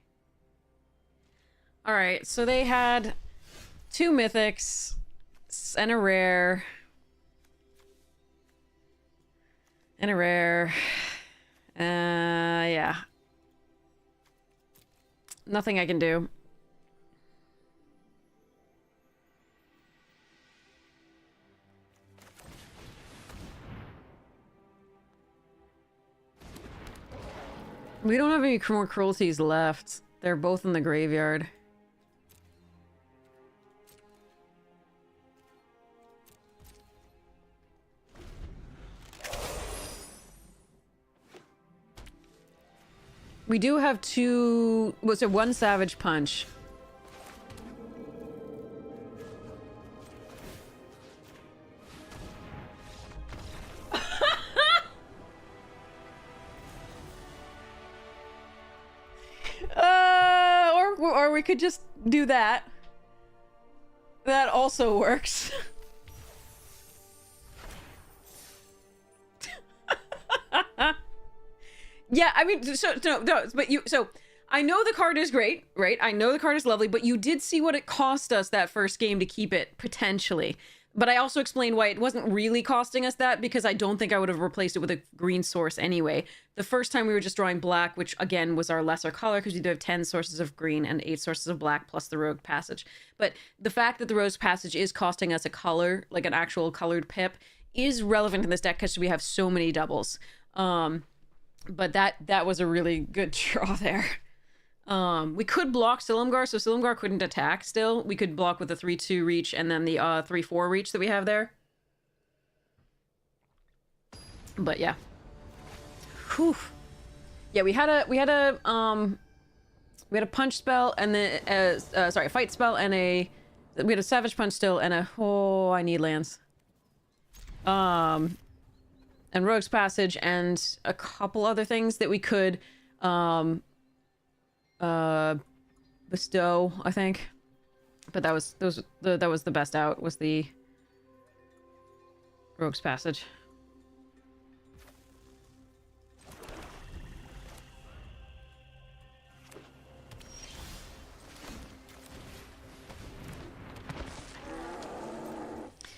Alright, so they had 2 mythics and a rare. And a rare. Yeah. Nothing I can do. We don't have any more cruelties left. They're both in the graveyard. We do have 2... what's it? 1 Savage Punch. Or we could just do that. That also works. Yeah, I mean, so I know the card is great, right? I know the card is lovely, but you did see what it cost us that first game to keep it, potentially. But I also explained why it wasn't really costing us that, because I don't think I would have replaced it with a green source anyway. The first time we were just drawing black, which again was our lesser color, because we do have 10 sources of green and 8 sources of black plus the Rogue Passage. But the fact that the Rogue Passage is costing us a color, like an actual colored pip, is relevant in this deck because we have so many doubles. But that was a really good draw there. We could block Silumgar, so Silumgar couldn't attack still. We could block with the 3-2 reach and then the 3-4 reach that we have there. But yeah. Whew. Yeah, we had a punch spell and then a fight spell and a We had a Savage Punch still and a... Oh, I need lands. And Rogue's Passage and a couple other things that we could bestow, I think. But that was the best out, was the Rogue's Passage.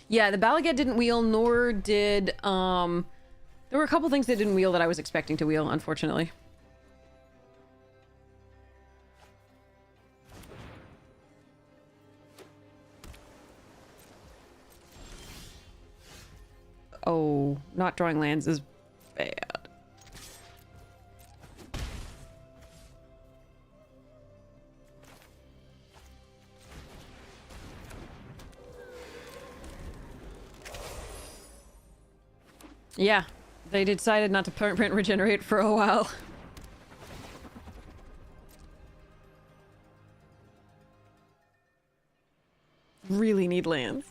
Yeah, the Balaget didn't wheel, nor did, there were a couple things that didn't wheel that I was expecting to wheel, unfortunately. Oh, not drawing lands is bad. Yeah, they decided not to print regenerate for a while. Really need lands.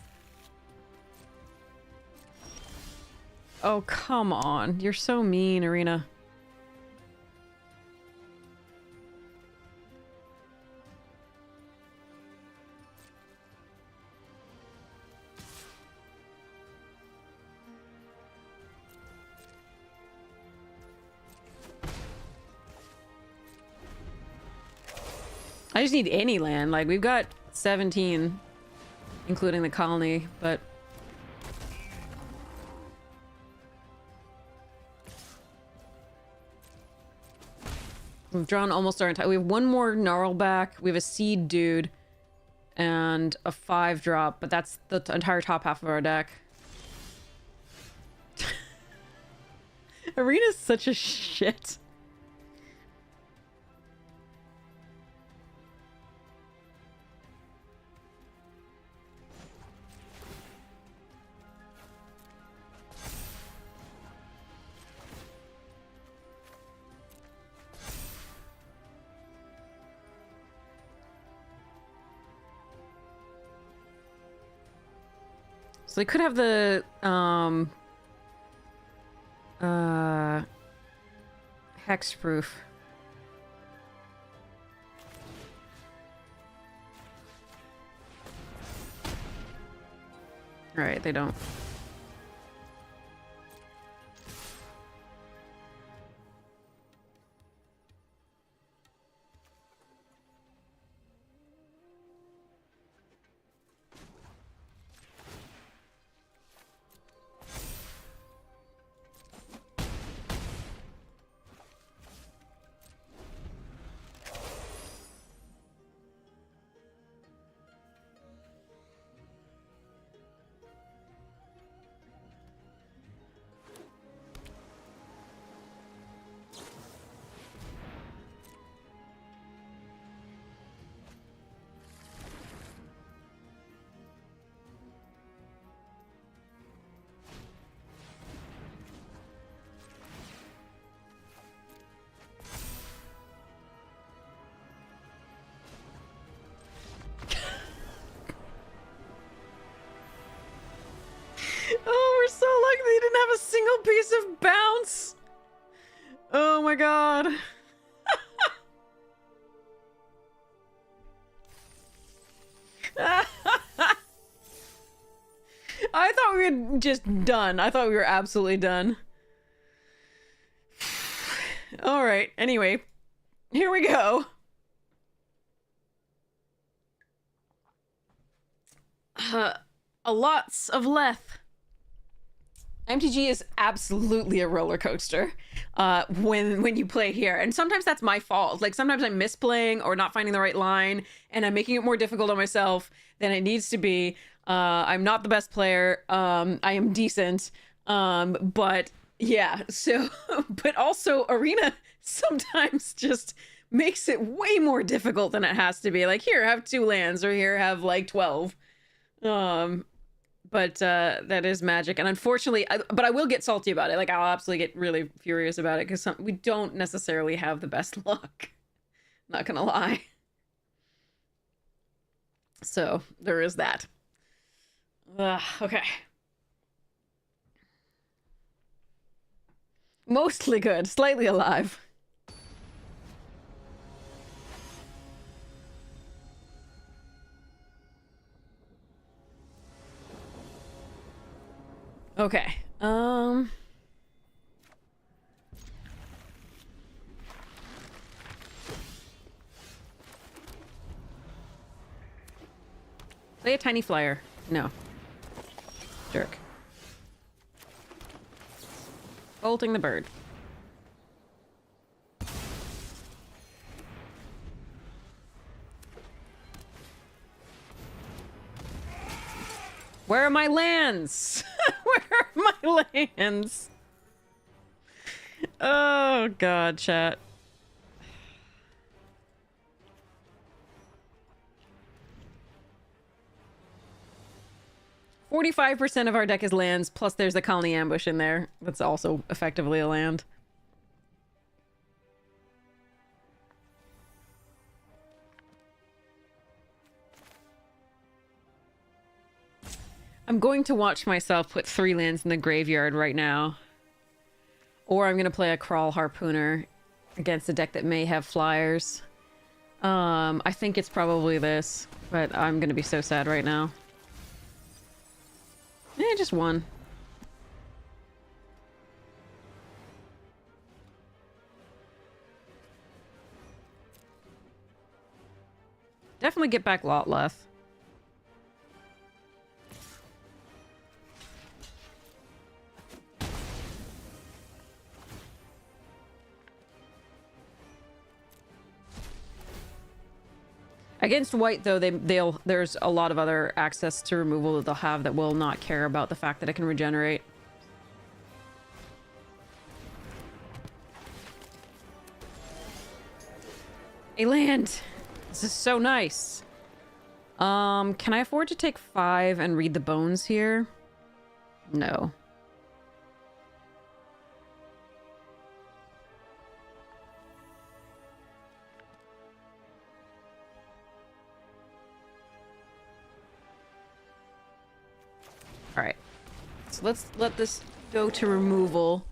Oh, come on. You're so mean, Arena. I just need any land. Like, we've got 17, including the colony, but... We've drawn almost our entire... We have one more Gnarlback, we have a Seed Dude, and a 5-drop, but that's the entire top half of our deck. Arena's such a shit. So they could have the, hexproof. Alright, they don't. Oh, we're so lucky they didn't have a single piece of bounce. Oh my god. I thought we were just done. I thought we were absolutely done. Alright, anyway. Here we go. A lots of Leth. MTG is absolutely a roller coaster when you play here, and sometimes that's my fault. Like, sometimes I'm misplaying or not finding the right line, and I'm making it more difficult on myself than it needs to be. I'm not the best player. I am decent, but yeah. So, but also Arena sometimes just makes it way more difficult than it has to be. Like, here, have 2 lands, or here, have like 12. But that is Magic, and unfortunately, but I will get salty about it. Like, I'll absolutely get really furious about it, because we don't necessarily have the best luck. Not gonna lie. So there is that. Okay. Mostly good, slightly alive. Okay. Play a tiny flyer. No. Jerk. Bolting the bird. Where are my lands? Where are my lands? Oh god, chat. %45% of our deck is lands, plus there's a colony ambush in there. That's also effectively a land. I'm going to watch myself put 3 lands in the graveyard right now. Or I'm going to play a Crawl Harpooner against a deck that may have flyers. I think it's probably this, but I'm going to be so sad right now. Just one. Definitely get back Lotleth. Against white, though, there's a lot of other access to removal that they'll have that will not care about the fact that it can regenerate. A land! This is so nice. Can I afford to take 5 and read the bones here? No. Alright. So let's let this go to removal.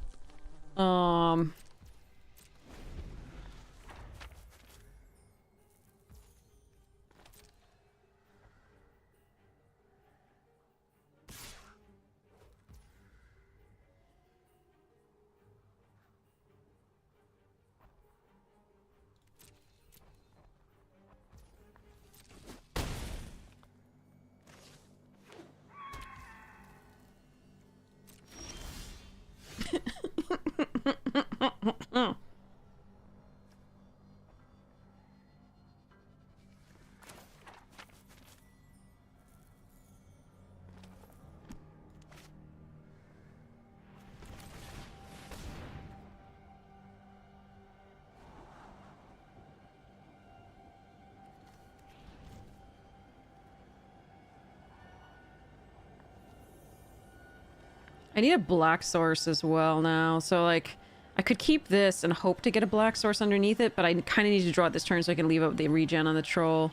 I need a black source as well now, so like I could keep this and hope to get a black source underneath it, but I kind of need to draw it this turn so I can leave out the regen on the troll.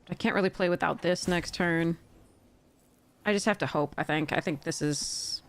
I can't really play without this next turn. I just have to hope, I think. I think this is...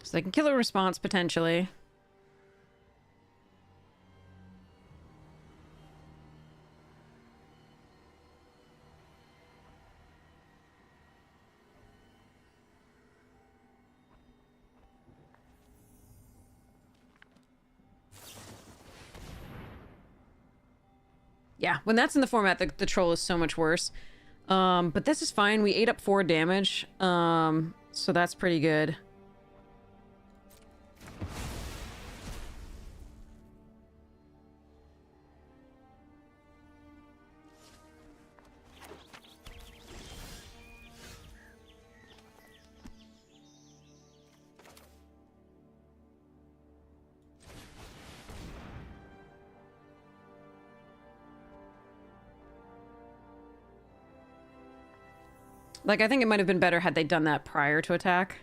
So they can kill a response, potentially. Yeah, when that's in the format, the troll is so much worse. But this is fine. We ate up 4 damage, so that's pretty good. Like, I think it might have been better had they done that prior to attack.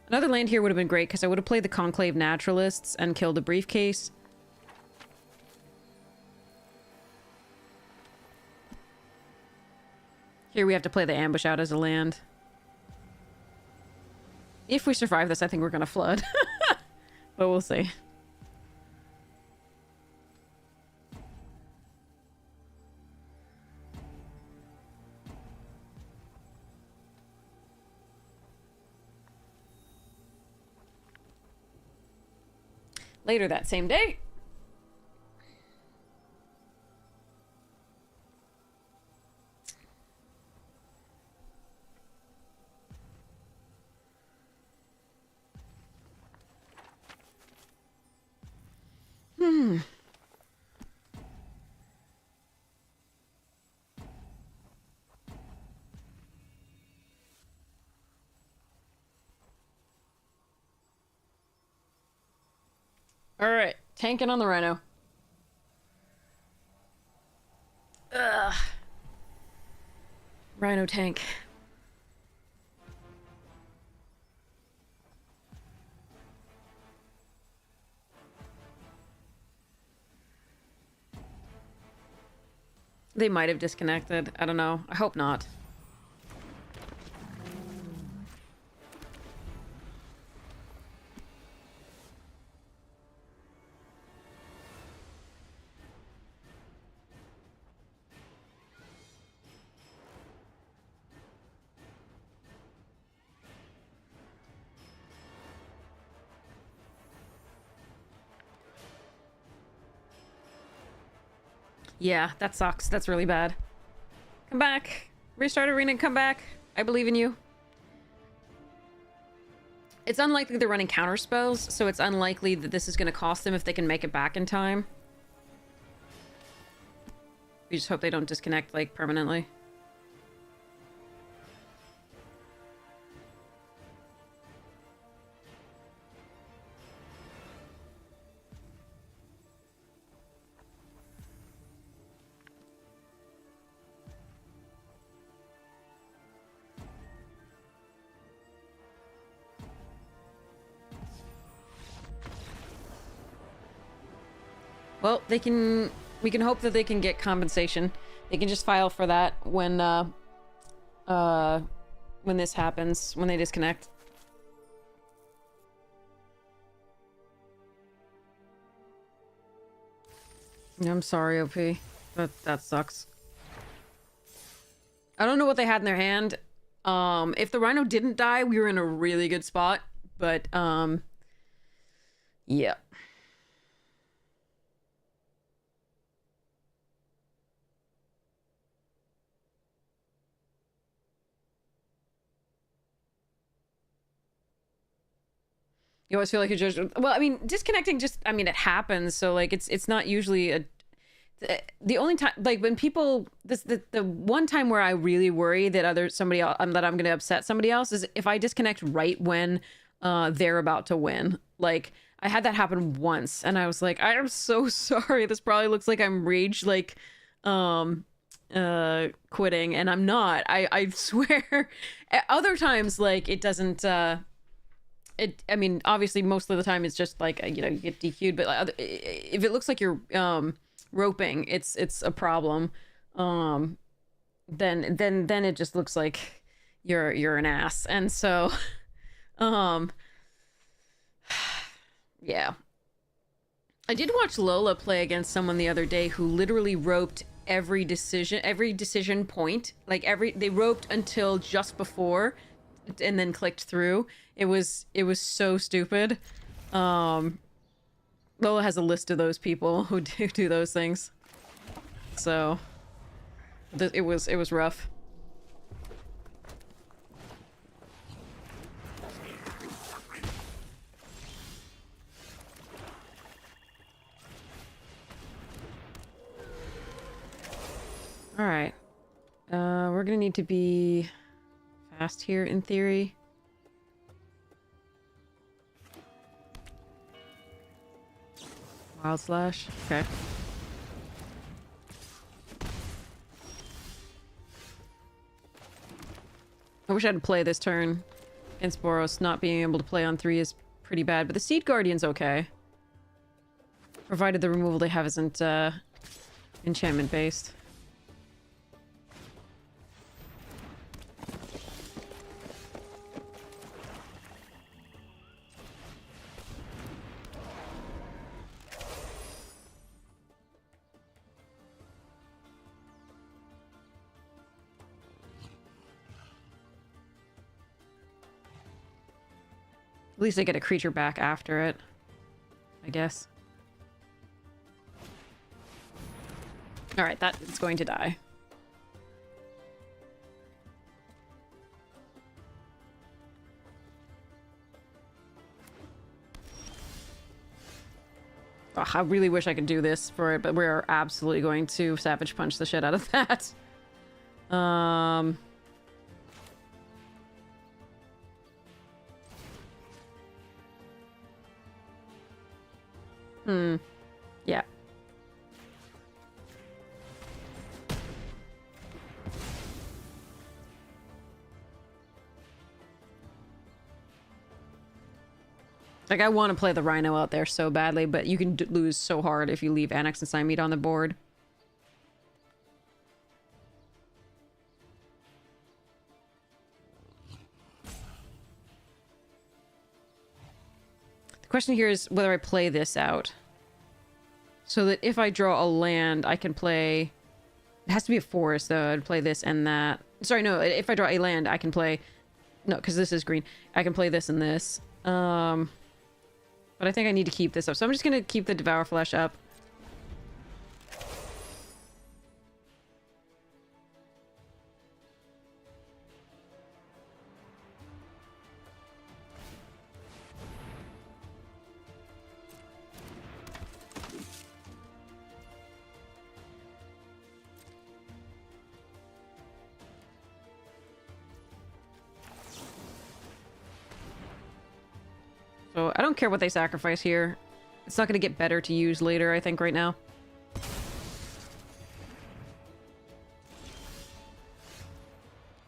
Another land here would have been great, because I would have played the Conclave Naturalists and killed a Briefcase. Here we have to play the Ambush out as a land. If we survive this, I think we're gonna flood. But we'll see. Later that same day. Alright, tanking on the Rhino. Ugh. Rhino tank. They might have disconnected. I don't know. I hope not. Yeah, that sucks. That's really bad. Come back. Restart arena, come back. I believe in you. It's unlikely they're running counter spells, so it's unlikely that this is going to cost them if they can make it back in time. We just hope they don't disconnect, like, permanently. Well, we can hope that they can get compensation. They can just file for that when this happens, when they disconnect. I'm sorry, OP. That sucks. I don't know what they had in their hand. If the Rhino didn't die, we were in a really good spot, but yeah. You always feel like you're just... Well, I mean, disconnecting just... I mean, it happens, so, like, it's not usually a... The only time... Like, when people... The one time where I really worry that somebody else... that I'm gonna upset somebody else is if I disconnect right when they're about to win. Like, I had that happen once, and I was like, I am so sorry. This probably looks like I'm rage, like, quitting, and I'm not. I swear. Other times, like, it doesn't... I mean, obviously, most of the time it's just like, you know, you get DQ'd, but if it looks like you're roping, it's a problem. Then it just looks like you're an ass, and so, yeah. I did watch Lola play against someone the other day who literally roped every decision point. Like they roped until just before and then clicked through. It was so stupid. Lola has a list of those people who do those things. So it was rough. All right. We're gonna need to be fast here in theory. Wild Slash. Okay. I wish I had to play this turn. Against Boros, not being able to play on 3 is pretty bad, but the Seed Guardian's okay. Provided the removal they have isn't enchantment based. At least I get a creature back after it, I guess. Alright, that is going to die. Ugh, I really wish I could do this for it, but we're absolutely going to Savage Punch the shit out of that. Yeah. Like, I want to play the Rhino out there so badly, but you can lose so hard if you leave Annex and Siamete on the board. The question here is whether I play this out. So that if I draw a land, I can play... It has to be a forest, though. I'd play this and that. Sorry, no. If I draw a land, I can play... No, because this is green. I can play this and this. But I think I need to keep this up. So I'm just going to keep the Devour Flesh up. So I don't care what they sacrifice here. It's not going to get better to use later, I think, right now.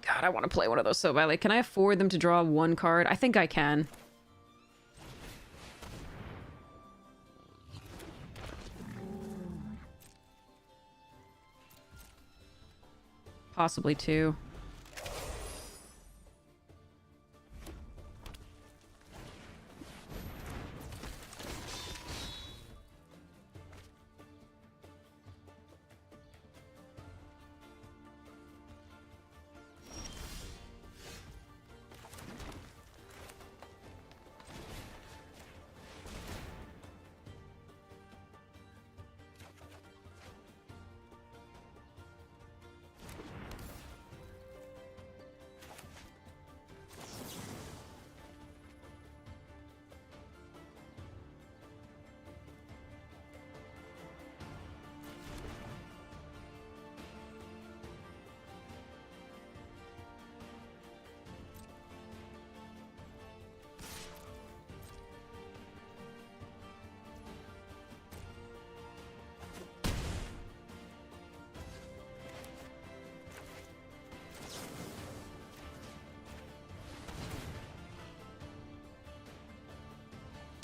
God, I want to play one of those so badly. Can I afford them to draw one card? I think I can. Possibly two.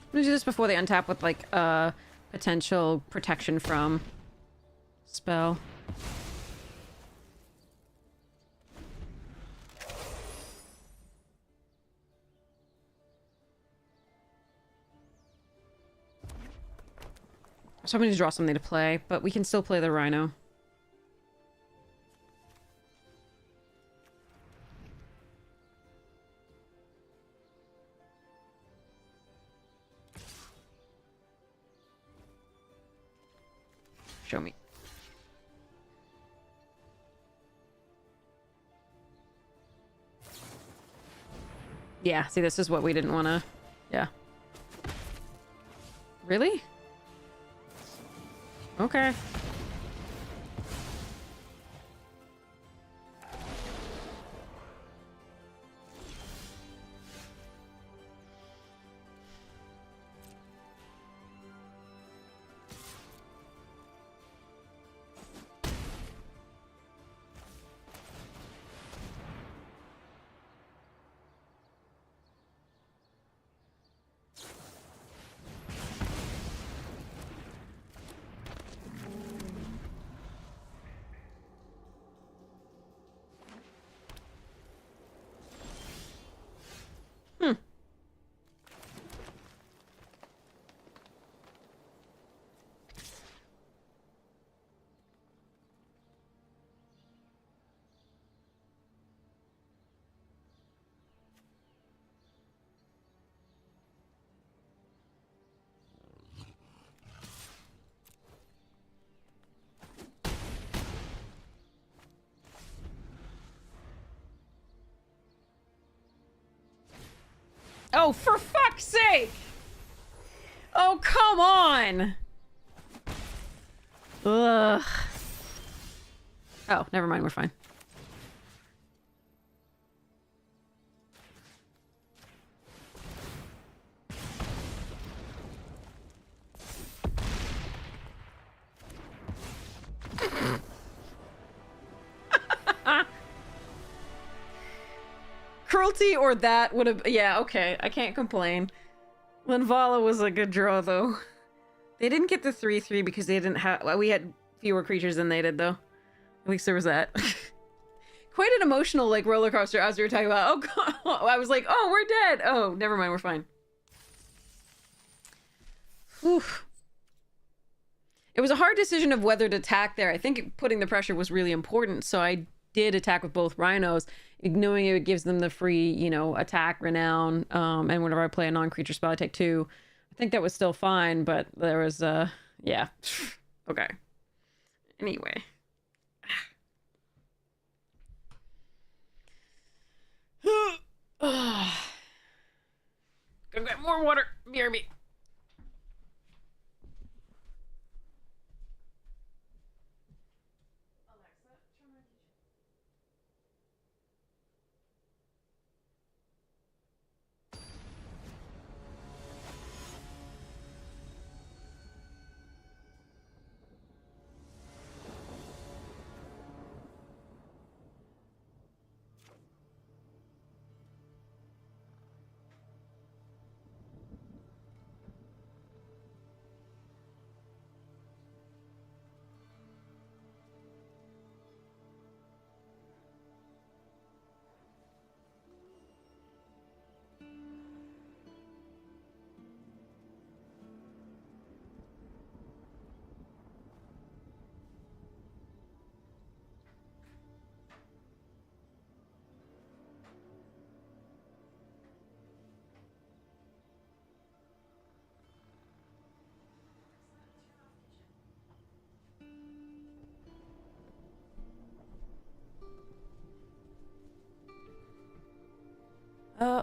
I'm gonna do this before they untap with, like, potential protection from spell. So I'm going to draw something to play, but we can still play the Rhino. Show me. Yeah, see, this is what we didn't want to... Yeah. Really? Okay. Oh, for fuck's sake! Oh, come on! Ugh. Oh, never mind, we're fine. Cruelty or that would have... Yeah, okay. I can't complain. Linvala was a good draw, though. They didn't get the 3/3 because they didn't have... Well, we had fewer creatures than they did, though. At least there was that. Quite an emotional, like, roller coaster as we were talking about. Oh, God. I was like, oh, we're dead. Oh, never mind. We're fine. Whew. It was a hard decision of whether to attack there. I think putting the pressure was really important, so I did attack with both rhinos, knowing it gives them the free, you know, attack, renown, and whenever I play a non-creature spell, I take 2. I think that was still fine, but there was, yeah. Okay. Anyway. Go get more water. BRB.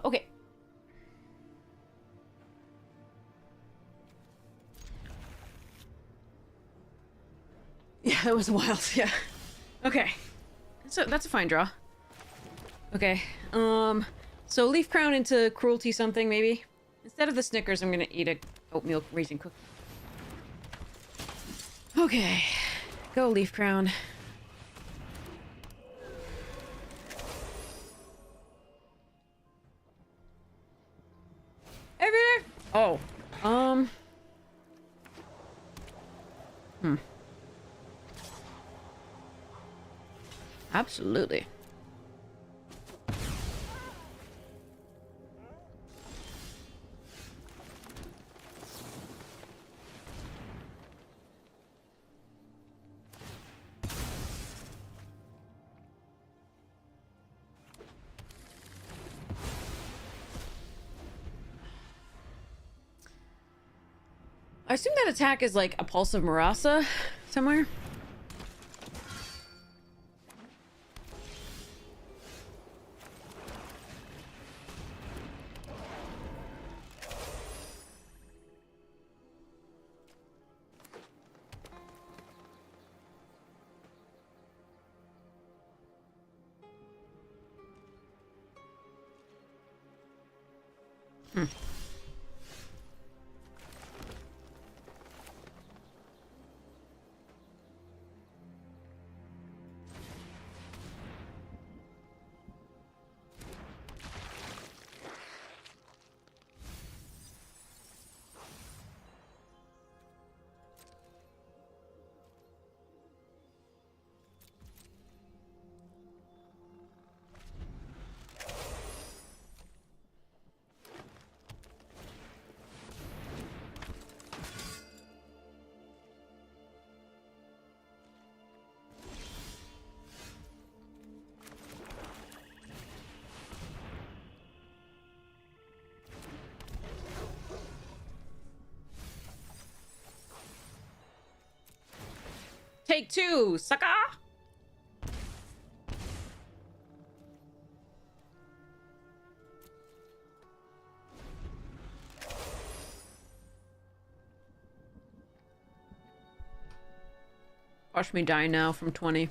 Okay. Yeah, that was wild, yeah. Okay. So that's a fine draw. Okay. So Leaf Crown into Cruelty something, maybe? Instead of the Snickers, I'm gonna eat a oatmeal raisin cookie. Okay. Go, Leaf Crown. Oh. Absolutely. I assume that attack is like a Pulse of Marasa, somewhere? Take two, sucker! Watch me die now from 20.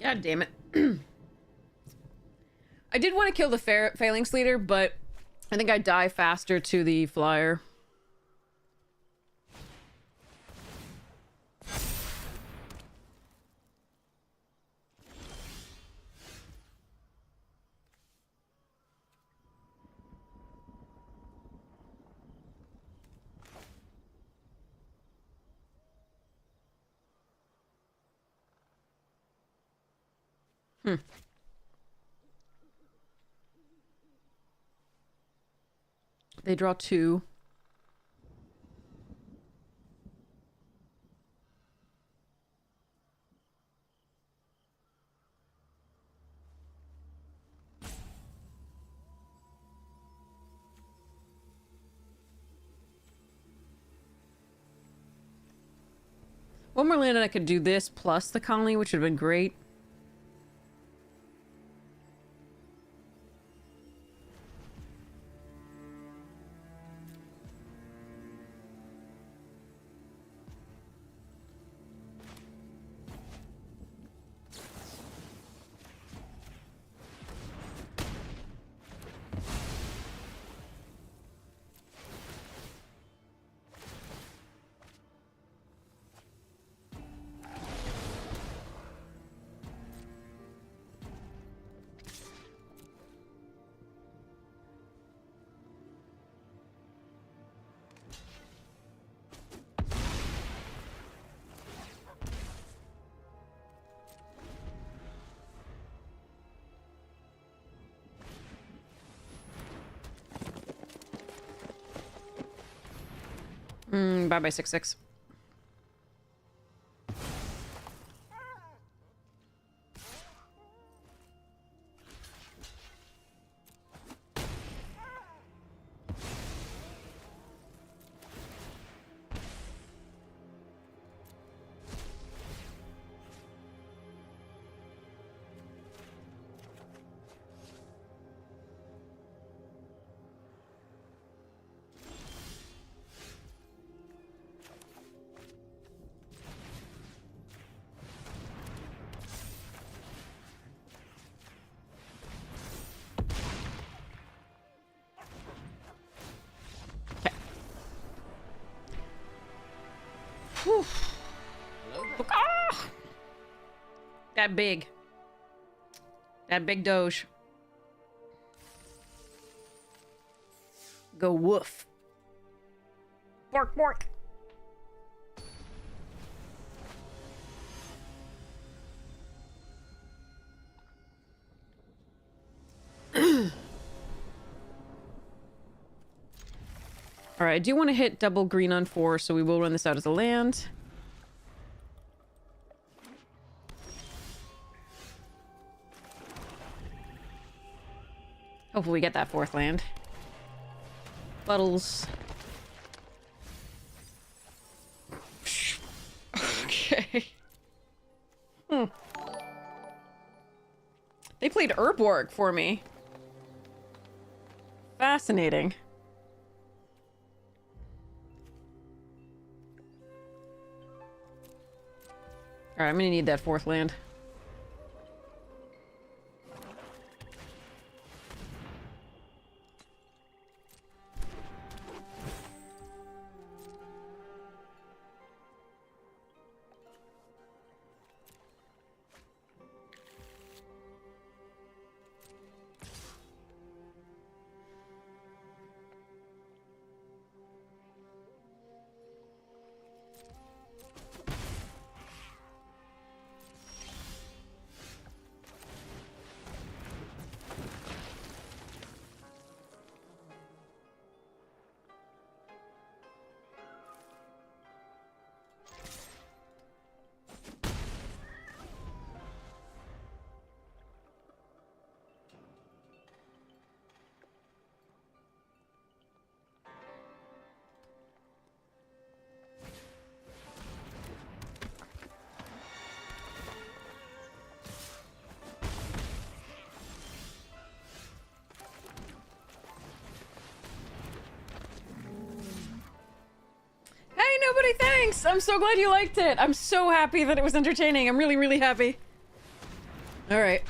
God damn it. I did want to kill the phalanx leader, but I think I die faster to the flyer. They draw two. One more land and I could do this plus the colony, which would have been great. Bye bye 6/6. Whew. Ah! That big. That big doge. Go woof. Bark, bark. All right, I do want to hit double green on 4, so we will run this out as a land. Hopefully we get that 4th land. Buttles. Okay. They played Urborg for me. Fascinating. Alright, I'm gonna need that 4th land. Nobody thanks! I'm so glad you liked it! I'm so happy that it was entertaining. I'm really, really happy. Alright.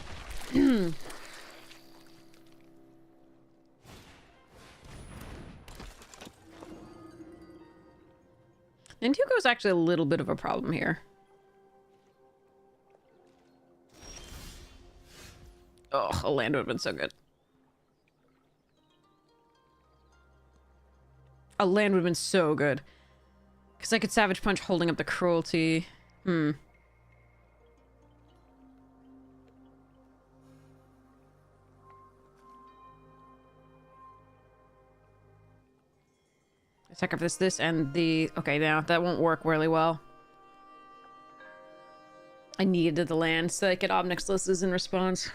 Nantuko's actually a little bit of a problem here. Oh, a land would have been so good. A land would have been so good. Because I could Savage Punch holding up the cruelty. Sacrifice this and the... Okay, now that won't work really well. I needed the land so I could Obnix Lisses in response.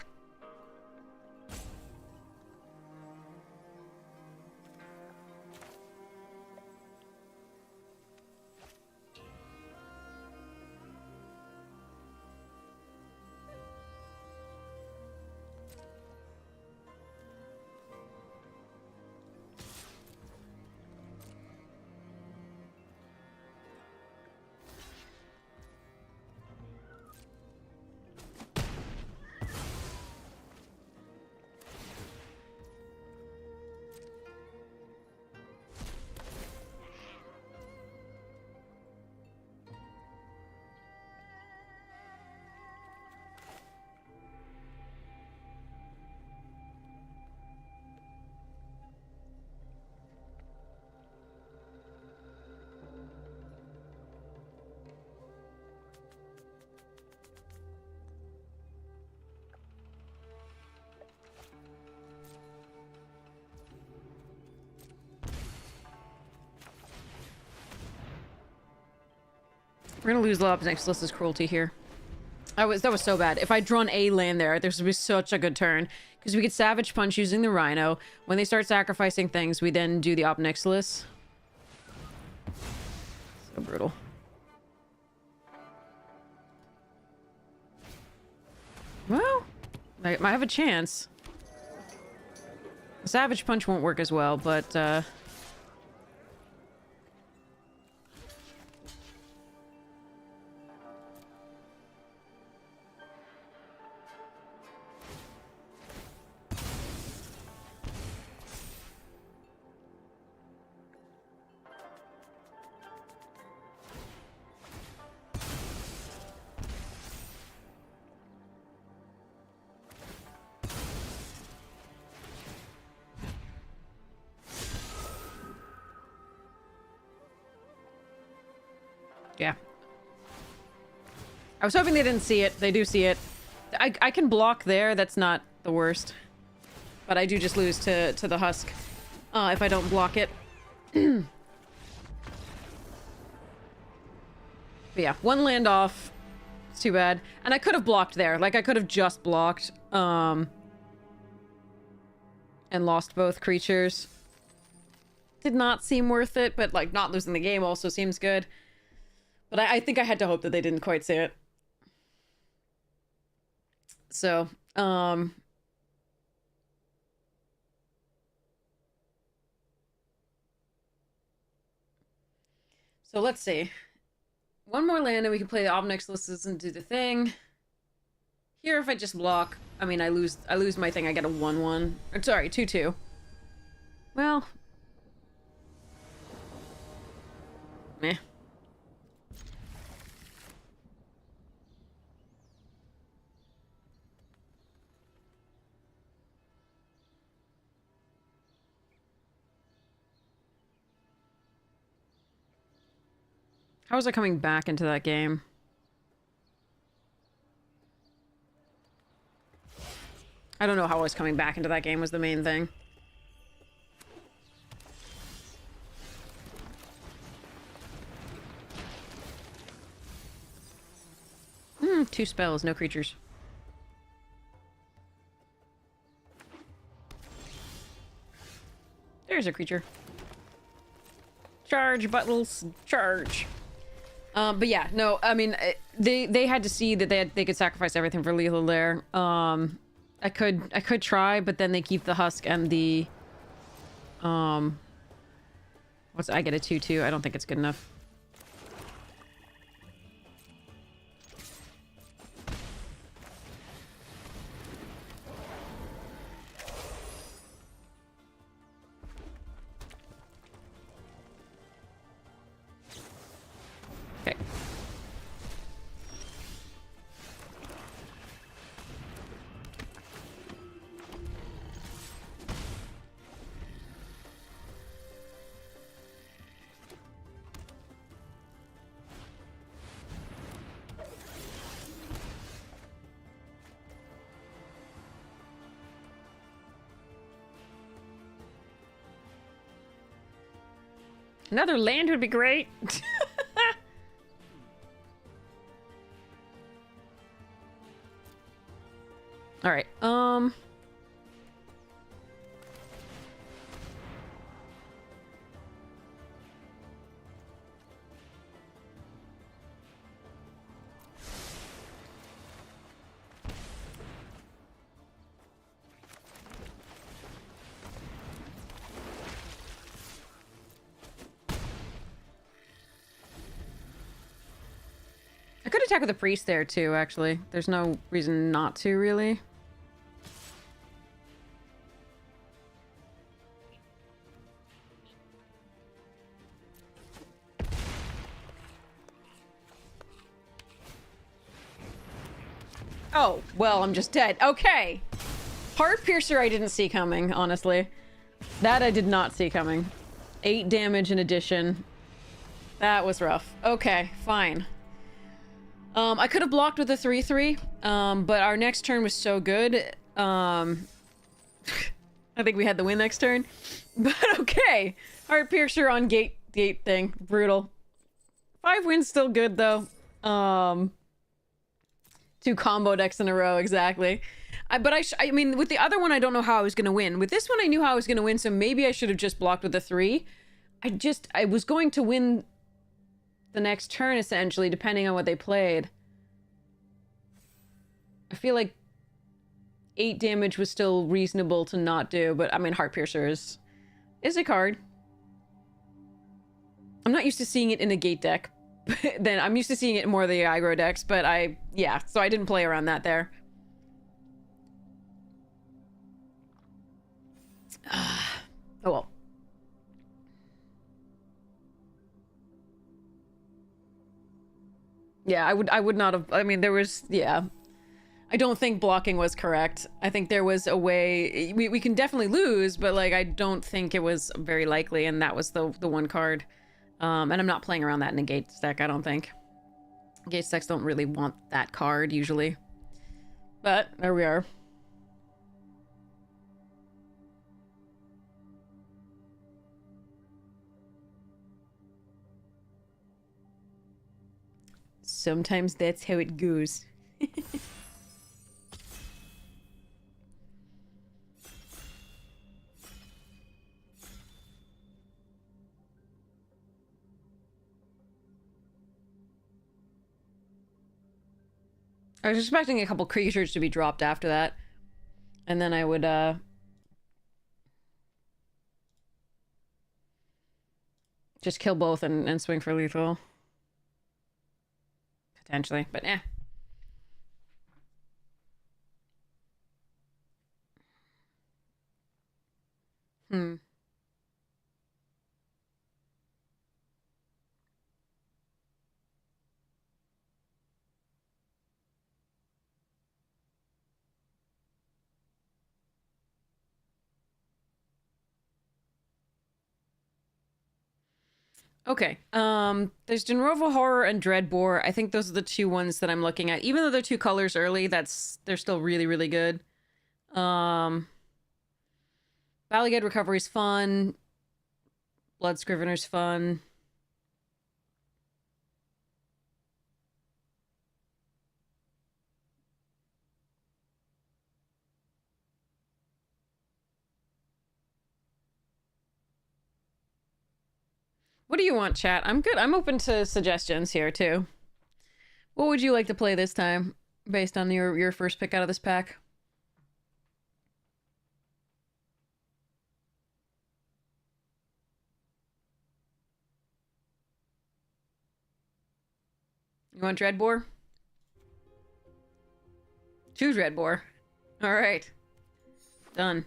We're gonna lose Lob's next list is cruelty here. That was so bad. If I'd drawn a land there, this would be such a good turn. Because we could Savage Punch using the Rhino. When they start sacrificing things, we then do the Ob Nixilis. So brutal. Well, I might have a chance. The Savage Punch won't work as well, but, yeah. I was hoping they didn't see it. They do see it. I can block there. That's not the worst. But I do just lose to the Husk if I don't block it. But yeah, one land off. It's too bad. And I could have blocked there. Like, I could have just blocked. And lost both creatures. Did not seem worth it, but, like, not losing the game also seems good. But I think I had to hope that they didn't quite see it. So, so let's see. One more land and we can play the Ob Nixilis and do the thing. Here, if I just block, I mean, I lose my thing. I get a 1/1. Or, sorry, 2/2. Well, meh. How was I coming back into that game? I don't know how I was coming back into that game was the main thing. Two spells, no creatures. There's a creature. Charge, Buttles, charge. But yeah, no, I mean, they had to see that they could sacrifice everything for lethal there. I could try, but then they keep the Husk and the I get a 2/2. I don't think it's good enough. Okay. Another land would be great. All right. I could attack with the priest there too, actually. There's no reason not to, really. Oh, well, I'm just dead. Okay. Heart Piercer I didn't see coming, honestly. That I did not see coming. 8 damage in addition. That was rough. Okay, fine. I could have blocked with a 3/3, but our next turn was so good. I think we had the win next turn. But okay. Heart Piercer on gate thing. Brutal. 5 wins still good, though. Two combo decks in a row, exactly. I mean, with the other one, I don't know how I was gonna win. With this one, I knew how I was gonna win, so maybe I should have just blocked with a 3. I was going to win the next turn, essentially, depending on what they played. I feel like 8 damage was still reasonable to not do, but I mean, Heart Piercer is a card. I'm not used to seeing it in a gate deck. Then I'm used to seeing it in more of the aggro decks, but yeah, so I didn't play around that there. Oh well. Yeah, I would not have, I mean, there was, yeah. I don't think blocking was correct. I think there was a way, we can definitely lose, but like, I don't think it was very likely, and that was the one card. And I'm not playing around that in a gate deck, I don't think. Gate decks don't really want that card, usually. But, there we are. Sometimes that's how it goes. I was expecting a couple creatures to be dropped after that. And then I would, just kill both and swing for lethal. Potentially, but eh. Okay, there's Denrova Horror and Dreadbore. I think those are the two ones that I'm looking at. Even though they're 2 colors early, they're still really, really good. Balligad Recovery's fun. Blood Scrivener's fun. What do you want, chat? I'm good. I'm open to suggestions here, too. What would you like to play this time, based on your first pick out of this pack? You want Dreadbore? 2 Dreadbore. Alright. Done.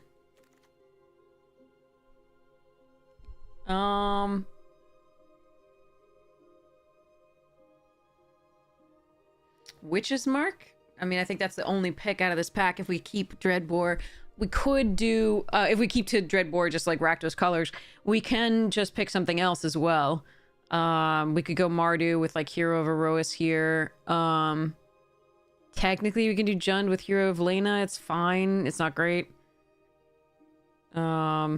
Witch's Mark? I mean, I think that's the only pick out of this pack. If we keep Dreadbore, we could do, if we keep to Dreadbore just like Rakdos colors, we can just pick something else as well. We could go Mardu with like Hero of Erois here. Technically we can do Jund with Hero of Lena. It's fine. It's not great. I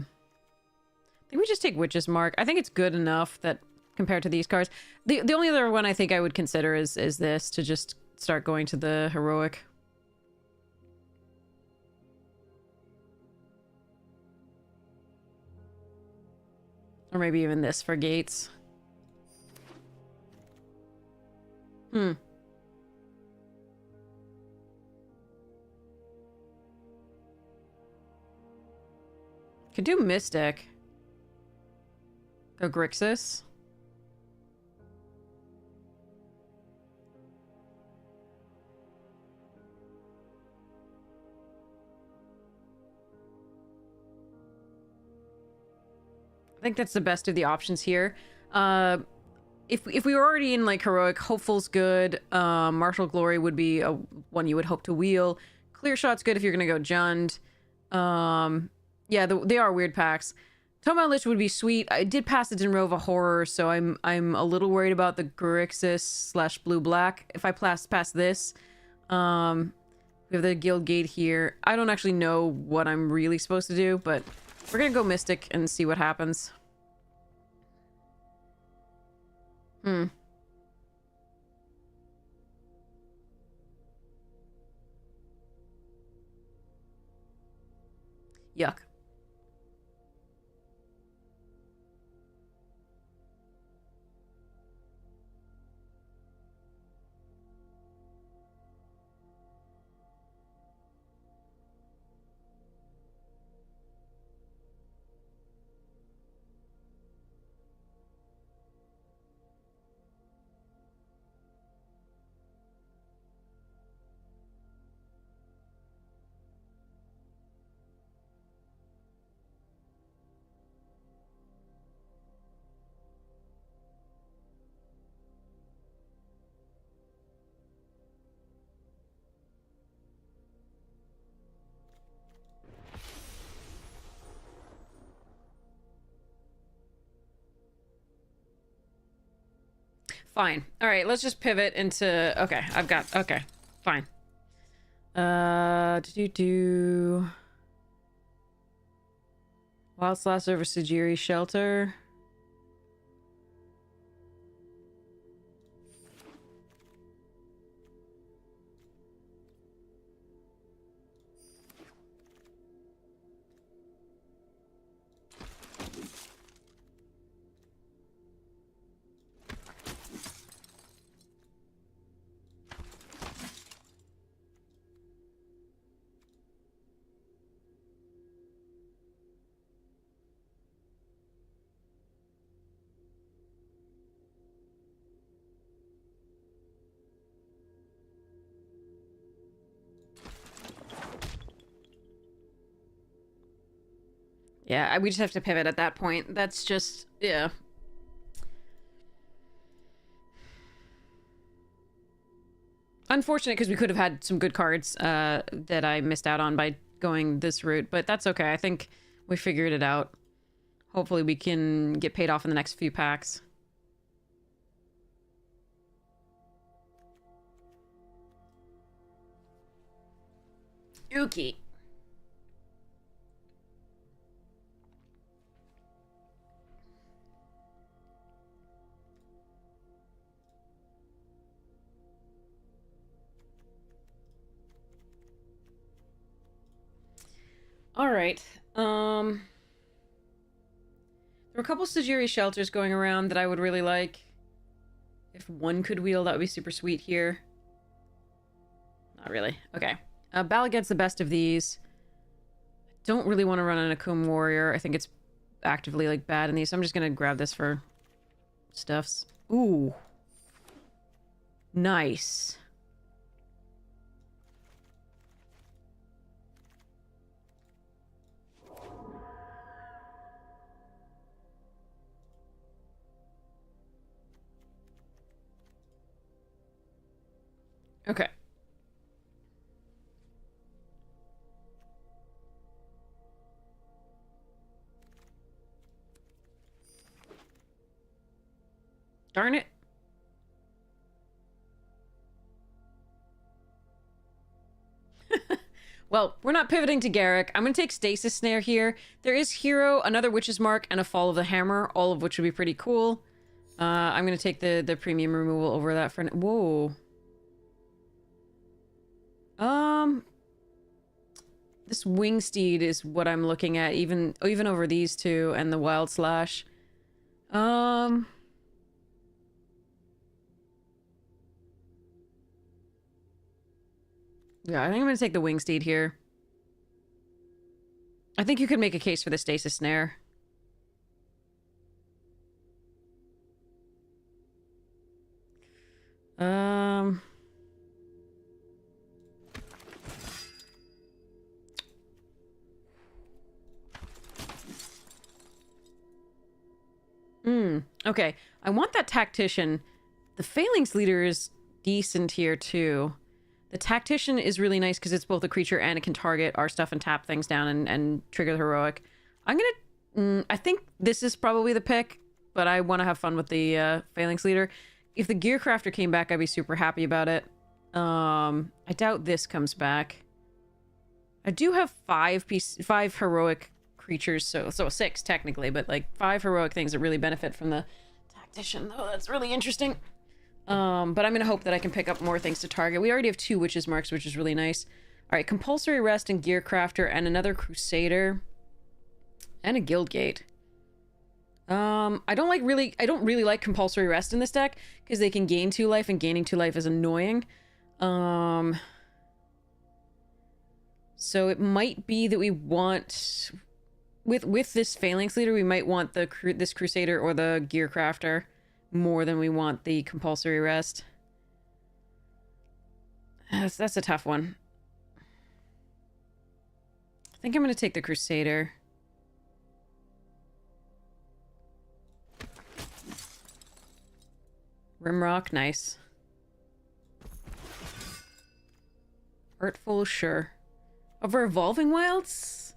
think we just take Witch's Mark. I think it's good enough that compared to these cards. The only other one I think I would consider is this, to just start going to the heroic. Or maybe even this for gates. Could do Mystic. Go Grixis. I think that's the best of the options here. If we were already in like heroic, Hopeful's good. Martial Glory would be a one you would hope to wheel. Clear Shot's good if you're gonna go Jund. Yeah, they are weird packs. Tomao Lich would be sweet. I did pass the Denrova Horror, so I'm a little worried about the Grixis / blue-black. If I pass this, we have the Guild Gate here. I don't actually know what I'm really supposed to do, but we're gonna go Mystic and see what happens. Yuck. Fine. All right, let's just pivot into... Okay, I've got... Okay, fine. Do Wild Slash over Sujiri Shelter. Yeah, we just have to pivot at that point. That's just... Yeah. Unfortunate, because we could have had some good cards that I missed out on by going this route, but that's okay. I think we figured it out. Hopefully we can get paid off in the next few packs. Ookie. All right. There were a couple Sujiri Shelters going around that I would really like. If one could wheel, that would be super sweet here. Not really. Okay. Bala gets the best of these. Don't really want to run an Akum Warrior. I think it's actively, like, bad in these, so I'm just gonna grab this for stuffs. Ooh. Nice. Okay. Darn it. Well, we're not pivoting to Garrick. I'm going to take Stasis Snare here. There is Hero, another Witch's Mark, and a Fall of the Hammer, all of which would be pretty cool. I'm going to take the premium removal over that for... Whoa. This Wingsteed is what I'm looking at, even over these two and the Wild Slash. Yeah, I think I'm gonna take the Wingsteed here. I think you could make a case for the Stasis Snare. Okay. I want that Tactician. The Phalanx Leader is decent here, too. The Tactician is really nice because it's both a creature and it can target our stuff and tap things down and trigger the Heroic. I'm gonna... I think this is probably the pick, but I want to have fun with the Phalanx Leader. If the Gearcrafter came back, I'd be super happy about it. I doubt this comes back. I do have five heroic creatures, so 6 technically, but like 5 heroic things that really benefit from the Tactician. Oh, that's really interesting. But I'm gonna hope that I can pick up more things to target. We already have 2 Witch's Marks, which is really nice. right, compulsory rest and gear crafter and another crusader and a guild gate. I don't really like compulsory rest in this deck because they can gain 2 life and gaining 2 life is annoying. So it might be that we want with this phalanx leader, we might want this crusader or the gear crafter more than we want the compulsory rest. That's a tough one. I think I'm going to take the crusader. Rimrock, nice. Artful, sure. Over Evolving Wilds?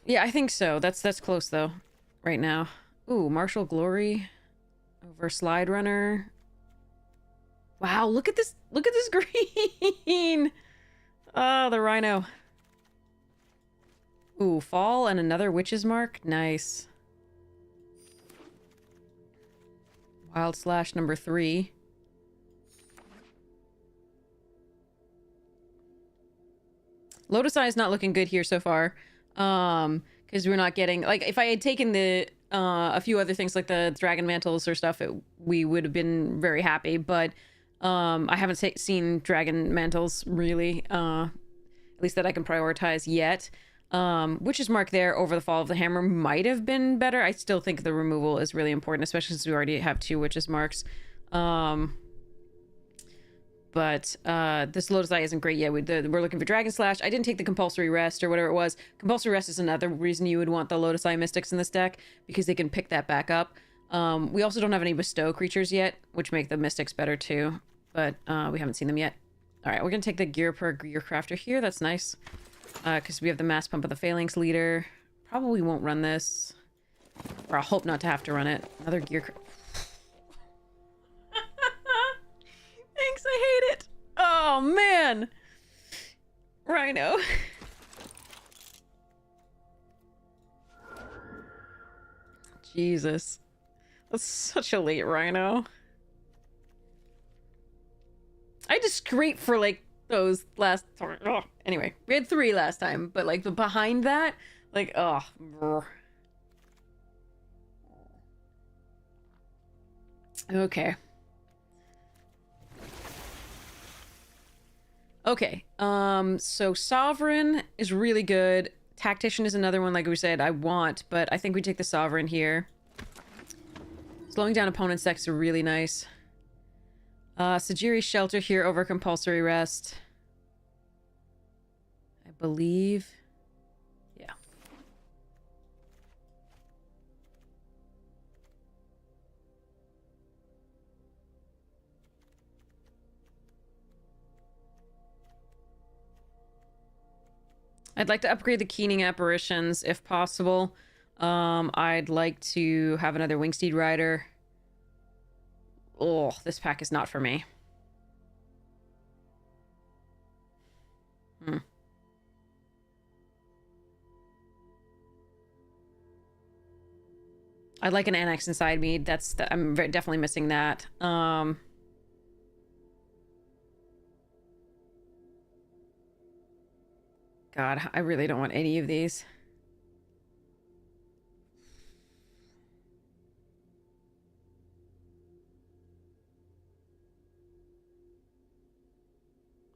Yeah, I think so. That's close though, right now. Ooh, Martial Glory over Slide Runner. Wow, look at this green. Oh, the Rhino. Ooh, Fall and another Witch's Mark. Nice. Wild Slash number 3. Lotus Eye is not looking good here so far. Because we're not getting... Like, if I had taken the a few other things like the Dragon Mantles or stuff, we would have been very happy. But I haven't seen Dragon Mantles, really. At least that I can prioritize yet. Witch's Mark there over the Fall of the Hammer might have been better. I still think the removal is really important, especially since we already have 2 Witch's Marks. But this Lotus Eye isn't great yet. We're looking for Dragon Slash. I didn't take the Compulsory Rest or whatever it was. Compulsory Rest is another reason you would want the Lotus Eye Mystics in this deck, because they can pick that back up. We also don't have any Bestow creatures yet, which make the Mystics better too. But we haven't seen them yet. Alright, we're going to take the Gear Crafter here. That's nice. Because we have the Mass Pump of the Phalanx Leader. Probably won't run this. Or I'll hope not to have to run it. Another Gear Thanks, I hate it. Oh, man. Rhino. Jesus. That's such a late Rhino. I had to scrape for, like, those last... Ugh. Anyway, we had 3 last time, but, like, the behind that, like, oh. Brr. Okay. Okay, so Sovereign is really good. Tactician is another one, like we said, I want, but I think we take the Sovereign here. Slowing down opponent's decks are really nice. Sajiri's Shelter here over Compulsory Rest. I believe. Yeah. I'd like to upgrade the Keening Apparitions if possible. I'd like to have another Wingsteed Rider. Oh, this pack is not for me. I'd like an Annex inside me. I'm definitely missing that. God, I really don't want any of these.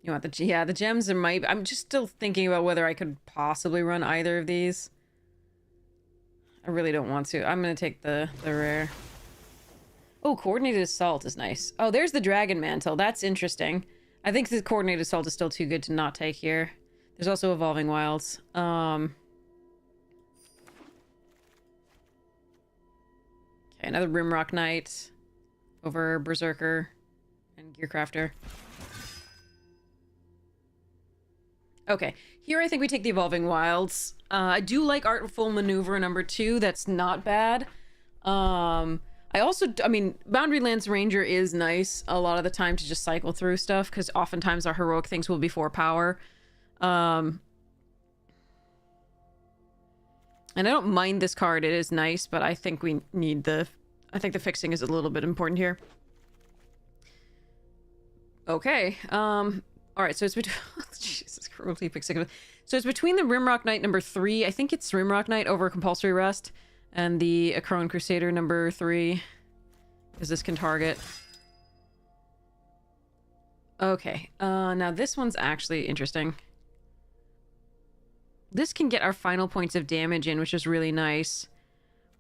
You want the... Yeah, the gems are my... I'm just still thinking about whether I could possibly run either of these. I really don't want to. I'm gonna take the rare. Oh, Coordinated Assault is nice. Oh, there's the Dragon Mantle. That's interesting. I think the Coordinated Assault is still too good to not take here. There's also Evolving Wilds. Okay, another Rimrock Knight over Berserker and Gearcrafter. Okay, here I think we take the Evolving Wilds. I do like Artful Maneuver number 2. That's not bad. I mean, Boundary Lands Ranger is nice a lot of the time to just cycle through stuff, because oftentimes our heroic things will be 4 power. And I don't mind this card. It is nice, but I think we need I think the fixing is a little bit important here. Okay. All right, so it's between... Jesus, cruelty pick 6. So it's between the Rimrock Knight number 3. I think it's Rimrock Knight over Compulsory Rest. And the Akron Crusader number 3. Because this can target. Okay, now this one's actually interesting. This can get our final points of damage in, which is really nice.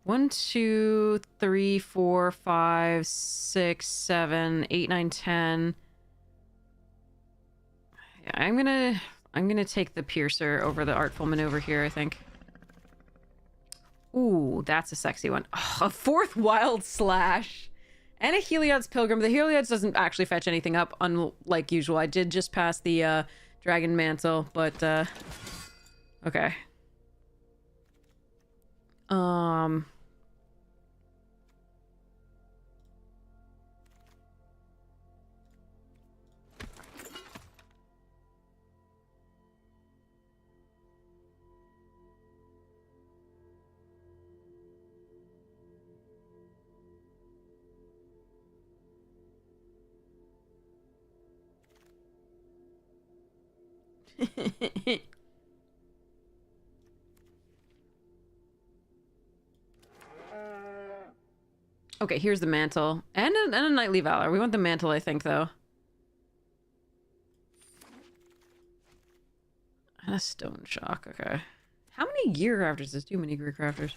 1, 2, 3, 4, 5, 6, 7, 8, 9, 10. Yeah, I'm gonna take the Piercer over the Artful Maneuver here, I think. Ooh, that's a sexy one. Oh, a 4th Wild Slash. And a Heliod's Pilgrim. The Heliod's doesn't actually fetch anything up, unlike usual. I did just pass the Dragon Mantle, but okay. Okay, here's the Mantle. And a Knightly Valor. We want the Mantle, I think, though. And a Stone Shock, okay. How many Gear Crafters does too many Gear Crafters?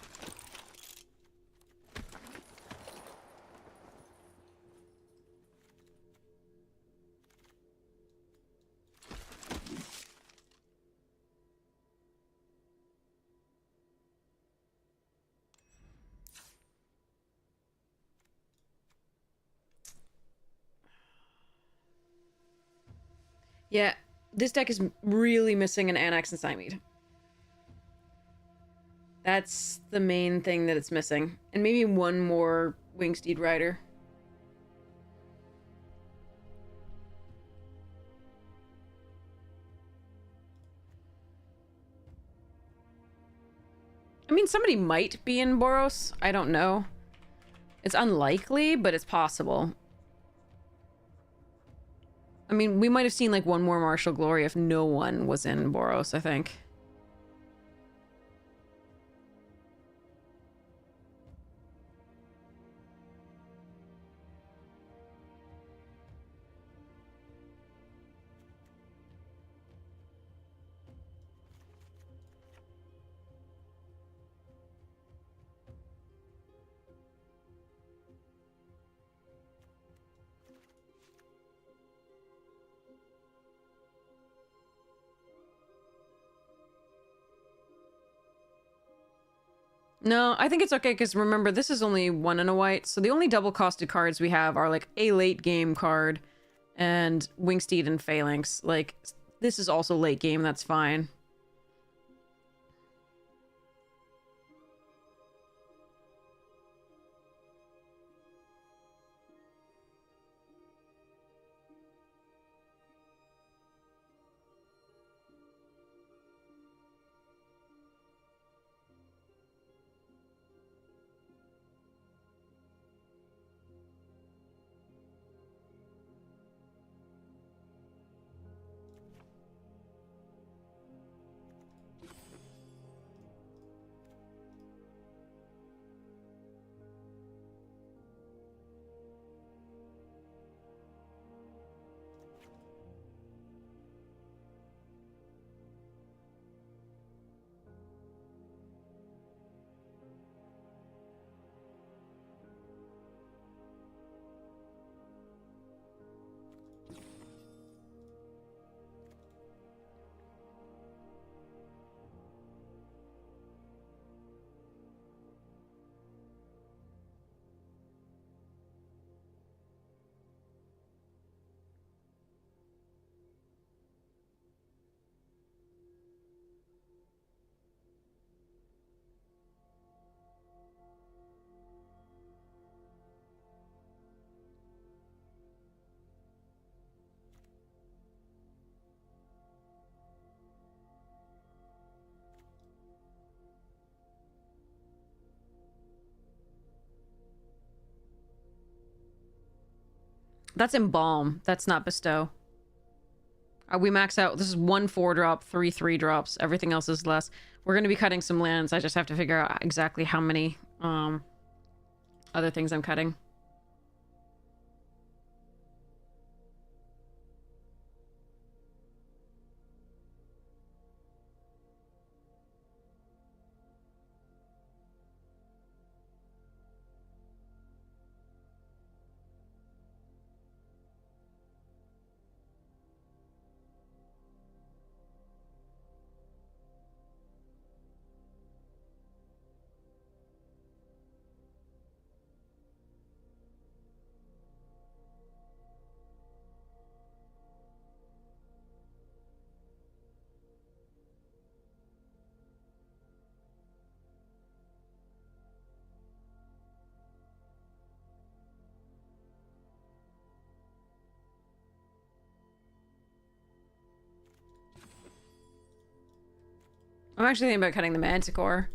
Yeah, this deck is really missing an Anax and Cymead. That's the main thing that it's missing. And maybe one more Wingsteed Rider. I mean, somebody might be in Boros. I don't know. It's unlikely, but it's possible. I mean, we might have seen, like, one more Martial Glory if no one was in Boros, I think. No, I think it's okay, because remember, this is only 1 and a white, so the only double-costed cards we have are, like, a late-game card and Wingsteed and Phalanx. Like, this is also late game, that's fine. That's Embalm. That's not Bestow. We max out. This is 1 4-drop, 3 3-drops. Everything else is less. We're going to be cutting some lands. I just have to figure out exactly how many other things I'm cutting. I'm actually thinking about cutting the Manticore.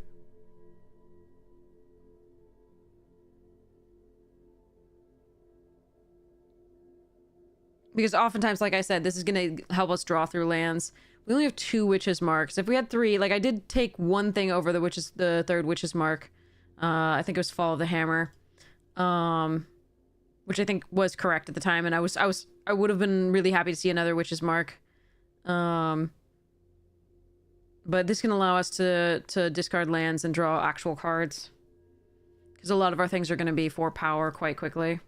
Because oftentimes, like I said, this is going to help us draw through lands. We only have 2 Witch's Marks. If we had 3, like I did take one thing over the third Witch's Mark. I think it was Fall of the Hammer. Which I think was correct at the time, and I would have been really happy to see another Witch's Mark. But this can allow us to discard lands and draw actual cards. Because a lot of our things are going to be 4 power quite quickly.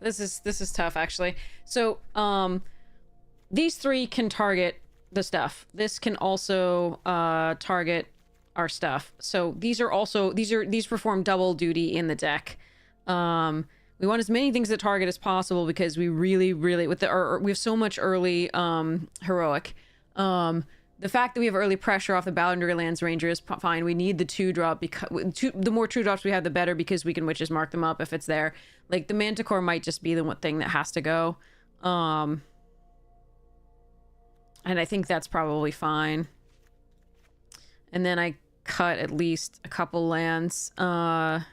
This is tough, actually. So, these 3 can target the stuff. This can also target our stuff. So these perform double duty in the deck. We want as many things that target as possible because we really we have so much early heroic. The fact that we have early pressure off the Boundary Lands Ranger is fine. We need the 2-drop because the more 2-drops we have, the better, because we can Witches Mark them up if it's there. Like, the Manticore might just be the one thing that has to go. And I think that's probably fine. And then I cut at least a couple lands. So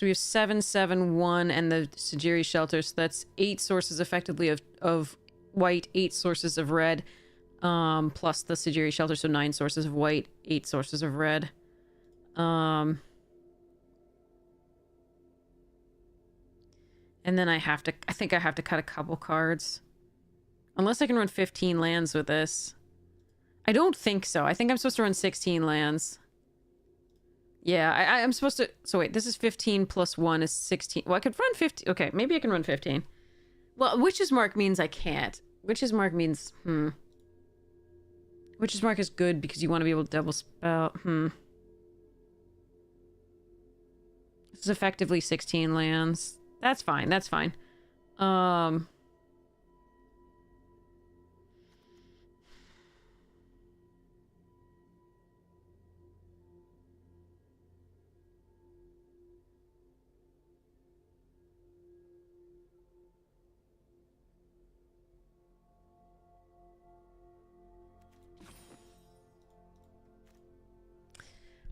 we have 7, 7, 1, and the Sajiri Shelter. So that's 8 sources effectively of white, 8 sources of red, plus the Sajiri Shelter. So 9 sources of white, 8 sources of red. And then I think I have to cut a couple cards. Unless I can run 15 lands with this. I don't think so. I think I'm supposed to run 16 lands. Yeah, I'm supposed to... So wait, this is 15 plus 1 is 16. Well, I could run 15. Okay, maybe I can run 15. Well, Witch's Mark means I can't. Witch's Mark means... Witch's Mark is good because you want to be able to double spell... This is effectively 16 lands. That's fine, that's fine.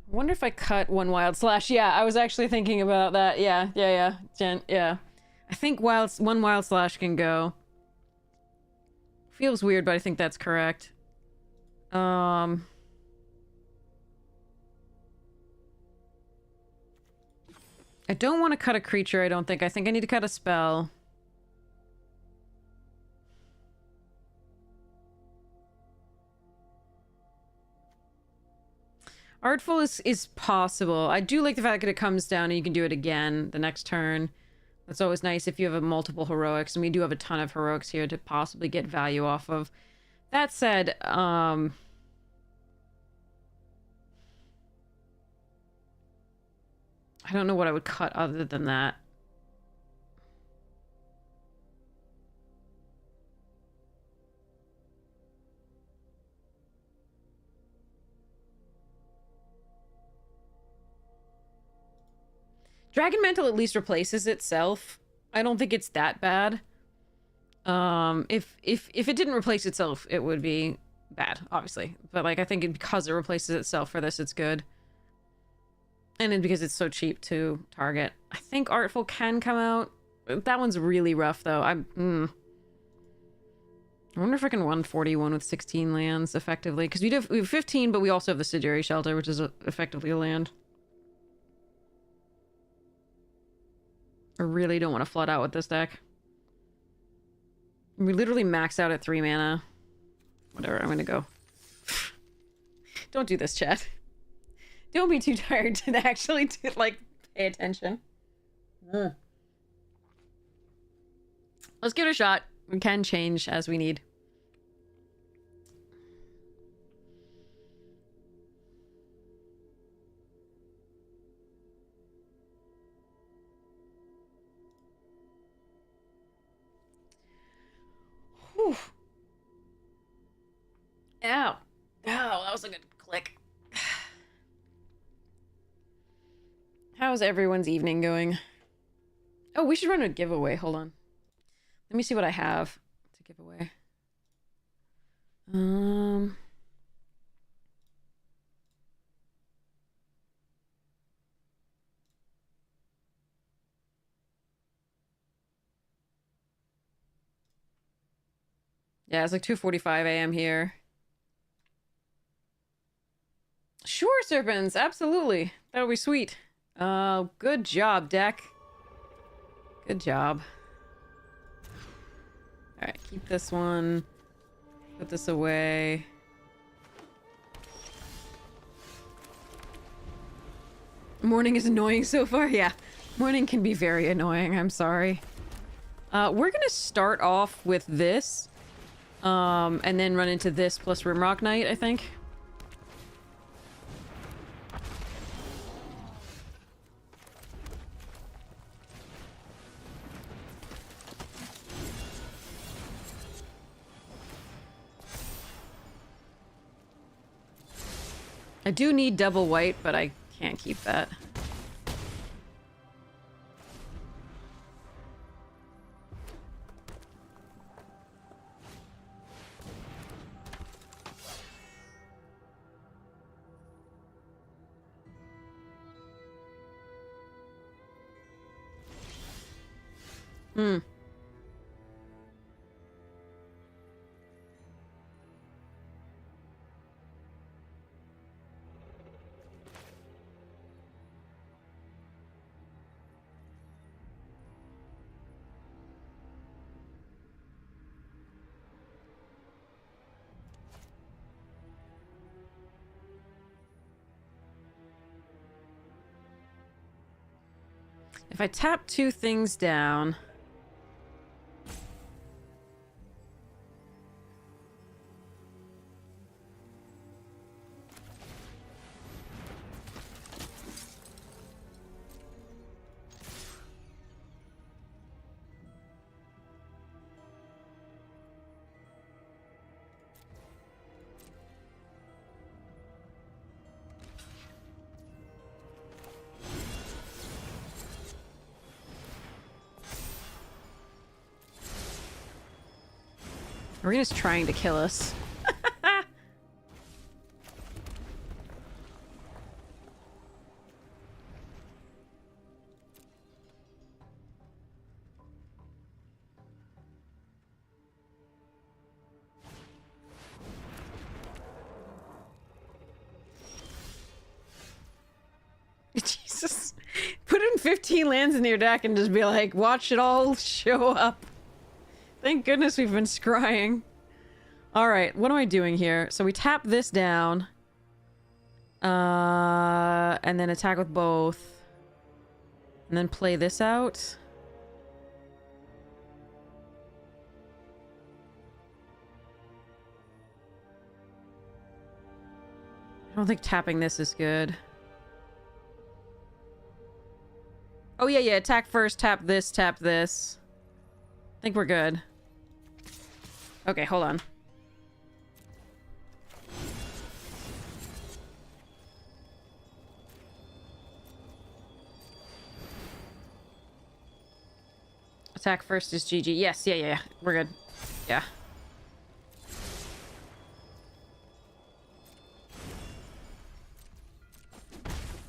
I wonder if I cut 1 Wild Slash. Yeah, I was actually thinking about that. Yeah. Jen, yeah. I think 1 Wild Slash can go. Feels weird, but I think that's correct. I don't want to cut a creature, I don't think. I think I need to cut a spell. Artful is possible. I do like the fact that it comes down and you can do it again the next turn. That's always nice if you have a multiple heroics, and we do have a ton of heroics here to possibly get value off of. That said, I don't know what I would cut other than that. Dragon Mantle at least replaces itself. I don't think it's that bad. If it didn't replace itself, it would be bad, obviously. But like, I think because it replaces itself for this, it's good. And then because it's so cheap to target. I think Artful can come out. That one's really rough, though. I wonder if I can 141 with 16 lands effectively. Because we have 15, but we also have the Siduri Shelter, which is effectively a land. I really don't want to flood out with this deck. We literally max out at 3 mana. Whatever, I'm gonna go. Don't do this, chat. Don't be too tired to actually like pay attention. Let's give it a shot. We can change as we need. Whew. Ow. Ow, that was a good click. How's everyone's evening going? Oh, we should run a giveaway. Hold on. Let me see what I have to give away. Yeah, it's like 2:45 a.m. here. Sure, Serpents, absolutely. That would be sweet. Good job, deck. Good job. Alright, keep this one. Put this away. Morning is annoying so far? Yeah. Morning can be very annoying, I'm sorry. We're gonna start off with this. And then run into this plus Rimrock Knight, I think. I do need double white, but I can't keep that. Hmm. If I tap 2 things down... Arena's trying to kill us. Jesus. Put in 15 lands in your deck and just be like, watch it all show up. Thank goodness we've been scrying. All right, what am I doing here? So we tap this down. And then attack with both. And then play this out. I don't think tapping this is good. Oh, yeah, attack first, tap this, I think we're good. Okay, hold on. Attack first is GG. Yes, yeah. We're good. Yeah.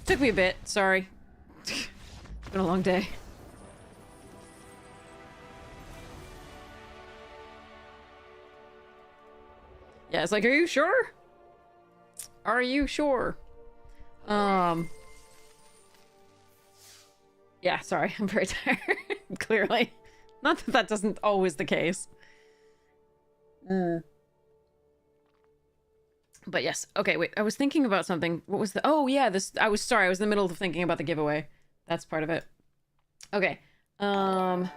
Took me a bit, sorry. It's been a long day. Yeah, it's like, are you sure? Are you sure? Yeah, sorry, I'm very tired. Clearly. Not that that doesn't always the case. But yes. Okay, wait. I was thinking about something. What was the... Oh, yeah, this... I was sorry. I was in the middle of thinking about the giveaway. That's part of it. Okay. Stream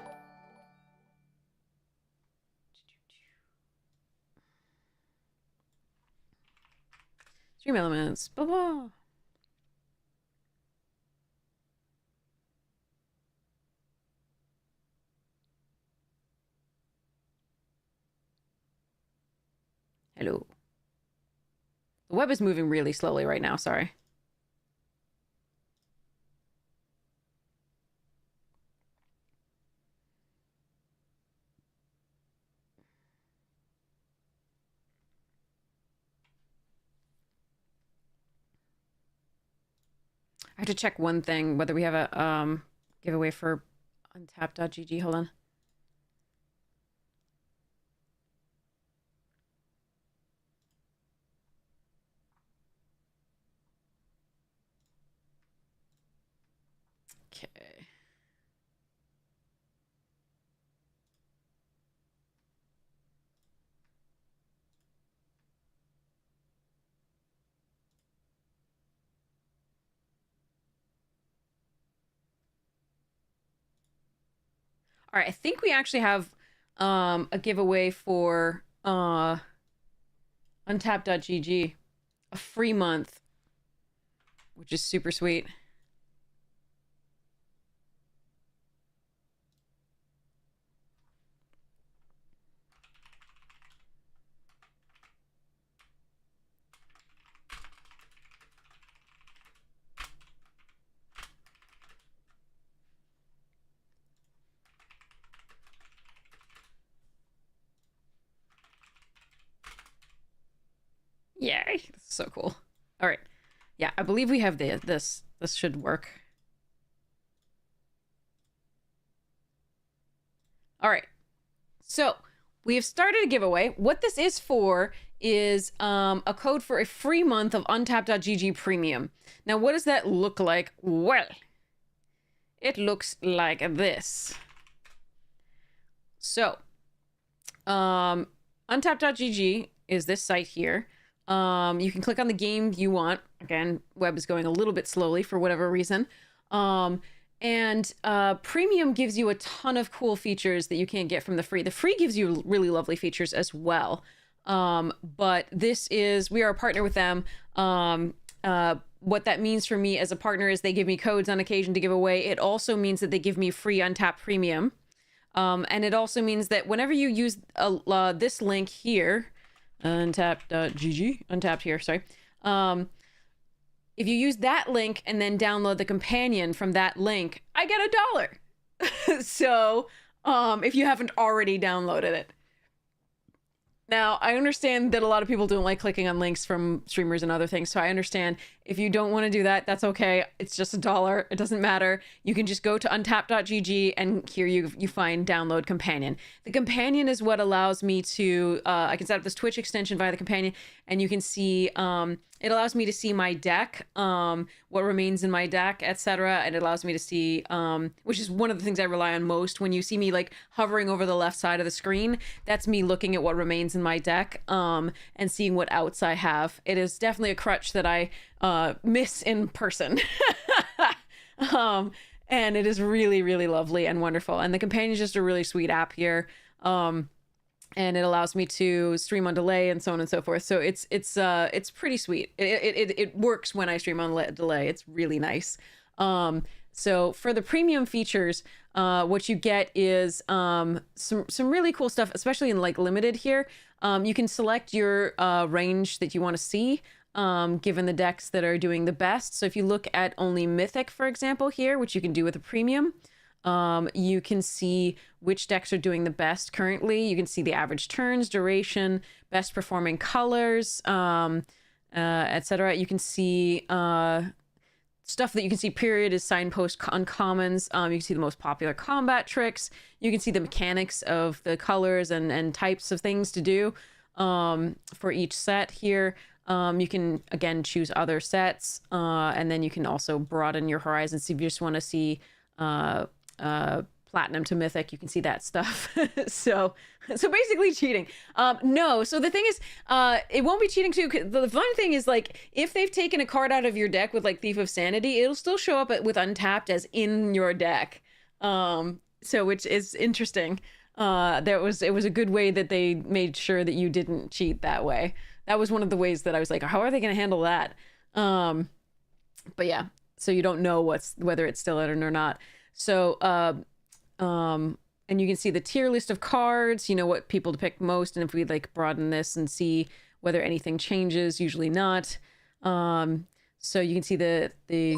elements. Blah, blah. Hello. The web is moving really slowly right now, sorry. I have to check one thing, whether we have a giveaway for untapped.gg. Hold on. Okay. All right, I think we actually have a giveaway for untapped.gg, a free month, which is super sweet. Yay, this is so cool. All right. Yeah, I believe we have this. This should work. All right. So, we have started a giveaway. What this is for is a code for a free month of untapped.gg premium. Now, what does that look like? Well, it looks like this. So, untapped.gg is this site here. You can click on the game you want. Again, web is going a little bit slowly for whatever reason. And premium gives you a ton of cool features that you can't get from the free. The free gives you really lovely features as well. But this is, we are a partner with them. What that means for me as a partner is they give me codes on occasion to give away. It also means that they give me free Untapped Premium. And it also means that whenever you use this link here, untapped.gg, untapped here, sorry. If you use that link and then download the companion from that link, I get $1. So, if you haven't already downloaded it. Now, I understand that a lot of people don't like clicking on links from streamers and other things, so I understand. If you don't want to do that, that's okay. It's just $1. It doesn't matter. You can just go to untapped.gg and here you find download companion. The companion is what allows me to, I can set up this Twitch extension via the companion and you can see it allows me to see my deck, what remains in my deck, etc. And it allows me to see, which is one of the things I rely on most. When you see me like hovering over the left side of the screen, that's me looking at what remains in my deck, and seeing what outs I have. It is definitely a crutch that I miss in person. And it is really, really lovely and wonderful. And the companion is just a really sweet app here. And it allows me to stream on delay and so on and so forth. So it's pretty sweet. It works when I stream on delay. It's really nice. So for the premium features, what you get is some really cool stuff, especially in like limited here. You can select your range that you want to see, given the decks that are doing the best. So if you look at only Mythic, for example, here, which you can do with a premium, you can see which decks are doing the best currently. You can see the average turns, duration, best performing colors, etc. You can see stuff that you can see. Period is signpost uncommons. You can see the most popular combat tricks. You can see the mechanics of the colors and types of things to do for each set here. You can, again, choose other sets, and then you can also broaden your horizons if you just want to see platinum to mythic. You can see that stuff. so basically cheating. No, so the thing is, it won't be cheating too. The fun thing is, like, if they've taken a card out of your deck with like Thief of Sanity, it'll still show up with untapped as in your deck. So which is interesting. It was a good way that they made sure that you didn't cheat that way. That was one of the ways that I was like, how are they going to handle that? But yeah, so you don't know whether it's still in or not. So, and you can see the tier list of cards, you know, what people to pick most. And if we like broaden this and see whether anything changes, usually not. So you can see the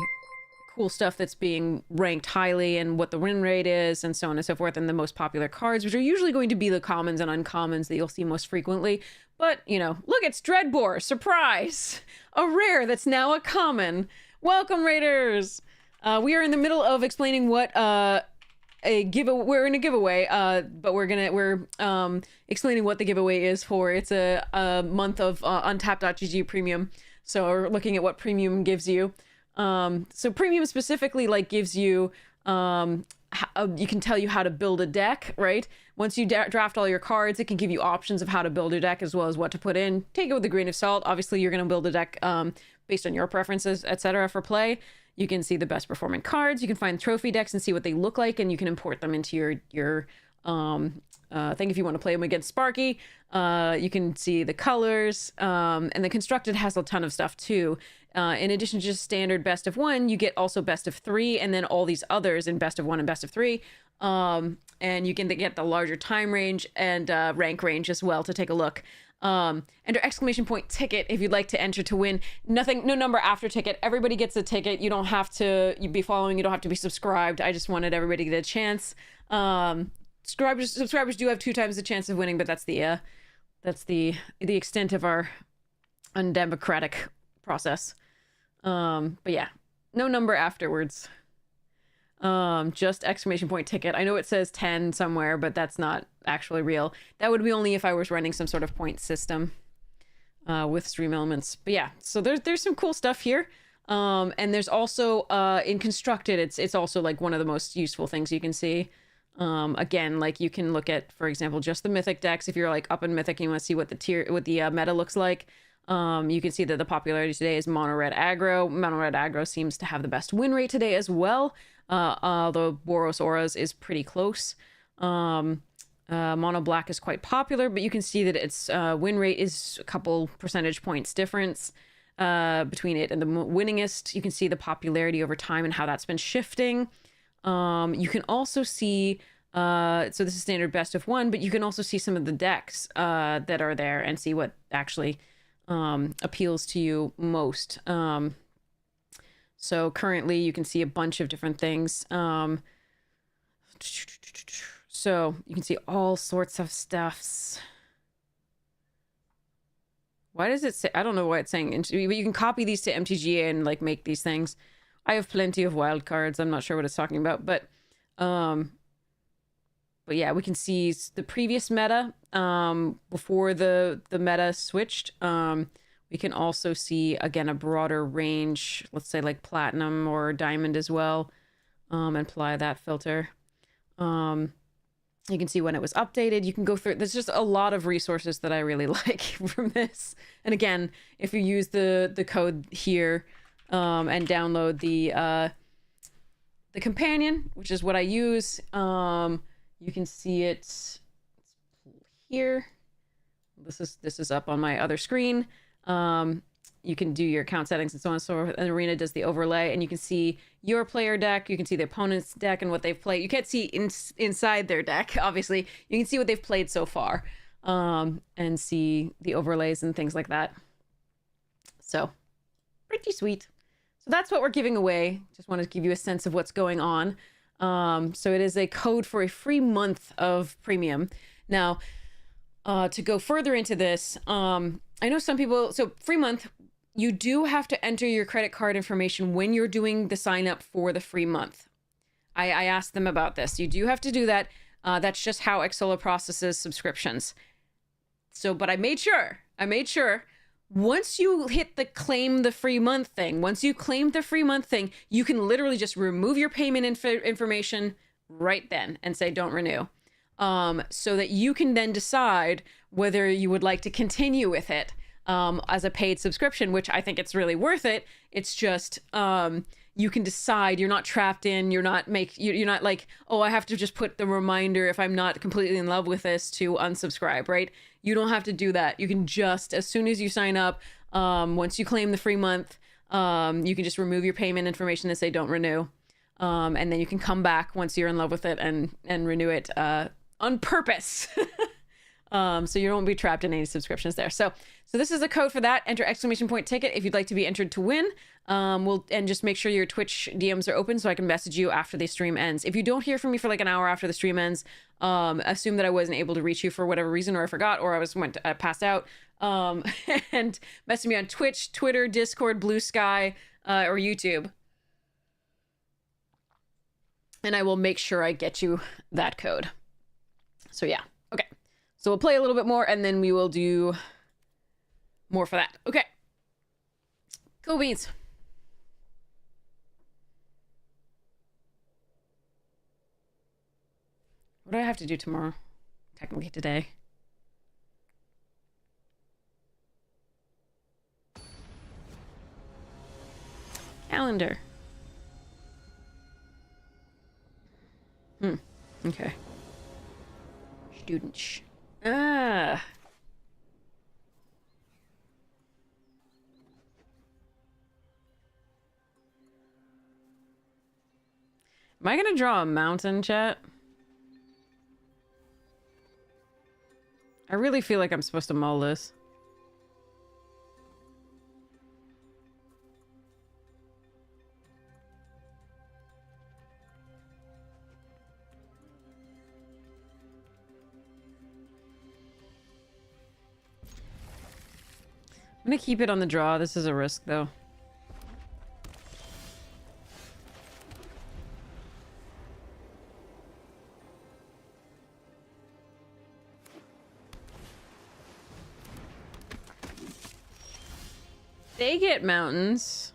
cool stuff that's being ranked highly and what the win rate is and so on and so forth. And the most popular cards, which are usually going to be the commons and uncommons that you'll see most frequently. But, you know, look, it's Dreadbore, surprise, a rare that's now a common. Welcome, Raiders. We are in the middle of explaining what we're in a giveaway, but we're explaining what the giveaway is for. It's a month of Untapped.gg premium. So we're looking at what premium gives you. So premium specifically like gives you you can tell you how to build a deck, right? Once you draft all your cards, it can give you options of how to build your deck as well as what to put in. Take it with a grain of salt. Obviously, you're going to build a deck based on your preferences, etc. for play. You can see the best performing cards. You can find trophy decks and see what they look like, and you can import them into your thing if you want to play them against Sparky. You can see the colors, and the constructed has a ton of stuff too. In addition to just standard best of one, you get also best of three, and then all these others in best of one and best of three. And you can get the larger time range and rank range as well to take a look. Enter exclamation point ticket if you'd like to enter to win. No number after ticket. Everybody gets a ticket. You don't have to be following. You don't have to be subscribed. I just wanted everybody to get a chance. Subscribers do have 2 times the chance of winning, but that's the extent of our undemocratic process. But yeah, no number afterwards. Just exclamation point ticket. I know it says 10 somewhere, but that's not actually real. That would be only if I was running some sort of point system with stream elements. But yeah, so there's some cool stuff here. And there's also in constructed, it's also like one of the most useful things you can see. Again, like you can look at, for example, just the mythic decks. If you're like up in mythic and you want to see what the meta looks like. You can see that the popularity today is mono red aggro. Mono red aggro seems to have the best win rate today as well. Although Boros Auras is pretty close. Mono black is quite popular, but you can see that its win rate is a couple percentage points difference between it and the winningest. You can see the popularity over time and how that's been shifting. You can also see, so this is standard best of one, but you can also see some of the decks that are there and see what actually appeals to you most. So currently you can see a bunch of different things. So you can see all sorts of stuffs. Why does it say, I don't know why it's saying, but you can copy these to MTGA and like make these things. I have plenty of wild cards. I'm not sure what it's talking about, but yeah, we can see the previous meta before the meta switched, We can also see, again, a broader range, let's say like platinum or diamond as well, and apply that filter. You can see when it was updated. You can go through, there's just a lot of resources that I really like from this. And again, if you use the code here and download the companion, which is what I use, you can see it here. This is up on my other screen. You can do your account settings and so on and so forth. And Arena does the overlay, and you can see your player deck. You can see the opponent's deck and what they've played. You can't see inside their deck, obviously. You can see what they've played so far, and see the overlays and things like that. So, pretty sweet. So that's what we're giving away. Just wanted to give you a sense of what's going on. So it is a code for a free month of premium. Now, to go further into this, I know some people, so free month, you do have to enter your credit card information when you're doing the sign up for the free month. I asked them about this. You do have to do that. That's just how Xsola processes subscriptions. So, but I made sure, once you hit the claim the free month thing, once you claim the free month thing, you can literally just remove your payment information right then and say, don't renew. So that you can then decide whether you would like to continue with it as a paid subscription, which I think it's really worth it. It's just you can decide. You're not trapped in. You're not like, oh, I have to just put the reminder if I'm not completely in love with this to unsubscribe, right? You don't have to do that. You can just, as soon as you sign up, once you claim the free month, you can just remove your payment information and say don't renew, and then you can come back once you're in love with it and renew it on purpose. So you won't be trapped in any subscriptions there. So this is a code for that. Enter !ticket if you'd like to be entered to win. And just make sure your Twitch DMs are open so I can message you after the stream ends. If you don't hear from me for like an hour after the stream ends, assume that I wasn't able to reach you for whatever reason, or I forgot, or I passed out. And message me on Twitch, Twitter, Discord, Blue Sky, or YouTube. And I will make sure I get you that code. So yeah, okay. So we'll play a little bit more and then we will do more for that. Okay. Cool beans. What do I have to do tomorrow? Technically today. Calendar. Okay. Students. Am I gonna draw a mountain, chat? I really feel like I'm supposed to mull this. I'm gonna keep it on the draw. This is a risk, though. They get mountains.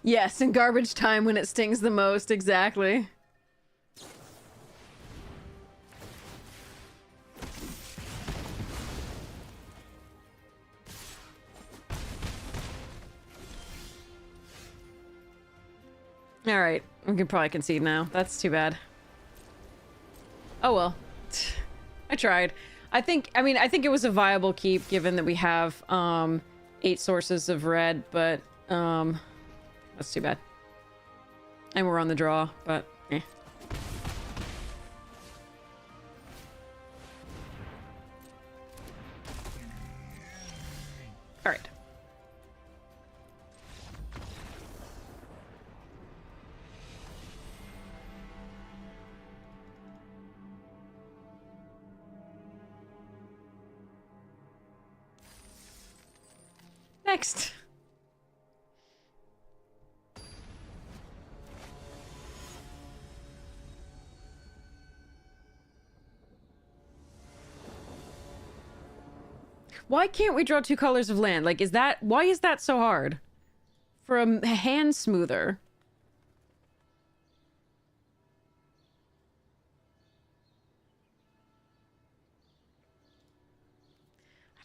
Yes, in garbage time when it stings the most, exactly. All right, we can probably concede now. That's too bad. Oh well. I tried. I think it was a viable keep given that we have 8 sources of red, but that's too bad. And we're on the draw, but eh. All right. next? Why can't we draw 2 colors of land? Like, why is that so hard? For a hand smoother.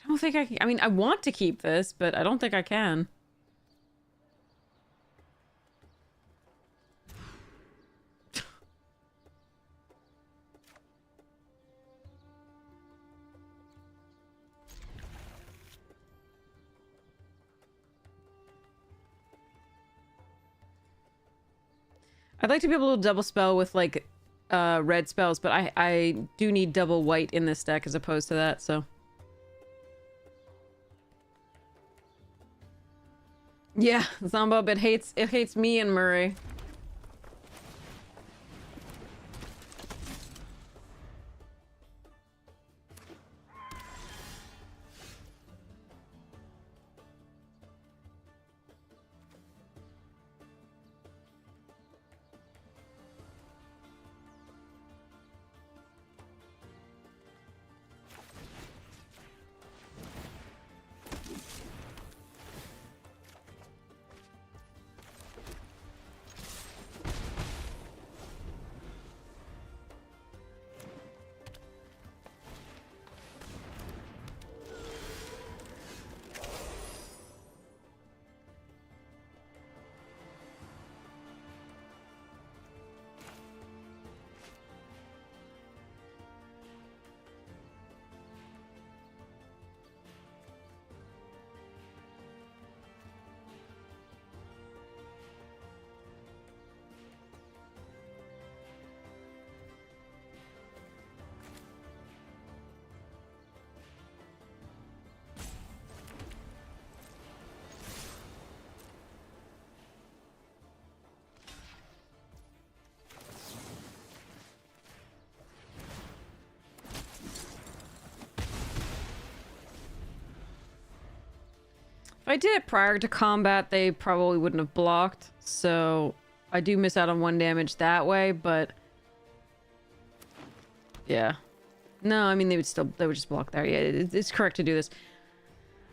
I don't think I can. I mean, I want to keep this, but I don't think I can. I'd like to be able to double spell with, like, red spells, but I do need double white in this deck as opposed to that, so... Yeah, Zombob, it hates me and Murray. If I did it prior to combat, they probably wouldn't have blocked, so I do miss out on 1 damage that way, but... Yeah. No, I mean, they would just block there. Yeah, it's correct to do this.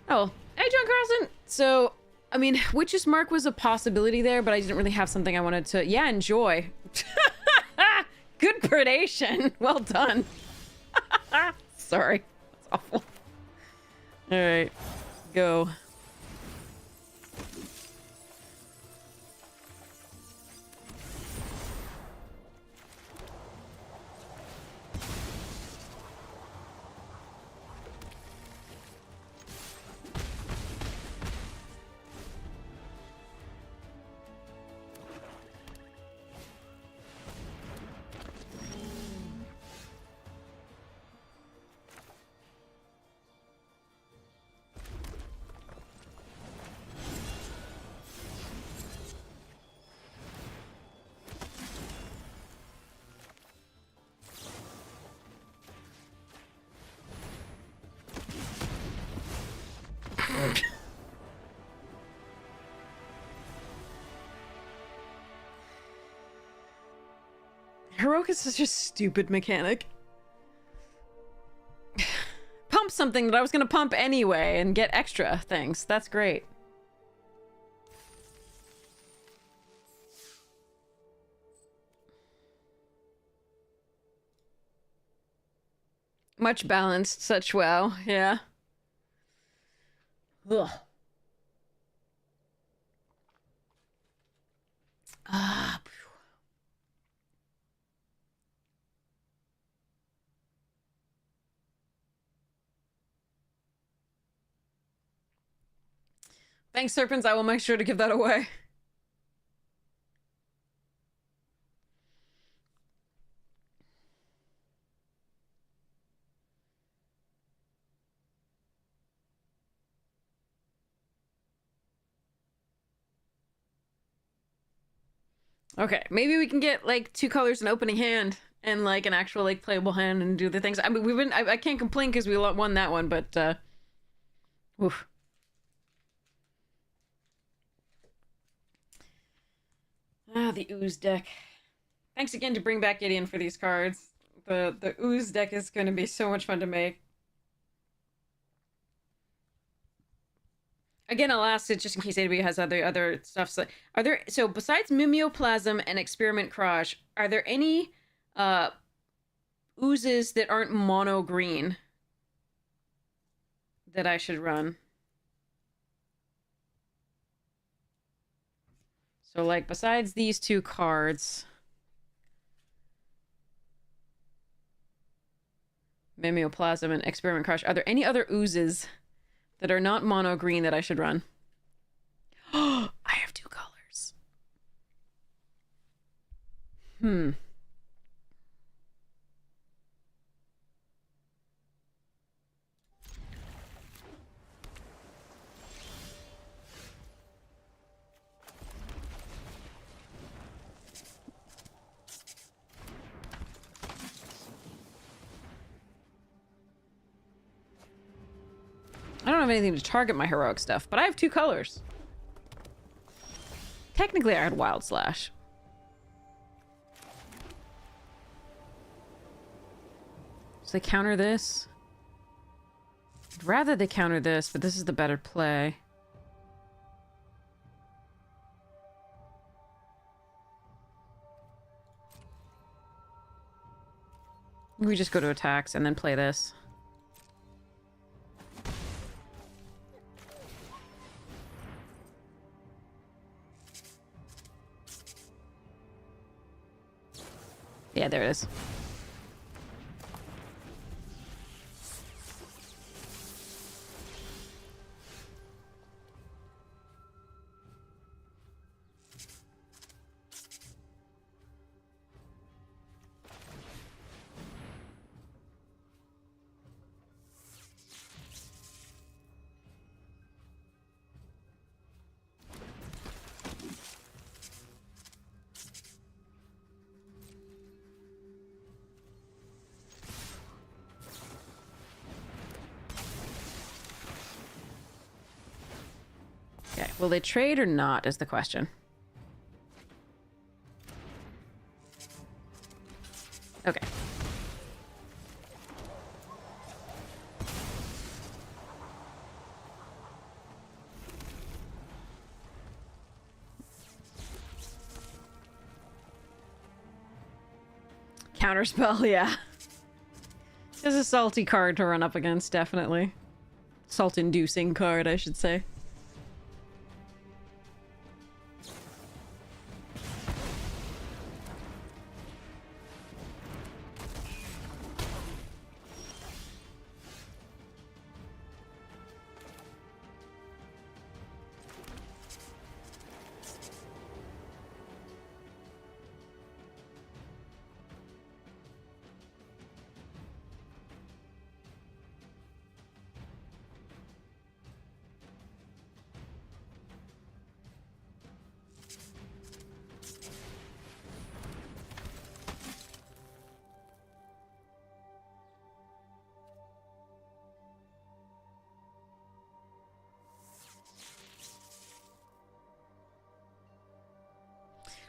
Oh, hey, John Carlson! So, I mean, Witch's Mark was a possibility there, but I didn't really have something I wanted to... Yeah, enjoy. Good predation. Well done. Sorry. That's awful. Alright. Go. Heroic is such a stupid mechanic. Pump something that I was gonna pump anyway and get extra things. That's great. Much balanced, such well, yeah. Ugh. Ah. Thanks, Serpents. I will make sure to give that away. Okay, maybe we can get like 2 colors in opening hand and like an actual like playable hand and do the things. I mean, I can't complain because we won that one, but oof. Ah, the ooze deck. Thanks again to bring back Gideon for these cards. The ooze deck is going to be so much fun to make. Again, I'll ask it just in case anybody has other stuff. So besides Mimeoplasm and Experiment Crush, are there any oozes that aren't mono green that I should run? So like besides these two cards, Mimeoplasm and Experiment Crush, are there any other oozes that are not mono green that I should run? Oh, I have two colors. I don't have anything to target my heroic stuff, but I have two colors. Technically, I had Wild Slash. So they counter this. I'd rather they counter this, but this is the better play. We just go to attacks and then play this. Yeah, there it is. Okay, will they trade or not is the question. Okay. Counterspell, yeah. It's a salty card to run up against, definitely. Salt-inducing card, I should say.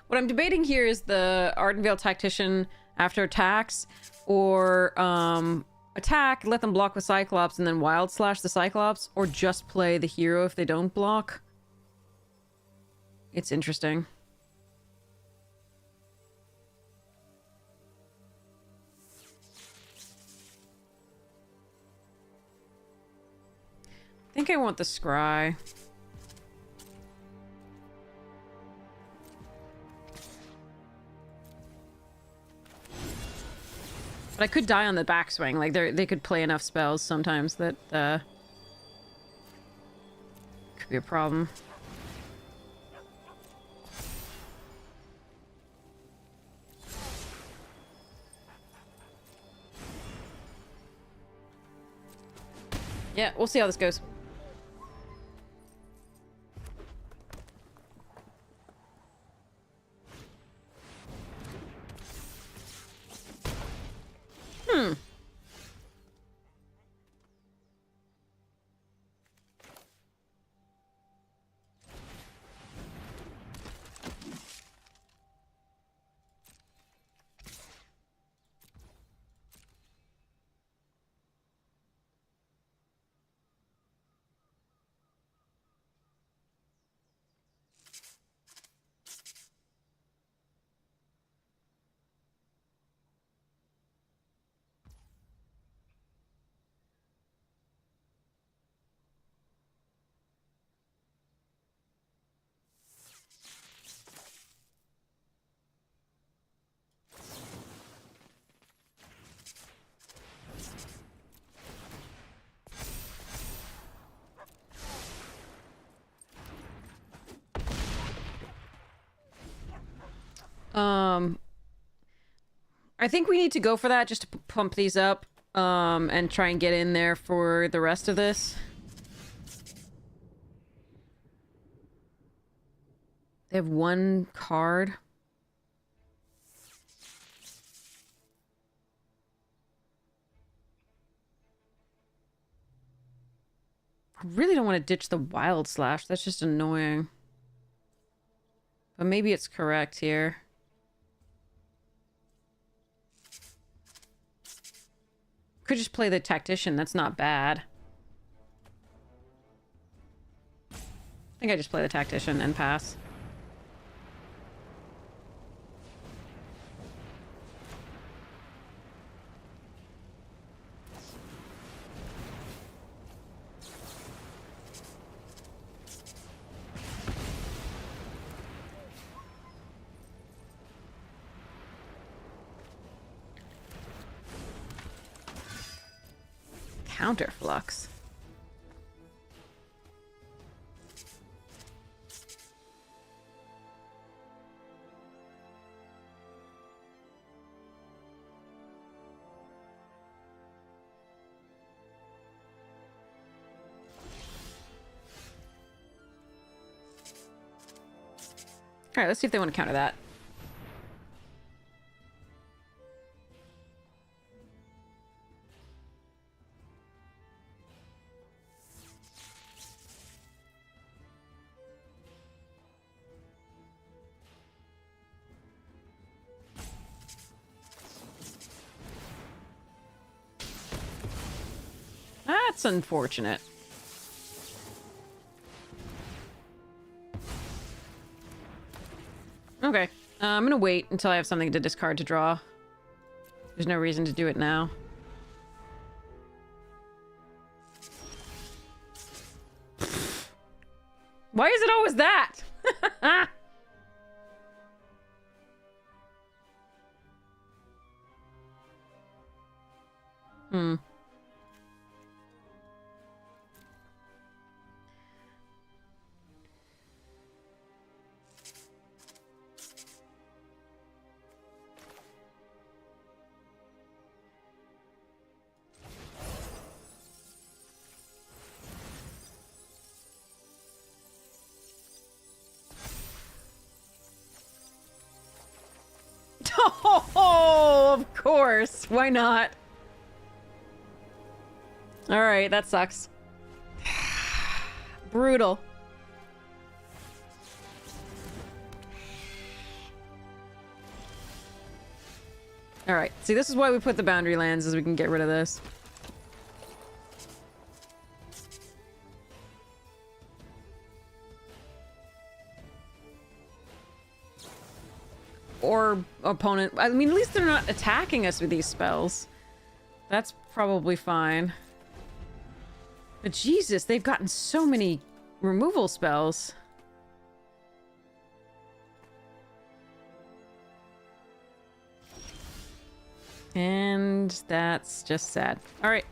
What I'm debating here is the Ardenvale Tactician after attacks, or attack, let them block the Cyclops, and then Wild Slash the Cyclops, or just play the hero if they don't block. It's interesting. I think I want the Scry. But I could die on the backswing. Like, they could play enough spells sometimes that, could be a problem. Yeah, we'll see how this goes. I think we need to go for that just to pump these up, and try and get in there for the rest of this. They have one card. I really don't want to ditch the Wild Slash. That's just annoying. But maybe it's correct here. Could just play the Tactician. That's not bad. I think I just play the Tactician and pass. Counterflux. All right, let's see if they want to counter that. That's unfortunate. Okay. I'm gonna wait until I have something to discard to draw. There's no reason to do it now. Why is it always that? Hmm. Oh, of course. Why not? All right, that sucks. Brutal. All right. See, this is why we put the boundary lands, is we can get rid of this. Or opponent. I mean, at least they're not attacking us with these spells. That's probably fine. But Jesus, they've gotten so many removal spells. And that's just sad. All right.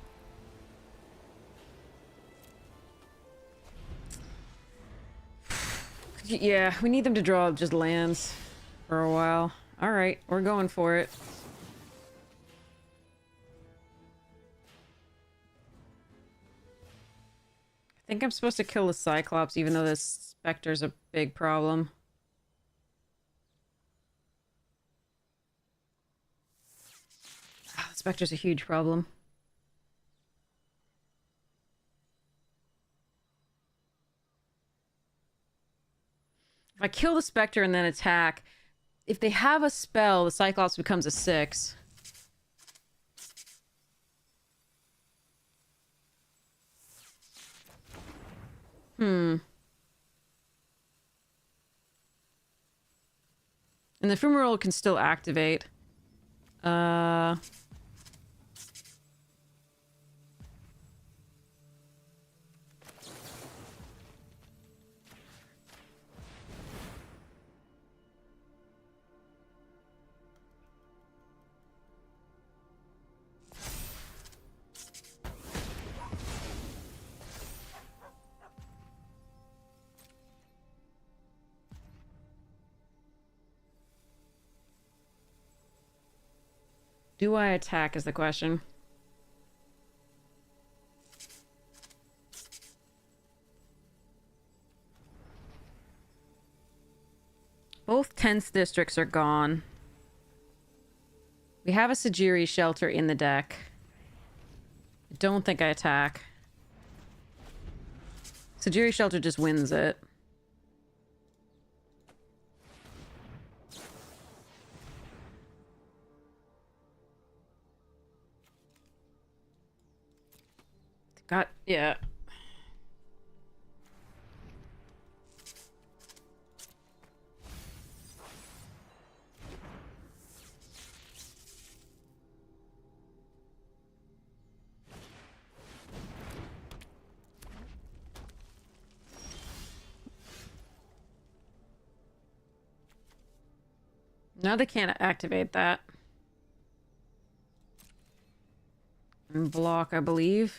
Yeah, we need them to draw just lands for a while. All right, we're going for it. I think I'm supposed to kill the Cyclops, even though this Spectre's a big problem. Ah, the Spectre's a huge problem. If I kill the Spectre and then attack, if they have a spell, the Cyclops becomes a 6. And the Ephemeral can still activate. Do I attack is the question. Both 10th districts are gone. We have a Sajiri shelter in the deck. I don't think I attack. Sajiri shelter just wins it. Got, yeah. Now they can't activate that. And block, I believe.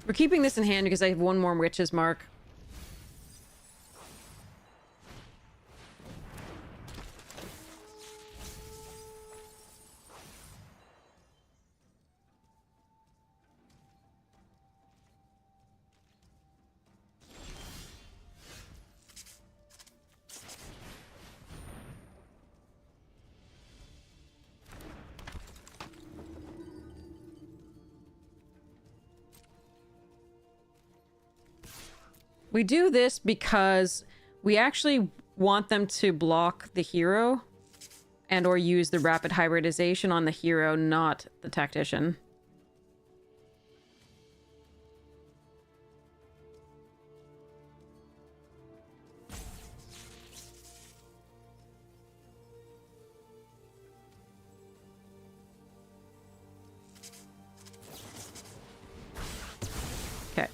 We're keeping this in hand because I have one more Witch's Mark. We do this because we actually want them to block the hero and or use the rapid hybridization on the hero, not the tactician. Okay.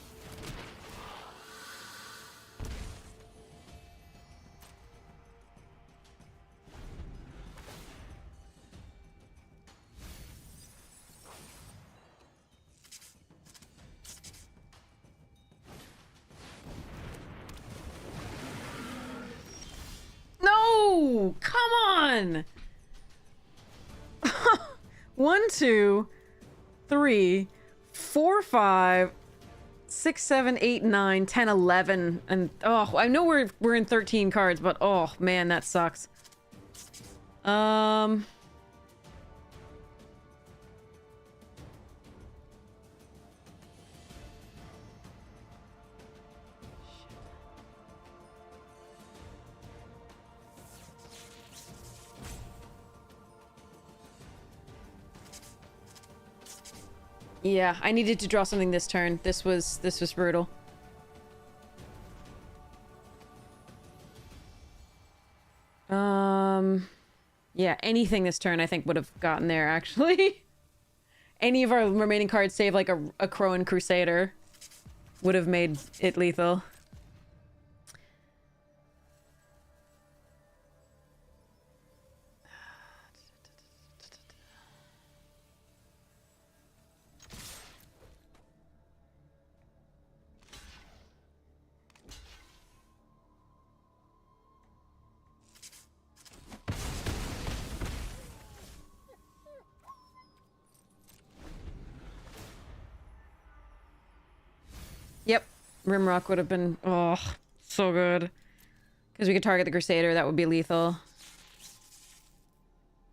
No! Come on! 1, 2, 3, 4, 5, 6, 7, 8, 9, 10, 11, and oh, I know we're in 13 cards, but oh man, that sucks. Yeah, I needed to draw something this turn. This was brutal. Yeah, anything this turn I think would have gotten there actually. Any of our remaining cards save like a Crow and Crusader would have made it lethal. Yep, Rimrock would have been, oh, so good. Because we could target the Crusader, that would be lethal.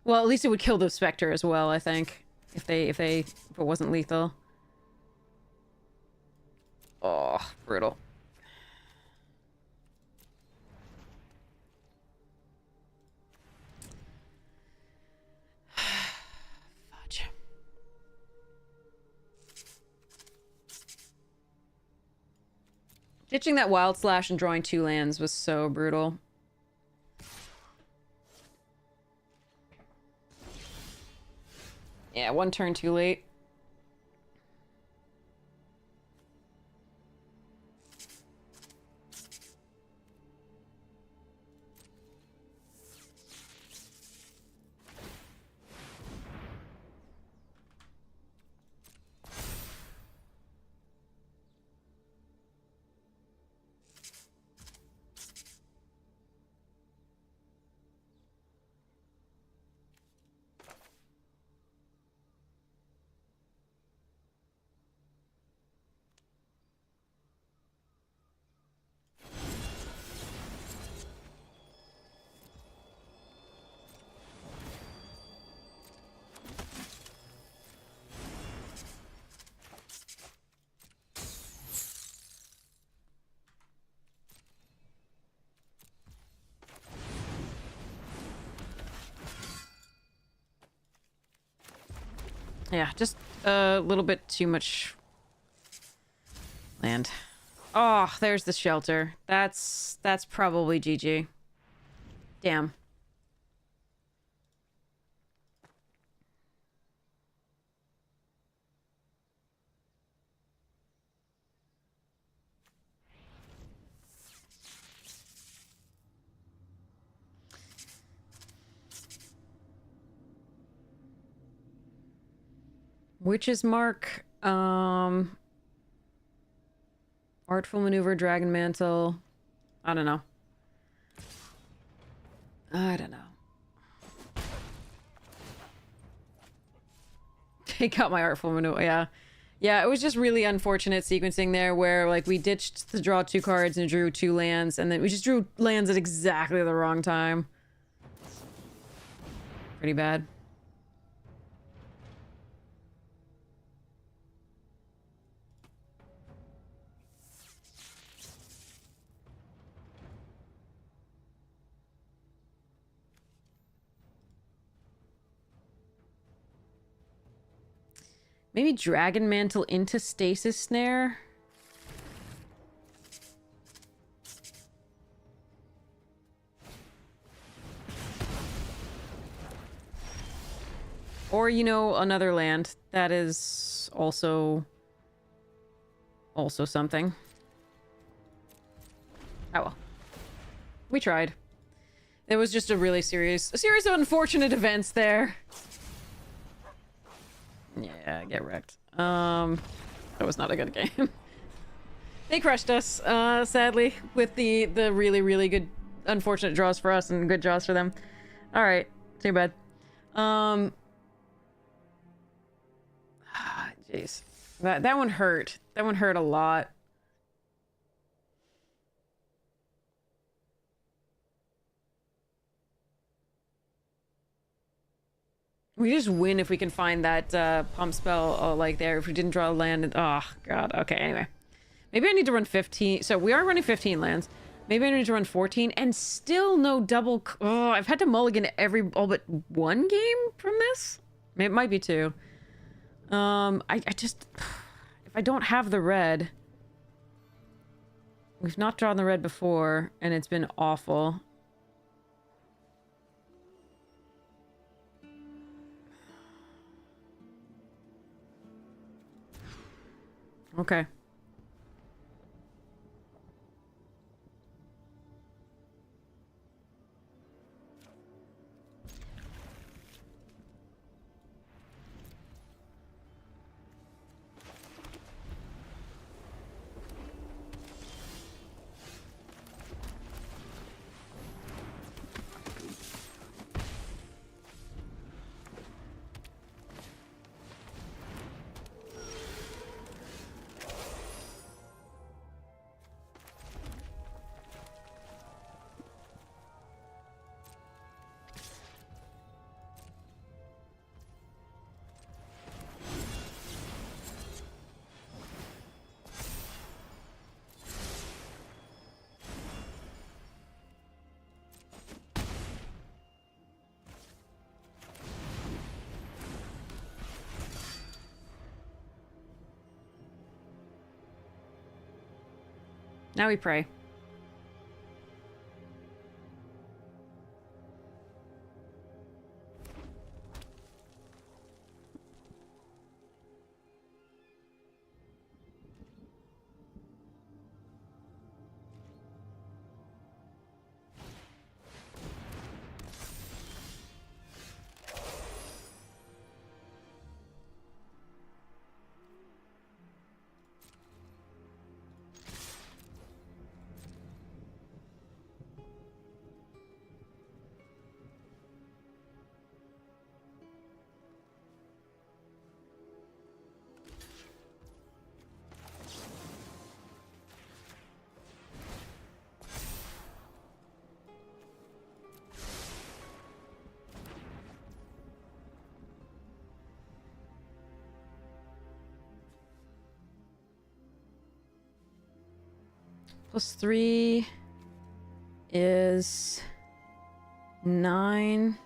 Well, at least it would kill the Spectre as well, I think. If it wasn't lethal. Oh, brutal. Fudge. Ditching that Wild Slash and drawing 2 lands was so brutal. Yeah, 1 turn too late. Yeah, just a little bit too much land. Oh, there's the shelter. That's probably GG. Damn. Witch's Mark, Artful Maneuver, Dragon Mantle. I don't know. Take out my Artful Maneuver, yeah. Yeah, it was just really unfortunate sequencing there where, like, we ditched to draw 2 cards and drew 2 lands, and then we just drew lands at exactly the wrong time. Pretty bad. Maybe Dragon Mantle into Stasis Snare? Or, you know, another land. That is also something. Oh well. We tried. It was just a series of unfortunate events there. Yeah, get wrecked. That was not a good game. They crushed us, sadly, with the really, really good, unfortunate draws for us and good draws for them. Alright, too bad. Jeez. That one hurt. That one hurt a lot. We just win if we can find that pump spell like there. If we didn't draw a land, and, oh god. Okay, anyway, maybe I need to run 15. So we are running 15 lands. Maybe I need to run 14 and still no double. Oh, I've had to mulligan all but 1 game from this. It might be 2. I just, if I don't have the red, we've not drawn the red before, and it's been awful. Okay. Now we pray. +3 is 9.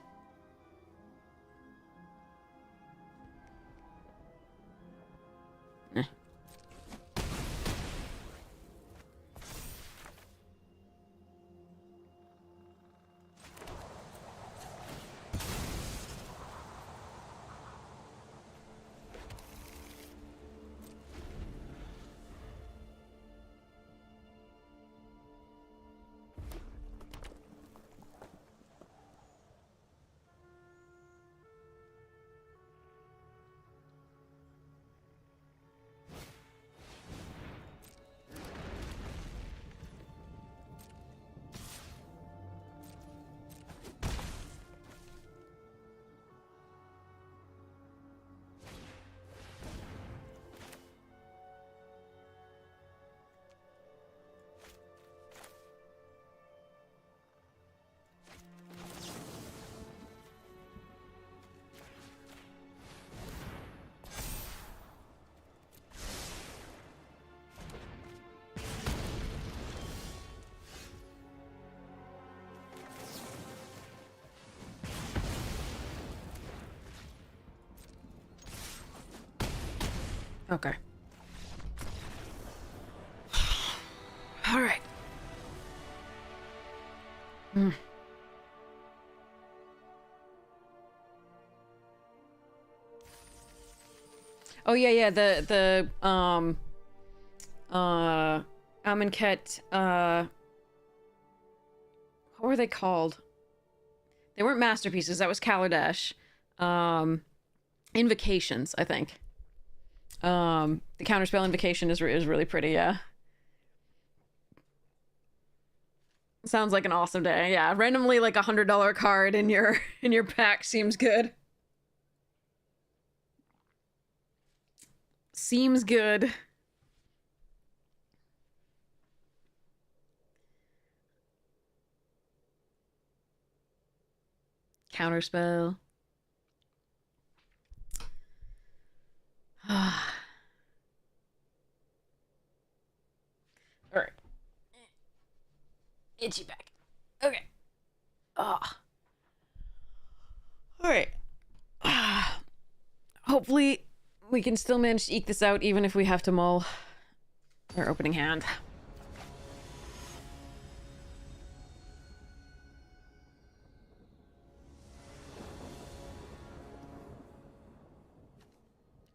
Okay. All right. Oh yeah, Amonkhet, what were they called? They weren't masterpieces, that was Kaladesh. Invocations, I think. The counterspell invocation is really pretty, yeah. Sounds like an awesome day. Yeah, randomly like $100 card in your pack seems good. Seems good. Counterspell. All right. Itchy back. Okay. Ah. All right. Hopefully we can still manage to eke this out even if we have to mull our opening hand.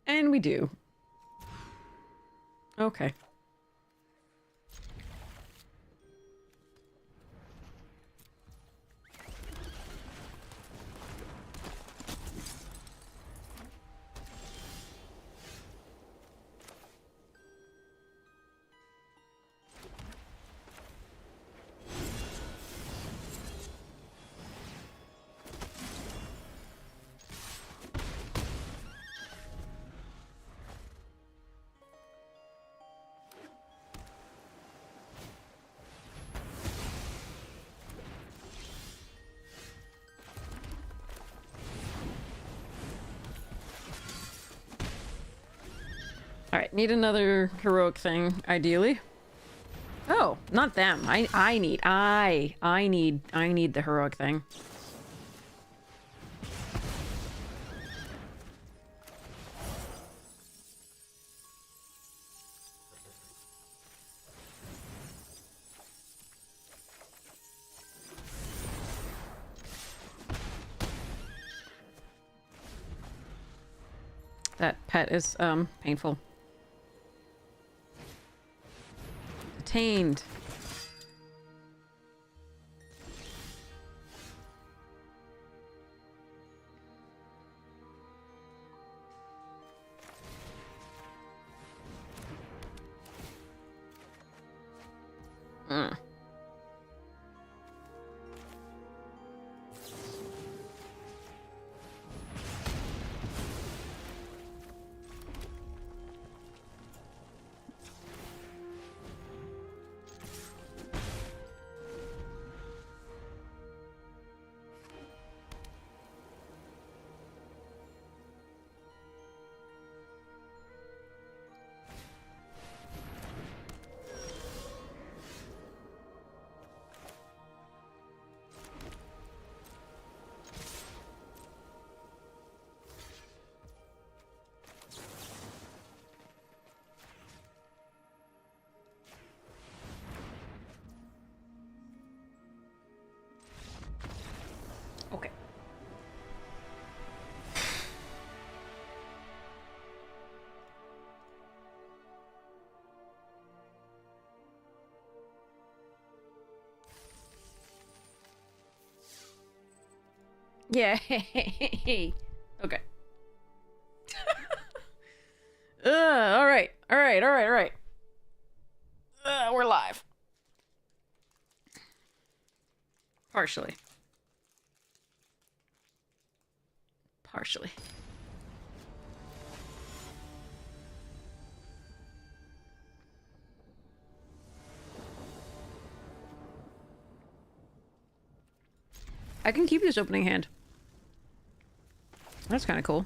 And we do. Okay. Alright, need another heroic thing, ideally. Oh, not them. I need the heroic thing. That pet is, painful. Attained. Okay. Yeah. Okay. All right. All right. All right. All right. We're live. Partially. Partially. I can keep this opening hand. That's kind of cool.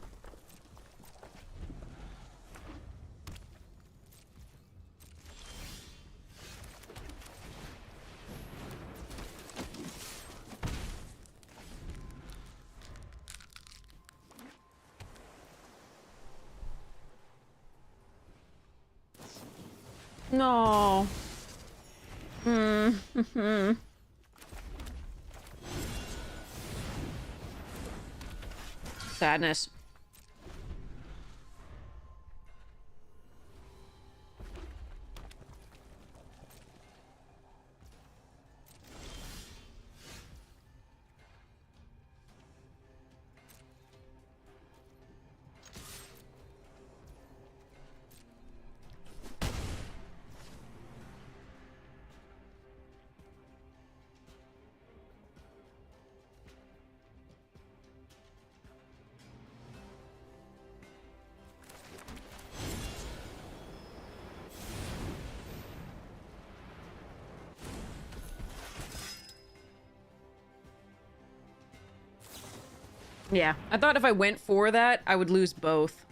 No. Sadness. Yeah, I thought if I went for that, I would lose both.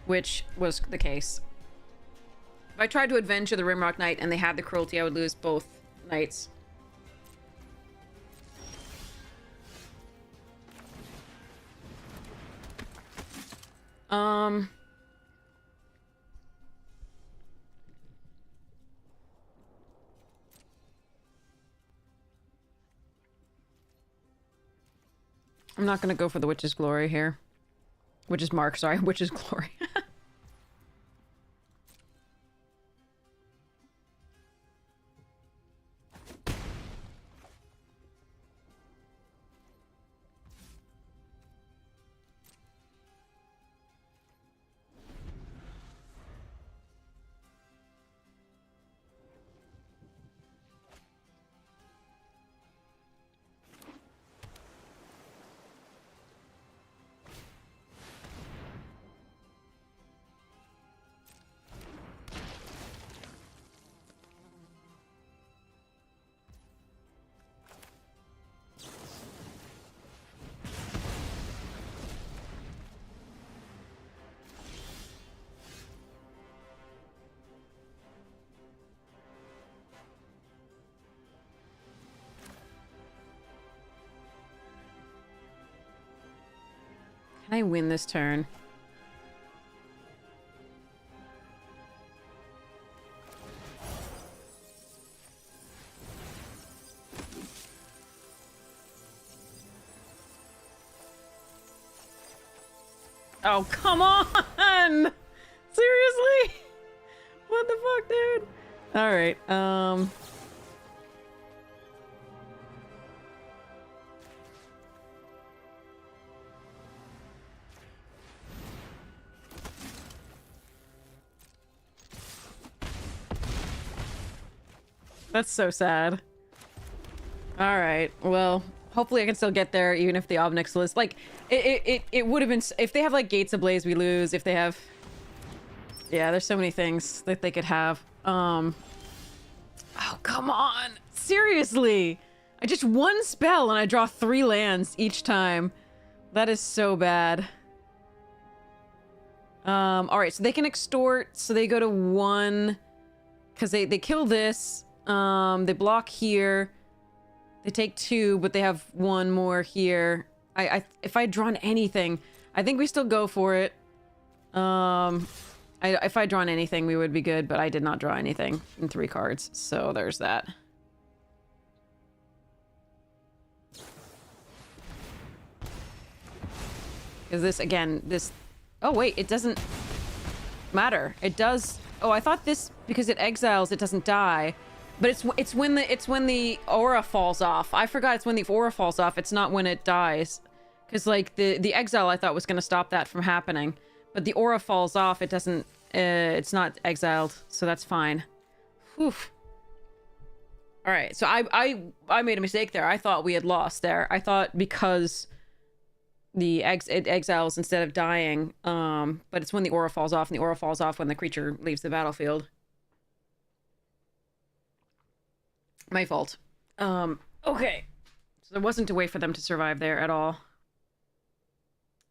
Which was the case. If I tried to Adventure the Rimrock Knight and they had the cruelty, I would lose both knights. I'm not gonna go for the Witch's Glory here. Witch's Mark, sorry. Witch's Glory. Can I win this turn? Oh, come on! Seriously? What the fuck, dude? Alright, That's so sad. Alright, well, hopefully I can still get there even if the Obnix list... Like, it would have been... If they have, like, Gates Ablaze, we lose. If they have... Yeah, there's so many things that they could have. Oh, come on! Seriously! I just one spell and I draw 3 lands each time. That is so bad. Alright, so they can extort, so they go to 1... Because they kill this. They block here. They take 2, but they have 1 more here. If I'd drawn anything, I think we still go for it. If I'd drawn anything, we would be good, but I did not draw anything in 3 cards, so there's that. Is this, again, this... Oh, wait, it doesn't matter. It does... Oh, I thought this, because it exiles, it doesn't die. But it's when the aura falls off. I forgot it's when the aura falls off. It's not when it dies. Because, like, the exile I thought was going to stop that from happening. But the aura falls off, it doesn't... it's not exiled, so that's fine. Whew. Alright, so I made a mistake there. I thought we had lost there. I thought because it exiles instead of dying, but it's when the aura falls off, and the aura falls off when the creature leaves the battlefield. My fault. Okay. So there wasn't a way for them to survive there at all.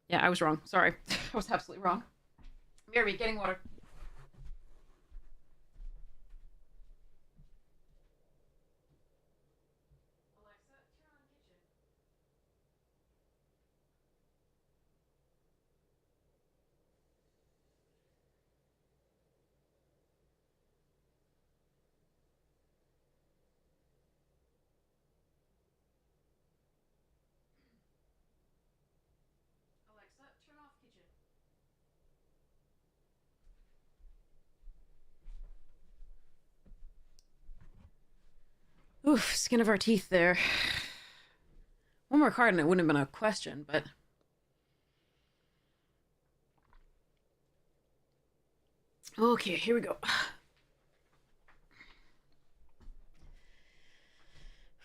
Yeah, I was wrong. Sorry. I was absolutely wrong. Mary, getting water. Oof, skin of our teeth there. One more card and it wouldn't have been a question, but... Okay, here we go.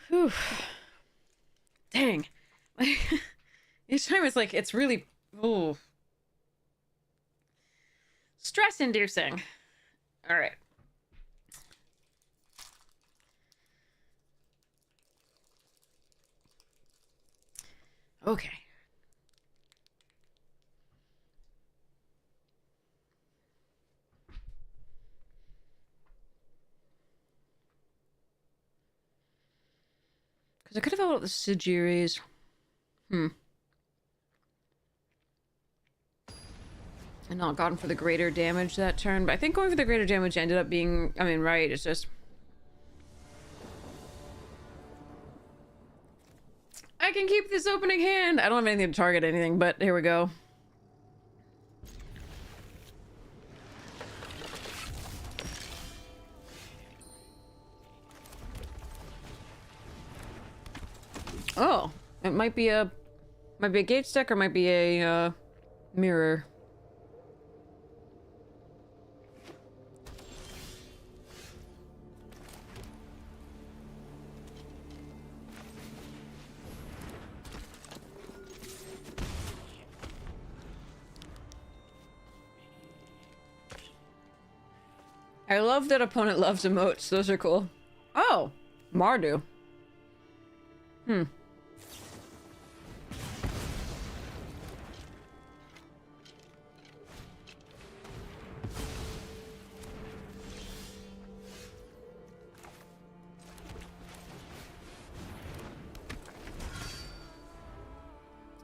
Whew. Dang. Each time it's like, it's really... Ooh. Stress-inducing. All right. Okay. Because I could have held the Sigiris. And not gotten for the greater damage that turn. But I think going for the greater damage ended up being... I mean, right, it's just... I can keep this opening hand! I don't have anything to target anything, but here we go. Oh, it might be a gate stack or might be a mirror. I love that opponent loves emotes. Those are cool. Oh, Mardu.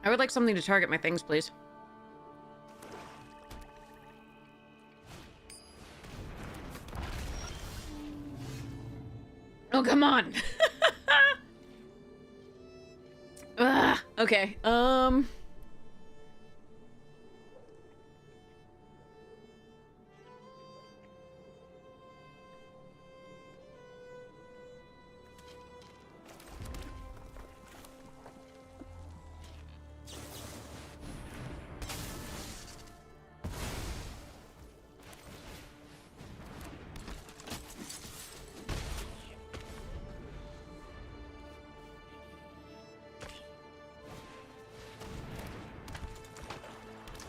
I would like something to target my things, please. Oh, come on. Ugh, okay.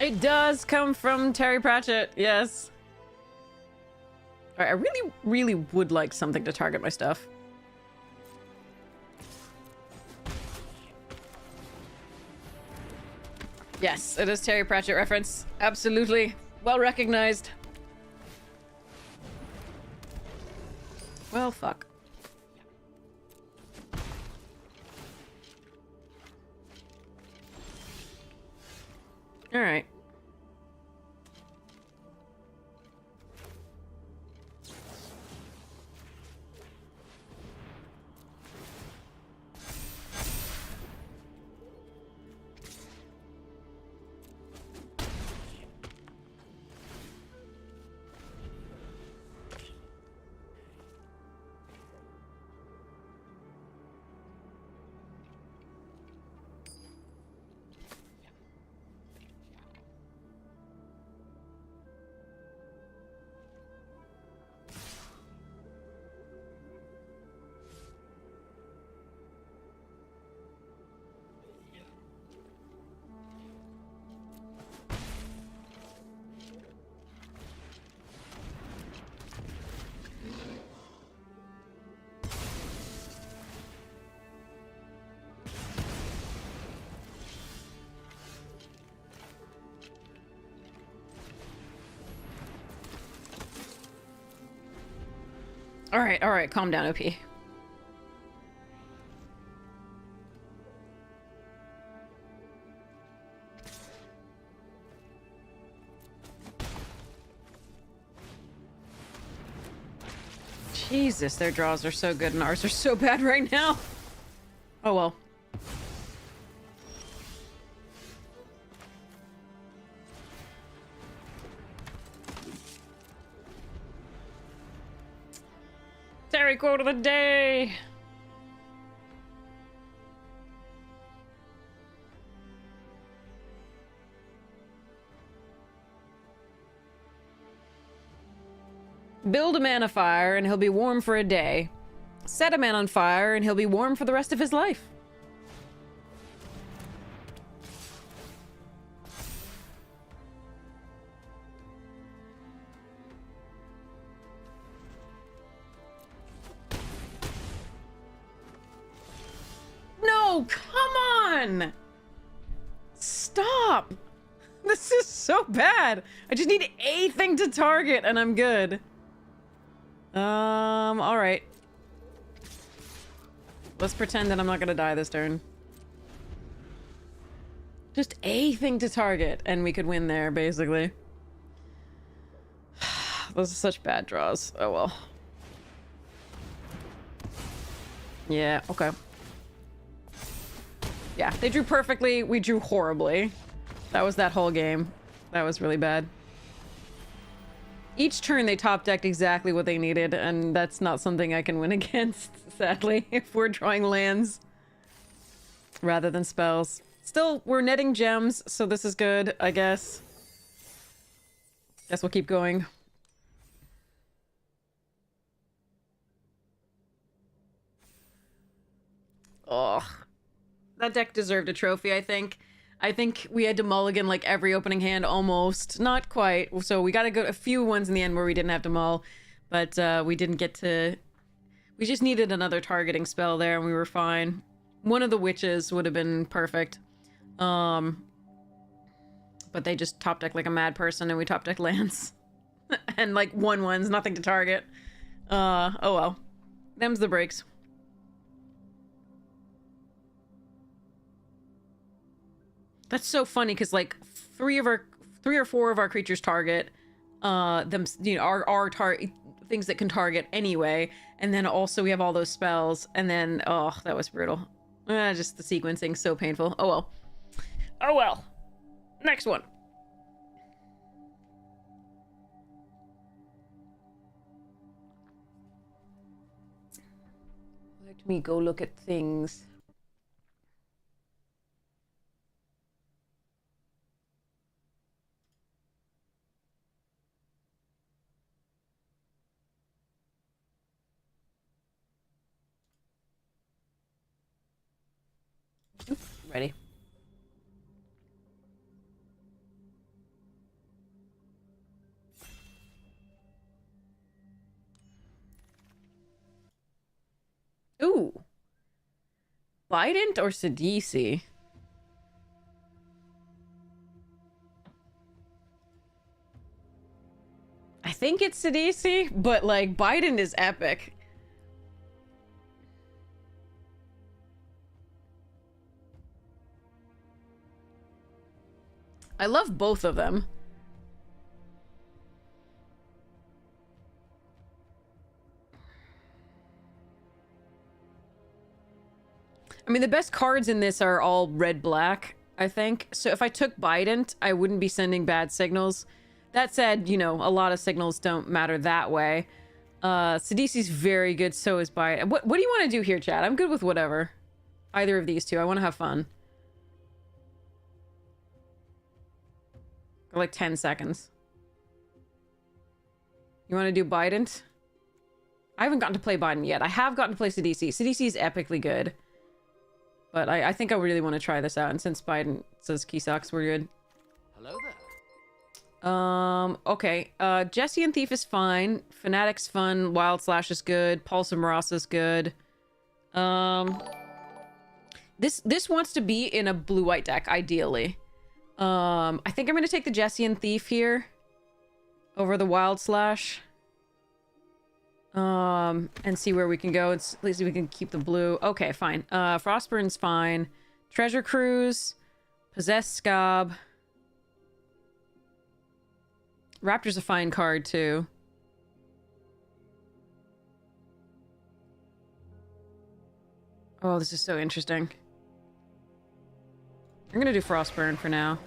It does come from Terry Pratchett, yes. Alright, I really, really would like something to target my stuff. Yes, it is Terry Pratchett reference. Absolutely. Well recognized. Well, fuck. All right. All right, calm down, OP. Jesus, their draws are so good and ours are so bad right now. Oh well. Terry quote of the day. Build a man a fire and he'll be warm for a day. Set a man on fire and he'll be warm for the rest of his life. No, come on! Stop! This is so bad. I just need a thing to target and I'm good. Alright. Let's pretend that I'm not gonna die this turn. Just a thing to target and we could win there, basically. Those are such bad draws. Oh well. Yeah, okay. Yeah, they drew perfectly, we drew horribly. That was that whole game. That was really bad. Each turn they top decked exactly what they needed, and that's not something I can win against, sadly, if we're drawing lands rather than spells. Still, we're netting gems, so this is good, I guess. Guess we'll keep going. Ugh. That deck deserved a trophy, I think. I think we had to mulligan like every opening hand almost. Not quite. So we got to go a few ones in the end where we didn't have to mull. But we didn't get to... We just needed another targeting spell there and we were fine. One of the witches would have been perfect. But they just top decked like a mad person and we top decked lands. And like 1/1s, nothing to target. Oh well. Them's the breaks. That's so funny because like three or four of our creatures target them, you know, our things that can target anyway, and then also we have all those spells, and then oh, that was brutal. Just the sequencing, so painful. Oh well. Oh well. Next one. Let me go look at things. Ready. Ooh. Bident or Sidisi? I think it's Sidisi, but like Bident is epic. I love both of them. I mean, the best cards in this are all red-black, I think. So if I took Bident, I wouldn't be sending bad signals. That said, you know, a lot of signals don't matter that way. Sidisi's very good, so is Bident. What do you want to do here, chat? I'm good with whatever. Either of these two. I want to have fun. Like 10 seconds. You want to do Bident? I haven't gotten to play Bident yet. I have gotten to play Sidisi. Sidisi is epically good. But I think I really want to try this out. And since Bident says key socks, we're good. Hello there. Okay. Jesse and Thief is fine. Fanatic's fun. Wild Slash is good. Pulse of Marasa is good. This wants to be in a blue-white deck, ideally. I think I'm going to take the Jesse and Thief here over the Wild Slash. And see where we can go. At least we can keep the blue. Okay, fine. Frostburn's fine. Treasure Cruise. Possessed Scob. Raptor's a fine card, too. Oh, this is so interesting. I'm gonna do Frostburn for now.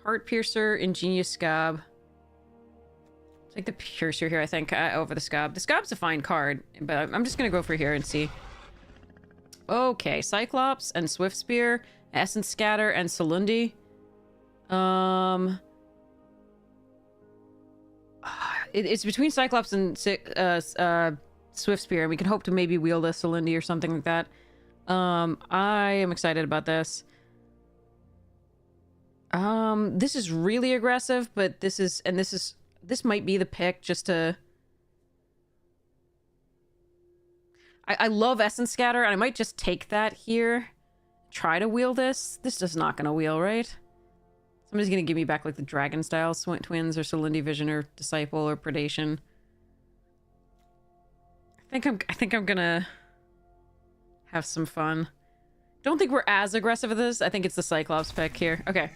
Heart Piercer, Ingenious Scob. Take the Piercer here, I think, over the Scob. The Scob's a fine card, but I'm just gonna go for here and see. Okay, Cyclops and Swift Spear, Essence Scatter and Salundi. it's between Cyclops and Swift Spear, and we can hope to maybe wield a Celindy or something like that. I am excited about this. This is really aggressive, but this might be the pick just to... I love Essence Scatter, and I might just take that here. Try to wheel this. This is not gonna wheel, right? Somebody's gonna give me back like the dragon style twins or Celindy Vision or Disciple or Predation. I think I'm gonna have some fun. Don't think we're as aggressive with this. I think it's the Cyclops pick here. Okay.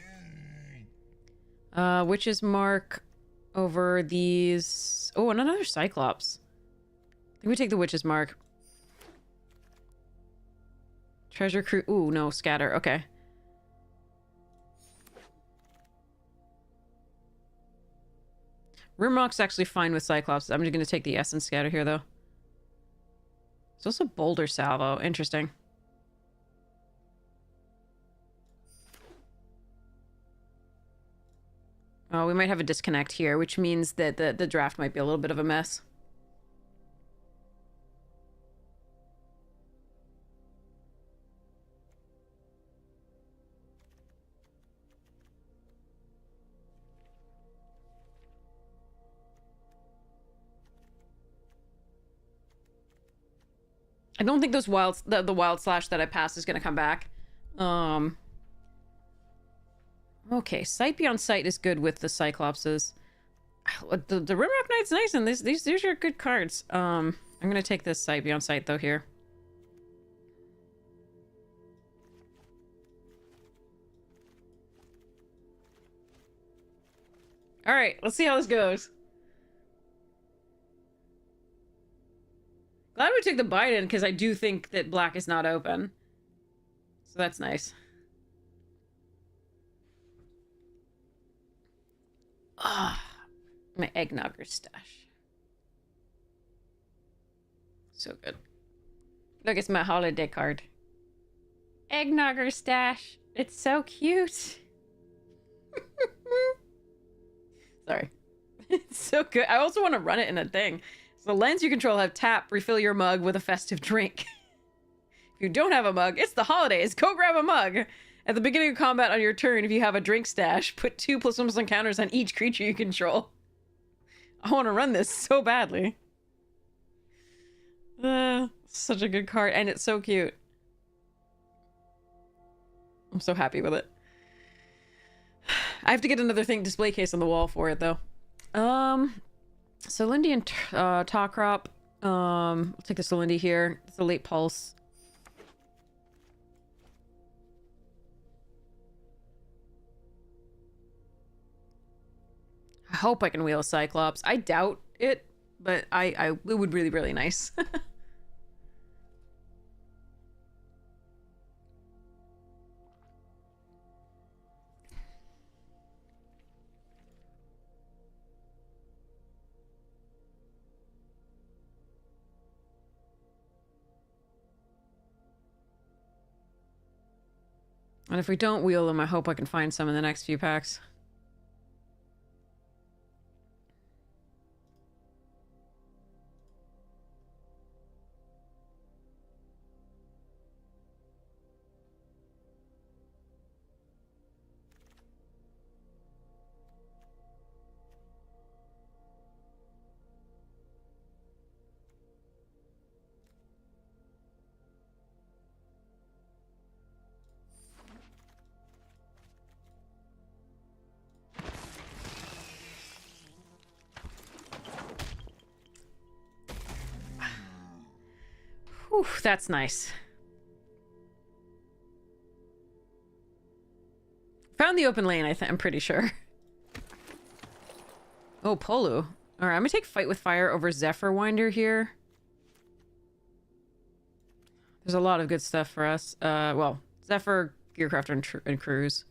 Witch's Mark over these... Oh, and another Cyclops. I think we take the Witch's Mark. Treasure Crew... Ooh, no, Scatter. Okay. Rimrock's actually fine with Cyclops. I'm just going to take the Essence Scatter here, though. There's also Boulder Salvo. Interesting. Oh, we might have a disconnect here, which means that the draft might be a little bit of a mess. I don't think those the wild slash that I passed is going to come back. Okay, Sight Beyond Sight is good with the Cyclopses. The Rimrock Knight's nice, and these are good cards. I'm going to take this Sight Beyond Sight, though, here. Alright, let's see how this goes. Glad we took the Biden, because I do think that black is not open. So that's nice. Ah, my Eggnogger stash. So good. Look, it's my holiday card. Eggnogger stash. It's so cute. Sorry. It's so good. I also want to run it in a thing. So the lands you control have tap, refill your mug with a festive drink. If you don't have a mug, it's the holidays. Go grab a mug. At the beginning of combat on your turn, if you have a drink stash, put 2+1 counters on each creature you control. I want to run this so badly. Such a good card, and it's so cute. I'm so happy with it. I have to get another display case on the wall for it, though. Celindy and Tawcrop. I'll take the Celindy here. It's a late pulse. I hope I can wheel a Cyclops. I doubt it, but it would really, really nice. And if we don't wheel them, I hope I can find some in the next few packs. Whew, that's nice. Found the open lane, I'm pretty sure. Oh, Polu. Alright, I'm gonna take Fight with Fire over Zephyr Winder here. There's a lot of good stuff for us. Well, Zephyr, Gearcrafter, and Cruise.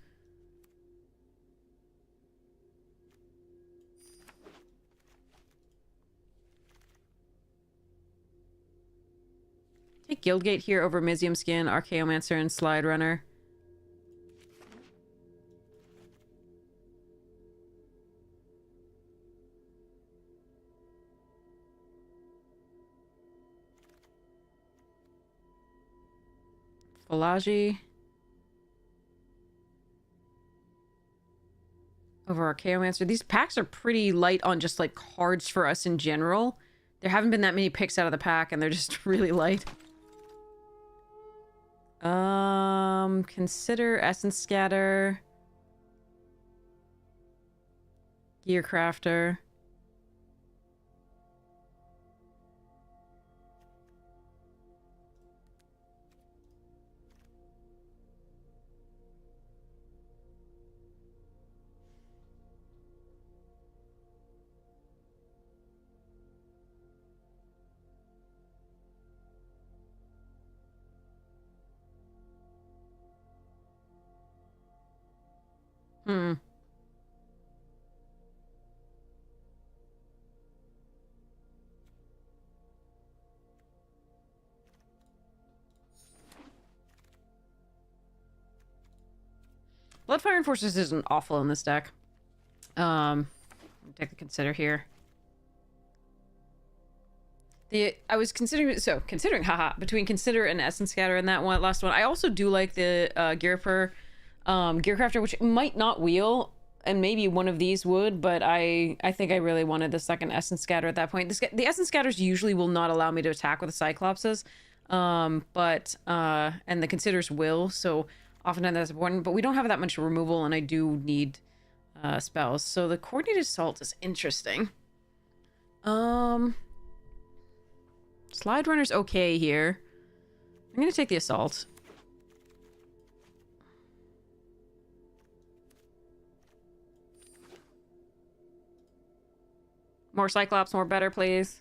Take Guildgate here over Mizium Skin, Archaeomancer, and Slide Runner. Volaji. Over Archaeomancer. These packs are pretty light on just like cards for us in general. There haven't been that many picks out of the pack and they're just really light. Consider Essence Scatter. Gear Crafter. Hmm. Bloodfire Enforcers isn't awful in this deck. Take a consider here. I was considering, haha, between Consider and Essence Scatter and that one, last one. I also do like the Gearcrafter, which might not wheel, and maybe one of these would, but I think I really wanted the second Essence Scatter at that point. The Essence Scatters usually will not allow me to attack with the Cyclopses, and the Considers will, so oftentimes that's important, but we don't have that much removal, and I do need spells. So the Coordinated Assault is interesting. Slide Runner's okay here. I'm gonna take the Assault. More Cyclops, more better, please.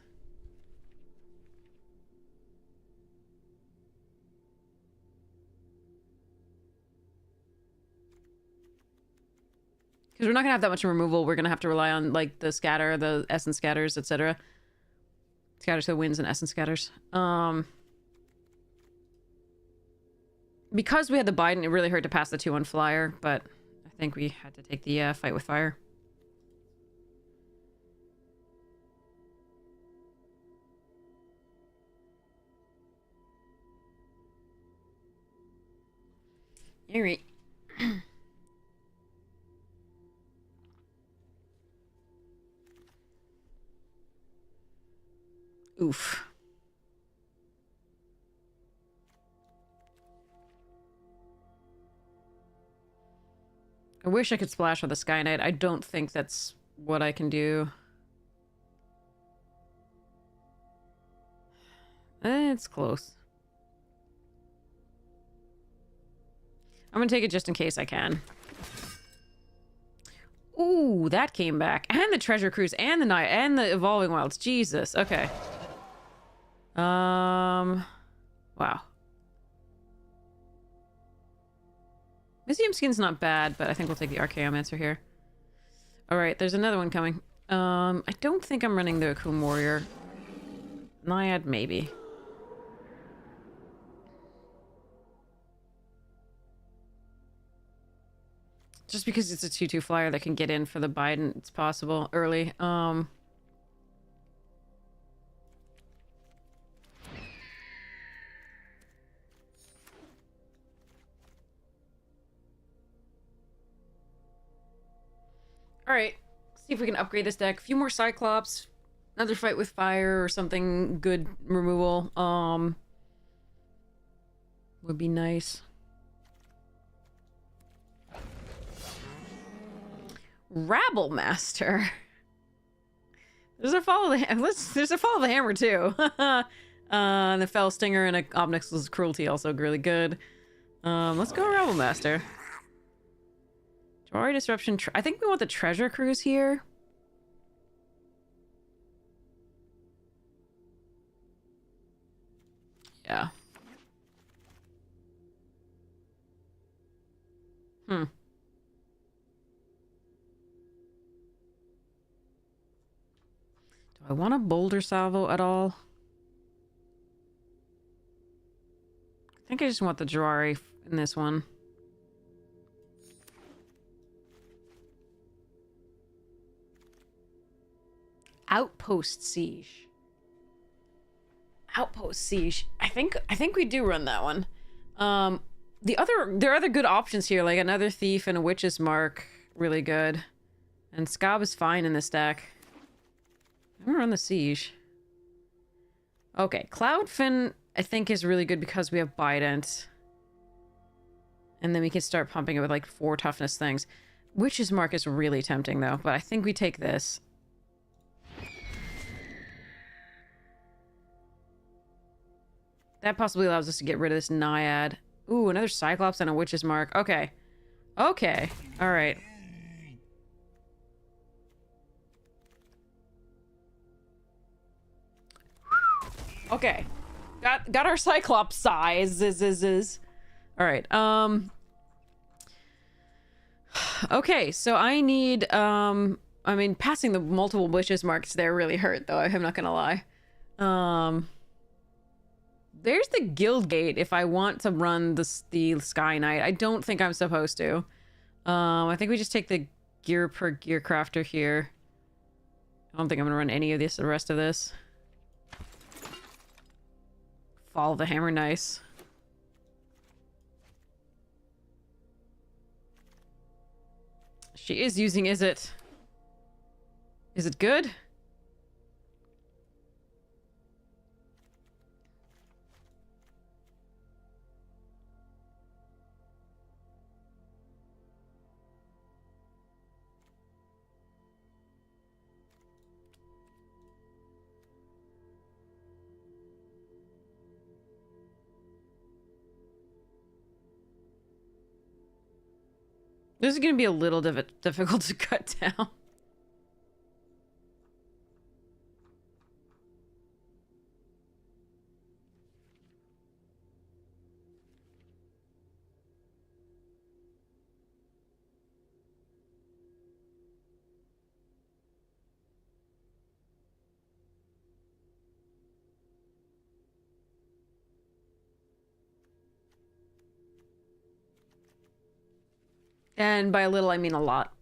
Because we're not gonna have that much removal. We're gonna have to rely on like the scatter, the essence scatters, etc. Scatters to the winds and essence scatters. Because we had the Biden, it really hurt to pass the 2-1 flyer, but I think we had to take the fight with fire. Alright. Oof. I wish I could splash with a Sky Knight. I don't think that's what I can do. It's close. I'm gonna take it just in case I can. Ooh, that came back. And the Treasure Cruise and the Night and the Evolving Wilds. Jesus. Okay. Wow. Museum Skin's not bad, but I think we'll take the Archaeomancer here. Alright, there's another one coming. I don't think I'm running the Akum Warrior. Naiad, maybe. Just because it's a 2-2 flyer that can get in for the Biden, it's possible early. Alright, see if we can upgrade this deck. A few more Cyclops, another fight with fire or something good removal. Would be nice. Rabble Master. There's a follow the there's a follow the hammer too. The Fell Stinger and Obnix's Cruelty also really good. Let's go Rabble Master. Jawari Disruption. I think we want the Treasure Cruise here. Yeah. Do I want a Boulder Salvo at all? I think I just want the Jawari in this one. Outpost Siege. Outpost Siege. I think we do run that one. There are other good options here, like another thief and a witch's mark, really good. And Scob is fine in this deck. I'm gonna run the siege. Okay, Cloudfin I think is really good because we have Bident. And then we can start pumping it with like 4 toughness things. Witch's mark is really tempting though, but I think we take this. That possibly allows us to get rid of this Naiad. Ooh, another Cyclops and a Witch's mark. Okay. Okay. Alright. Okay. Got our Cyclops size. Alright, okay, so I need, I mean, passing the multiple Witches marks there really hurt, though, I'm not gonna lie. There's the Guild Gate if I want to run the Sky Knight. I don't think I'm supposed to. I think we just take the gear per gear crafter here. I don't think I'm gonna run any of this, the rest of this. Fall of the Hammer, nice. She is using, is it good? This is going to be a little difficult to cut down. And by a little, I mean a lot.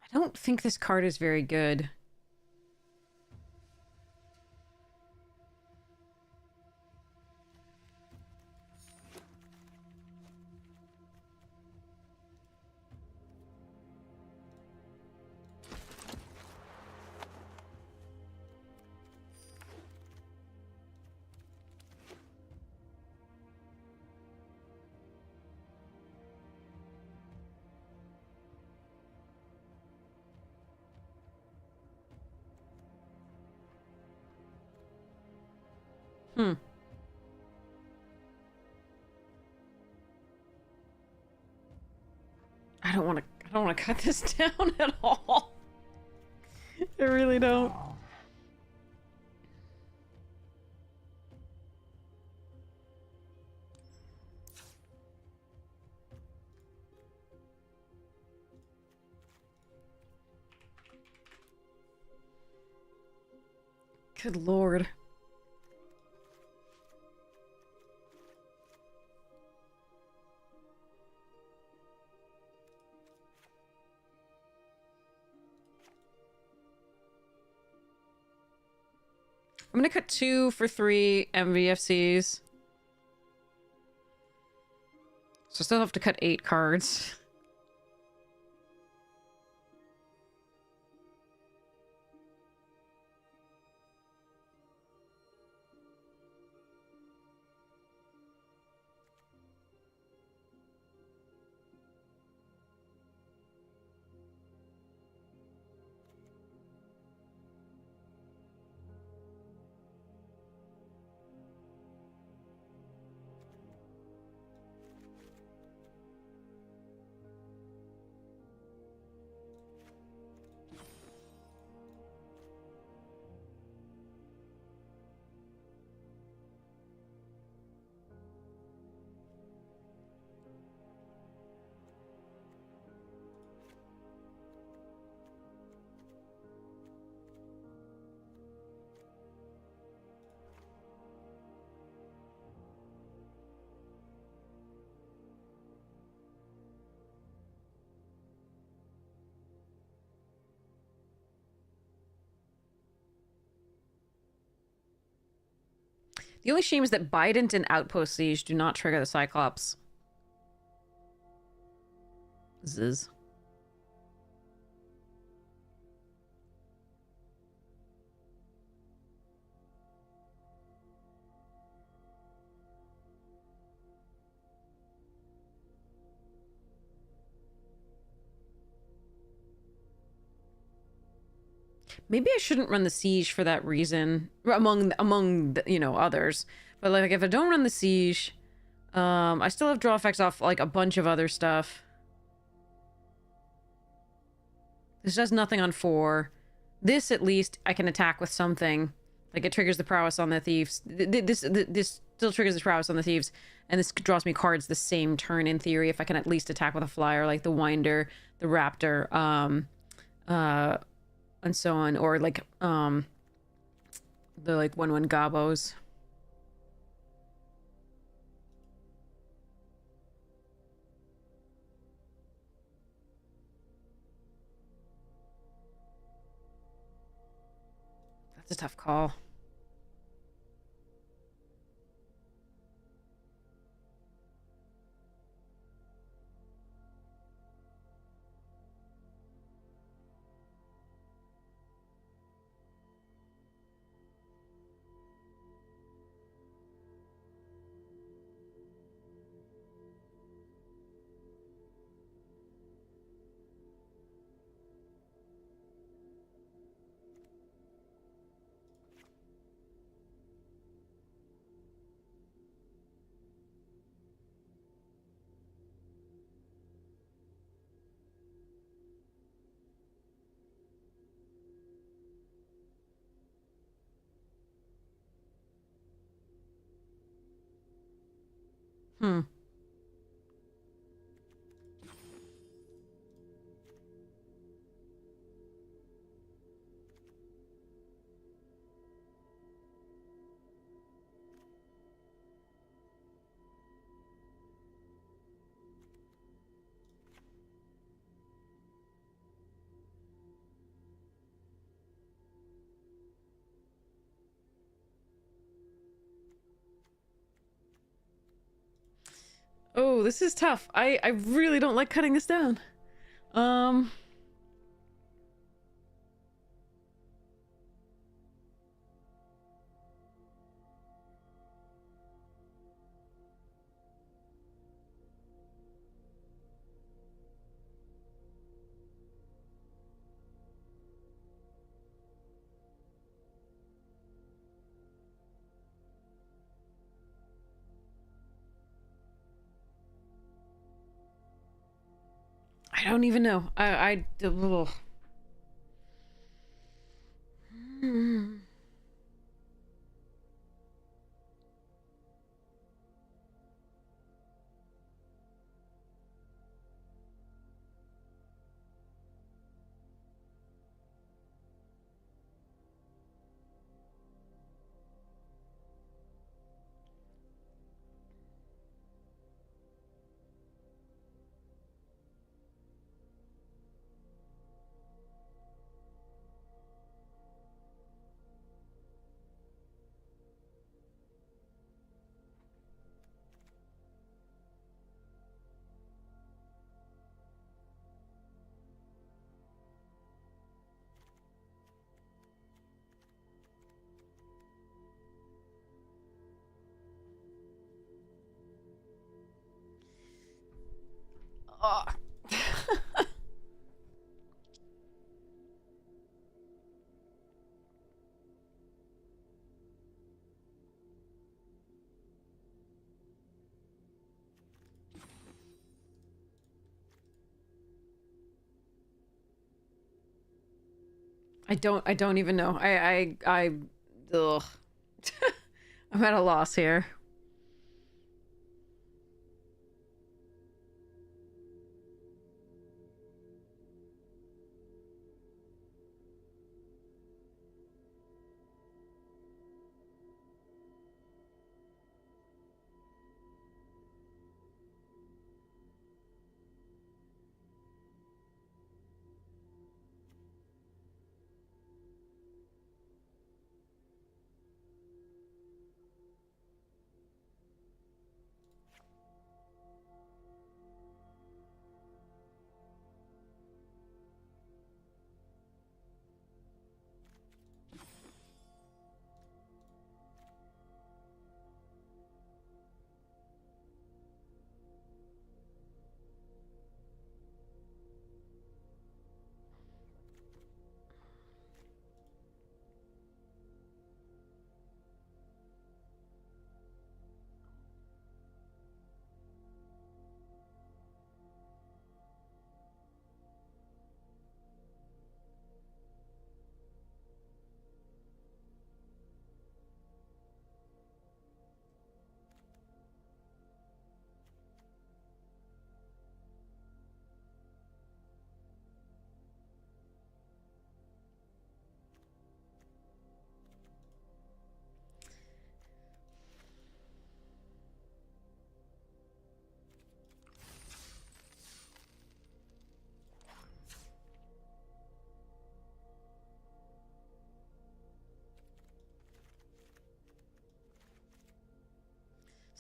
I don't think this card is very good. I don't want to cut this down at all. I really don't. Good lord. I'm gonna cut 2 for 3 MVFCs. So I still have to cut 8 cards. The only shame is that Bident and Outpost Siege do not trigger the Cyclops. Ziz. Maybe I shouldn't run the siege for that reason, among the, you know, others. But like, if I don't run the siege, I still have draw effects off like a bunch of other stuff. This does nothing on 4. This, at least, I can attack with something. Like, it triggers the prowess on the thieves. This still triggers the prowess on the thieves, and this draws me cards the same turn in theory if I can at least attack with a flyer, like the Winder, the Raptor, and so on, or like the like 1/1 gobos. That's a tough call. Hmm. Oh, this is tough. I really don't like cutting this down. I don't even know. Ugh. Hmm. Ugh. I don't even know. Ugh. I'm at a loss here.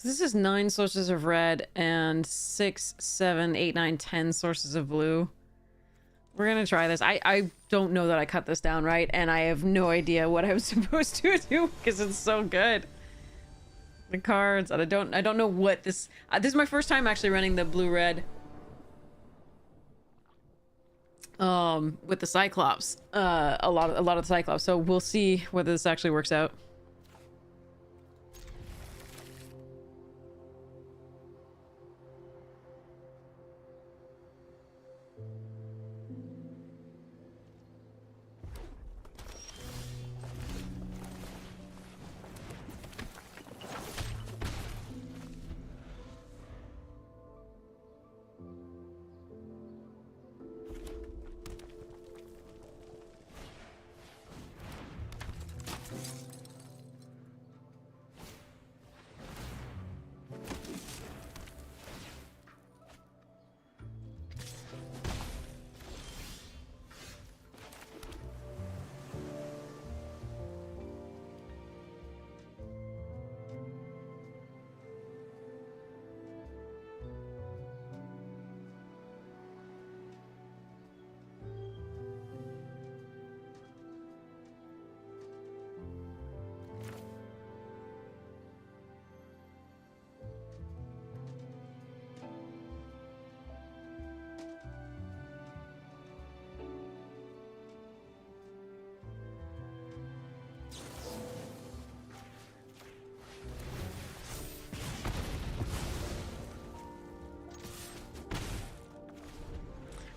This is 9 sources of red and 6, 7, 8, 9, 10 sources of blue. We're gonna try this. I don't know that I cut this down right, and I have no idea what I was supposed to do because it's so good. The cards, and I don't know what this. This is my first time actually running the blue-red. With the Cyclops, a lot of the Cyclops. So we'll see whether this actually works out.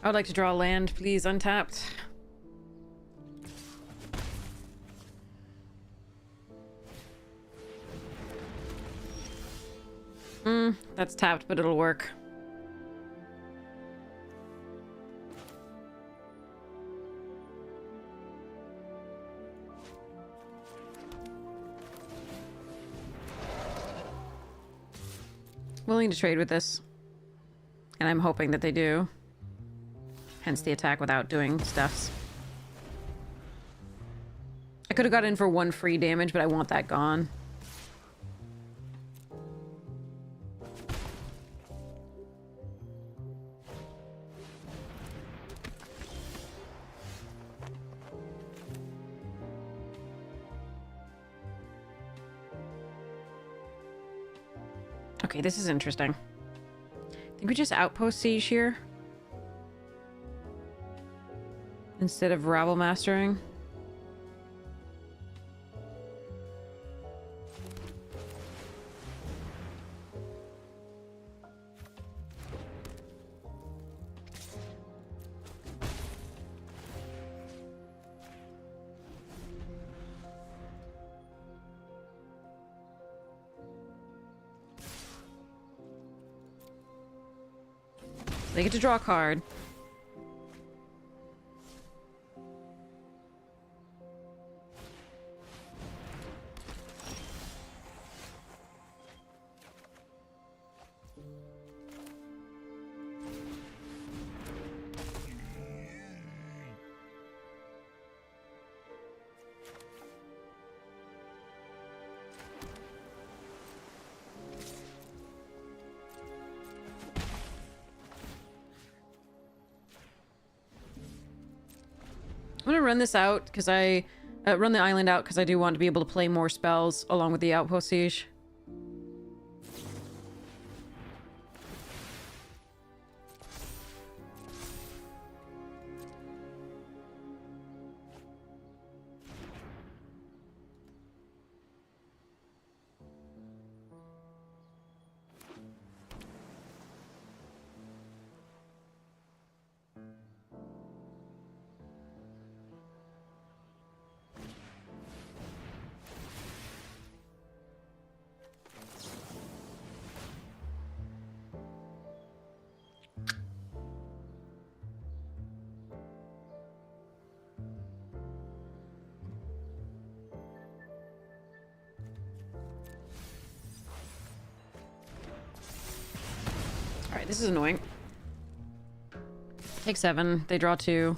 I would like to draw land, please, untapped. That's tapped, but it'll work. Willing to trade with this. And I'm hoping that they do. Hence the attack without doing stuffs. I could have got in for 1 free damage, but I want that gone. Okay, this is interesting. I think we just outpost siege here. Instead of rabble mastering. They get to draw a card. I'm gonna run this out because I run the island out because I do want to be able to play more spells along with the outpost siege. Alright, this is annoying. Take 7. They draw 2.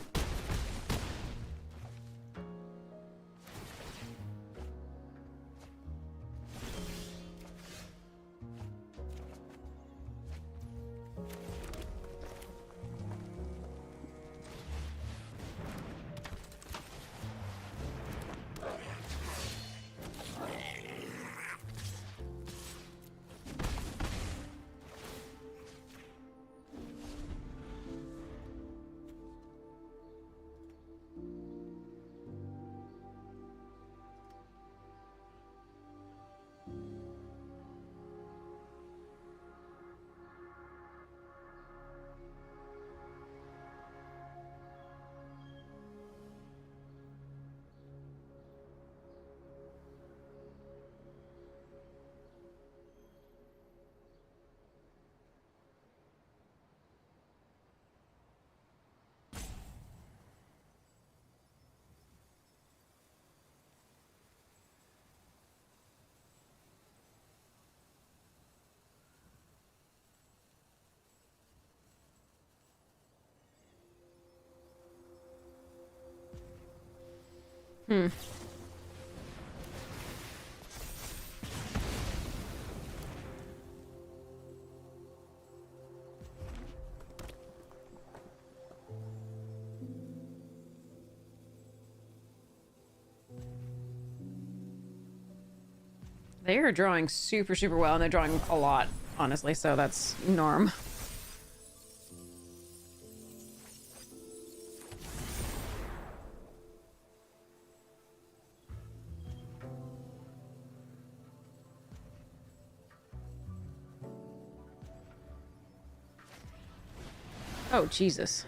Hmm. They are drawing super, super well, and they're drawing a lot, honestly, so that's norm. Oh, Jesus.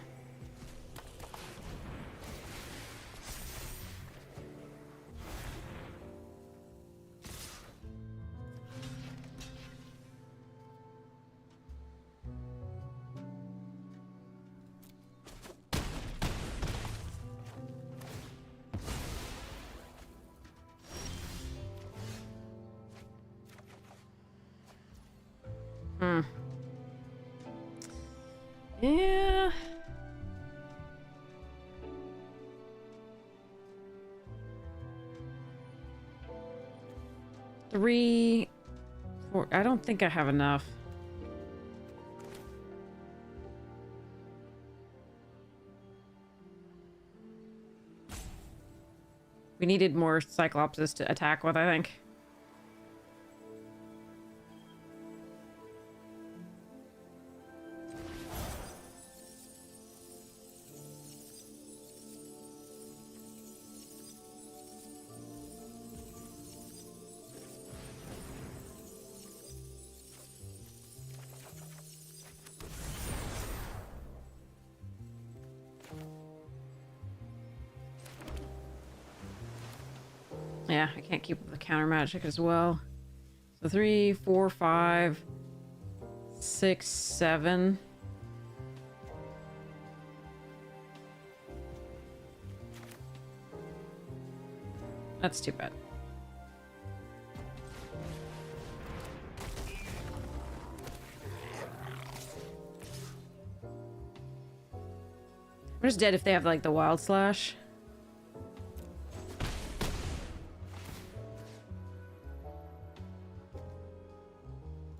Hmm. Yeah. Three, four. I don't think I have enough. We needed more Cyclopses to attack with, I think. Yeah, I can't keep up the counter magic as well. So 3, 4, 5, 6, 7. That's too bad. I'm just dead if they have like the wild slash.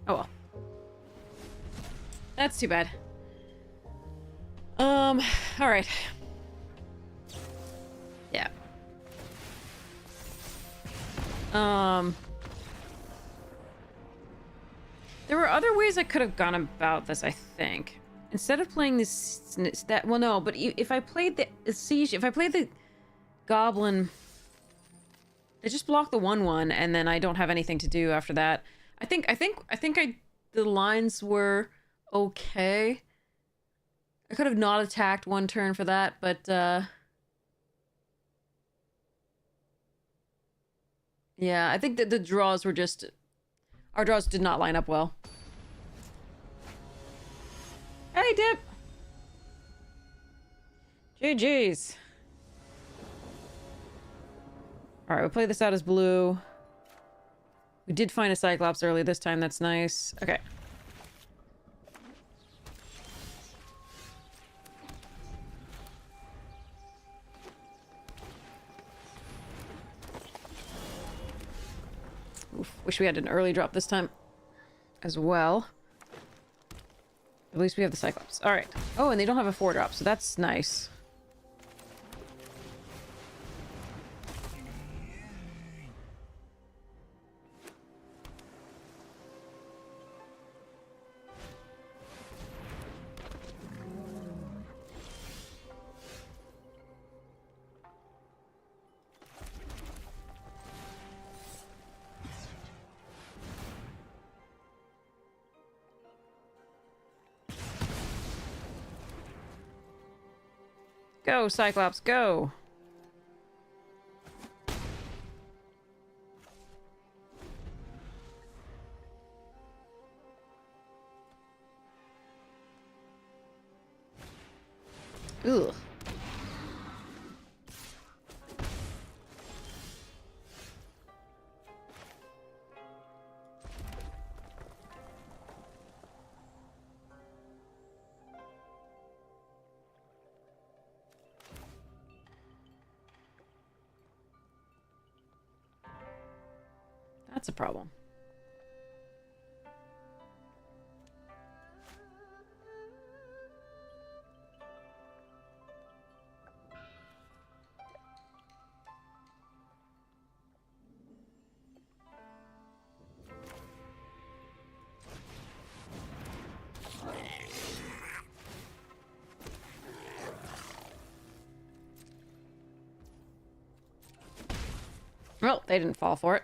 Oh well. That's too bad. Alright. Yeah. There were other ways I could have gone about this, I think. Instead of playing this, well, no, but if I played the siege, if I played the goblin, I just block the 1/1, and then I don't have anything to do after that. I think the lines were okay. I could have not attacked one turn for that, but yeah, I think that the draws were just, our draws did not line up well. Hey, Dip! GG's. Alright, we'll play this out as blue. We did find a Cyclops early this time, that's nice. Okay. Oof, wish we had an early drop this time as well. At least we have the Cyclops. Alright. Oh, and they don't have a 4-drop, so that's nice. Go, Cyclops, go! Ugh. That's a problem. Well, they didn't fall for it.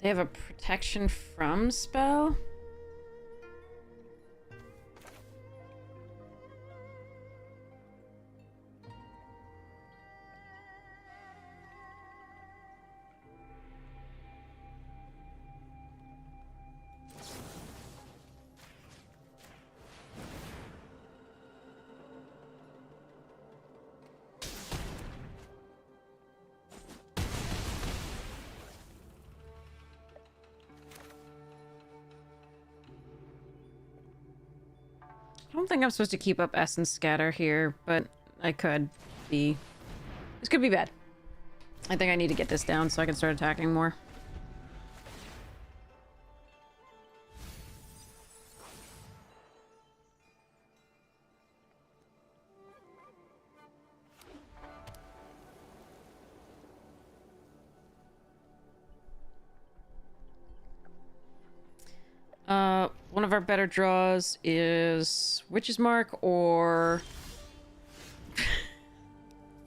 They have a protection from spell? I don't think I'm supposed to keep up Essence Scatter here, but I could be... This could be bad. I think I need to get this down so I can start attacking more. One of our better draws is Witch's Mark or...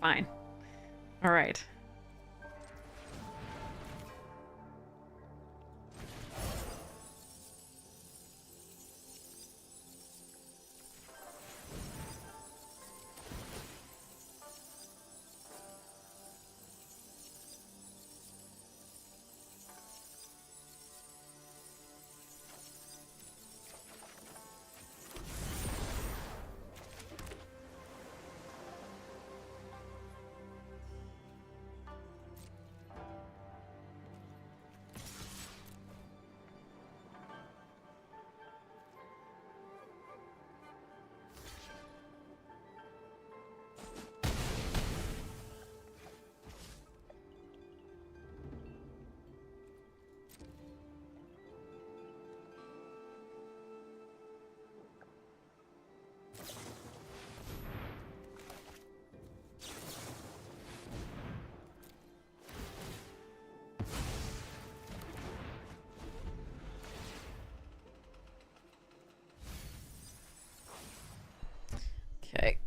Fine. Alright. Okay.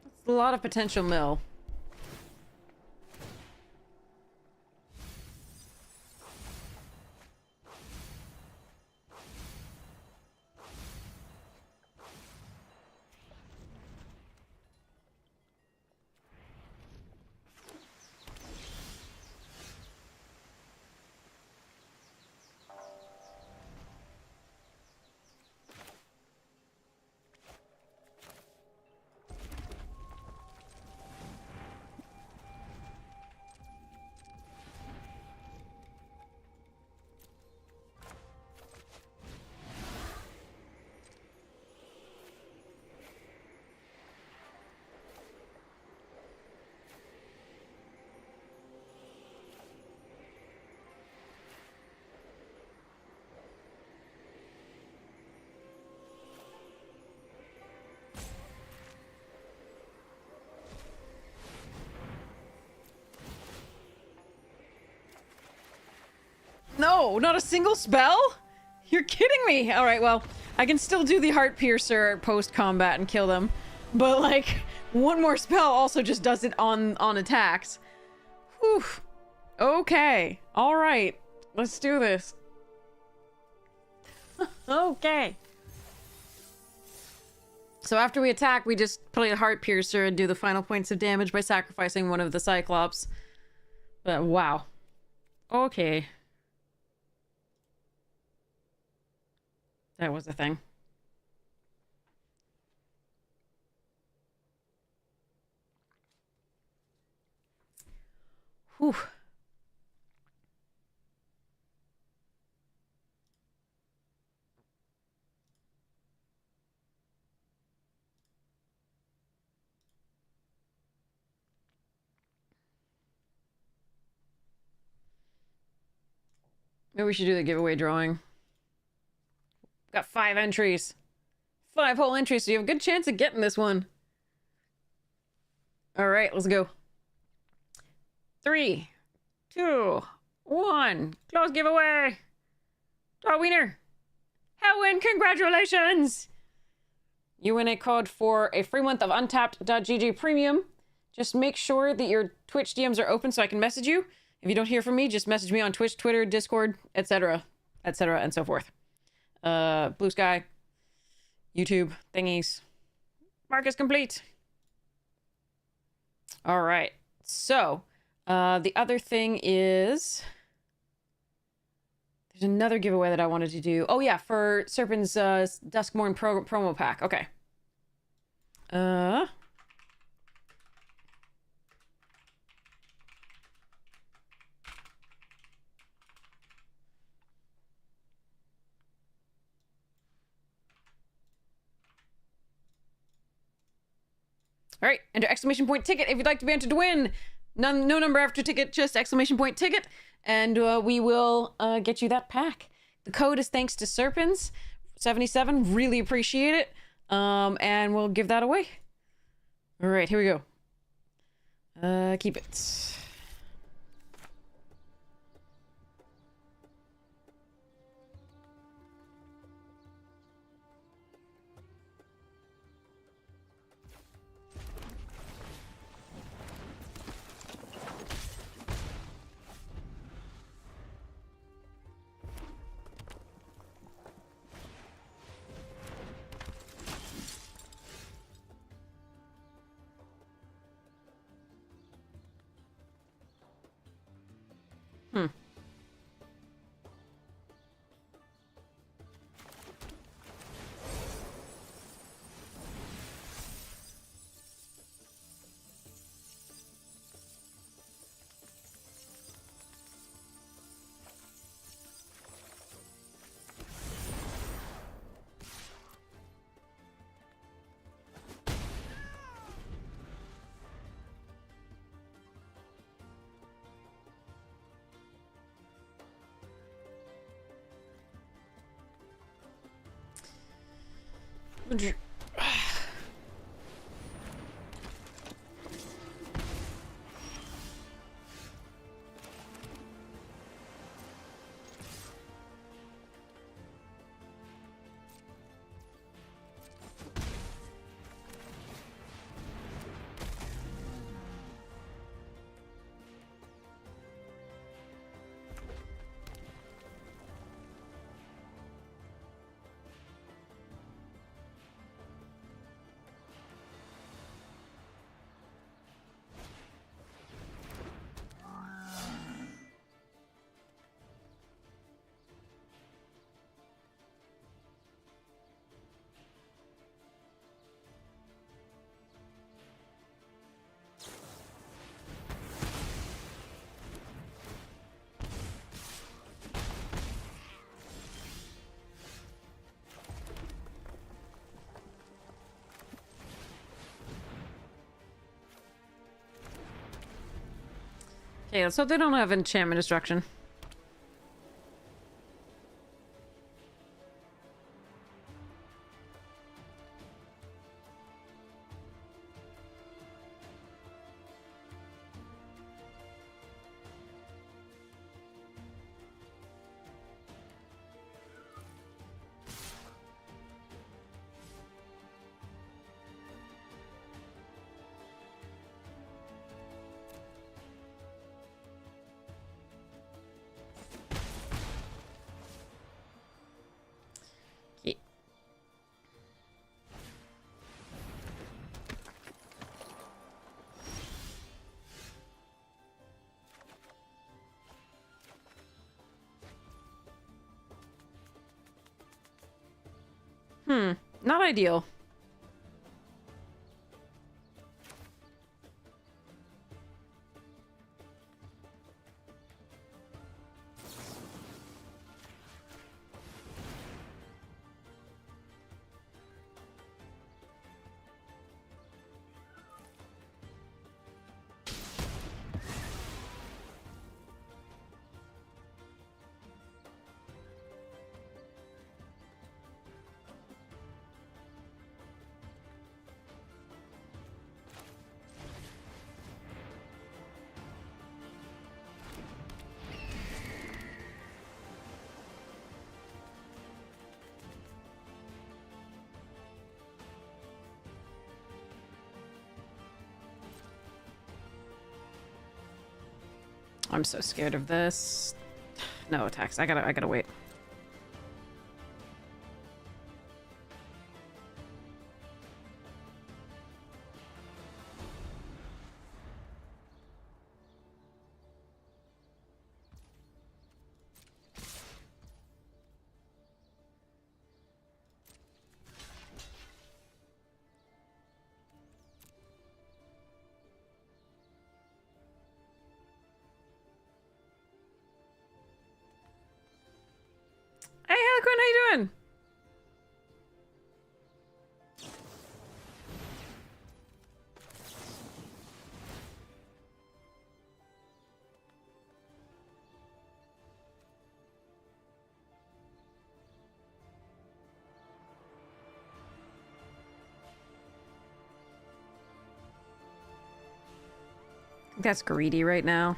That's a lot of potential mill. No, not a single spell? You're kidding me. All right, well, I can still do the Heart Piercer post-combat and kill them. But, like, one more spell also just does it on attacks. Whew. Okay. All right. Let's do this. Okay. So after we attack, we just play a Heart Piercer and do the final points of damage by sacrificing one of the Cyclops. But wow. Okay. That was a thing. Whew. Maybe we should do the giveaway drawing. Got 5 entries. 5 whole entries, so you have a good chance of getting this one. All right, let's go. 3, 2, 1. Close giveaway. Draw winner. Helen, congratulations! You win a code for a free month of untapped.gg premium. Just make sure that your Twitch DMs are open so I can message you. If you don't hear from me, just message me on Twitch, Twitter, Discord, etc., and so forth. Blue Sky, YouTube, thingies. Mark is complete. All right. So, the other thing is... There's another giveaway that I wanted to do. Oh, yeah, for Serpent's Duskmorn promo pack. Okay. All right, enter exclamation point ticket if you'd like to be entered to win. No number after ticket, just exclamation point ticket, and we will get you that pack. The code is thanks to Serpents77. Really appreciate it. And we'll give that away. All right, here we go. Keep it. Okay, let's hope they don't have enchantment destruction. Not ideal. I'm so scared of this. No attacks. I gotta wait. Hey, Harlequin, how you doing? That's greedy right now.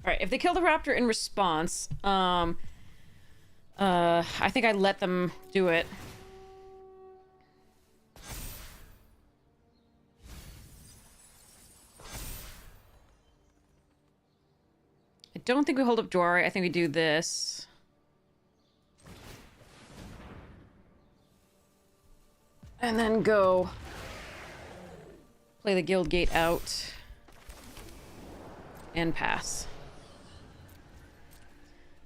All right, if they kill the raptor in response, I think I let them do it. I don't think we hold up Dory. I think we do this. And then go play the guild gate out and pass.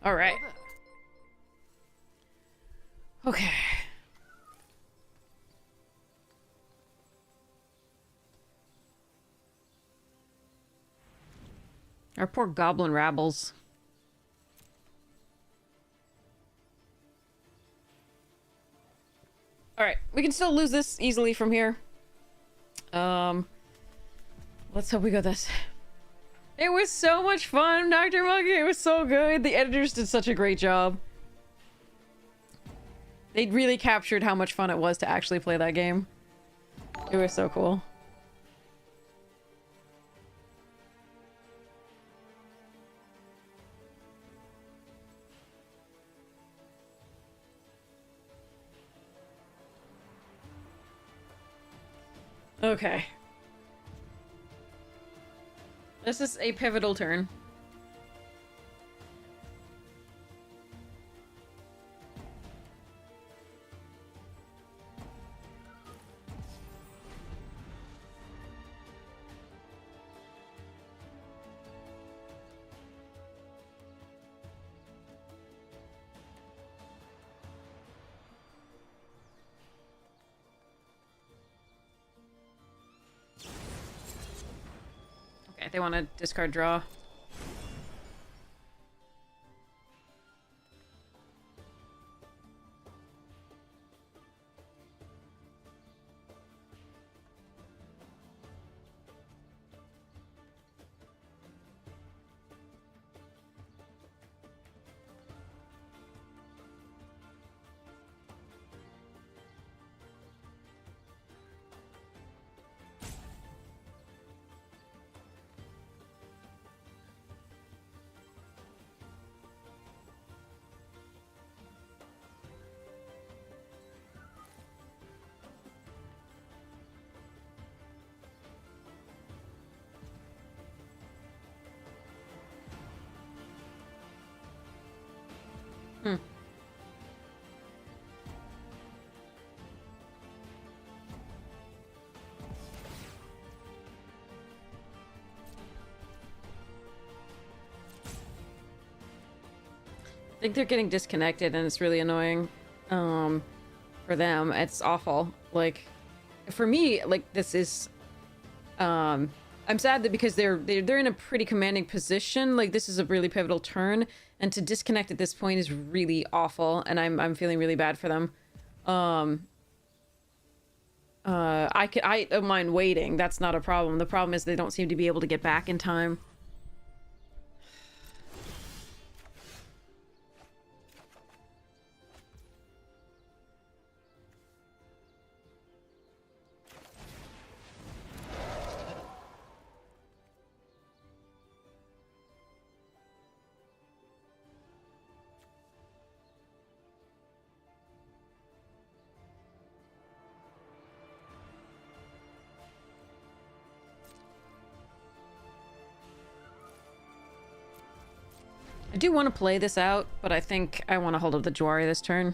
All right. Okay. Our poor goblin rabbles. All right, we can still lose this easily from here. Let's hope we got this. It was so much fun, Dr. Monkey. It was so good. The editors did such a great job. They really captured how much fun it was to actually play that game. It was so cool. Okay. This is a pivotal turn. they want to discard draw. Hmm. I think they're getting disconnected and it's really annoying. For them, it's awful. Like, for me, like, this is, I'm sad that because they're in a pretty commanding position. Like, this is a really pivotal turn, and to disconnect at this point is really awful, and I'm feeling really bad for them. I don't mind waiting. That's not a problem. The problem is they don't seem to be able to get back in time. I do want to play this out, but I think I want to hold up the Jwari this turn.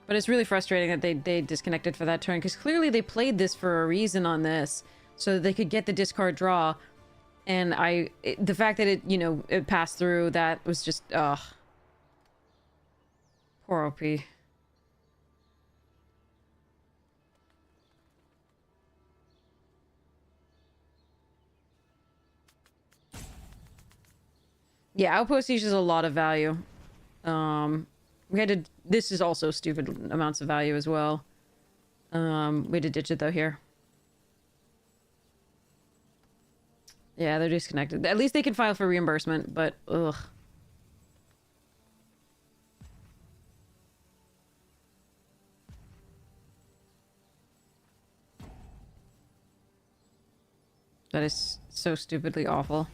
But it's really frustrating that they disconnected for that turn, because clearly they played this for a reason on this, so that they could get the discard draw. And the fact that it passed through, that was just, ugh. Poor OP. Yeah, Outpost uses a lot of value. We had to... This is also stupid amounts of value as well. We had to ditch it though here. Yeah, they're disconnected. At least they can file for reimbursement, but ugh. That is so stupidly awful.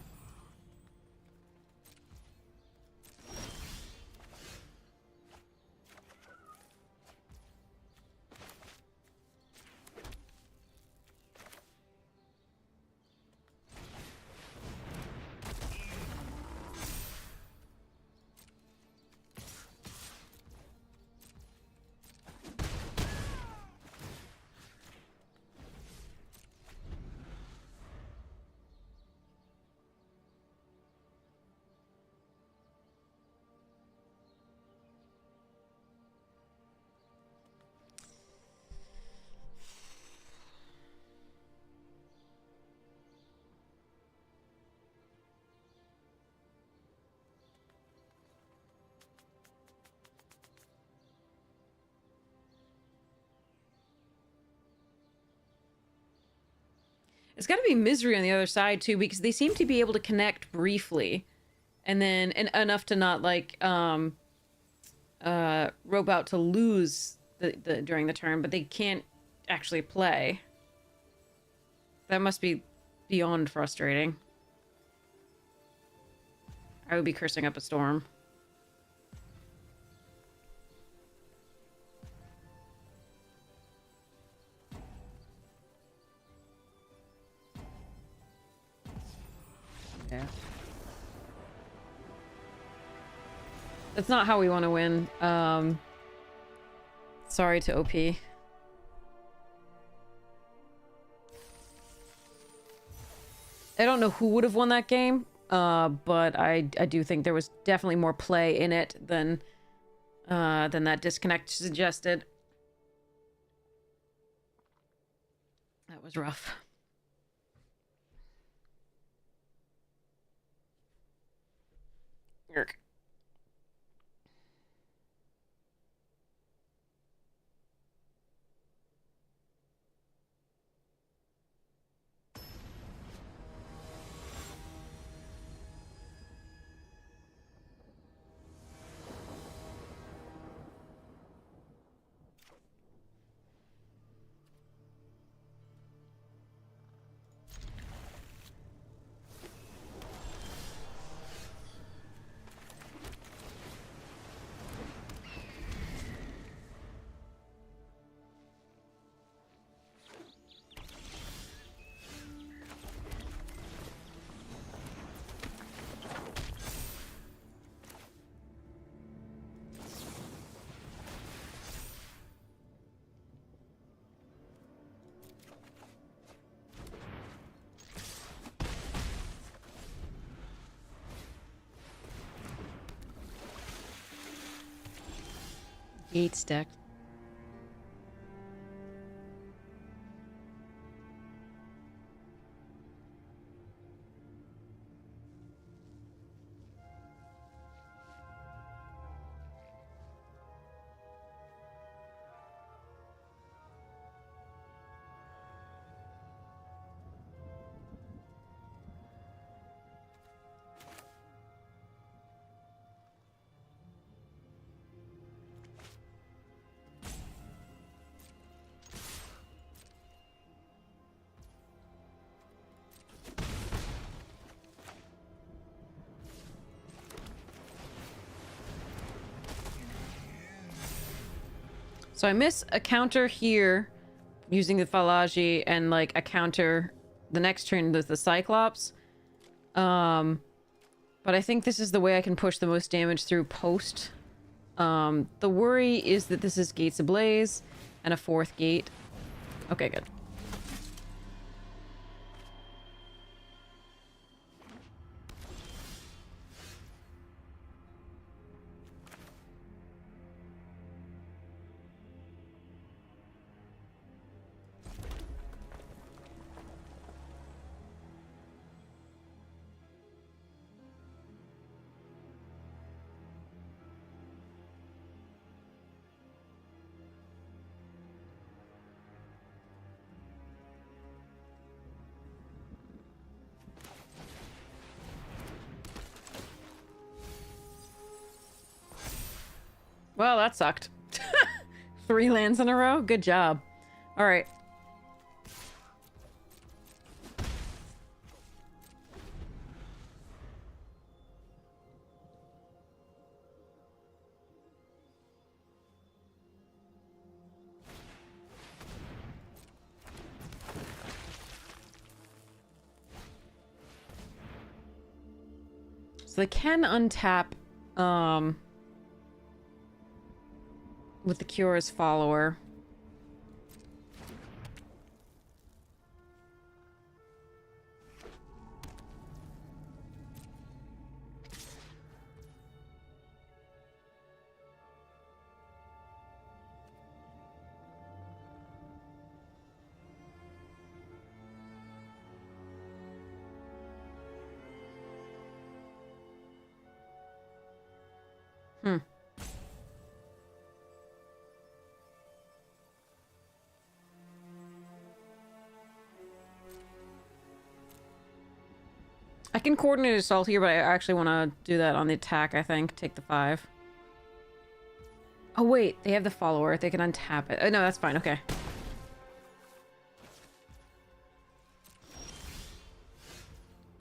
It's got to be Misery on the other side, too, because they seem to be able to connect briefly. And then enough to not, like, rope out to lose during the turn, but they can't actually play. That must be beyond frustrating. I would be cursing up a storm. Yeah. That's not how we want to win. Sorry to OP. I don't know who would have won that game, but I do think there was definitely more play in it than that disconnect suggested. was rough. Yerk. Gate stack. So I miss a counter here using the Falaji and like a counter the next turn with the Cyclops. But I think this is the way I can push the most damage through post. The worry is that this is Gates Ablaze and a 4th gate. Okay, good. Well, that sucked. 3 lands in a row? Good job. Alright. So they can untap, with the Cura's follower. Hmm. I can coordinate assault here, but I actually want to do that on the attack, I think. Take the 5. Oh, wait. They have the follower. They can untap it. Oh, no, that's fine. Okay.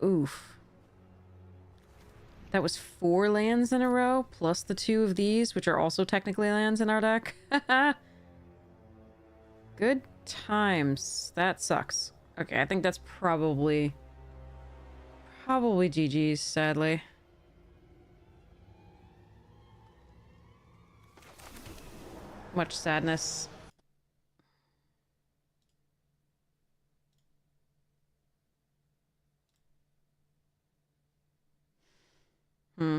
Oof. That was 4 lands in a row, plus the 2 of these, which are also technically lands in our deck. Good times. That sucks. Okay, I think that's probably GG's, sadly. Much sadness. Hmm.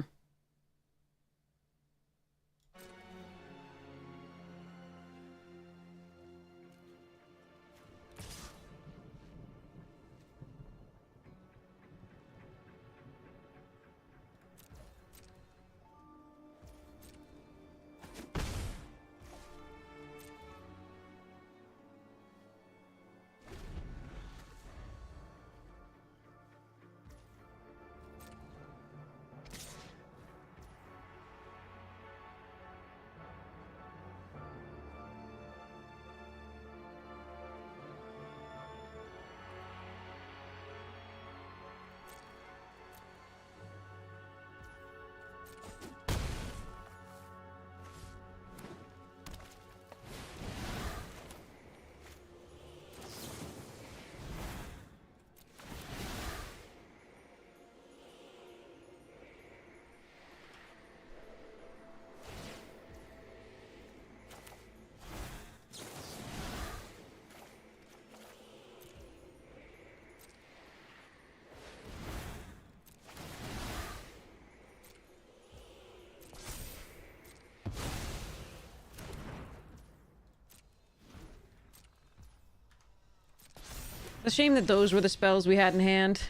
a shame that those were the spells we had in hand.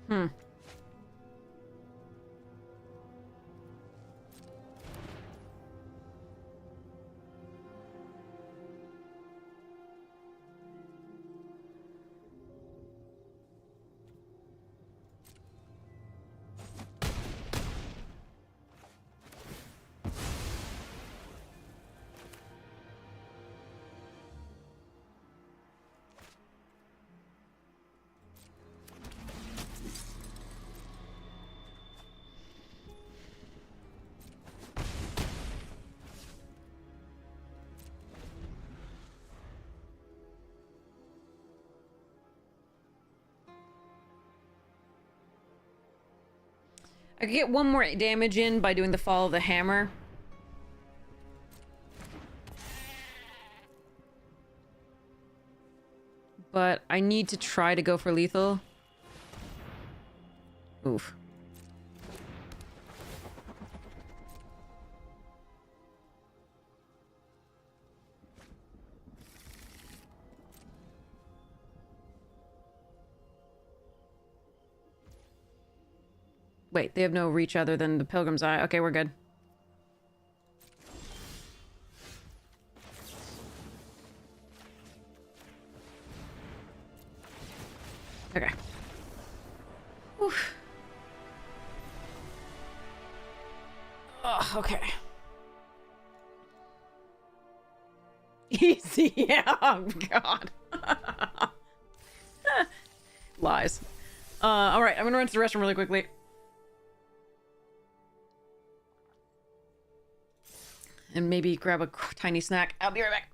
Hmm. I could get one more damage in by doing the fall of the hammer. But I need to try to go for lethal. Oof. Wait, they have no reach other than the Pilgrim's Eye. Okay, we're good. Okay. Oof. Oh, okay. Easy. Yeah. Oh, God. Lies. All right. I'm gonna run to the restroom really quickly. And maybe grab a tiny snack. I'll be right back.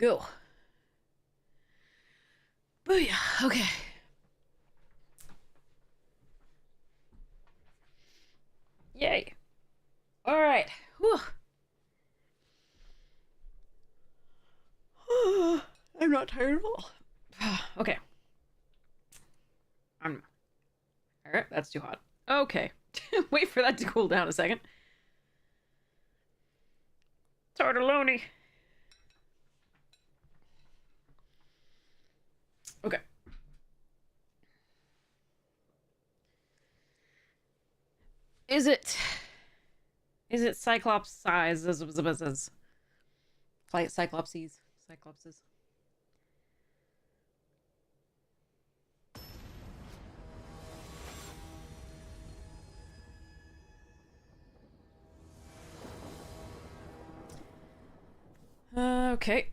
Go. Booyah. Okay. Yay. All right. Whew. I'm not tired at all. Okay. All right, that's too hot. Okay. Wait for that to cool down a second. Tortelloni. Okay. Is it Cyclops size? Cyclopses. Cyclopses. Okay.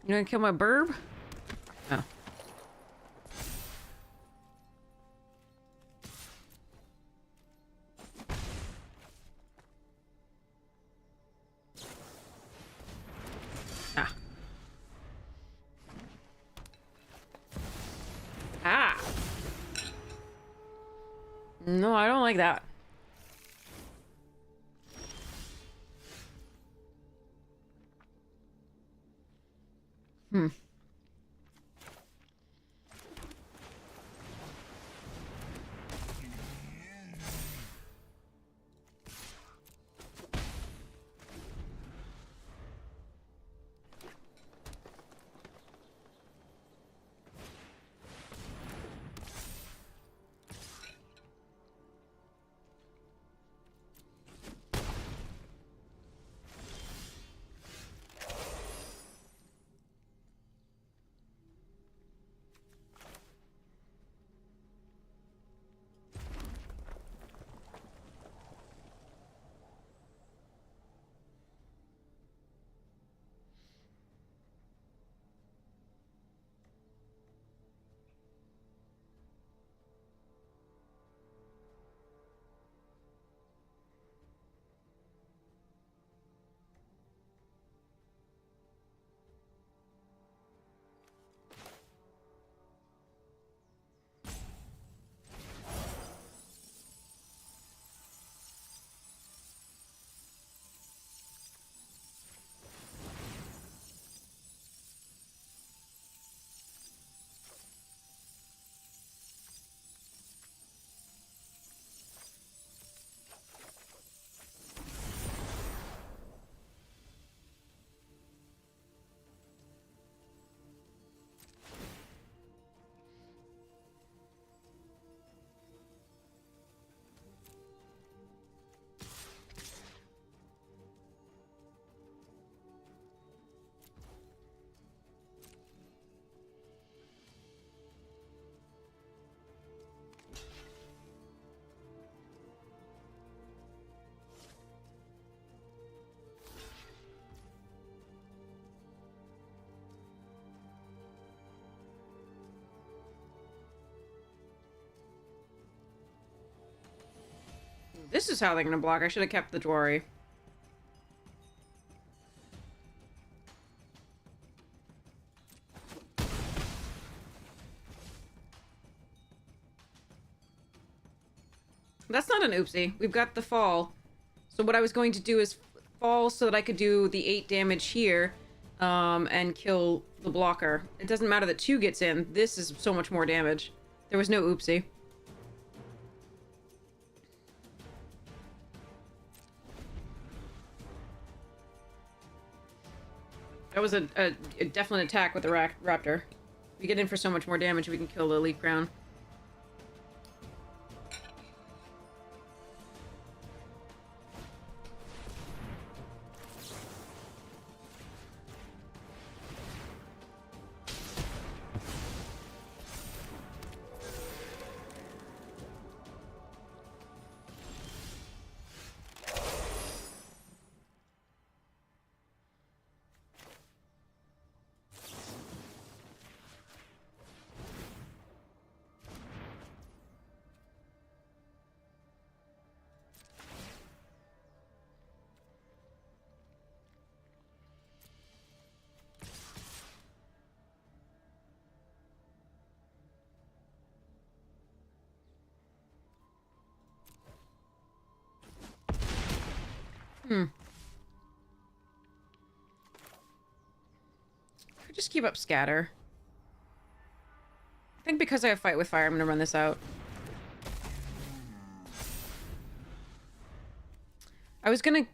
You gonna kill my burb? Oh. Ah. Ah. No, I don't like that. Hmm. This is how they're gonna block. I should have kept the Dwari. That's not an oopsie. We've got the fall. So what I was going to do is fall so that I could do the 8 damage here, and kill the blocker. It doesn't matter that 2 gets in. This is so much more damage. There was no oopsie. That was a definite attack with the raptor. We get in for so much more damage, we can kill the leaf crown. Just keep up scatter. I think because I have fight with fire, I'm gonna run this out. I was gonna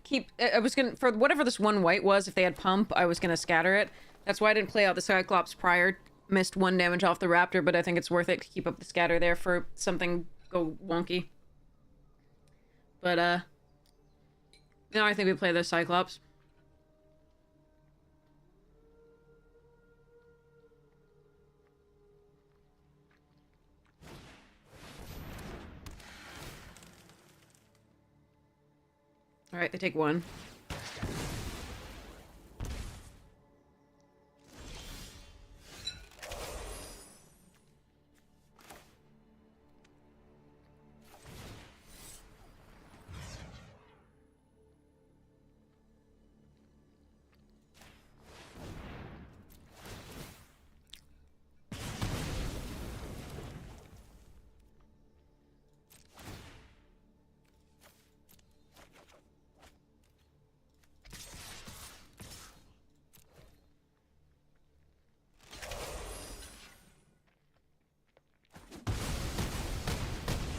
for whatever this one white was, if they had pump, I was gonna scatter it. That's why I didn't play out the Cyclops prior. Missed 1 damage off the Raptor, but I think it's worth it to keep up the scatter there for something go wonky. But, now I think we play the Cyclops. Alright, they take 1.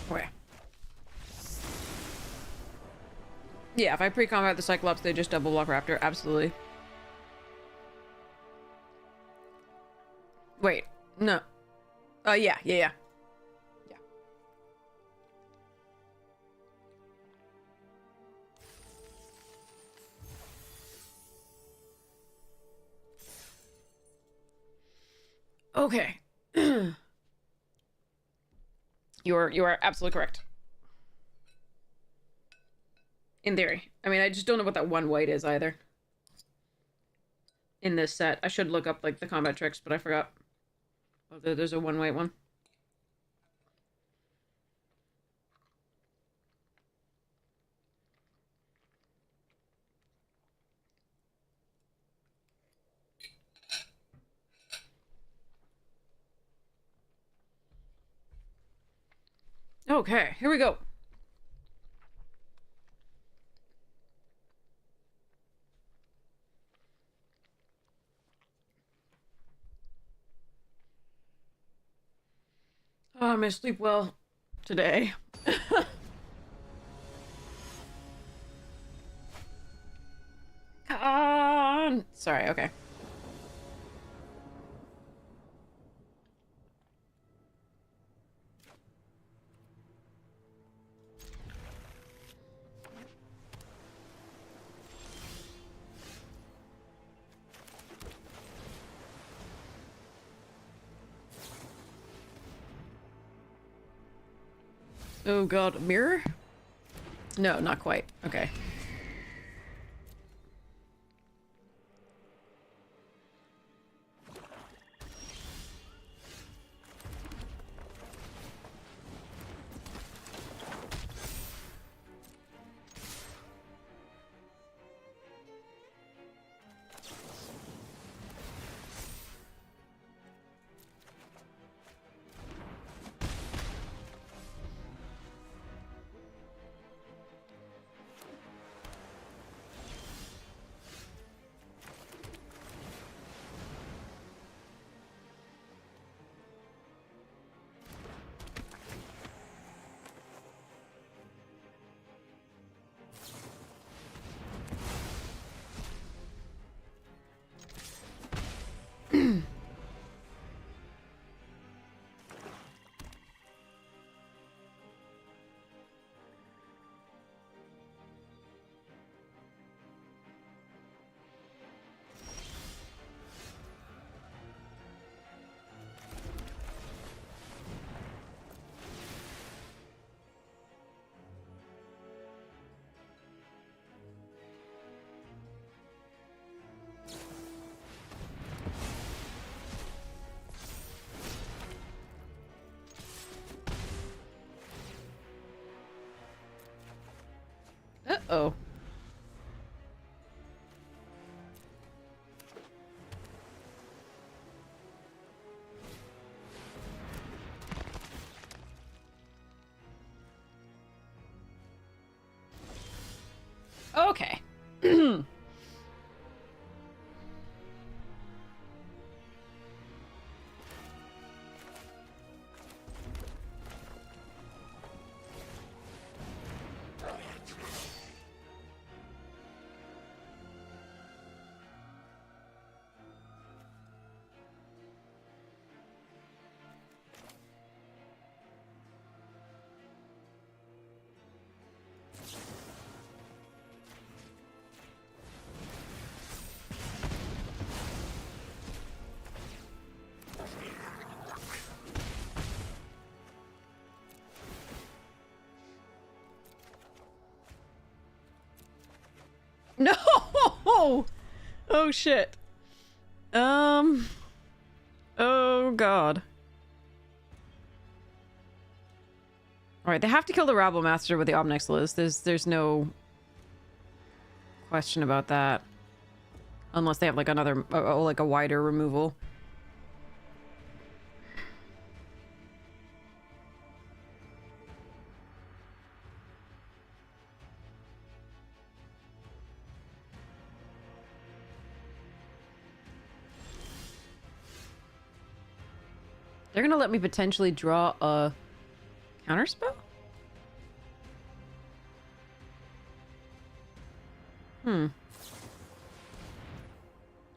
Okay. Yeah, if I pre-combat the Cyclops, they just double block Raptor. Absolutely. Wait. No. Yeah. Yeah. Okay. You are absolutely correct. In theory. I mean, I just don't know what that one white is either. In this set. I should look up, like, the combat tricks, but I forgot. Oh, there's a one white one. Okay, here we go. Oh, I'm gonna sleep well today. Sorry, okay. Oh god, a mirror? No, not quite. Okay. Uh-oh. Okay. No! Oh shit. Oh god. Alright, they have to kill the Rabble Master with the Obnixilis. There's no question about that. Unless they have like another, like a wider removal. They're gonna let me potentially draw a counterspell?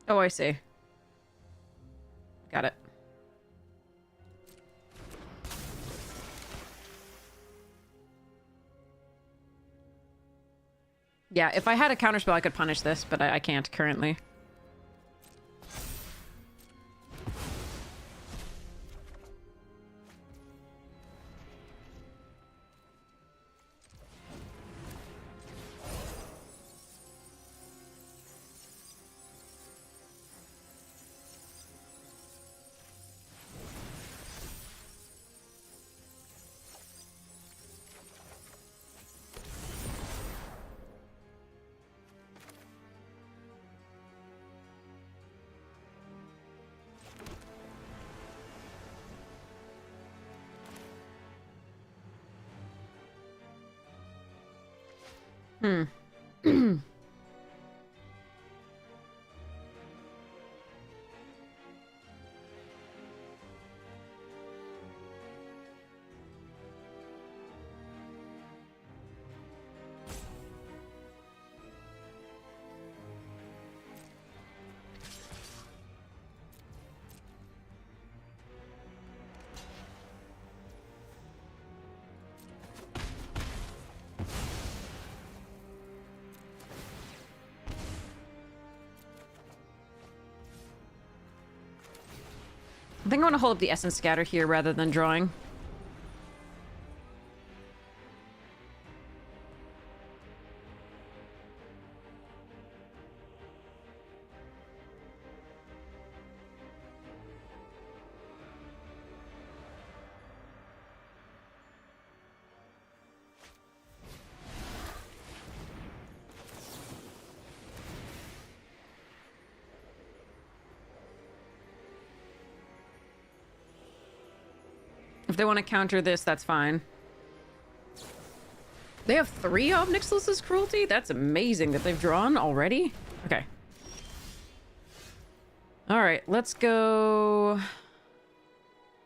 Oh, I see. Got it. Yeah, if I had a counterspell, I could punish this, but I can't currently. I think I want to hold up the Essence Scatter here rather than drawing. If they want to counter this, that's fine. They have 3 Obnixilis' Cruelty? That's amazing that they've drawn already. Okay. Alright, let's go...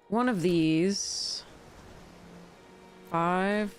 one of these. 5.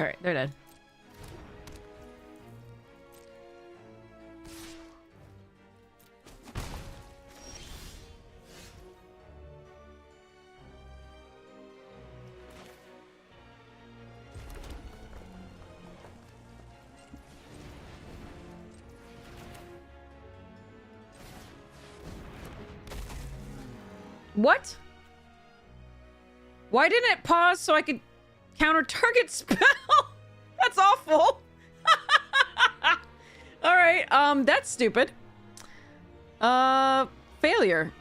All right, they're dead. What? Why didn't it pause so I could counter target spell? That's awful. All right, that's stupid. Failure.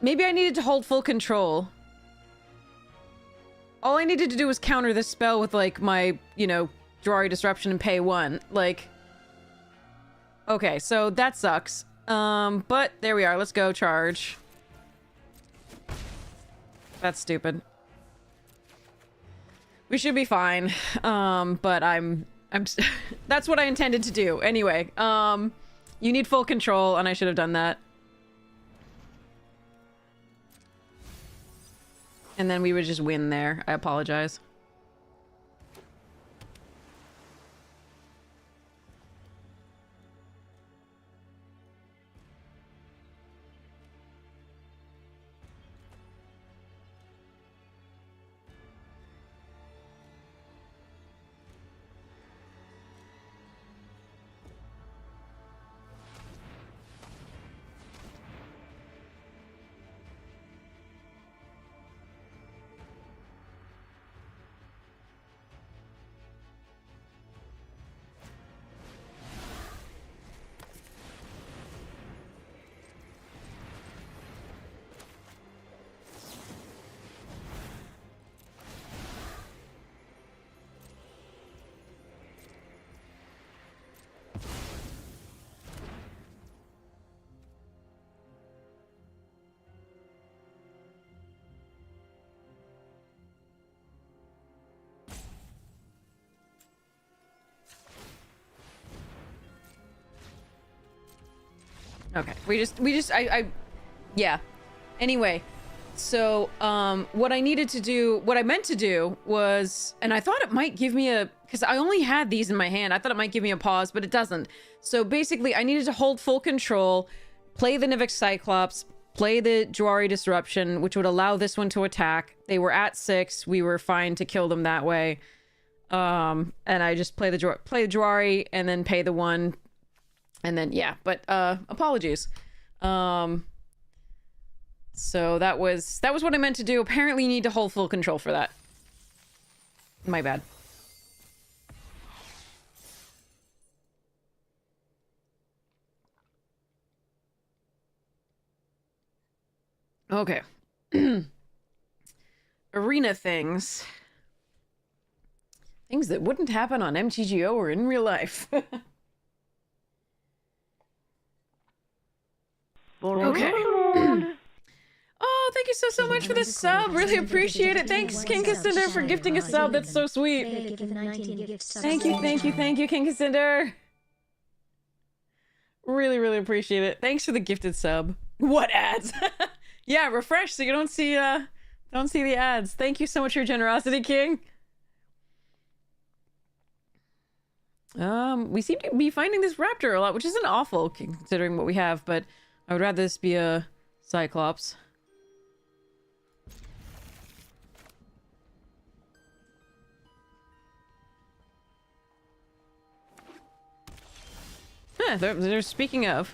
Maybe I needed to hold full control. All I needed to do was counter this spell with, like, my, you know, Jawari Disruption and pay 1. Like, okay, so that sucks. But there we are. Let's go charge. That's stupid. We should be fine. But I'm that's what I intended to do. Anyway, you need full control, and I should have done that. And then we would just win there. I apologize. Okay, yeah. Anyway, so, what I meant to do was, and I thought it might give me because I only had these in my hand, I thought it might give me a pause, but it doesn't. So basically, I needed to hold full control, play the Nivix Cyclops, play the Jawari Disruption, which would allow this one to attack. They were at 6, we were fine to kill them that way. And I just play the Jawari, and then pay the 1, and then, yeah, but, apologies. So that was what I meant to do. Apparently you need to hold full control for that. My bad. Okay. Arena things. Things that wouldn't happen on MTGO or in real life. Okay. Oh, thank you so much for the sub. Really appreciate it. Thanks, King Cassandra, for gifting a sub. That's so sweet. Thank you, King Cassandra. Really appreciate it. Thanks for the gifted sub. What ads? Yeah, refresh so you don't see the ads. Thank you so much for your generosity, King. We seem to be finding this raptor a lot, which isn't awful considering what we have, but I would rather this be a Cyclops. Huh, they're speaking of.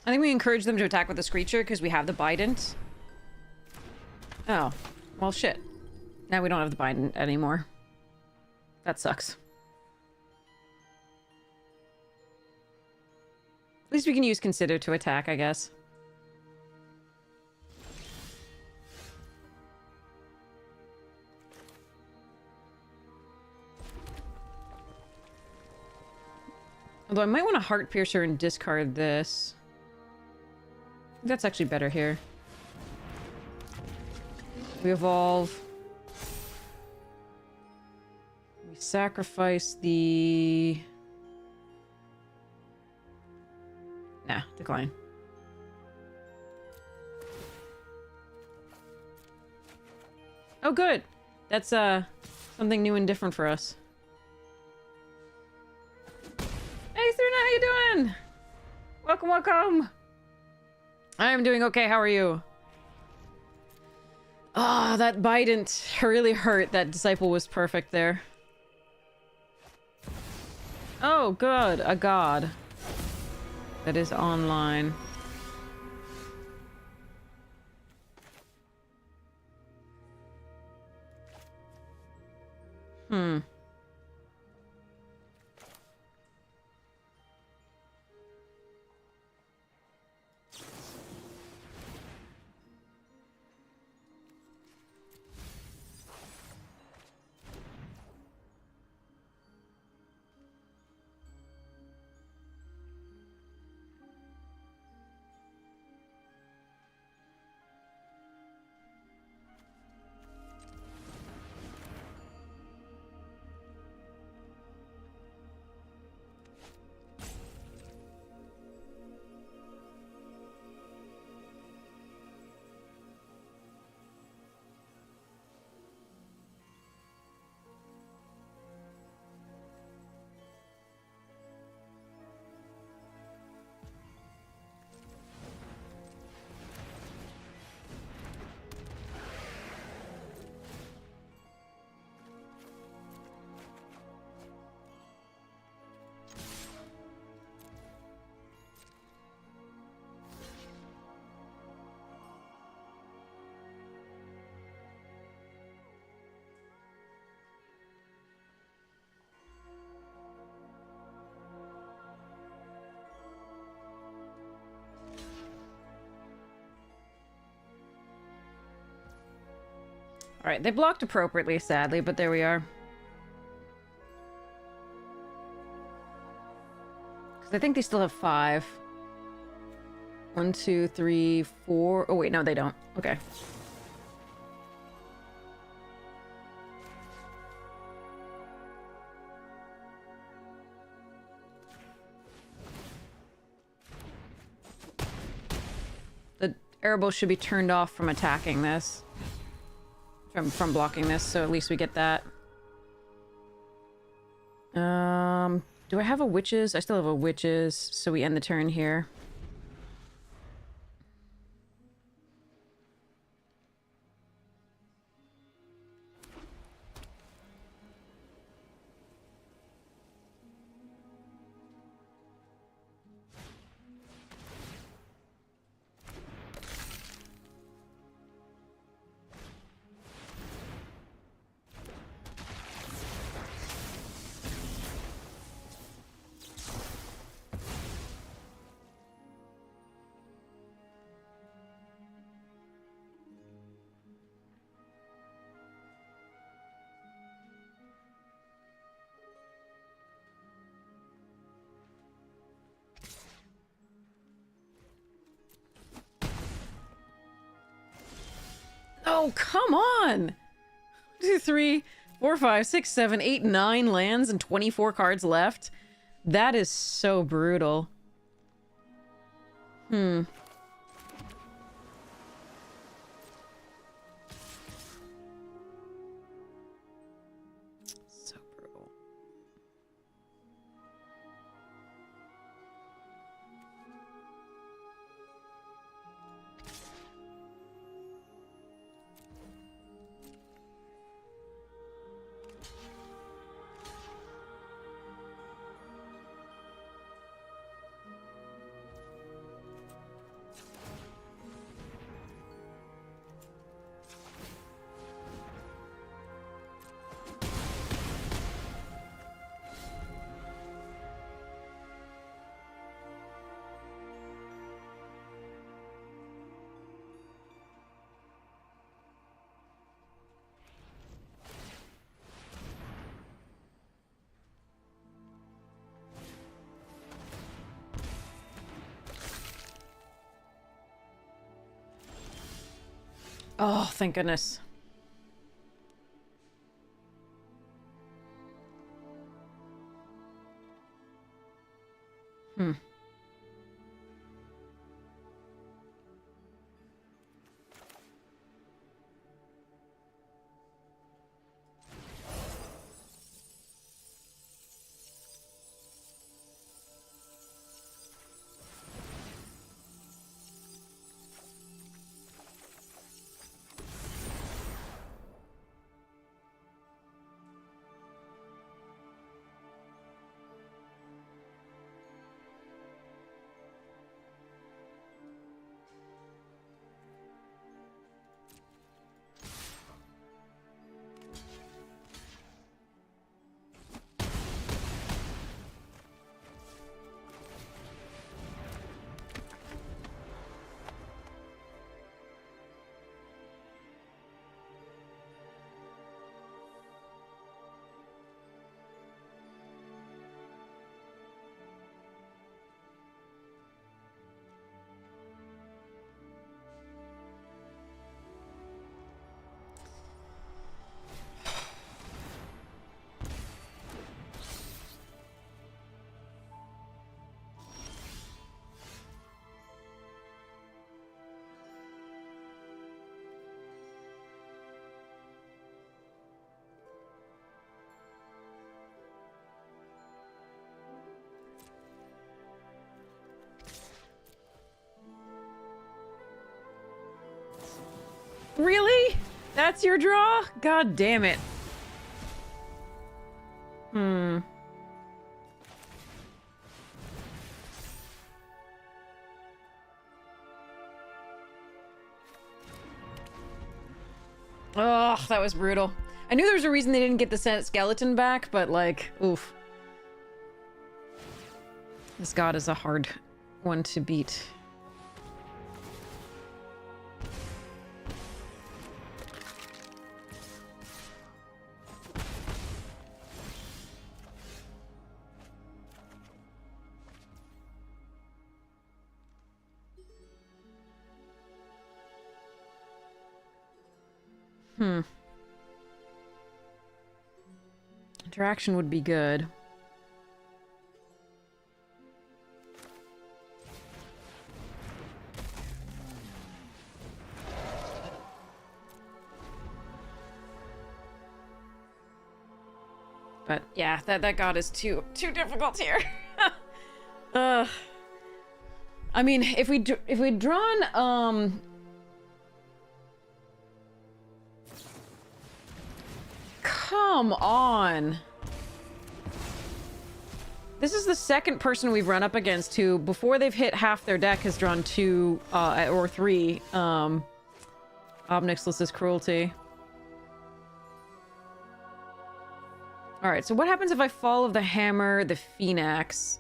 I think we encourage them to attack with the Screecher because we have the Bident. Oh. Well, shit. Now we don't have the bind anymore. That sucks. At least we can use consider to attack, I guess. Although I might want a Heart Piercer and discard this. I think that's actually better here. We evolve. We sacrifice the... Nah, decline. Oh, good. That's, something new and different for us. Hey, Serena, how you doing? Welcome, welcome. I'm doing okay, how are you? Ah, that Bident really hurt. That Disciple was perfect there. Oh, good. A god. That is online. Hmm. Alright, they blocked appropriately, sadly, but there we are. Because I think they still have 5. 1, 2, 3, 4... Oh, wait, no, they don't. Okay. The arrow should be turned off from attacking this. From blocking this, so at least we get that. Do I have a witches? I still have a witches, so we end the turn here. Oh, come on! 2, 3, 4, 5, 6, 7, 8, 9 lands and 24 cards left. That is so brutal. Hmm. So brutal. Oh, thank goodness. Hmm. Really? That's your draw? God damn it. Hmm. Oh, that was brutal. I knew there was a reason they didn't get the skeleton back, but like, oof. This god is a hard one to beat. Hmm. Interaction would be good. But yeah, that god is too difficult here. I mean, if we'd drawn come on. This is the second person we've run up against who, before they've hit half their deck, has drawn 2 or 3 Obnixilus's Cruelty. Alright, so what happens if I Fall of the Hammer, the Phoenix?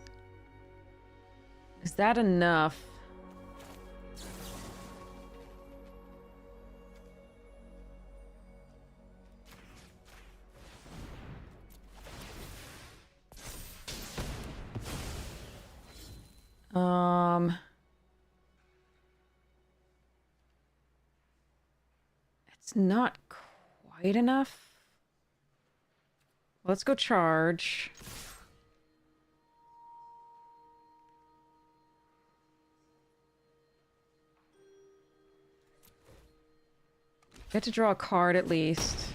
Is that enough? It's not quite enough. Let's go charge. Get to draw a card at least.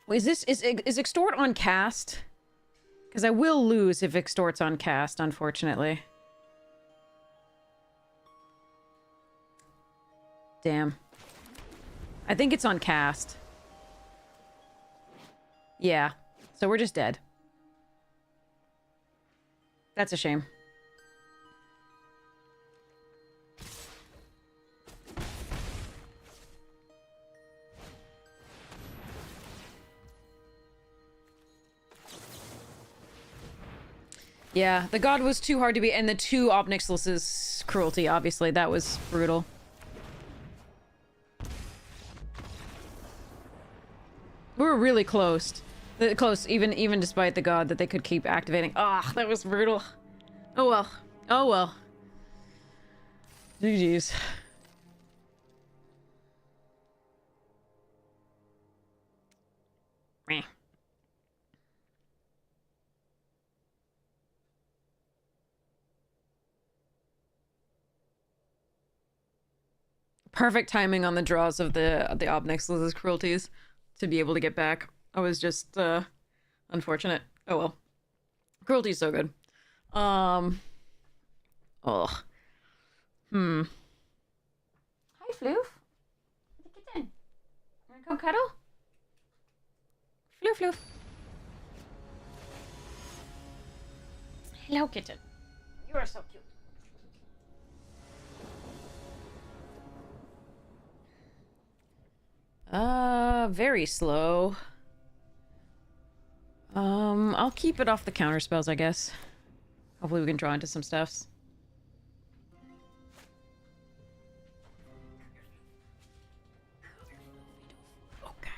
Wait, is Extort on cast? Because I will lose if Extort's on cast, unfortunately. Damn. I think it's on cast. Yeah. So we're just dead. That's a shame. Yeah, the god was too hard to beat, and the 2 Obnixilus's Cruelty, obviously. That was brutal. We were really close. Close, even despite the god that they could keep activating. Ah, that was brutal. Oh well. Oh well. GG's. Meh. Perfect timing on the draws of the Obnix's cruelties to be able to get back. I was just unfortunate. Oh well. Cruelty's so good. Ugh. Hmm. Hi, Floof. The kitten. Wanna come cuddle? Floof, Floof. Hello, kitten. You are so cute. Very slow. I'll keep it off the counter spells, I guess. Hopefully we can draw into some stuffs. Okay.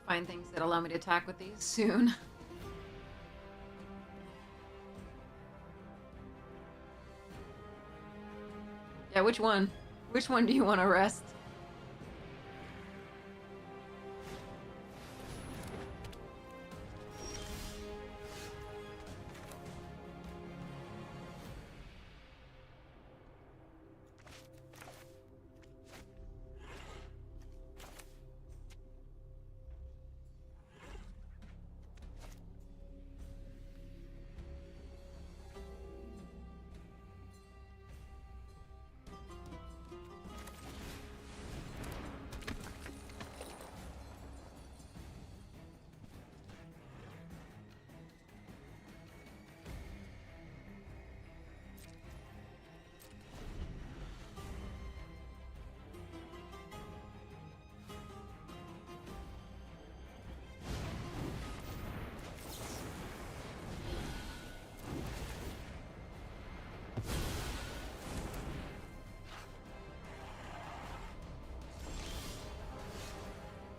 Find things that allow me to attack with these soon. Yeah, which one? Which one do you want to rest?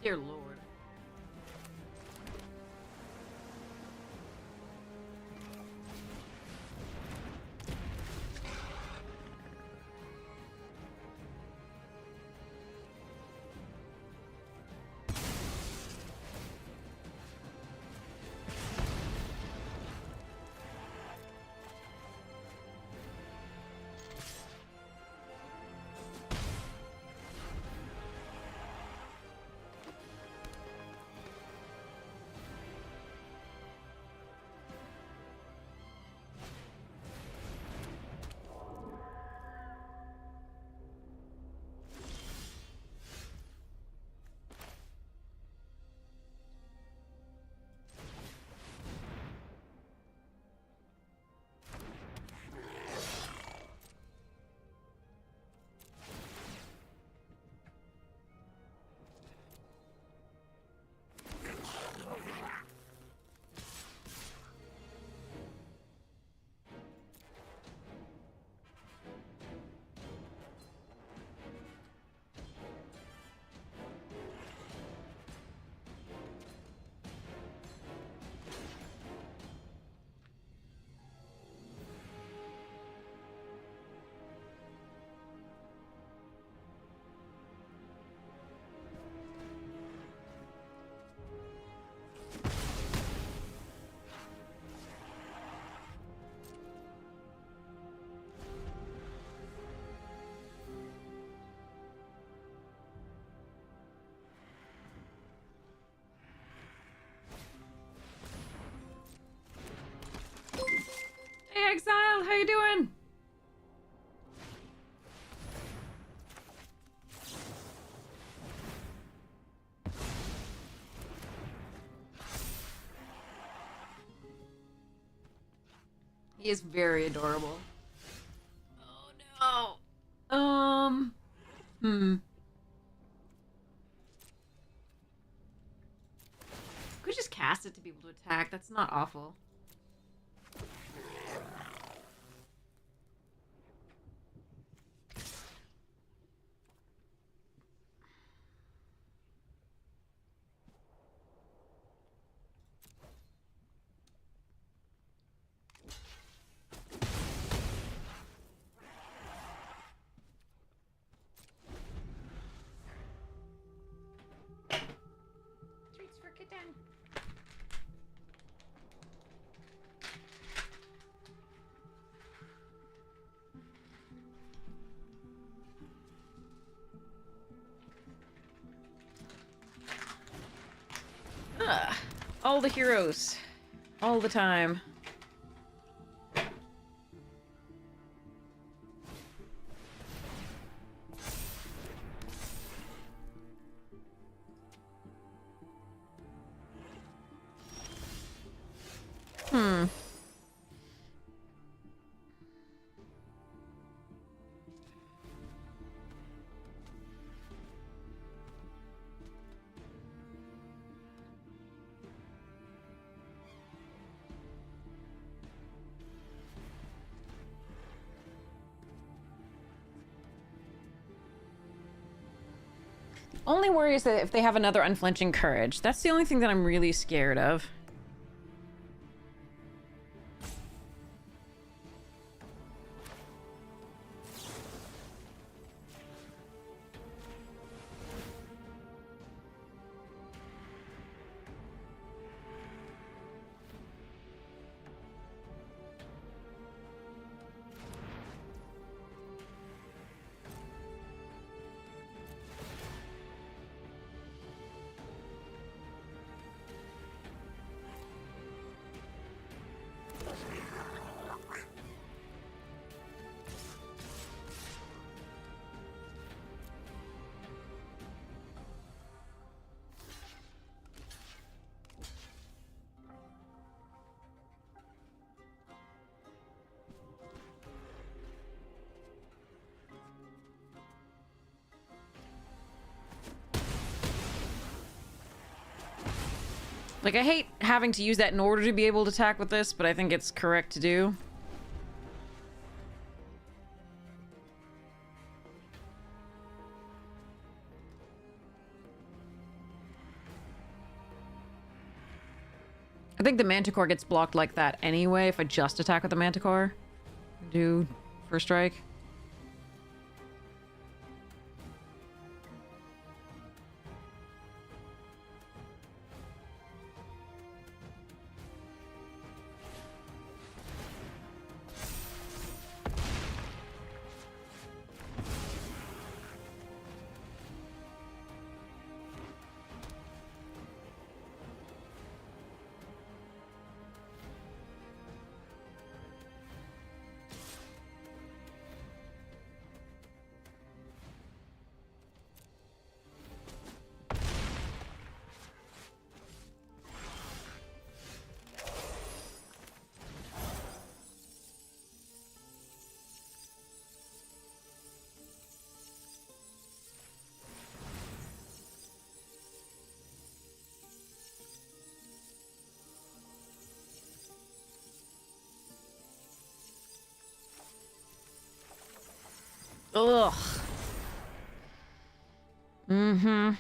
Dear Lord. Exiled, how you doing? He is very adorable. Oh no. Could just cast it to be able to attack. That's not awful. Treats for kitten. All the heroes. All the time. Only worry is that if they have another unflinching courage. That's the only thing that I'm really scared of. Like, I hate having to use that in order to be able to attack with this, but I think it's correct to do. I think the Manticore gets blocked like that anyway if I just attack with the Manticore. Do first strike. Ugh. Mm-hmm.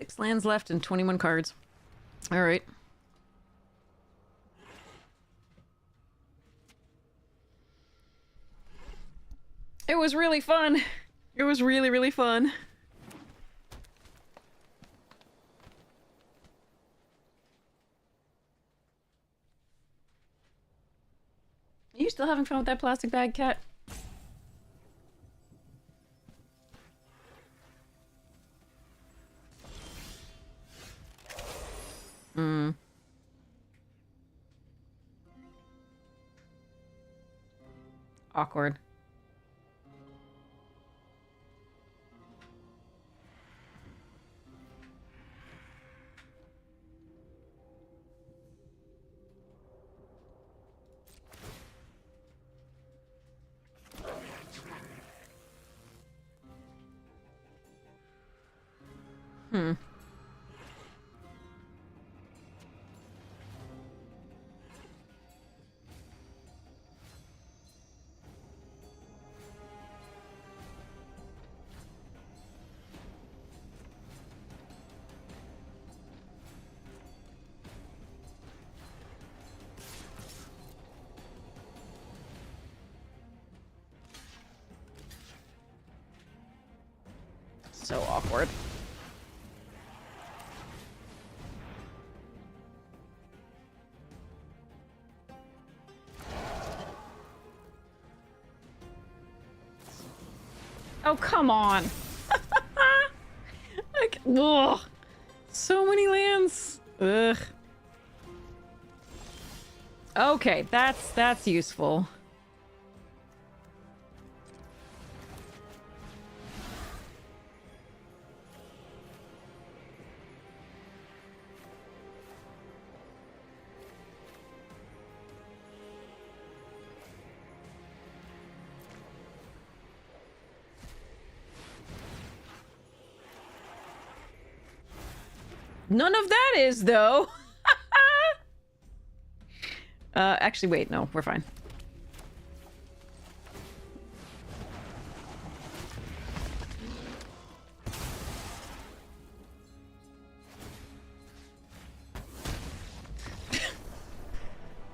6 lands left and 21 cards. All right. It was really fun. It was really, really fun. Are you still having fun with that plastic bag, Cat? Awkward. So awkward. Oh, come on. Like, ugh. So many lands. Ugh. Okay, that's useful. None of that is, though. Actually, wait, no, we're fine.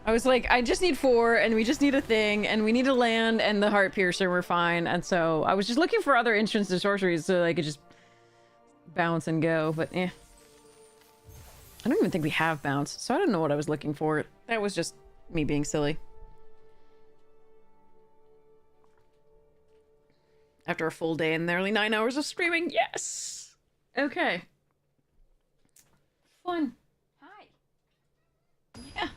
I was like, I just need 4, and we just need a thing, and we need a land, and the Heart Piercer, we're fine. And so I was just looking for other instants of sorceries so I could just bounce and go, but eh. I don't even think we have bounce, so I don't know what I was looking for. That was just me being silly. After a full day and nearly 9 hours of streaming, yes! Okay. Fun. Hi. Yeah.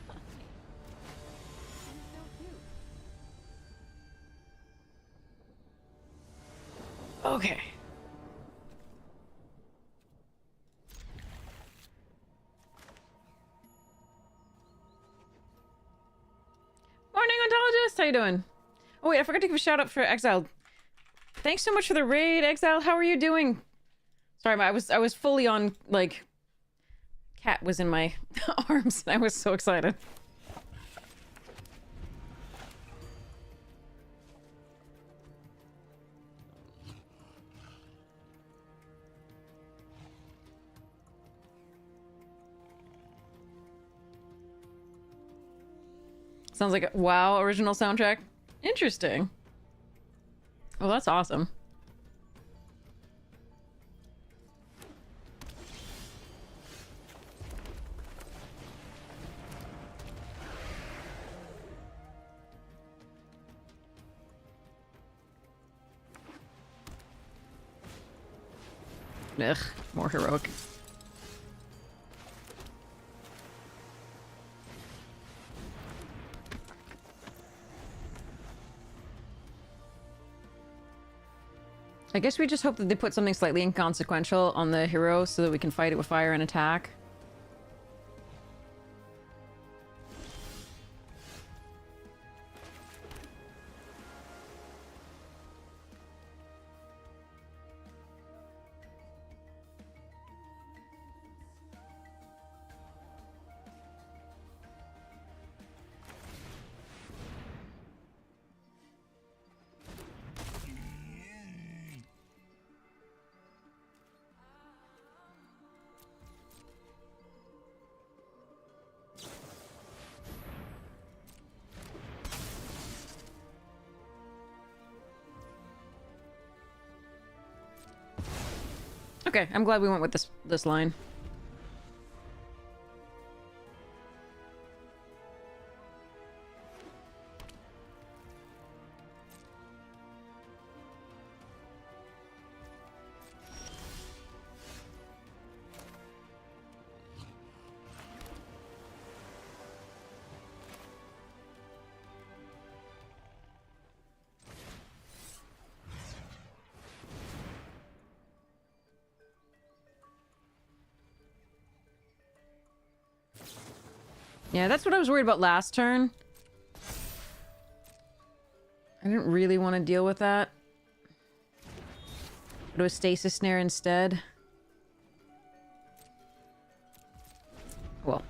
Okay. Morning, Ontologist! How you doing? Oh wait, I forgot to give a shout out for Exiled. Thanks so much for the raid, Exiled. How are you doing? Sorry, I was fully on, like... Cat was in my arms, and I was so excited. Sounds like a WoW original soundtrack. Interesting. Well, that's awesome. Ugh, more heroic. I guess we just hope that they put something slightly inconsequential on the hero so that we can fight it with fire and attack. Okay, I'm glad we went with this line. Yeah, that's what I was worried about last turn. I didn't really want to deal with that. Do a stasis snare instead. Well.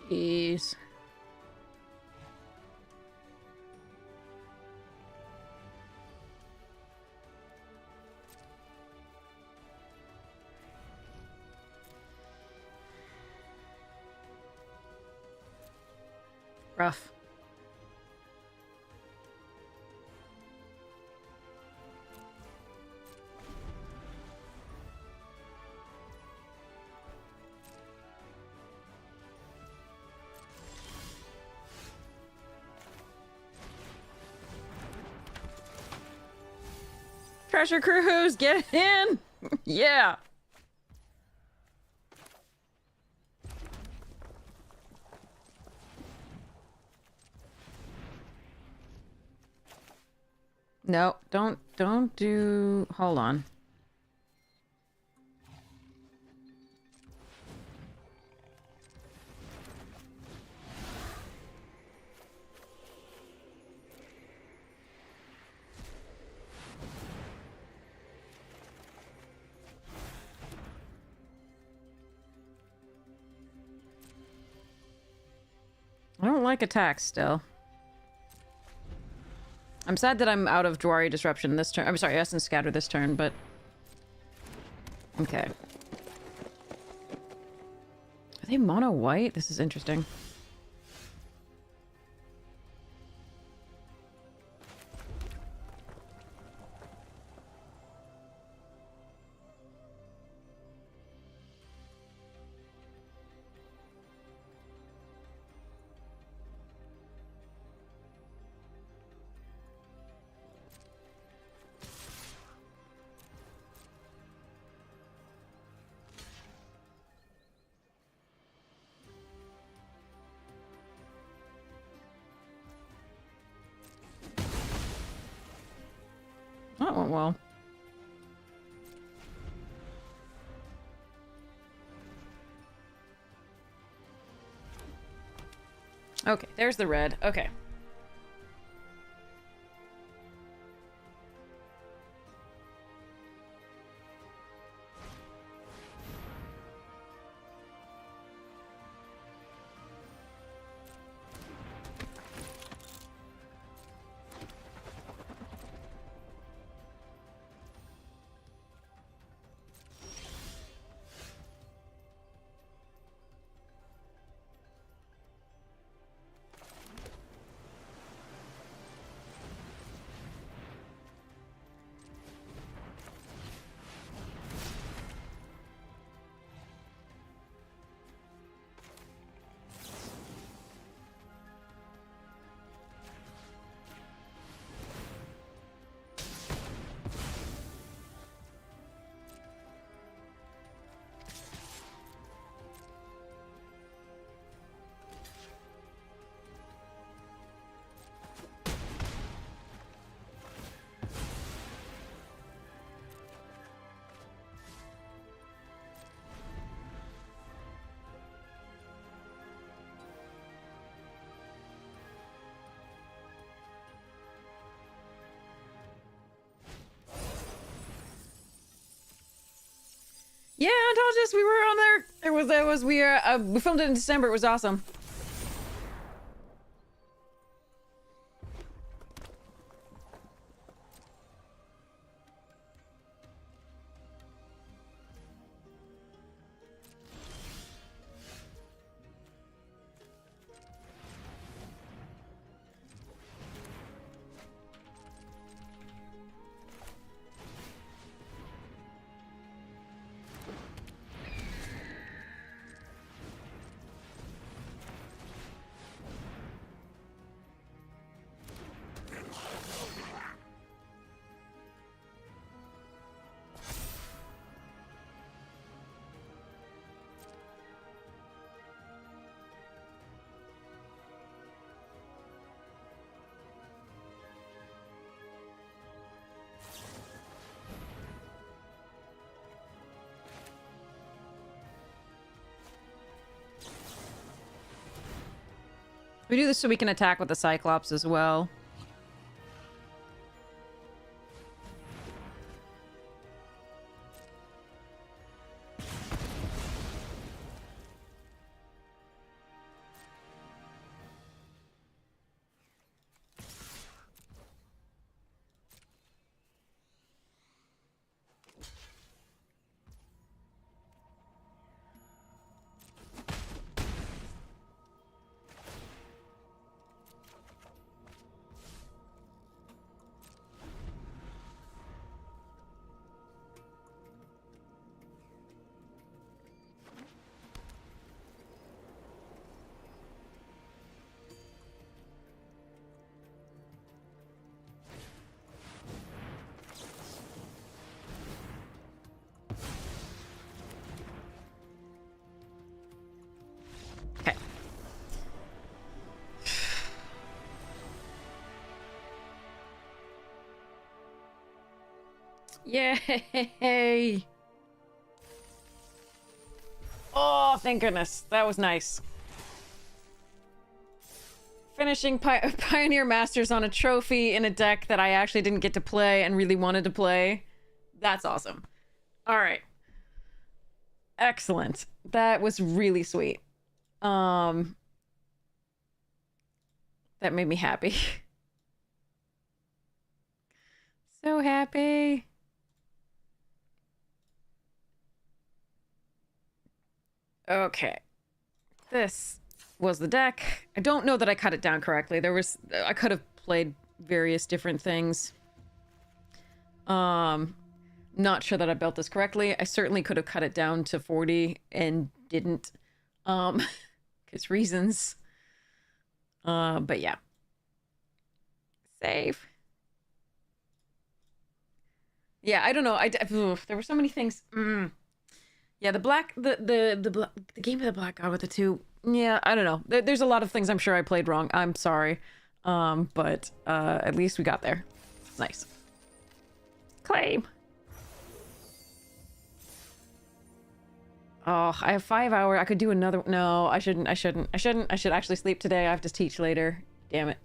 Jeez. Rough. Treasure Cruise, get in! Yeah! No, don't do... Hold on. I don't like attacks still. I'm sad that I'm out of Dwari Disruption this turn. I'm sorry, Essence Scatter this turn, but... Okay. Are they mono white? This is interesting. That went well. Okay, there's the red. Okay. Yeah, I told you we were on there. We filmed it in December. It was awesome. We do this so we can attack with the Cyclops as well. Yay! Oh, thank goodness. That was nice. Finishing Pioneer Masters on a trophy in a deck that I actually didn't get to play and really wanted to play. That's awesome. All right. Excellent. That was really sweet. That made me happy. So happy. Okay. This was the deck. I don't know that I cut it down correctly. I could have played various different things. Not sure that I built this correctly. I certainly could have cut it down to 40 and didn't. Because reasons. But yeah. Save. Yeah, I don't know. There were so many things. Yeah, the game of the Black God with the 2. Yeah, I don't know. There's a lot of things I'm sure I played wrong. I'm sorry. But at least we got there. It's nice. Claim. Oh, I have 5 hours. I could do another. No, I shouldn't. I should actually sleep today. I have to teach later. Damn it.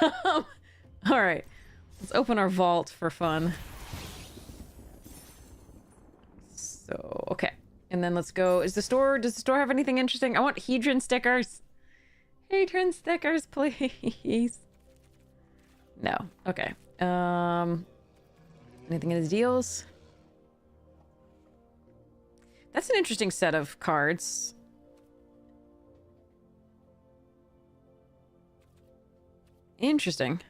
All right. Let's open our vault for fun. So, okay. And then let's go. Does the store have anything interesting? I want Hedron stickers. Hedron stickers, please. No. Okay. Anything in his deals? That's an interesting set of cards. Interesting.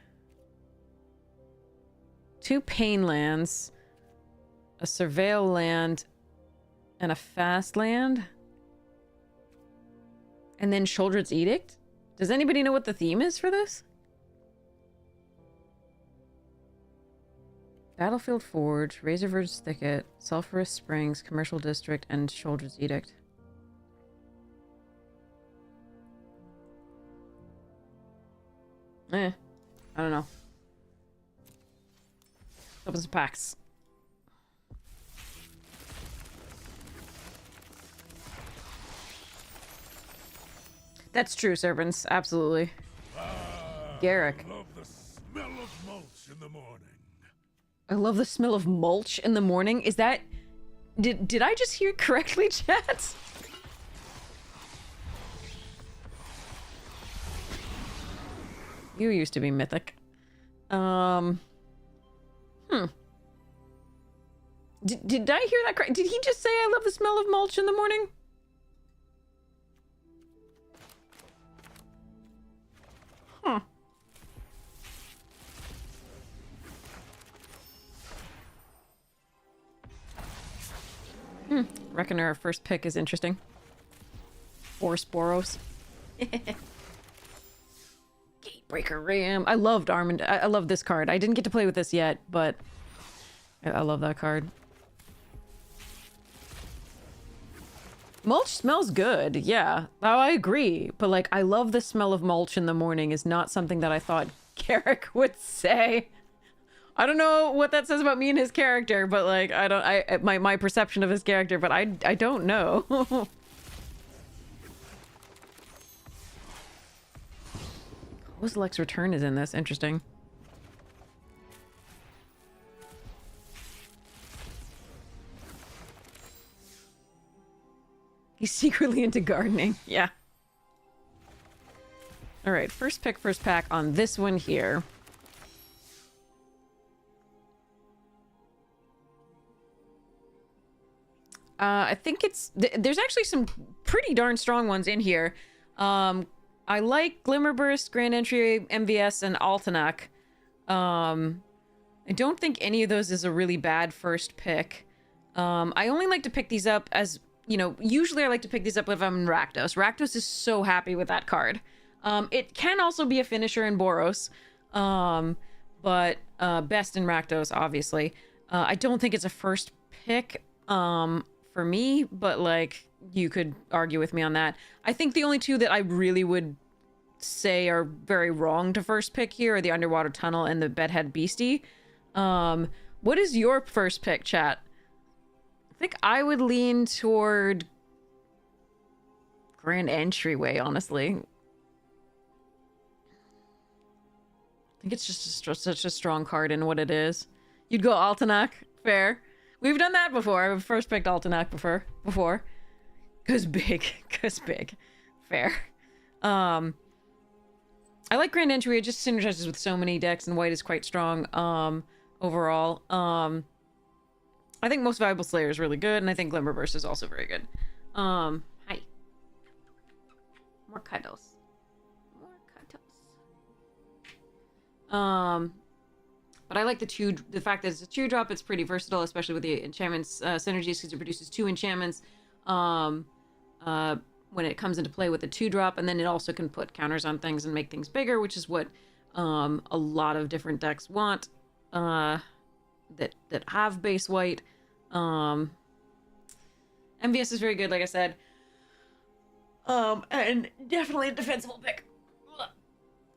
2 pain lands, a surveil land, and a fast land. And then Shoulder's Edict? Does anybody know what the theme is for this? Battlefield Forge, Razorverge Thicket, Sulphurous Springs, Commercial District, and Shoulder's Edict. I don't know. Open some packs. That's true, servants. Absolutely. Garrick. I love the smell of mulch in the morning. I love the smell of mulch in the morning. Is that Did I just hear correctly, chat? You used to be mythic. Did I hear that correct? Did he just say I love the smell of mulch in the morning? Huh. Reckon our first pick is interesting. Or Sporos. Gatebreaker Ram. I loved Armand. I love this card. I didn't get to play with this yet, but I love that card. Mulch smells good, yeah. Oh, I agree. But, like, I love the smell of mulch in the morning is not something that I thought Carrick would say. I don't know what that says about me and his character, but, like, my perception of his character, but I don't know. Kozilek's Return is in this. Interesting. He's secretly into gardening. Yeah. All right, first pick, first pack on this one here. I think it's... there's actually some pretty darn strong ones in here. I like Glimmerburst, Grand Entry, MVS, and Altanak. I don't think any of those is a really bad first pick. I only like to pick these up as... You know, usually I like to pick these up if I'm in Rakdos. Rakdos is so happy with that card. It can also be a finisher in Boros. But best in Rakdos, obviously. I don't think it's a first pick for me, but, like, you could argue with me on that. I think the only two that I really would say are very wrong to first pick here are the Underwater Tunnel and the Bedhead Beastie. What is your first pick, chat? I think I would lean toward Grand Entryway, honestly. I think it's just such a strong card in what it is. You'd go Altanak, fair. We've done that before. I've first picked Altanak before. Cause big. Fair. I like Grand Entryway. It just synergizes with so many decks, and white is quite strong overall. I think Most Valuable Slayer is really good, and I think Glimmerburst is also very good. Hi. More cuddles. But I like the fact that it's a 2-drop. It's pretty versatile, especially with the enchantments synergies, because it produces 2 enchantments when it comes into play with a 2-drop, and then it also can put counters on things and make things bigger, which is what a lot of different decks want that have base white. MVS is very good, like I said. And definitely a defensible pick.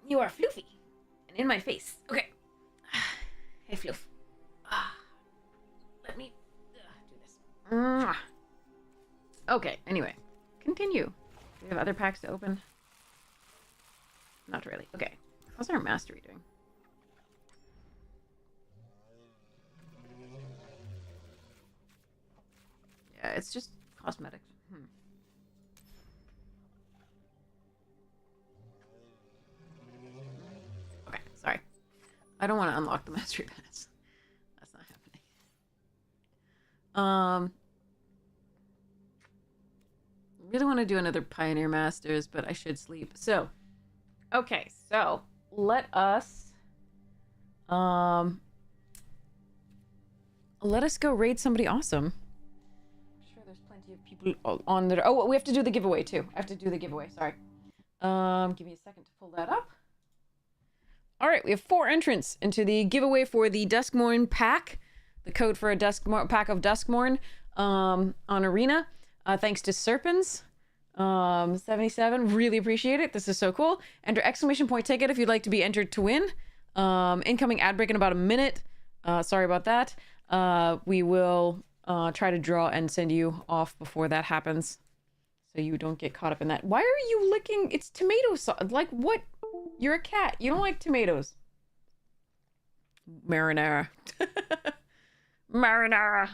You are floofy and in my face. Okay. Hey, Floof. Let me do this. Okay, anyway. Continue. Do we have other packs to open? Not really. Okay. How's our mastery doing? Yeah, it's just cosmetics. Okay, sorry. I don't want to unlock the mastery pass. That's not happening. Really want to do another Pioneer Masters, but I should sleep. So, okay, so let us go raid somebody awesome. I'm sure there's plenty of people on there. Oh, we have to do the giveaway too. I have to do the giveaway. Sorry. Give me a second to pull that up. All right, we have 4 entrants into the giveaway for the Duskmorn pack. The code for a pack of Duskmorn on Arena. Thanks to Serpens 77. Really appreciate it. This is so cool. Enter exclamation point ticket if you'd like to be entered to win. Incoming ad break in about a minute. Sorry about that. We will try to draw and send you off before that happens, so you don't get caught up in that. Why are you licking? It's tomato sauce. Like, what? You're a cat. You don't like tomatoes. Marinara. Marinara.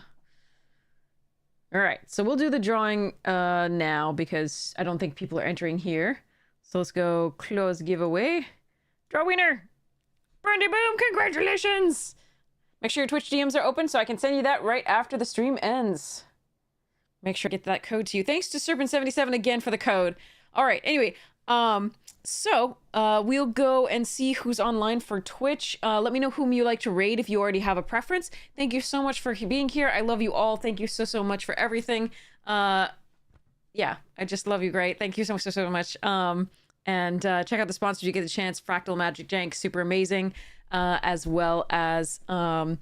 All right, so we'll do the drawing now because I don't think people are entering here. So let's go close giveaway. Draw winner! Brandy Boom, congratulations! Make sure your Twitch DMs are open so I can send you that right after the stream ends. Make sure to get that code to you. Thanks to Serpent77 again for the code. All right, anyway, we'll go and see who's online for Twitch. Let me know whom you like to raid if you already have a preference. Thank you so much for being here. I love you all. Thank you so much for everything. Yeah, I just love you. Great. Thank you so much. And check out the sponsors you get the chance. Fractal Magic Jank, super amazing. As well as we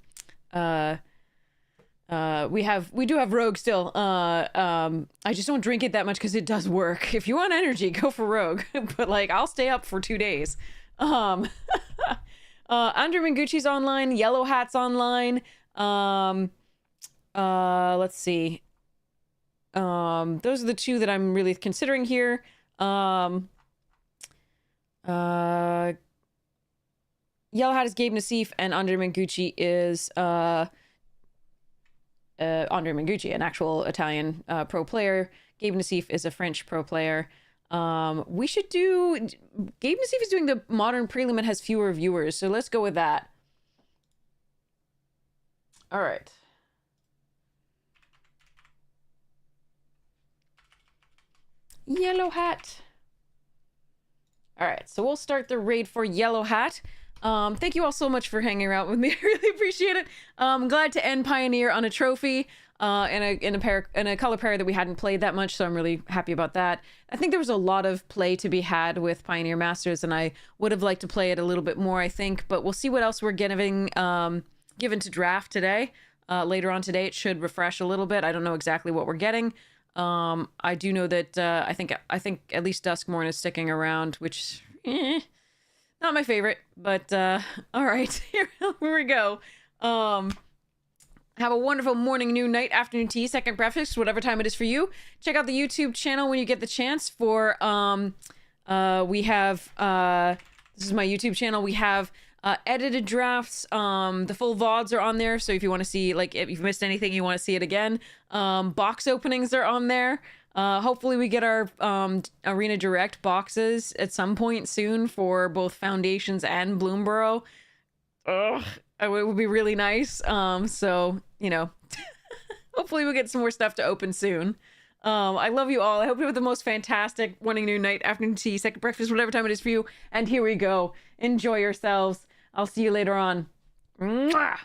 do have Rogue still. I just don't drink it that much because it does work. If you want energy, go for Rogue. But like, I'll stay up for 2 days. Andrew Mangucci's online. Yellow Hat's online. Let's see. Those are the two that I'm really considering here. Yellow Hat is Gabe Nassif, and Andre Mangucci is Andre Mangucci, an actual Italian pro player. Gabe Nassif is a French pro player. We should do... Gabe Nassif is doing the modern prelim and has fewer viewers, so let's go with that. All right. Yellow Hat. All right, so we'll start the raid for Yellow Hat. Thank you all so much for hanging out with me. I really appreciate it. I'm glad to end Pioneer on a trophy, in a color pair that we hadn't played that much, so I'm really happy about that. I think there was a lot of play to be had with Pioneer Masters, and I would have liked to play it a little bit more, I think, but we'll see what else we're given to draft today. Later on today, it should refresh a little bit. I don't know exactly what we're getting. I do know that I think at least Duskmorn is sticking around, which not my favorite, but all right, here we go. Have a wonderful morning, noon, night, afternoon tea, second breakfast, whatever time it is for you. Check out the YouTube channel when you get the chance. For we have this is my YouTube channel. We have edited drafts. The full VODs are on there, so if you want to see, like, if you've missed anything, you want to see it again. Box openings are on there. Hopefully we get our Arena Direct boxes at some point soon for both Foundations and Bloomborough. Ugh, it would be really nice. So, you know, hopefully we'll get some more stuff to open soon. I love you all. I hope you have the most fantastic morning, noon, night, afternoon tea, second breakfast, whatever time it is for you. And here we go. Enjoy yourselves. I'll see you later on. Mwah!